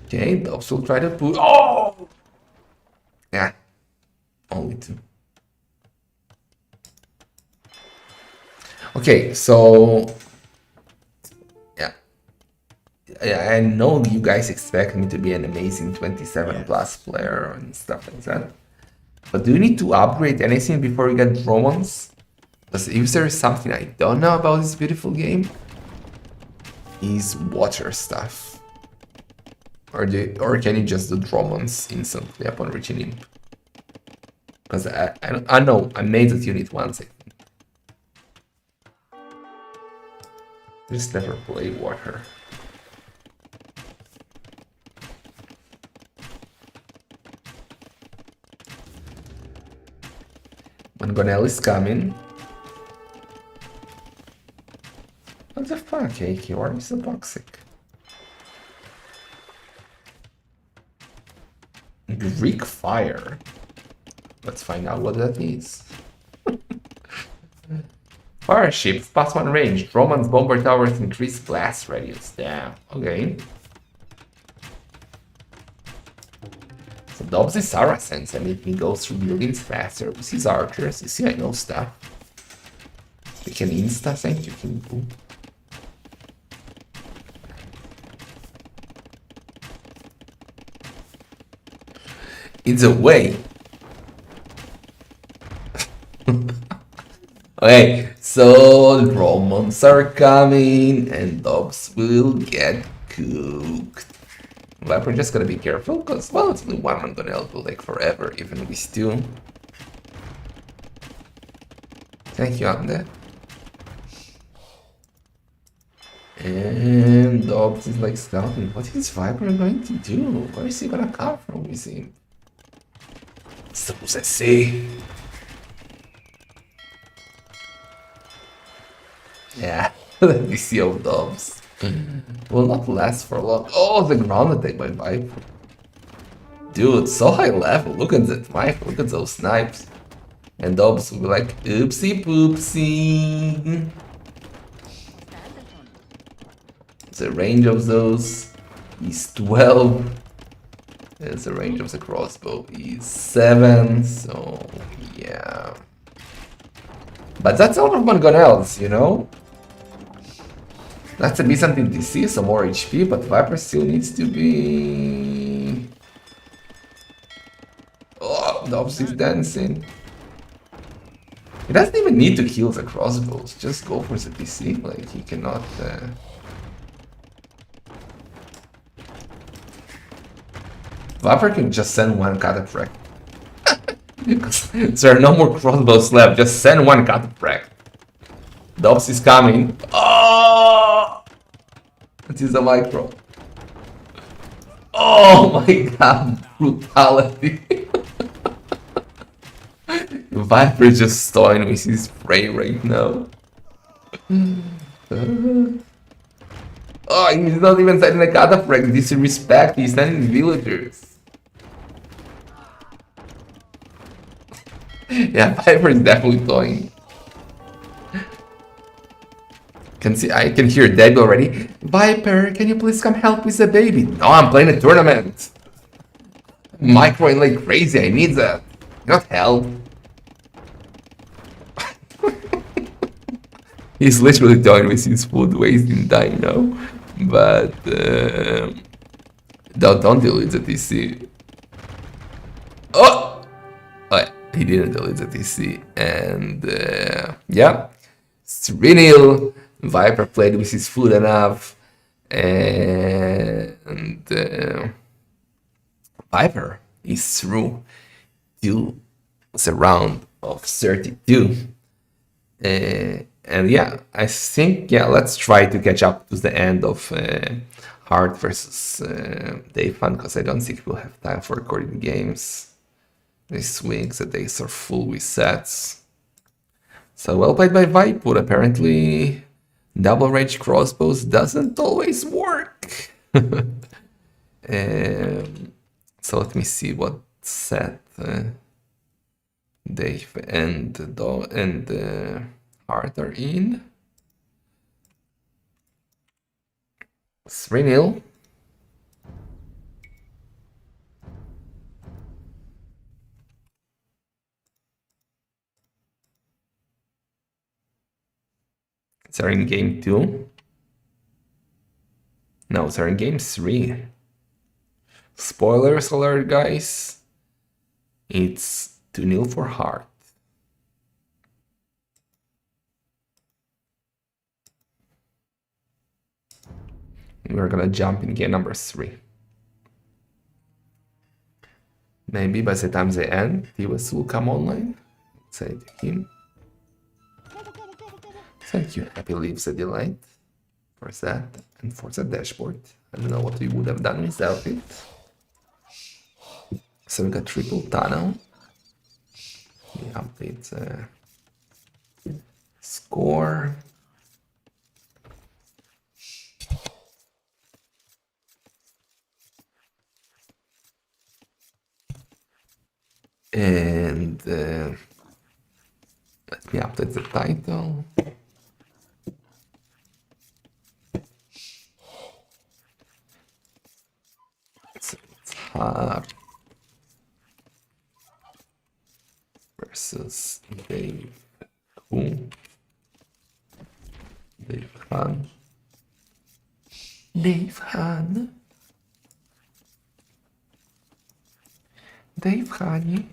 Okay, Dobbs will try to push. Oh! Yeah. Only 2. Okay, so yeah, I know you guys expect me to be an amazing 27 plus player and stuff like that, but do you need to upgrade anything before you get Dromans? Because if there is something I don't know about this beautiful game, is water stuff, or can you just do Dromans instantly upon reaching imp? Because I know I made that unit once. Just never play water. Mangonel is coming. What the fuck, AK? Why are you so toxic? Greek fire. Let's find out what that is. Fire ships, +1 range. Roman's bomber towers increase blast radius. Damn. Okay. So Dobbs is Saracens and it goes through buildings faster. This is archers. You see, I know stuff. We can insta think you can do. It's a way. Okay, so the Romans are coming and Dobbs will get cooked. But we're just gonna be careful because, well, it's only one Mangonel will take forever, even with 2. Thank you, Ande. And Dobbs is like scouting. What is Viper going to do? Where is he gonna come from with him? So let's see. Yeah, the DC of Dobbs will not last for long. Oh, the ground attack by Viper. Dude, so high level. Look at that Viper. Look at those snipes. And Dobbs will be like, oopsie poopsie. The range of those is 12. And the range of the crossbow is 7. So, yeah. But that's all of Mangonels, you know? That's a Byzantine DC, some more HP, but Viper still needs to be... Oh, Dobbs is dancing. He doesn't even need to kill the crossbows, just go for the DC, like he cannot... Viper can just send one cataphract. Because there are no more crossbows left. Just send one cataphract. Dobbs is coming. Oh! It is a micro. Oh my god, brutality. Viper is just toying with his spray right now. Oh, he's not even sending a cataphract. Disrespect, he's sending villagers. Yeah, Viper is definitely toying. I can hear Debbie already. Viper, can you please come help with the baby? No, I'm playing a tournament. Microing like crazy, I need that. Not help. He's literally toying with his food wasting dino. But don't delete the TC. Oh! Oh yeah, he didn't delete the TC. And yeah. 3-0. Viper played with his food enough. And Viper is through to the round of 32. And yeah, I think, yeah, let's try to catch up to the end of Hearttt versus Day Fun, because I don't think we'll have time for recording games this week. The days are full with sets. So well played by Viper. Apparently, double range crossbows doesn't always work. So let me see what set Dave and Hearttt are in. 3-0. They're in game 2. No, they're in game 3. Spoilers alert, guys. It's 2-0 for Hearttt. We're gonna jump in game number 3. Maybe by the time they end, TWS will come online. Say to him. Thank you, Happy Leaves a Delight, for that and for the dashboard. I don't know what we would have done without it. So we got triple tunnel. We update the score. And let me update the title. It's Hearttt versus Dave. Who? Dave Han. Dave Han. Dave Han.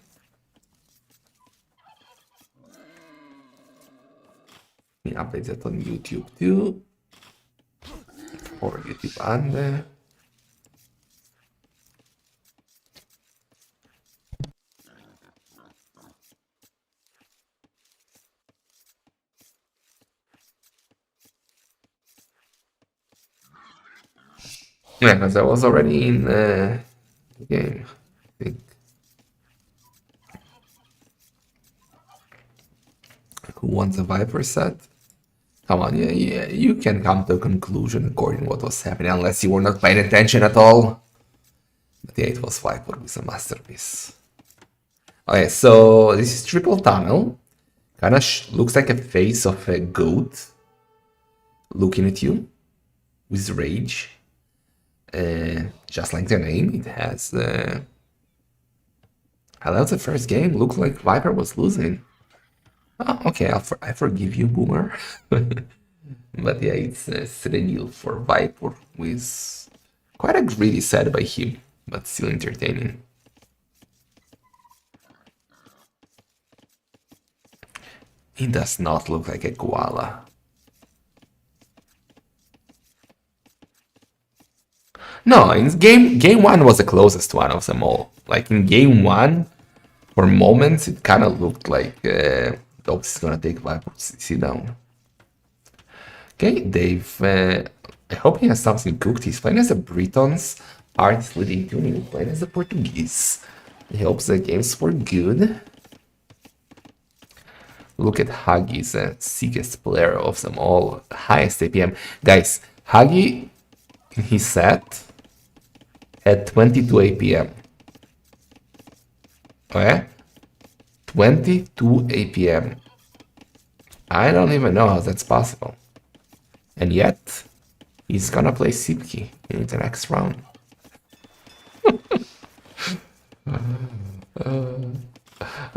We update that on YouTube too. For YouTube and yeah, because I was already in the game, I think. Who wants a Viper set? Come on, yeah, you can come to a conclusion according to what was happening, unless you were not paying attention at all. But yeah, it was Viper with a masterpiece. Okay, so this is triple tunnel. Kinda looks like a face of a goat looking at you with rage. Just like the name, it has. I love the first game. Looked like Viper was losing. Oh, okay, I forgive you, Boomer. But yeah, it's 3-0 for Viper with quite a greedy set by him, but still entertaining. He does not look like a koala. No, in game one was the closest one of them all. Like in game one, for moments it kind of looked like Dobbs is gonna take Viper's CC down. Okay, Dave. I hope he has something cooked. He's playing as the Britons. Hearttt is leading tuning. Playing as the Portuguese. He hopes the games were good. Look at Huggy's the sickest player of them all. Highest APM. Guys, Huggy in his set had 22 APM. Okay? 22 APM. I don't even know how that's possible. And yet, he's gonna play Sipki in the next round.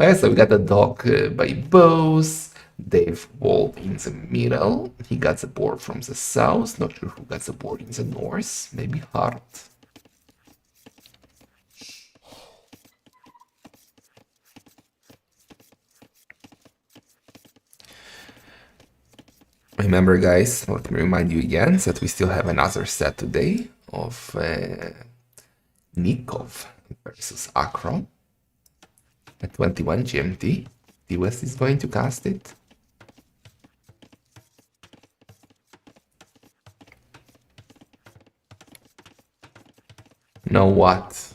Okay, so we got the dog by Bose. Dave Wall in the middle. He got the board from the south. Not sure who got the board in the north. Maybe Hearttt. Remember, guys, let me remind you again that we still have another set today of Nikov versus Akron at 21 GMT. The West is going to cast it. Know what?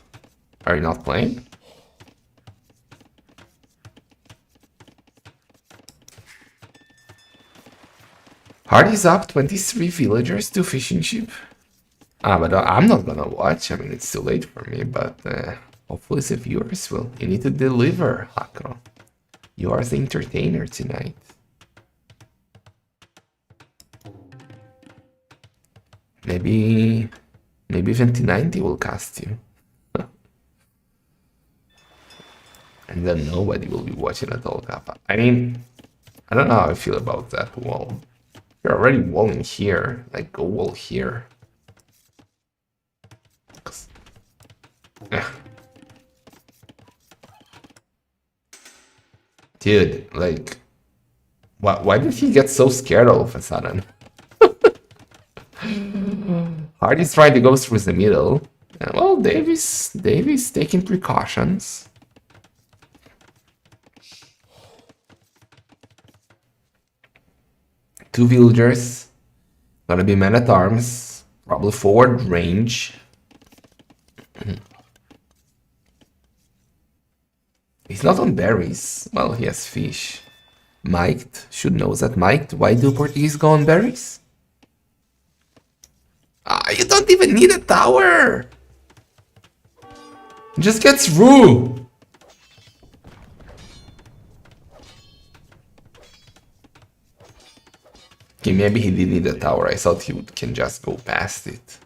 Are you not playing? Hearttt is up 23 villagers to fishing ship. But I'm not gonna watch. I mean, it's too late for me, but hopefully the viewers will. You need to deliver, Hakro. You are the entertainer tonight. Maybe 2090 will cast you. And then nobody will be watching at all, Kappa. I mean, I don't know how I feel about that wall. You're already walling here. Like, go wall here. Dude, like, why did he get so scared all of a sudden? Hearttt's trying to go through the middle. And, well, Davies taking precautions. Two villagers. Gonna be men at arms. Probably forward range. He's not on berries. Well, he has fish. Mike'd should know that. Mike'd, why do Portuguese go on berries? You don't even need a tower! Just get through! Okay, maybe he did need a tower. I thought he can just go past it.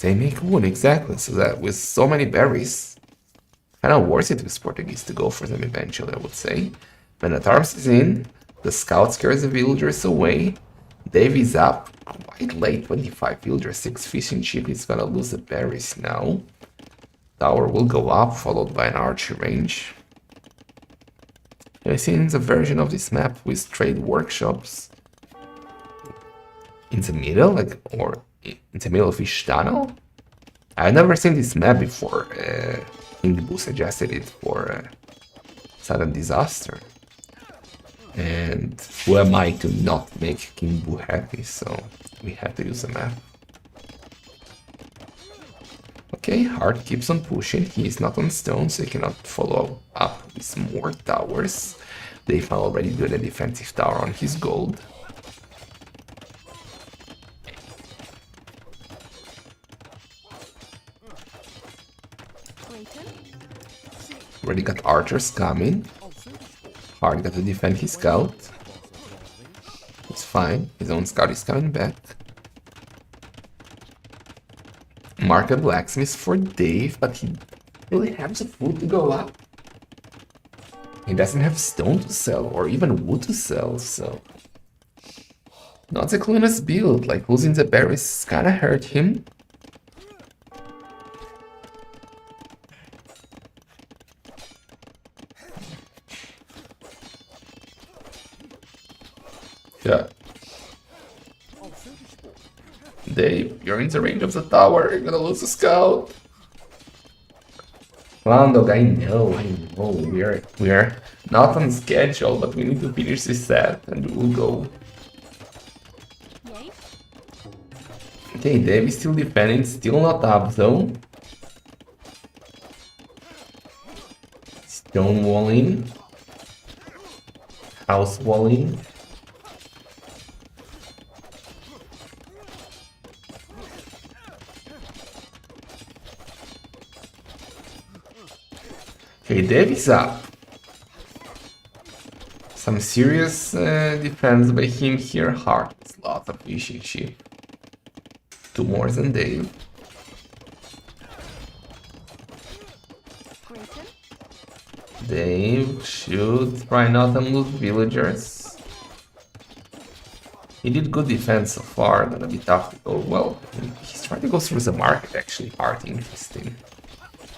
They make wood, exactly, so that with so many berries, kind of worth it with Portuguese to go for them eventually, I would say. When the arms is in, the scout scares the villagers away. Dave is up quite late, 25 villagers, 6 fishing ship. He's gonna lose the berries now. Tower will go up, followed by an archer range. I've seen the version of this map with trade workshops in the middle, like, or in the middle of each tunnel. I've never seen this map before. King Boo suggested it for sudden disaster. And who am I to not make King Boo happy? So we have to use the map. Okay, Hearttt keeps on pushing. He is not on stone, so he cannot follow up with more towers. They've already done a defensive tower on his gold. Already got archers coming. Hearttt got to defend his scout. It's fine. His own scout is coming back. Mark a blacksmith for Dave, but he really has the food to go up. He doesn't have stone to sell or even wood to sell, so not the cleanest build. Like losing the berries kinda hurt him. Yeah. Dave, you're in the range of the tower. You're gonna lose a scout. Clown dog, I know. We're not on schedule, but we need to finish this set and we will go. Yay. Okay, Dave is still defending, still not up though. Stone walling. House walling. Okay, Dave is up. Some serious defense by him here. Hearttt is lots of fishing ship. 2 more than Dave. Grayson. Dave should try not to lose villagers. He did good defense so far, gonna be tough to go. Well, he's trying to go through the market actually. Hearttt, interesting.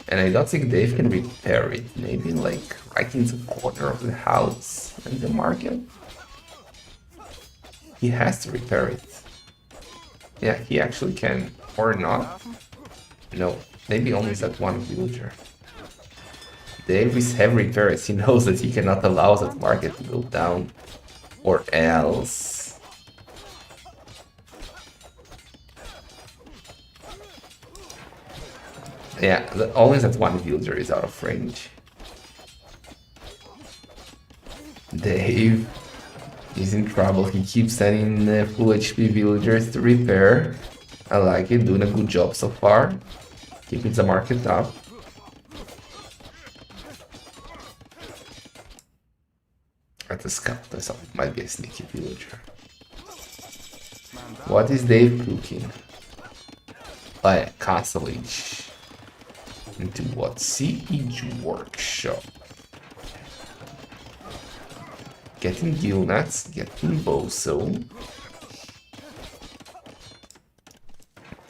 And I don't think Dave can repair it. Maybe like right in the corner of the house and the market. He has to repair it. Yeah, he actually can. Or not. No, maybe only that one villager. Dave is heavy repairs. He knows that he cannot allow that market to go down. Or else. Yeah, only that one villager is out of range. Dave is in trouble. He keeps sending full HP villagers to repair. I like it, doing a good job so far. Keeping the market up. At the scout, I thought it might be a sneaky villager. What is Dave cooking? A castle age. Into what? Siege workshop. Getting gill nuts, getting boso.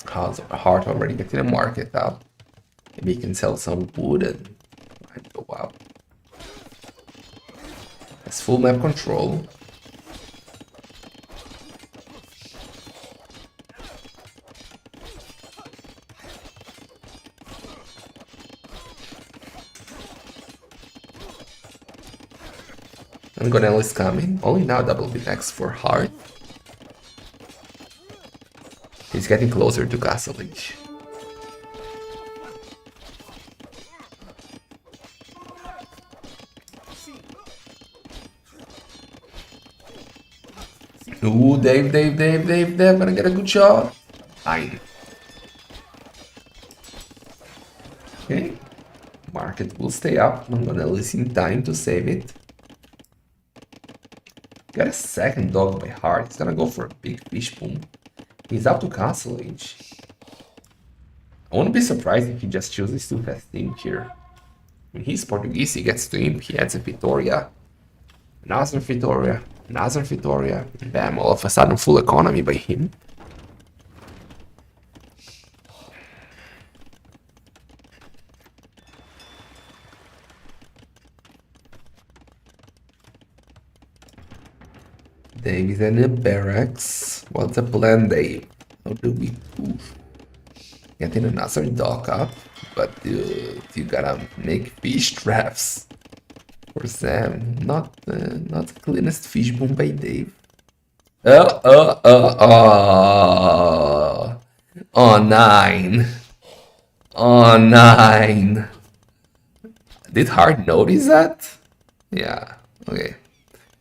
Hearttt already getting a market up. Maybe he can sell some wood and go out. Has full map control. And Gonel is coming. Only now double B-Max for Hearttt. He's getting closer to Castle Age. Ooh, Dave, gonna get a good shot. Fine. Okay. Market will stay up. I'm gonna listen time to save it. Got a second dog by Hearttt. He's gonna go for a big fish boom. He's up to Castle Age. I wouldn't be surprised if he just chooses to fast imp here. When he's Portuguese, he gets to imp, he adds a Vitoria. Another Vitoria. Another Vitoria. Bam, all of a sudden full economy by him. Dave is in the barracks. What's the plan, Dave? How do we move? Getting another dock up, but dude, you gotta make fish traps for Sam. Not the cleanest fish boom by Dave. Oh, 9. Oh, 9. Did Hearttt notice that? Yeah, okay.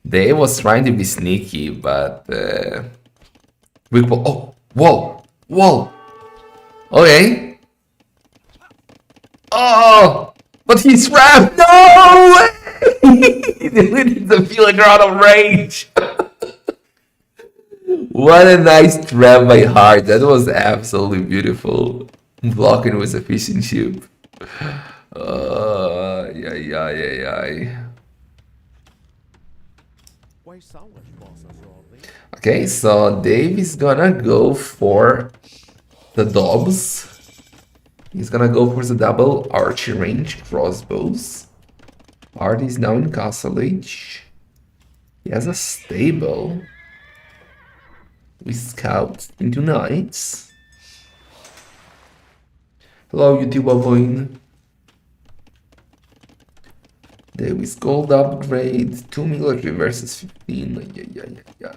Dave was trying to be sneaky, but oh, whoa. Okay. Oh, but he's trapped. No way! He deleted the villager out of range. What a nice trap by Hearttt. That was absolutely beautiful. Blocking with a fishing ship. Yeah. Okay, so Dave is gonna go for the Dobbs. He's gonna go for the double archery range crossbows. Hearttt is now in Castle Age. He has a stable. We scout into knights. Hello, YouTube Avoin. Davis gold upgrade. 2 military versus 15. Yeah.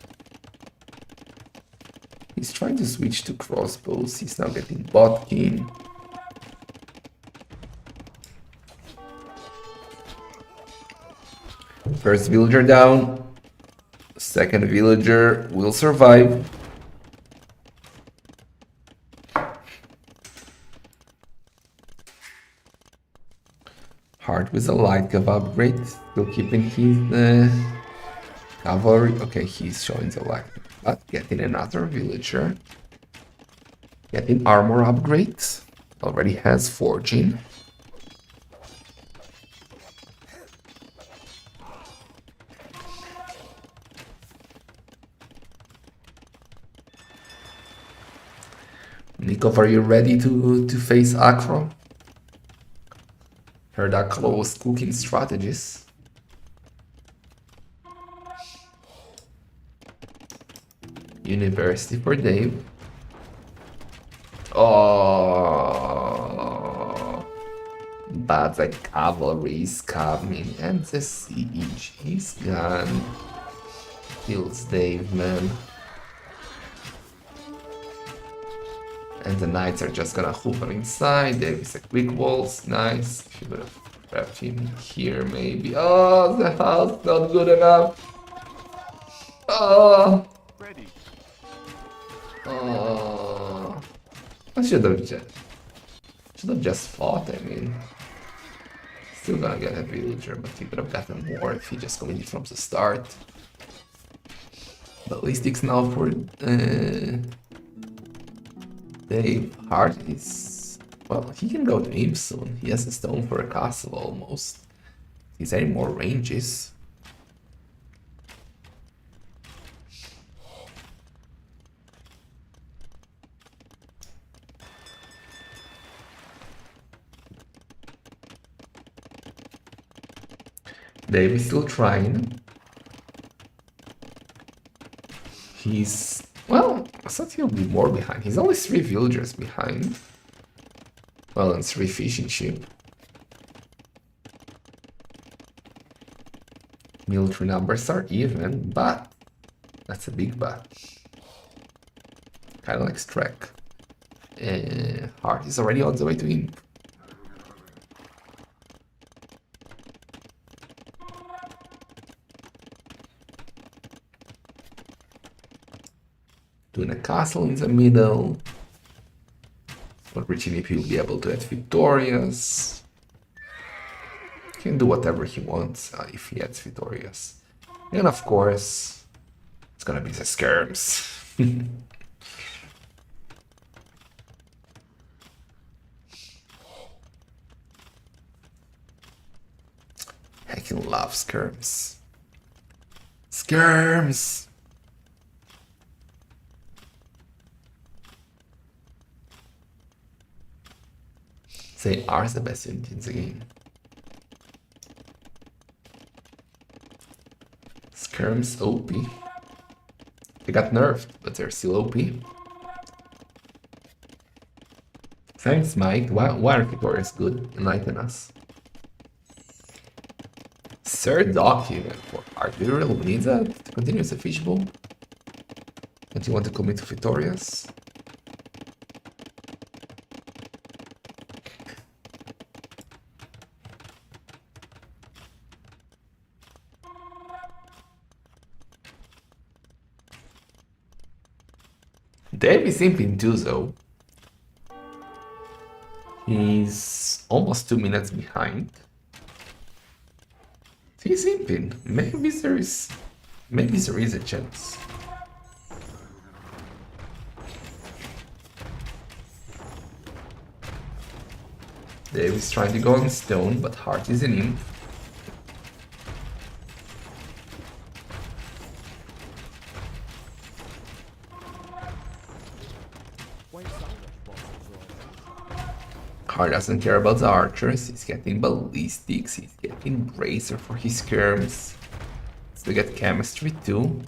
He's trying to switch to crossbows. He's now getting Botkin. First villager down. Second villager will survive. Hearttt with a light cav upgrade. Still keeping his cavalry. Okay, he's showing the light. But getting another villager. Getting armor upgrades. Already has forging. Nikov, are you ready to face Acro? Heard Acro was cooking strategies. University for Dave. Oh, but the cavalry is coming and the siege is gone. Kills Dave, man. And the knights are just gonna hoover inside. There is a quick walls, nice. If you would have grabbed him here, maybe. Oh, the house not good enough. Oh, Ready. oh. I should have just fought. I mean, still gonna get a villager, but he could have gotten more if he just committed from the start. Ballistics now for Dave. Hearttt is, well, he can go to him soon. He has a stone for a castle almost. He's adding more ranges. Dave is still trying. He's, well, I thought he'll be more behind. He's only 3 villagers behind. Well, and 3 fishing ship. Military numbers are even, but that's a big but. Kind of like Strek. Hearttt is already on the way to Imp. Doing a castle in the middle. But reaching if he'll be able to add victorious. Can do whatever he wants if he adds victorious. And of course, it's gonna be the skirms. Heckin' love skirms. Skirms! They are the best unit in the game. Skirms OP. They got nerfed, but they're still OP. Thanks, Mike. Why are victorious good? Enlighten us. Third document for Hearttt. Do you really need that to continue as a fishbowl? Don't you want to commit to victorious? Dave is simping too, though. He's almost 2 minutes behind. He's simping. Maybe there is a chance. Dave is trying to go on stone, but Hearttt is in him. Hearttt doesn't care about the archers. He's getting ballistics. He's getting bracer for his skirms. So they get chemistry too.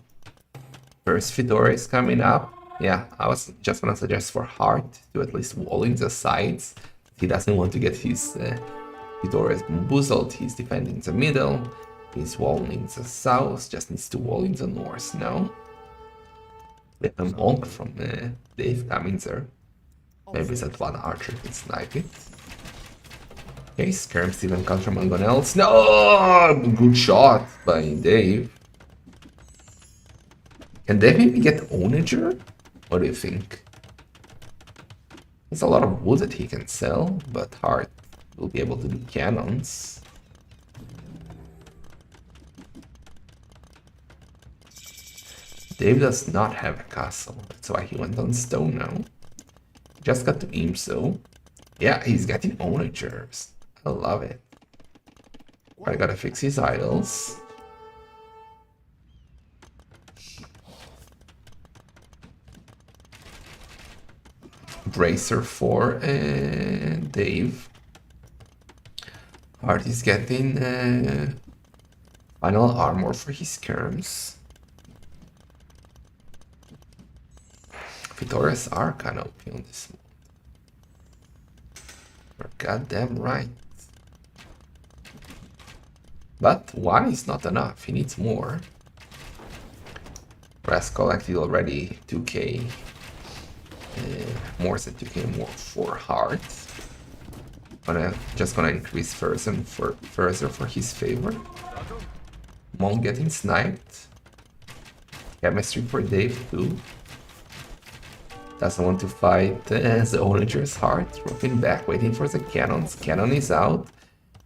First Fedora is coming up. Yeah, I was just gonna suggest for Hearttt to at least wall in the sides. He doesn't want to get his Fedora's bamboozled. He's defending the middle. He's walling in the south. Just needs to wall in the north now. With a monk from Dave coming there. Maybe that one archer can snipe it. Okay, skirms even counter mangonels. No! Good shot by Dave. Can Dave maybe get Onager? What do you think? There's a lot of wood that he can sell, but Hearttt will be able to do cannons. Dave does not have a castle, that's why he went on stone now. Just got to Imso. Yeah, he's getting Onagers. I love it. I gotta fix his idols. Bracer for Dave. Hearttt is getting final armor for his skirms. Fedoras are kind of OP on this one. You're goddamn right. But one is not enough, he needs more. Ras collected already 2k. More than 2k more for Hearttt. Just gonna increase further for his favor. Monk getting sniped. Chemistry for Dave too. Doesn't want to fight the Onager's Hearttt. Roping back, waiting for the cannons. Cannon is out.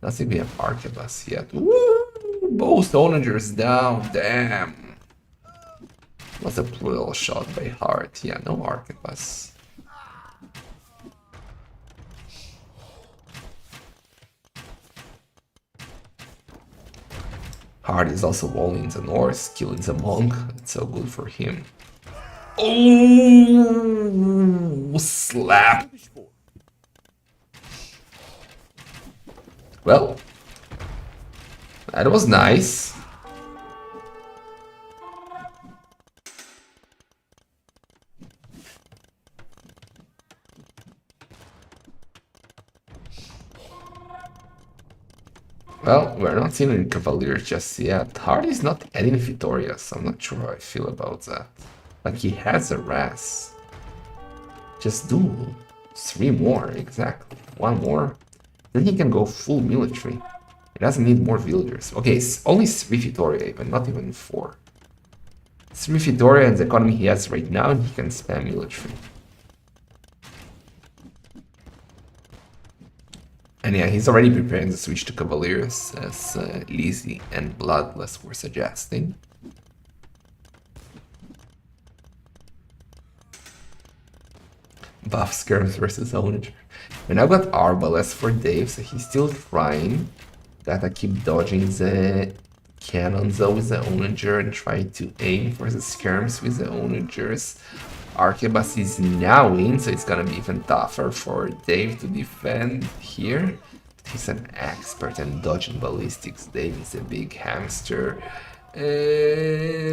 Doesn't even have Arquebus yet. Woo! Both Onagers down. Damn. Was a little shot by Hearttt. Yeah, no Arquebus. Hearttt is also walling the north, killing the monk. It's so good for him. Oh, slap. Well, that was nice. Well, we're not seeing any Cavaliers just yet. Hearttt is not adding Vitorias. I'm not sure how I feel about that. Like, he has a Ras. Just do 3 more, exactly. 1 more. Then he can go full military. He doesn't need more villagers. Okay, it's only 3 Vitoria even, not even 4. 3 Vitoria and the economy he has right now, and he can spam military. And yeah, he's already preparing the switch to Cavaliers, as Lizzie and Bloodless were suggesting. Buff skirms versus Onager. And I've got Arbalest for Dave, so he's still trying. Gotta keep dodging the cannons though with the Onager and try to aim for the skirms with the Onagers. Arquebus is now in, so it's gonna be even tougher for Dave to defend here. He's an expert in dodging ballistics. Dave is a big hamster. And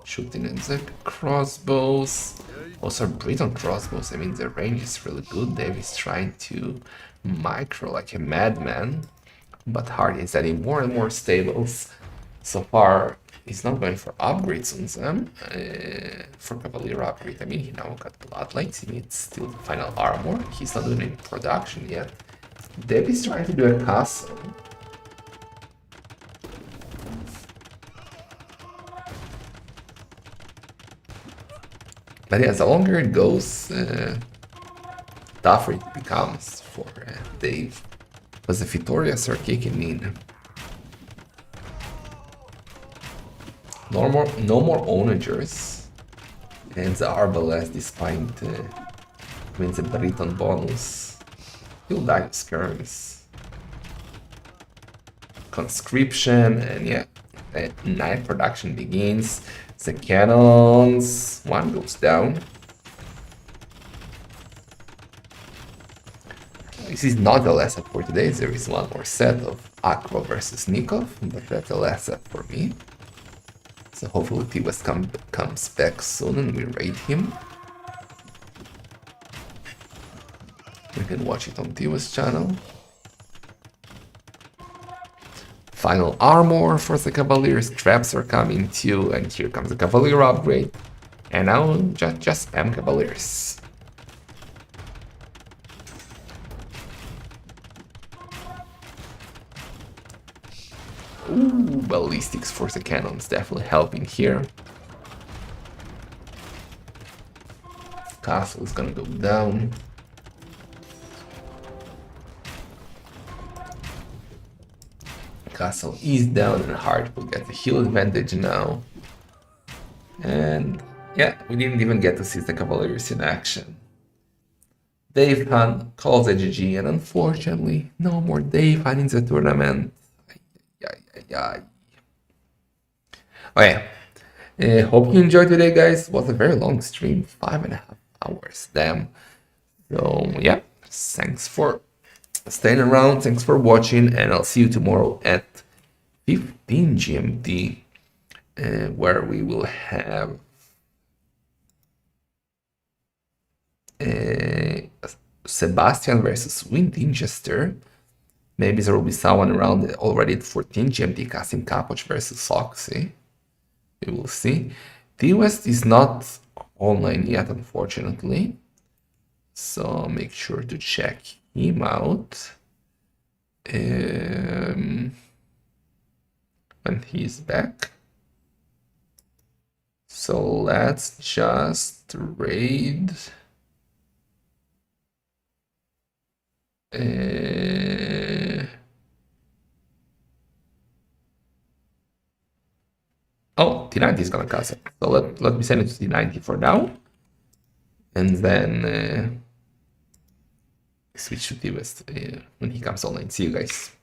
shooting in the crossbows. Also Breton crossbows, I mean the range is really good. Dave is trying to micro like a madman. But Hearttt is adding more and more stables. So far, he's not going for upgrades on them. For Cavalier upgrade, I mean, he now got Bloodlights, he needs still final armor. He's not doing any production yet. Dave is trying to do a castle. But yeah, the longer it goes, tougher it becomes for Dave. Because the Vitorias are kicking in. No more Onagers. And the Arbalest, despite the Breton bonus, still die to skirms. Conscription, and yeah, night production begins. The cannons, one goes down. This is not the last set for today, there is one more set of Akro versus Nikov, but that's a last up for me. So hopefully T-West comes back soon and we raid him. You can watch it on T-West channel. Final armor for the Cavaliers, traps are coming too, and here comes the Cavalier upgrade. And now just spam Cavaliers. Ooh, ballistics for the cannons, definitely helping here. Castle is gonna go down. Castle is down and Hearttt will get the heal advantage now. And yeah, we didn't even get to see the Cavaliers in action. Dave Han calls a GG, and unfortunately, no more Dave Han in the tournament. Oh yeah, hope you enjoyed today, guys. It was a very long stream, 5.5 hours, damn. So yeah, thanks for staying around, thanks for watching, and I'll see you tomorrow at 15 GMT, where we will have Sebastian versus Dessaster. Maybe there will be someone around already at 14 GMT casting Kapoch versus Foxy. We will see. T-West is not online yet, unfortunately. So make sure to check him out when he's back. So let's just raid oh, T90 is gonna cast it. So let me send it to T90 for now. And then switch to T-West when he comes online. See you guys.